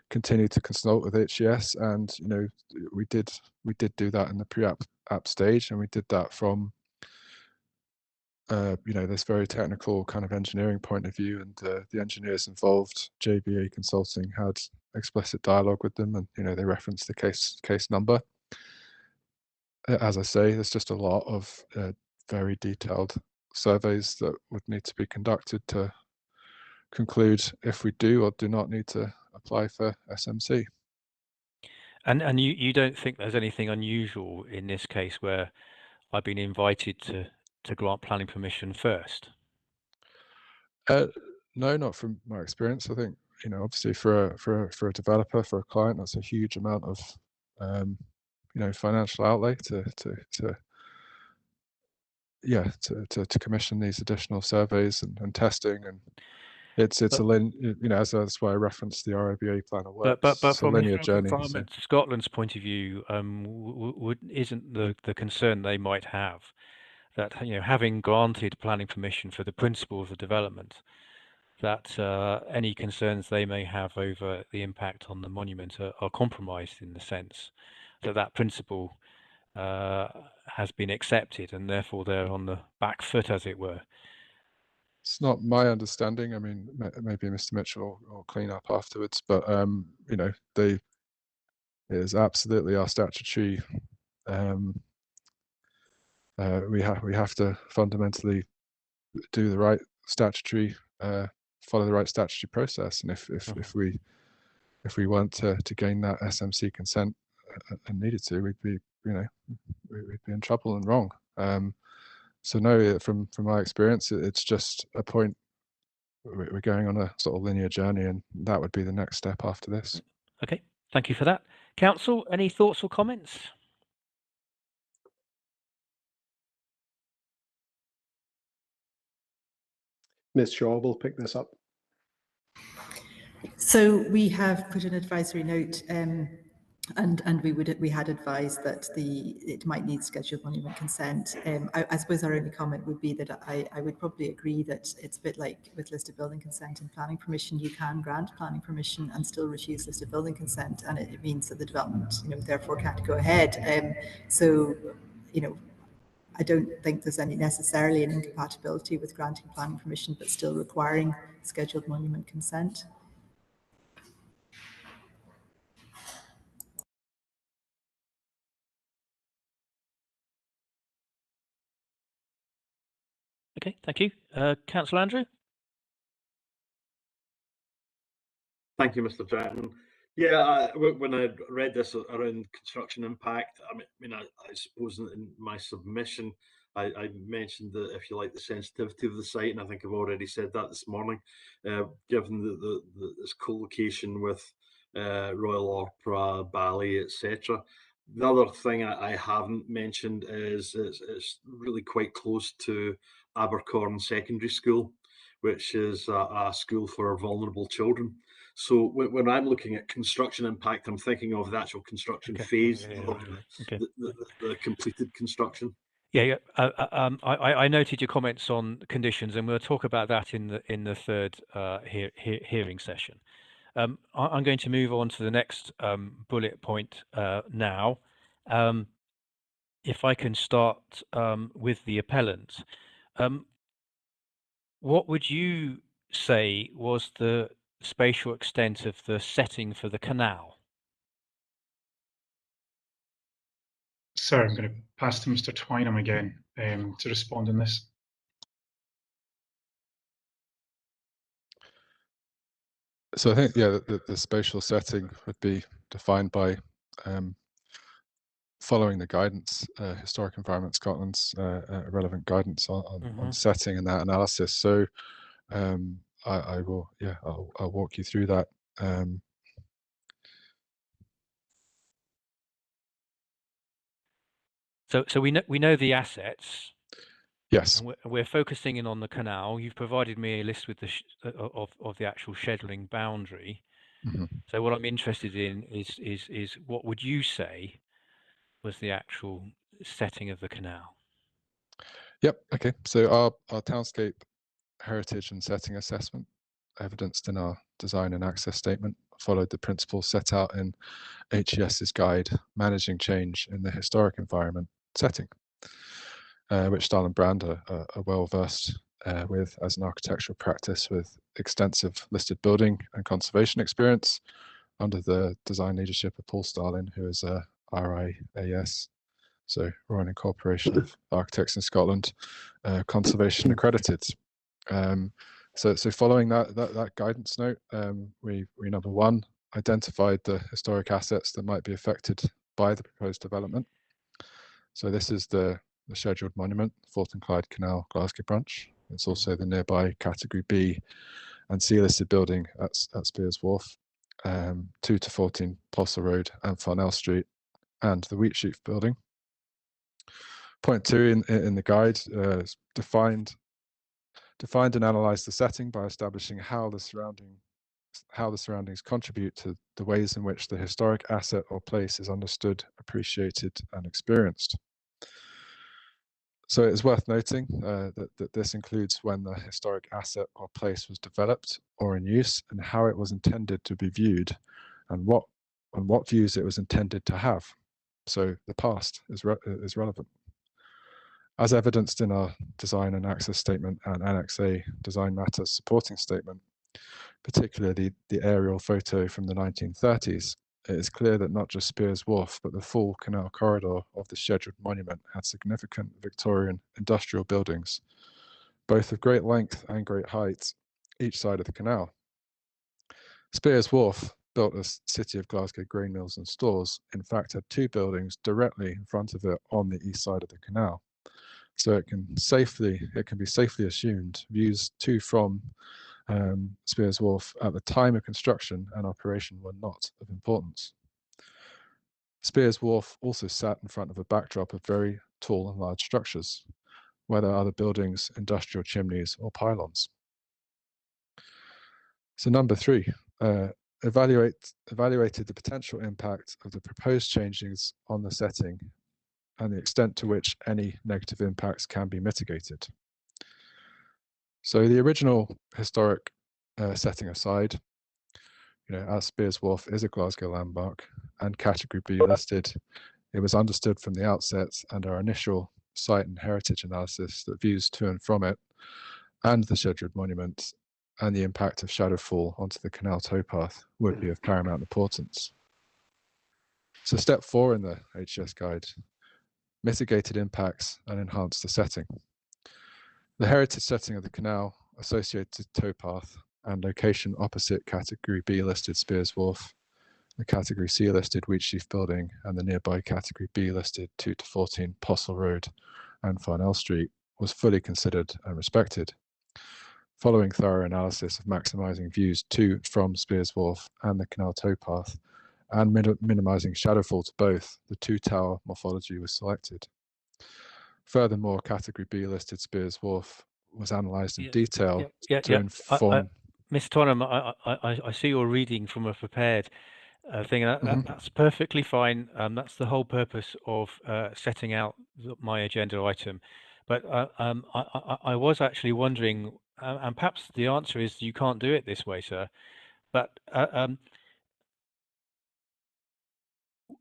continue to consult with HES. And we did do that in the pre-app stage, and we did that from this very technical kind of engineering point of view, and the engineers involved, JBA Consulting, had explicit dialogue with them, and they referenced the case number. As I say, there's just a lot of very detailed surveys that would need to be conducted to conclude if we do or do not need to apply for SMC. And you don't think there's anything unusual in this case where I've been invited to grant planning permission first? No, not from my experience. I think obviously for a developer, for a client, that's a huge amount of financial outlay to commission these additional surveys and testing, and it's a that's why I referenced the RIBA plan of work. But it's from a linear Historic journey. Environment Scotland's point of view, isn't the concern they might have that having granted planning permission for the principle of the development, that any concerns they may have over the impact on the monument are compromised in the sense that principle has been accepted and therefore they're on the back foot, as it were? It's not my understanding. I mean, maybe Mr. Mitchell will clean up afterwards, but it is absolutely our statutory. We have to fundamentally do the right statutory, follow the right statutory process, and if we want to gain that SMC consent and needed to, we'd be in trouble and wrong. So no, from my experience, it's just a point we're going on a sort of linear journey, and that would be the next step after this. Okay, thank you for that. Council, any thoughts or comments? Ms. Shaw will pick this up. So we have put an advisory note, and we had advised that it might need scheduled monument consent. I suppose our only comment would be that I would probably agree that it's a bit like with listed building consent and planning permission. You can grant planning permission and still refuse listed building consent, and it means that the development, therefore can't go ahead. So, I don't think there's any necessarily an incompatibility with granting planning permission but still requiring scheduled monument consent. Okay, thank you. Councillor Andrew? Thank you, Mr. Jackman. Yeah, when I read this around construction impact, I suppose in my submission, I mentioned that, if you like, the sensitivity of the site, and I think I've already said that this morning, given its co-location with Royal Opera, ballet, etc. The other thing I haven't mentioned is it's really quite close to Abercorn Secondary School, which is a school for vulnerable children. So when I'm looking at construction impact, I'm thinking of the actual construction phase, the completed construction. Yeah. I noted your comments on conditions, and we'll talk about that in the third hearing session. I'm going to move on to the next bullet point now. If I can start with the appellant, what would you say was the spatial extent of the setting for the canal? Sir, I'm going to pass to Mr. Twynham again to respond on this. So I think, yeah, the spatial setting would be defined by following the guidance, Historic Environment Scotland's relevant guidance on setting and that analysis. So I will, yeah, I'll walk you through that. So we know the assets. Yes. And we're focusing in on the canal. You've provided me a list with of the actual scheduling boundary. Mm-hmm. So what I'm interested in is what would you say was the actual setting of the canal? Yep. Okay. So our townscape heritage and setting assessment, evidenced in our design and access statement, followed the principles set out in HES's guide, Managing Change in the Historic Environment Setting, which Stahl and Brand are well versed with as an architectural practice with extensive listed building and conservation experience under the design leadership of Paul Starlin, who is a RIAS, so Royal Incorporation of Architects in Scotland, conservation accredited. So following that guidance note, we number one, identified the historic assets that might be affected by the proposed development. So this is the scheduled monument, Fulton Clyde Canal, Glasgow branch. It's also the nearby Category B and C listed building at Spears Wharf, 2 to 14 Postle Road and Farnell Street, and the Wheatsheaf building. Point two in the guide defined and analysed the setting by establishing how the surroundings contribute to the ways in which the historic asset or place is understood, appreciated, and experienced. So it's worth noting that this includes when the historic asset or place was developed or in use, and how it was intended to be viewed, and what views it was intended to have. So the past is relevant. As evidenced in our design and access statement and Annex A design matters supporting statement, particularly the aerial photo from the 1930s, it is clear that not just Spears Wharf, but the full canal corridor of the scheduled monument had significant Victorian industrial buildings, both of great length and great height, each side of the canal. Spears Wharf, built as City of Glasgow grain mills and stores, in fact had two buildings directly in front of it on the east side of the canal. So it can be safely assumed views to from Spears Wharf at the time of construction and operation were not of importance. Spears Wharf also sat in front of a backdrop of very tall and large structures, whether other buildings, industrial chimneys, or pylons. So number 3, evaluated the potential impact of the proposed changes on the setting and the extent to which any negative impacts can be mitigated. So the original historic setting aside, as Spears Wharf is a Glasgow landmark and Category B listed, it was understood from the outset and our initial site and heritage analysis that views to and from it and the scheduled monument and the impact of shadow fall onto the canal towpath would be of paramount importance. So step 4 in the HCS guide, mitigated impacts and enhanced the setting. The heritage setting of the canal, associated towpath and location opposite Category B listed Spears Wharf, the Category C listed Wheatsheaf Building and the nearby Category B listed 2 to 14 Postle Road and Farnell Street was fully considered and respected. Following thorough analysis of maximising views to from Spears Wharf and the canal towpath and minimising shadowfall to both, the 2-tower morphology was selected. Furthermore, Category B listed Spears Wharf was analysed in detail to inform. Mr. Tonham, I see you're reading from a prepared thing. That's perfectly fine. That's the whole purpose of setting out my agenda item. But I was actually wondering, and perhaps the answer is you can't do it this way, sir, but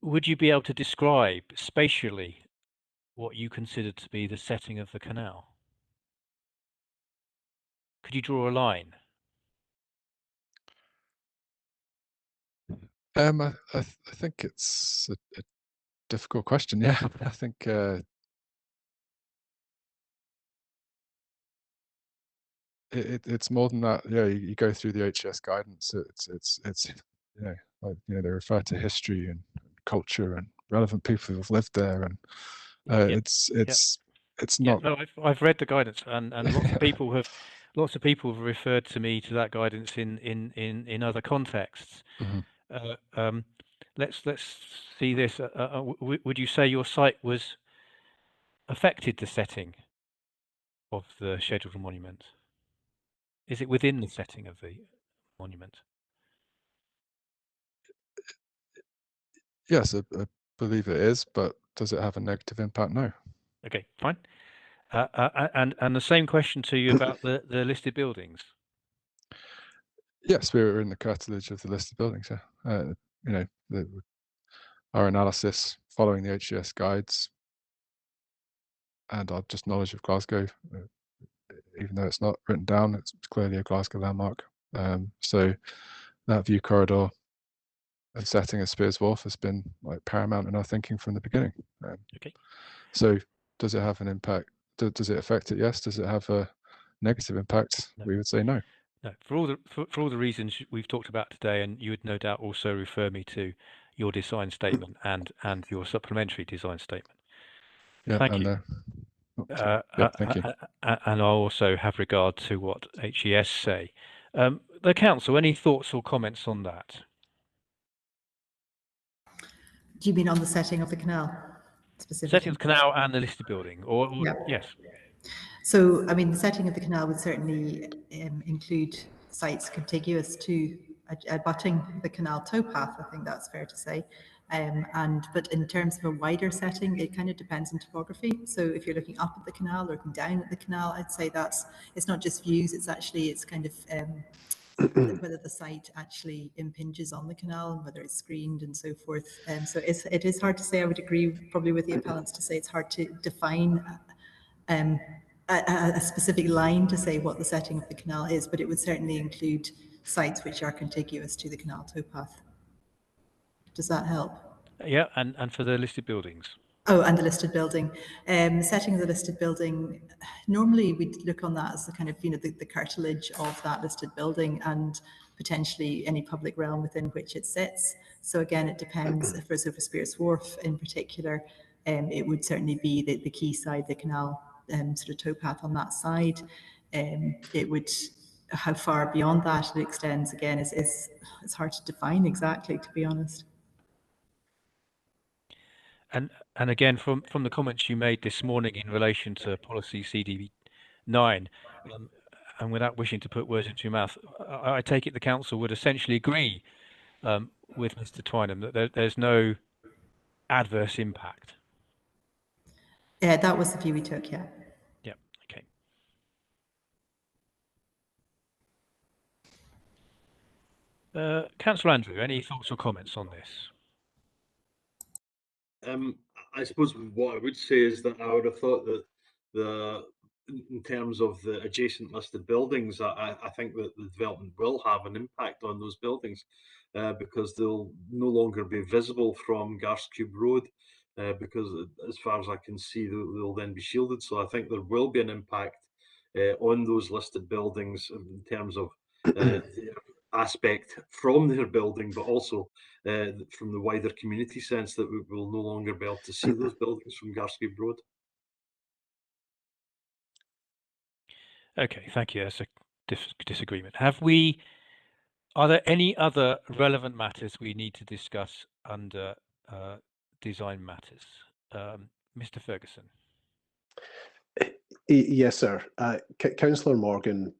would you be able to describe spatially what you consider to be the setting of the canal? Could you draw a line? I think it's a difficult question. Yeah, I think it's more than that. Yeah, you go through the HS guidance. It's they refer to history and culture and relevant people who've lived there, and it's not. No, I've read the guidance, and lots of people have referred to me to that guidance in other contexts. Let's see this. Would you say your site was affected the setting of the scheduled monument? Is it within the setting of the monument? Yes, I believe it is, but does it have a negative impact? No. Okay, fine. And the same question to you about the listed buildings. Yes, we were in the curtilage of the listed buildings. Yeah, our analysis following the HCS guides and our just knowledge of Glasgow, even though it's not written down, it's clearly a Glasgow landmark. So that view corridor and setting of Spears Wharf has been paramount in our thinking from the beginning. Okay. So does it have an impact? Does it affect it? Yes. Does it have a negative impact? No. We would say no. No. For all the reasons we've talked about today, and you would no doubt also refer me to your design statement and your supplementary design statement. Yeah, thank you. Thank you. And I'll also have regard to what HES say. The council, any thoughts or comments on that? Do you mean on the setting of the canal specifically? Setting of the canal and the listed building, or yeah. Yes. So, I mean, the setting of the canal would certainly include sites contiguous to abutting the canal towpath. I think that's fair to say. But in terms of a wider setting, it kind of depends on topography. So if you're looking up at the canal or looking down at the canal, I'd say it's not just views, it's kind of whether the site actually impinges on the canal and whether it's screened and so forth. So it is hard to say. I would agree probably with the appellants to say it's hard to define a specific line to say what the setting of the canal is, but it would certainly include sites which are contiguous to the canal towpath. Does that help? Yeah, and for the listed buildings. Oh, and the listed building. Setting of the listed building, normally we'd look on that as the kind of, the cartilage of that listed building and potentially any public realm within which it sits. So again, it depends. For Spears Wharf in particular, it would certainly be the quay side, the canal sort of towpath on that side. It would how far beyond that it extends, again, is it's hard to define exactly, to be honest. And again, from the comments you made this morning in relation to policy CDP9, and without wishing to put words into your mouth, I take it the council would essentially agree with Mr. Twynham that there's no adverse impact. Yeah, that was the view we took, yeah. Yeah, okay. Councillor Andrew, any thoughts or comments on this? I suppose what I would say is that I would have thought that in terms of the adjacent listed buildings, I think that the development will have an impact on those buildings because they'll no longer be visible from Garscube Road because as far as I can see, they'll then be shielded. So I think there will be an impact on those listed buildings in terms of their aspect from their building, but also from the wider community sense that we will no longer be able to see those buildings from Garscube Road. Okay, thank you. That's a disagreement. Are there any other relevant matters we need to discuss under design matters? Mr. Ferguson. Yes, sir. Councillor Morgan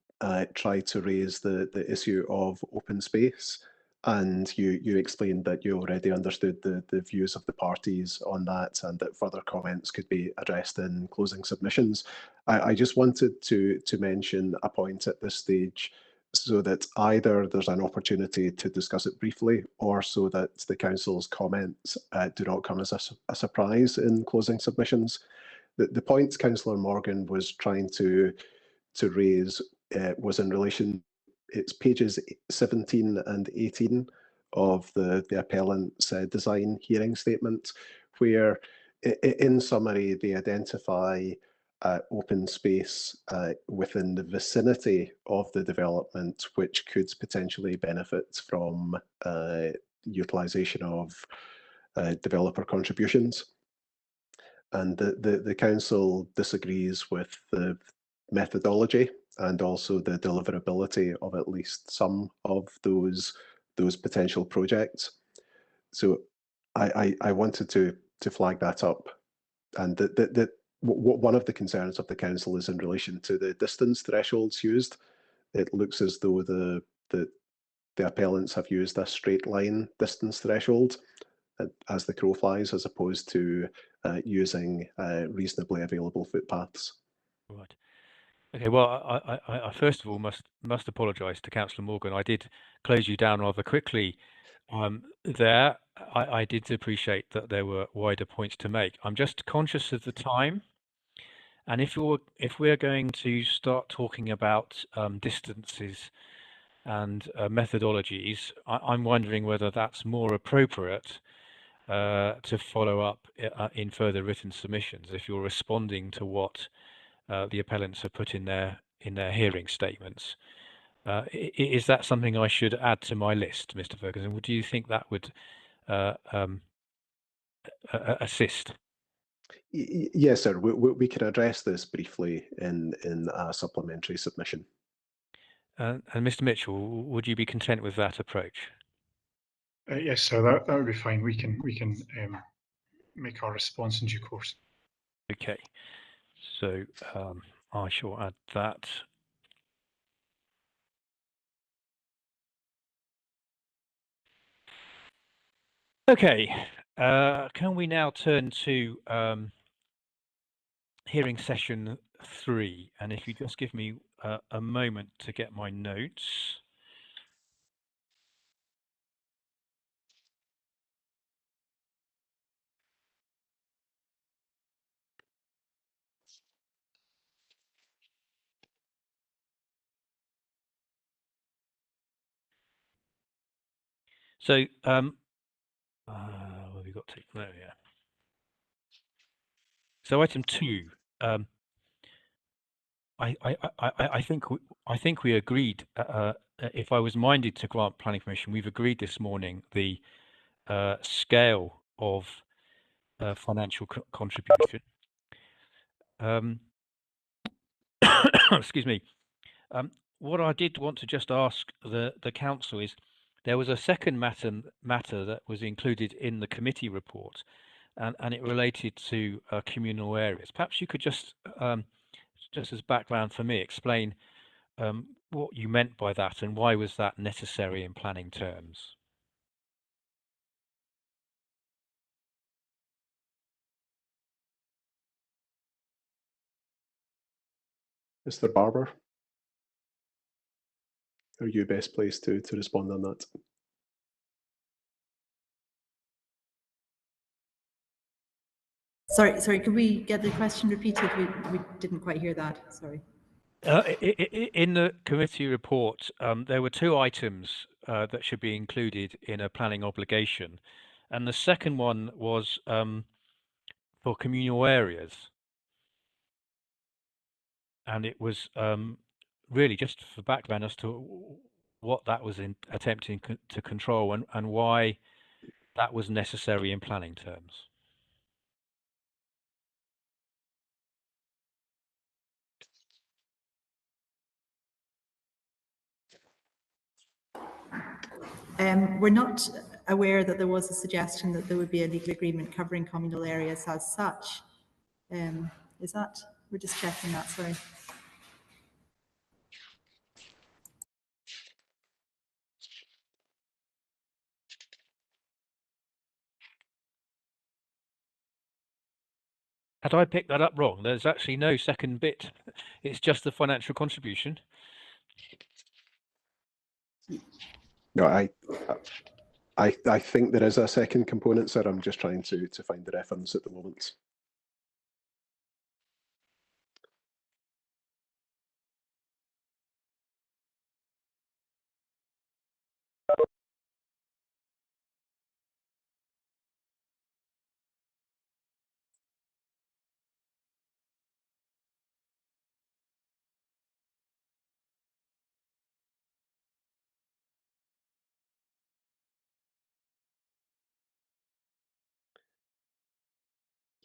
tried to raise the issue of open space, and you explained that you already understood the views of the parties on that, and that further comments could be addressed in closing submissions. I just wanted to mention a point at this stage, so that either there's an opportunity to discuss it briefly, or so that the council's comments do not come as a surprise in closing submissions. The points Councillor Morgan was trying to raise was in relation, it's pages 17 and 18 of the appellant's design hearing statement, where in summary they identify open space within the vicinity of the development which could potentially benefit from utilisation of developer contributions. And the council disagrees with the methodology and also the deliverability of at least some of those potential projects. So I wanted to flag that up, and that one of the concerns of the council is in relation to the distance thresholds used. It looks as though the appellants have used a straight line distance threshold as the crow flies, as opposed to using reasonably available footpaths. Right. Okay. Well, I first of all must apologise to Councillor Morgan. I did close you down rather quickly there. I did appreciate that there were wider points to make. I'm just conscious of the time, and if we're going to start talking about distances and methodologies, I'm wondering whether that's more appropriate to follow up in further written submissions if you're responding to what the appellants have put in their hearing statements. Is that something I should add to my list, Mr. Ferguson? Do you think that would assist? Yes, sir. We can address this briefly in a supplementary submission. And Mr. Mitchell, would you be content with that approach? Yes, sir. That would be fine. We can make our response in due course. Okay. So I shall add that. Okay. Can we now turn to hearing session 3? And if you just give me a moment to get my notes. So, what have we got to? There, yeah. So, item 2. I think we agreed. If I was minded to grant planning permission, we've agreed this morning the scale of financial contribution. Excuse me. what I did want to just ask the council is, there was a second matter that was included in the committee report, and it related to communal areas. Perhaps you could just as background for me, explain what you meant by that and why was that necessary in planning terms? Mr. Barber, are you best placed to respond on that? Sorry, could we get the question repeated? We didn't quite hear that, sorry. In the committee report, there were two items that should be included in a planning obligation. And the second one was for communal areas. And it was really just for background as to what that was attempting to control and why that was necessary in planning terms. We're not aware that there was a suggestion that there would be a legal agreement covering communal areas as such. Is that? We're just checking that, sorry. Had I picked that up wrong? There's actually no second bit. It's just the financial contribution. No, I think there is a second component, sir. I'm just trying to find the reference at the moment.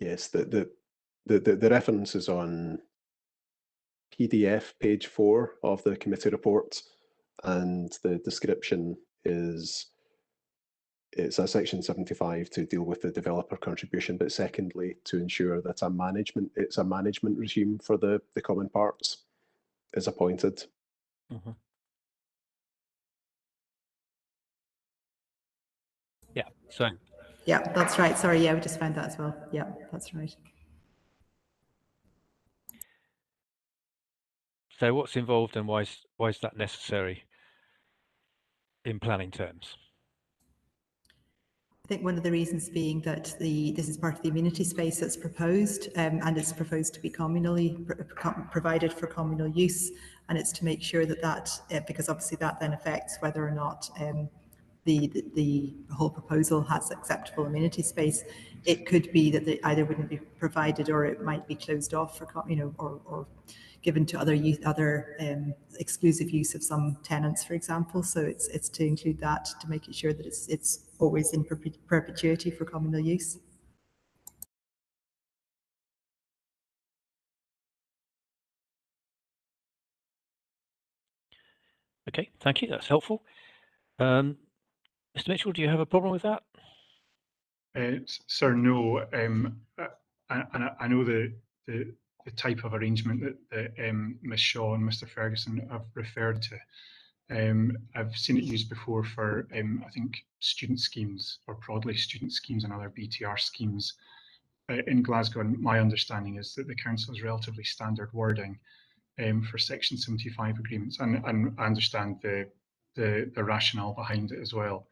Yes, the reference is on PDF page 4 of the committee report, and the description is it's a section 75 to deal with the developer contribution, but secondly to ensure that it's a management regime for the common parts is appointed. Mm-hmm. Yeah, so. Yeah, that's right. Sorry, yeah, we just found that as well. Yeah, that's right. So what's involved and why is that necessary in planning terms? I think one of the reasons being that this is part of the amenity space that's proposed, and it's proposed to be communally provided for communal use, and it's to make sure that because obviously that then affects whether or not the whole proposal has acceptable amenity space. It could be that they either wouldn't be provided, or it might be closed off for or given to other exclusive use of some tenants, for example. So it's to include that, to make it sure that it's always in perpetuity for communal use. Okay, thank you. That's helpful. Mr. Mitchell, do you have a problem with that? Sir, no. I know the type of arrangement that Ms. Shaw and Mr. Ferguson have referred to. I've seen it used before for, I think, student schemes or broadly student schemes and other BTR schemes in Glasgow. And my understanding is that the council has relatively standard wording for Section 75 agreements, and I understand the rationale behind it as well.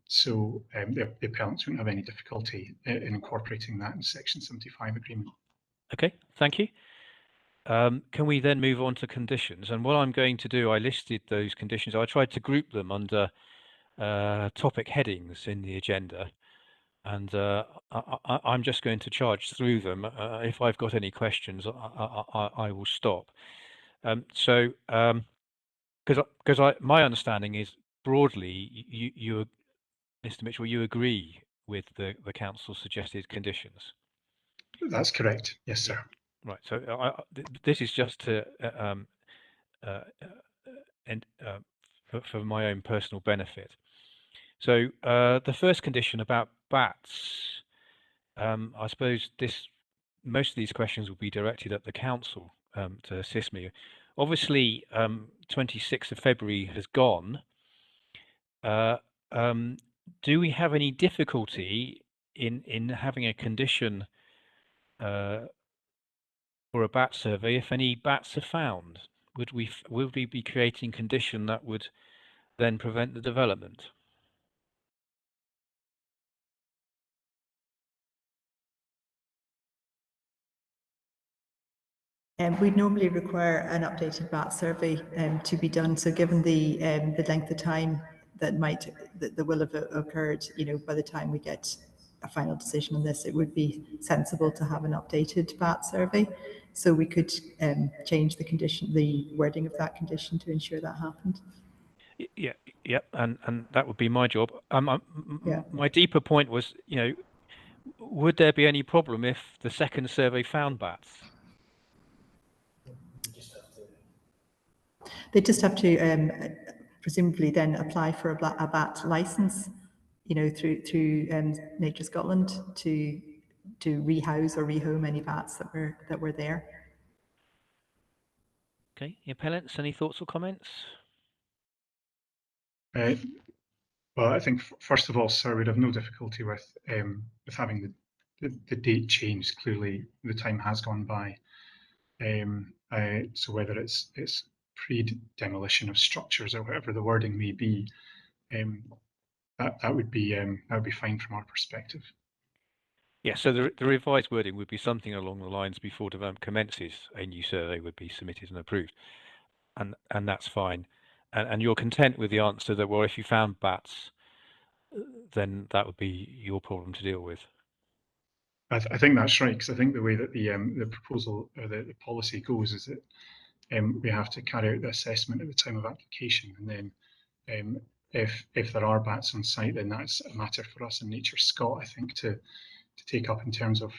So the appellants wouldn't have any difficulty in incorporating that in Section 75 agreement. Okay, thank you. Can we then move on to conditions? And what I'm going to do, I listed those conditions. I tried to group them under topic headings in the agenda, and I'm just going to charge through them. If I've got any questions, I will stop. Because my understanding is broadly, you, Mr. Mitchell, you agree with the council's suggested conditions. That's correct. Yes, sir. Right. So this is just to for my own personal benefit. So the first condition about bats, I suppose most of these questions will be directed at the council to assist me. Obviously, 26th of February has gone. Do we have any difficulty in having a condition for a bat survey if any bats are found? Would we be creating condition that would then prevent the development? We'd normally require an updated bat survey to be done. So given the length of time that will have occurred, by the time we get a final decision on this, it would be sensible to have an updated bat survey. So we could change the wording of that condition to ensure that happened. Yeah, and that would be my job. Yeah. My deeper point was, would there be any problem if the second survey found bats? They just have to presumably then apply for a bat license, through Nature Scotland to rehouse or rehome any bats that were there. Okay, appellants, any thoughts or comments? Well, I think first of all, sir, we'd have no difficulty with having the date changed. Clearly, the time has gone by. So whether it's pre-demolition of structures or whatever the wording may be, that would be fine from our perspective. Yeah, so the revised wording would be something along the lines before development commences, a new survey would be submitted and approved, and that's fine. And you're content with the answer that, well, if you found bats, then that would be your problem to deal with. I think that's right, because I think the way that the proposal or the policy goes is that we have to carry out the assessment at the time of application, and then if there are bats on site, then that's a matter for us in Nature Scot, I think, to take up in terms of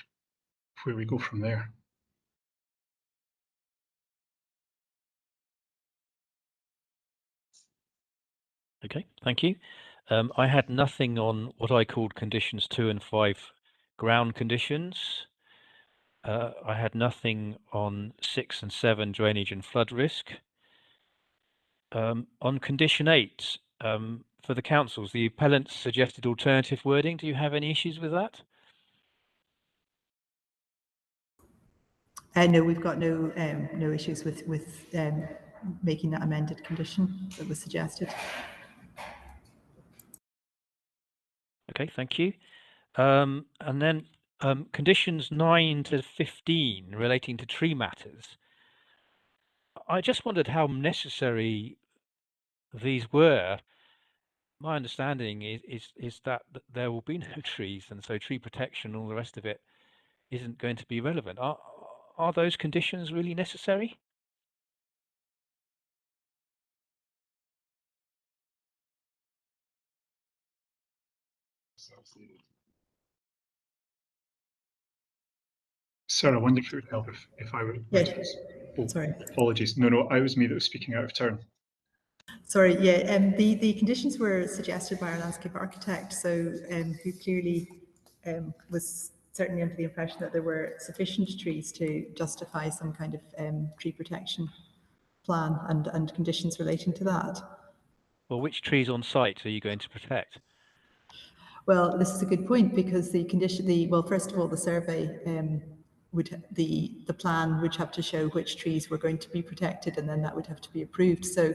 where we go from there. Okay, thank you. I had nothing on what I called conditions 2 and 5 ground conditions. I had nothing on 6 and 7 drainage and flood risk. On condition 8, for the councils, the appellants suggested alternative wording. Do you have any issues with that? No, we've got no issues with making that amended condition that was suggested. Okay, thank you. And then conditions 9 to 15 relating to tree matters. I just wondered how necessary these were. My understanding is that there will be no trees, and so tree protection and all the rest of it isn't going to be relevant. Are those conditions really necessary? Sir, I wonder if it would help if I were. Yes. Oh, sorry. Apologies. No, I was me that was speaking out of turn. Sorry, yeah, the conditions were suggested by our landscape architect, so who clearly was certainly under the impression that there were sufficient trees to justify some kind of tree protection plan and conditions relating to that. Well, which trees on site are you going to protect? Well, this is a good point, because well, first of all, the survey the plan would have to show which trees were going to be protected, and then that would have to be approved. So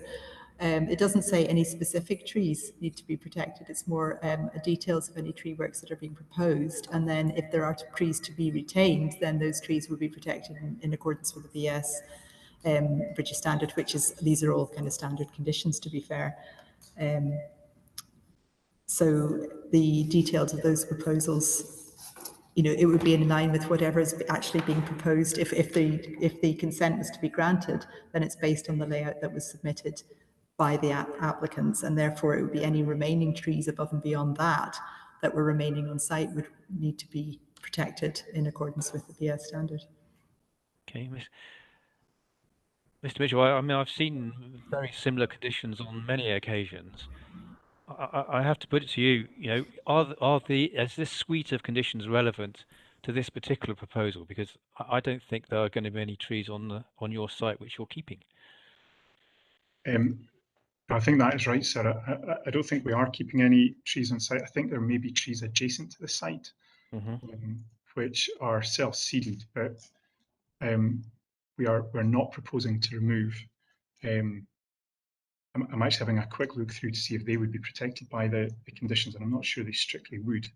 it doesn't say any specific trees need to be protected. It's more details of any tree works that are being proposed. And then if there are trees to be retained, then those trees will be protected in accordance with the BS British standard, these are all kind of standard conditions, to be fair. So the details of those proposals, it would be in line with whatever is actually being proposed. If the consent was to be granted, then it's based on the layout that was submitted by the applicants, and therefore it would be any remaining trees above and beyond that were remaining on site would need to be protected in accordance with the BS standard. Okay, Mr. Mitchell, I mean, I've seen very similar conditions on many occasions. I have to put it to you, is this suite of conditions relevant to this particular proposal? Because I don't think there are going to be any trees on your site which you're keeping. I think that is right, sir. I don't think we are keeping any trees on site. I think there may be trees adjacent to the site, which are self-seeded, but we're not proposing to remove. I'm actually having a quick look through to see if they would be protected by the conditions, and I'm not sure they strictly would.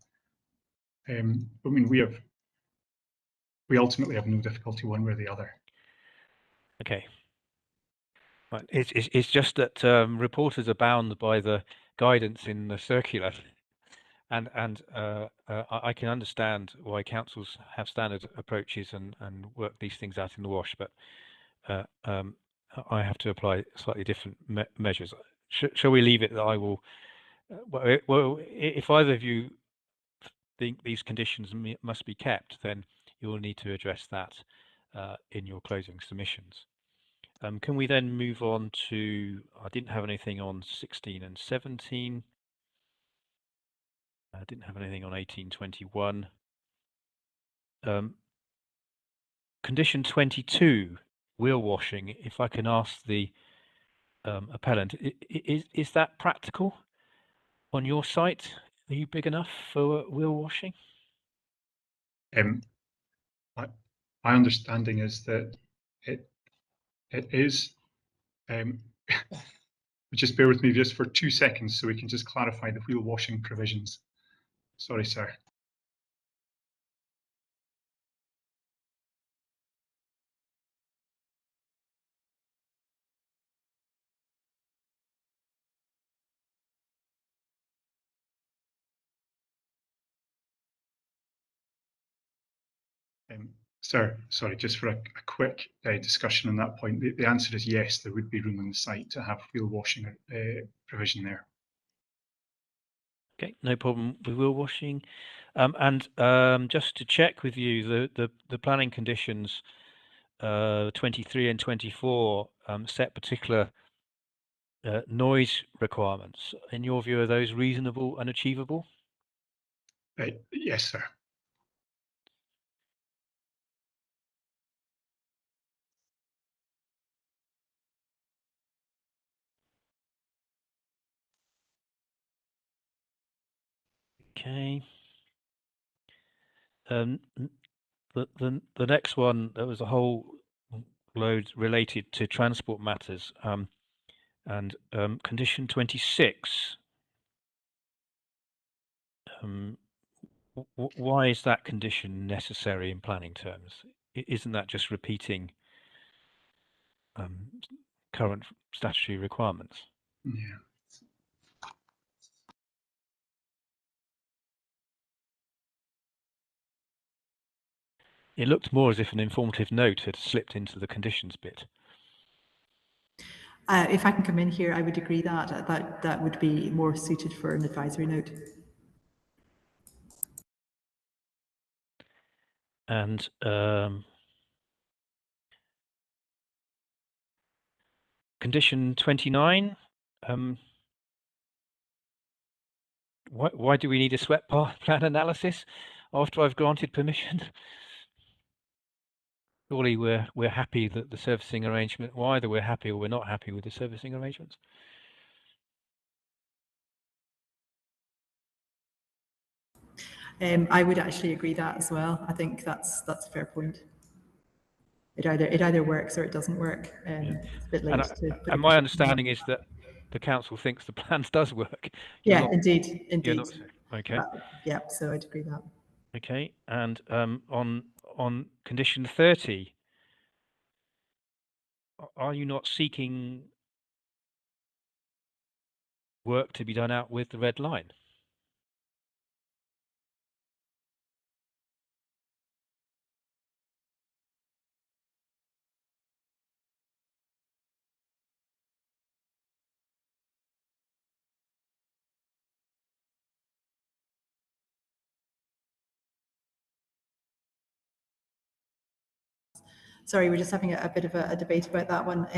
I mean, we ultimately have no difficulty one way or the other. Okay. Right. It's just that reporters are bound by the guidance in the circular, and I can understand why councils have standard approaches and work these things out in the wash, but I have to apply slightly different measures. Shall we leave it that I will? Well, if either of you think these conditions must be kept, then you will need to address that in your closing submissions. Can we then move on to, I didn't have anything on 16 and 17. I didn't have anything on 1821. Condition 22, wheel washing, if I can ask the appellant, is that practical on your site? Are you big enough for wheel washing? My understanding is that it is. Just bear with me just for 2 seconds so we can just clarify the wheel washing provisions. Sorry, sir. Sir, sorry, just for a quick discussion on that point. The answer is yes, there would be room on the site to have wheel washing provision there. Okay, no problem with wheel washing. Just to check with you, the planning conditions 23 and 24 set particular noise requirements. In your view, are those reasonable and achievable? Yes, sir. Okay. The next one, there was a whole load related to transport matters, and condition 26. Why is that condition necessary in planning terms? Isn't that just repeating current statutory requirements? Yeah. It looked more as if an informative note had slipped into the conditions bit. If I can come in here, I would agree that would be more suited for an advisory note. And condition 29. Why do we need a swept plan analysis after I've granted permission? Surely we're happy that the servicing arrangement, well, either we're happy or we're not happy with the servicing arrangements. I would actually agree that as well. I think that's a fair point. It either works or it doesn't work. It's a bit late and my understanding is that the council thinks the plans does work. Indeed. Okay. Yeah, so I'd agree that. Okay, and on condition 30, are you not seeking work to be done out with the red line? Sorry, we're just having a bit of a debate about that one.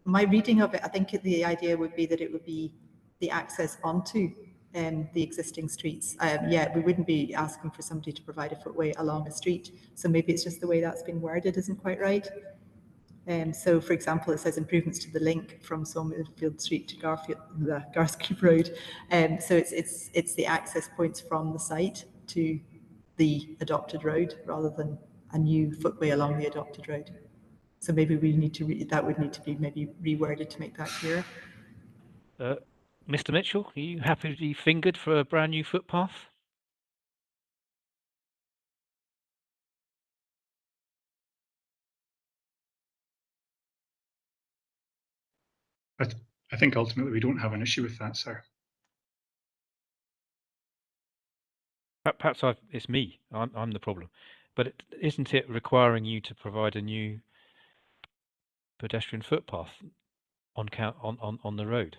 My reading of it, I think the idea would be that it would be the access onto the existing streets. Yeah, we wouldn't be asking for somebody to provide a footway along a street. So maybe it's just the way that's been worded isn't quite right. So, for example, it says improvements to the link from Sawmillfield Street to Garskeep Road. So it's the access points from the site to the adopted road rather than a new footway along the adopted road. So maybe we need to that would need to be maybe reworded to make that clearer. Mr. Mitchell, are you happy to be fingered for a brand new footpath? I think ultimately we don't have an issue with that, sir. Perhaps it's me. I'm the problem. But isn't it requiring you to provide a new pedestrian footpath on the road?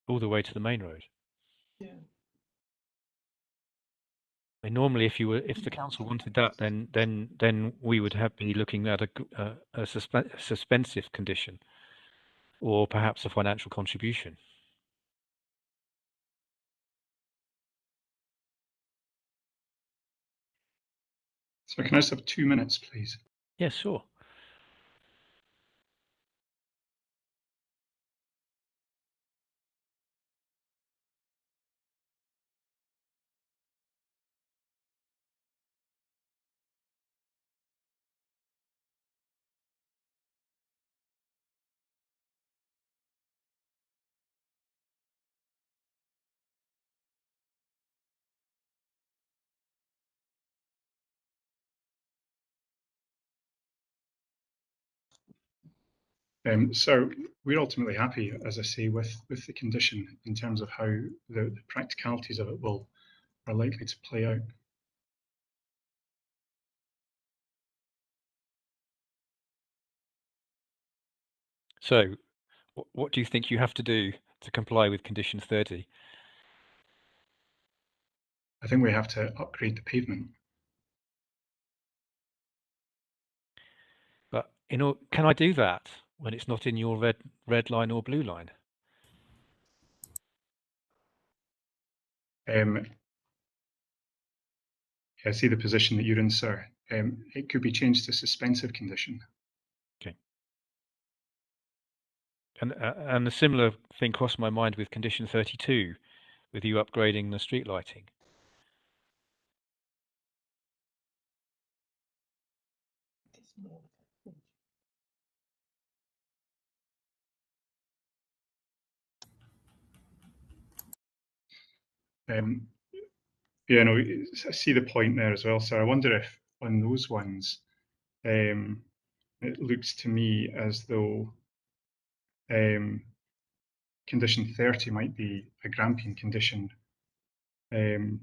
All the way to the main road. Yeah. I mean, normally, if the council wanted that, then we would be looking at a suspensive condition, or perhaps a financial contribution. So can I just have 2 minutes, please? Yes, sure. So we're ultimately happy, as I say, with the condition in terms of how the practicalities of it are likely to play out. So, what do you think you have to do to comply with condition 30? I think we have to upgrade the pavement. But can I do that when it's not in your red line or blue line? I see the position that you're in, sir. It could be changed to suspensive condition. Okay. And a similar thing crossed my mind with condition 32, with you upgrading the street lighting. Yeah, no, I see the point there as well, sir. I wonder if on those ones, it looks to me as though condition 30 might be a Grampian condition, and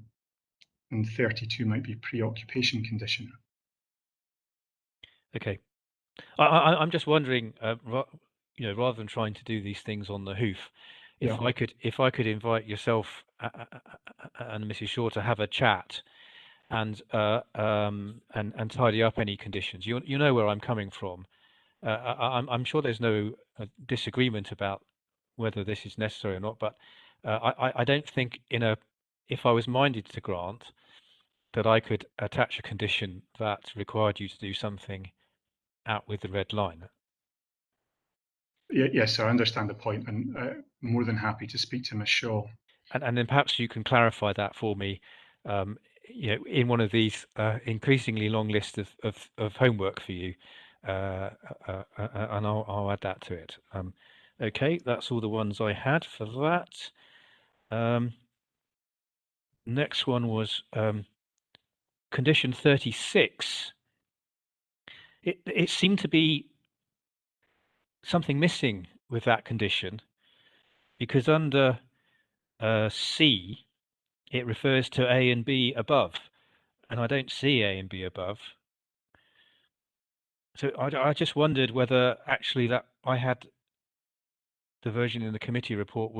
32 might be preoccupation condition. Okay. I'm just wondering, rather than trying to do these things on the hoof, if I could invite yourself and Mrs. Shaw to have a chat and tidy up any conditions. You know where I'm coming from. I'm sure there's no disagreement about whether this is necessary or not, but I don't think if I was minded to grant that I could attach a condition that required you to do something out with the red line. Yes, I understand the point, and more than happy to speak to Ms. Shaw. And then perhaps you can clarify that for me, in one of these increasingly long lists of homework for you, and I'll add that to it. Okay, that's all the ones I had for that. Next one was condition 36. It seemed to be something missing with that condition, because under C, it refers to A and B above, and I don't see A and B above. So I just wondered whether actually that I had the version in the committee report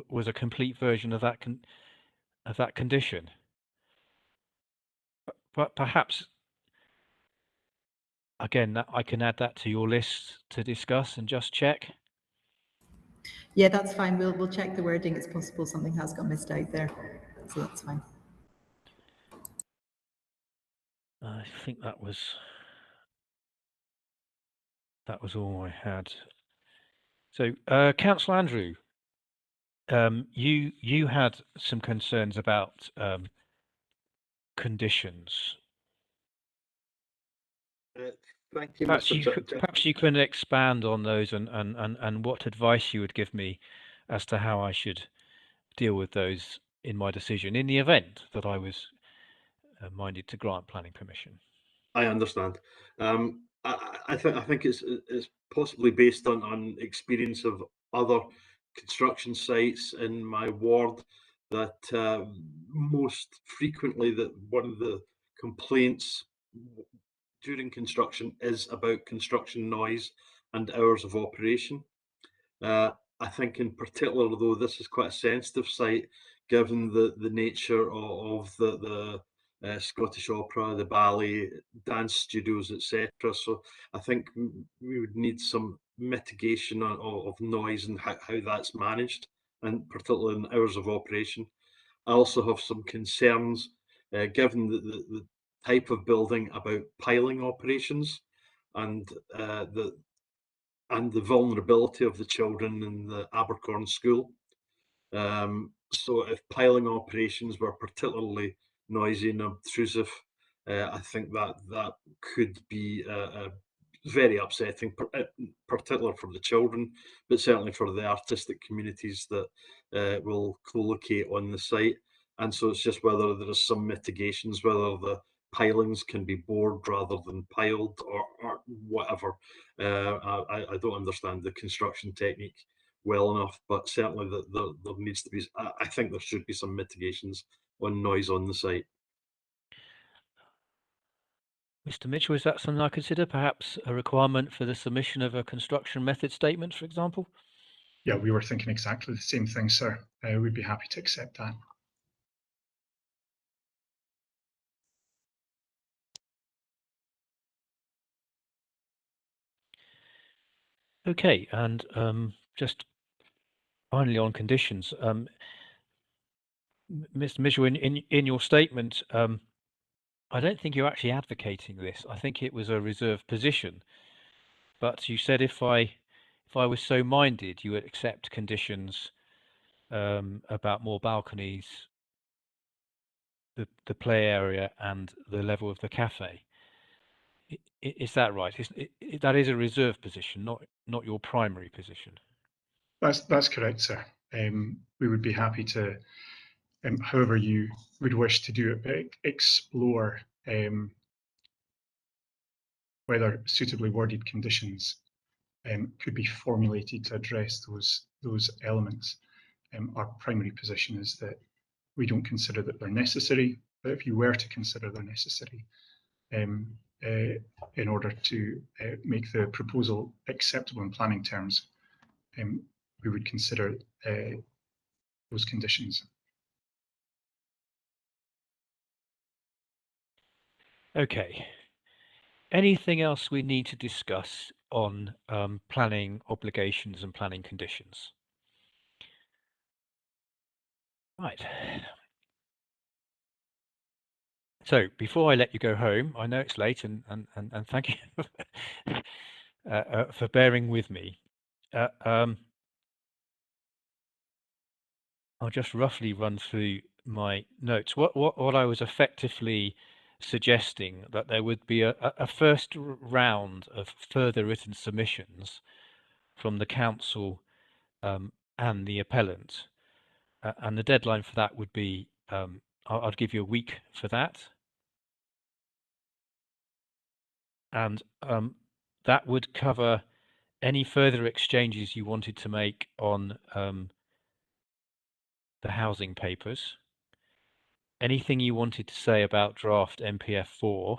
was a complete version of that condition. But perhaps again that I can add that to your list to discuss and just check. Yeah, that's fine. We'll check the wording. It's possible something has got missed out there, so that's fine. I think that was all I had. So, Councillor Andrew, you had some concerns about conditions. Thank you, Perhaps Mr. you can expand on those and what advice you would give me as to how I should deal with those in my decision in the event that I was minded to grant planning permission. I understand. I think it's possibly based on experience of other construction sites in my ward that most frequently that one of the complaints during construction is about construction noise and hours of operation. I think in particular, though, this is quite a sensitive site, given the nature of the Scottish Opera, the ballet, dance studios, etc. So I think we would need some mitigation of noise and how that's managed, and particularly in hours of operation. I also have some concerns, given the type of building, about piling operations and the vulnerability of the children in the Abercorn school. So if piling operations were particularly noisy and obtrusive, I think that could be very upsetting, particularly for the children, but certainly for the artistic communities that will co-locate on the site. And so it's just whether there is some mitigations, whether the pilings can be bored rather than piled or whatever. I don't understand the construction technique well enough, but certainly there needs to be, I think there should be some mitigations on noise on the site. Mr. Mitchell, is that something I consider? Perhaps a requirement for the submission of a construction method statement, for example? Yeah, we were thinking exactly the same thing, sir. We'd be happy to accept that. Okay, and just finally on conditions, Mr. Mitchell, in your statement, I don't think you're actually advocating this. I think it was a reserved position, but you said if I was so minded, you would accept conditions about more balconies, the play area, and the level of the cafe. Is that right? That is a reserved position, not your primary position. That's correct, sir. We would be happy to, however you would wish to do it, but explore whether suitably worded conditions could be formulated to address those elements. Our primary position is that we don't consider that they're necessary, but if you were to consider they're necessary, in order to make the proposal acceptable in planning terms, we would consider those conditions. Okay. Anything else we need to discuss on planning obligations and planning conditions? Right. So before I let you go home, I know it's late, and thank you for bearing with me. I'll just roughly run through my notes. What I was effectively suggesting, that there would be a first round of further written submissions from the council and the appellant, and the deadline for that would be I'd give you a week for that, and that would cover any further exchanges you wanted to make on the housing papers, anything you wanted to say about draft MPF4,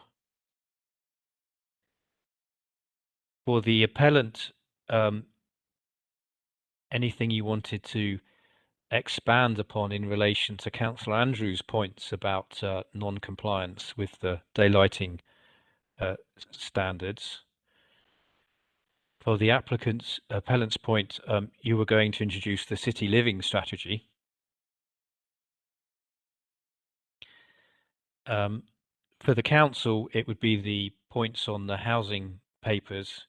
For the appellant, anything you wanted to expand upon in relation to Councillor Andrews' points about non-compliance with the daylighting standards? For the appellant's point, you were going to introduce the city living strategy. For the council, it would be the points on the housing papers,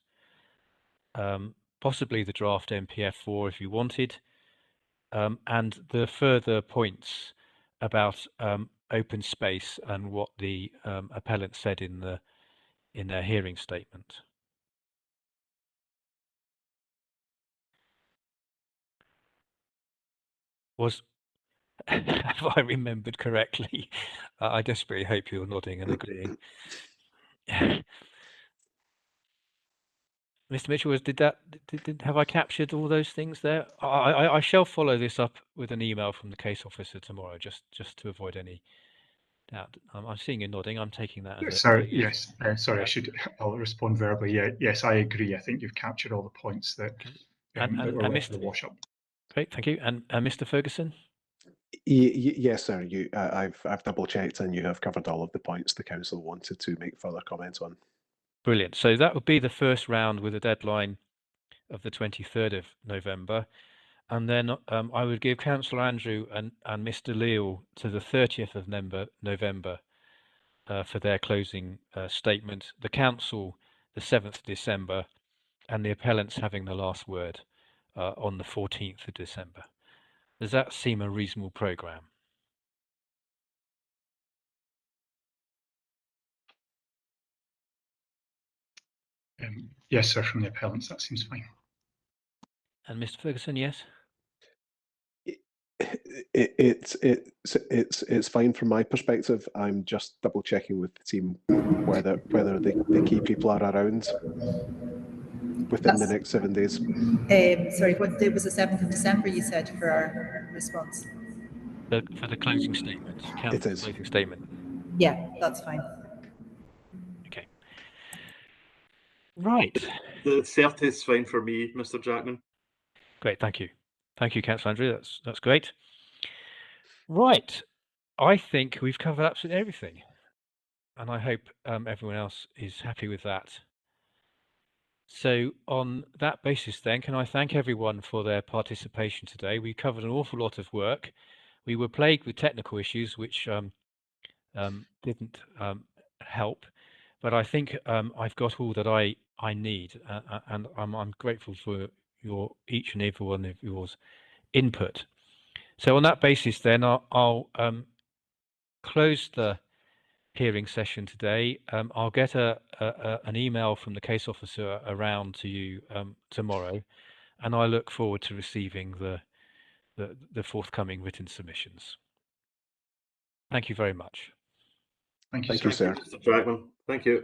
possibly the draft MPF4 if you wanted, and the further points about open space and what the appellant said in their hearing statement. Have I remembered correctly? I desperately hope you're nodding and agreeing. Mr. Mitchell, have I captured all those things there? I shall follow this up with an email from the case officer tomorrow, just to avoid any doubt. I'm seeing you nodding. I'm taking that as Sorry, yes. Sorry, I'll respond verbally. Yeah, yes, I agree. I think you've captured all the points that, that were worth the wash up. Great, thank you. And Mr. Ferguson? Yes, sir. I've double checked, and you have covered all of the points the council wanted to make further comments on. Brilliant. So that would be the first round with a deadline of the 23rd of November. And then I would give Councillor Andrew and Mr. Leal to the 30th of November for their closing statement. The council, the 7th of December, and the appellants having the last word on the 14th of December. Does that seem a reasonable programme? Yes, sir, from the appellants, that seems fine. And Mr. Ferguson, yes? It's fine from my perspective. I'm just double checking with the team whether the key people are around within the next 7 days. Sorry, what day was the 7th of December you said for our response? For the closing statement. It is. Closing statement. Yeah, that's fine. Okay. Right. The 30th is fine for me, Mr. Jackman. Great, thank you. Thank you, Councillor Andrew. That's great. Right. I think we've covered absolutely everything. And I hope everyone else is happy with that. So on that basis then, can I thank everyone for their participation today? We covered an awful lot of work. We were plagued with technical issues, which didn't help. But I think I've got all that I need, and I'm grateful for each and every one of yours input. So on that basis, then I'll close the hearing session today. I'll get an email from the case officer around to you tomorrow, and I look forward to receiving the forthcoming written submissions. Thank you very much. Thank you, sir. Mr. Jackman. Thank you.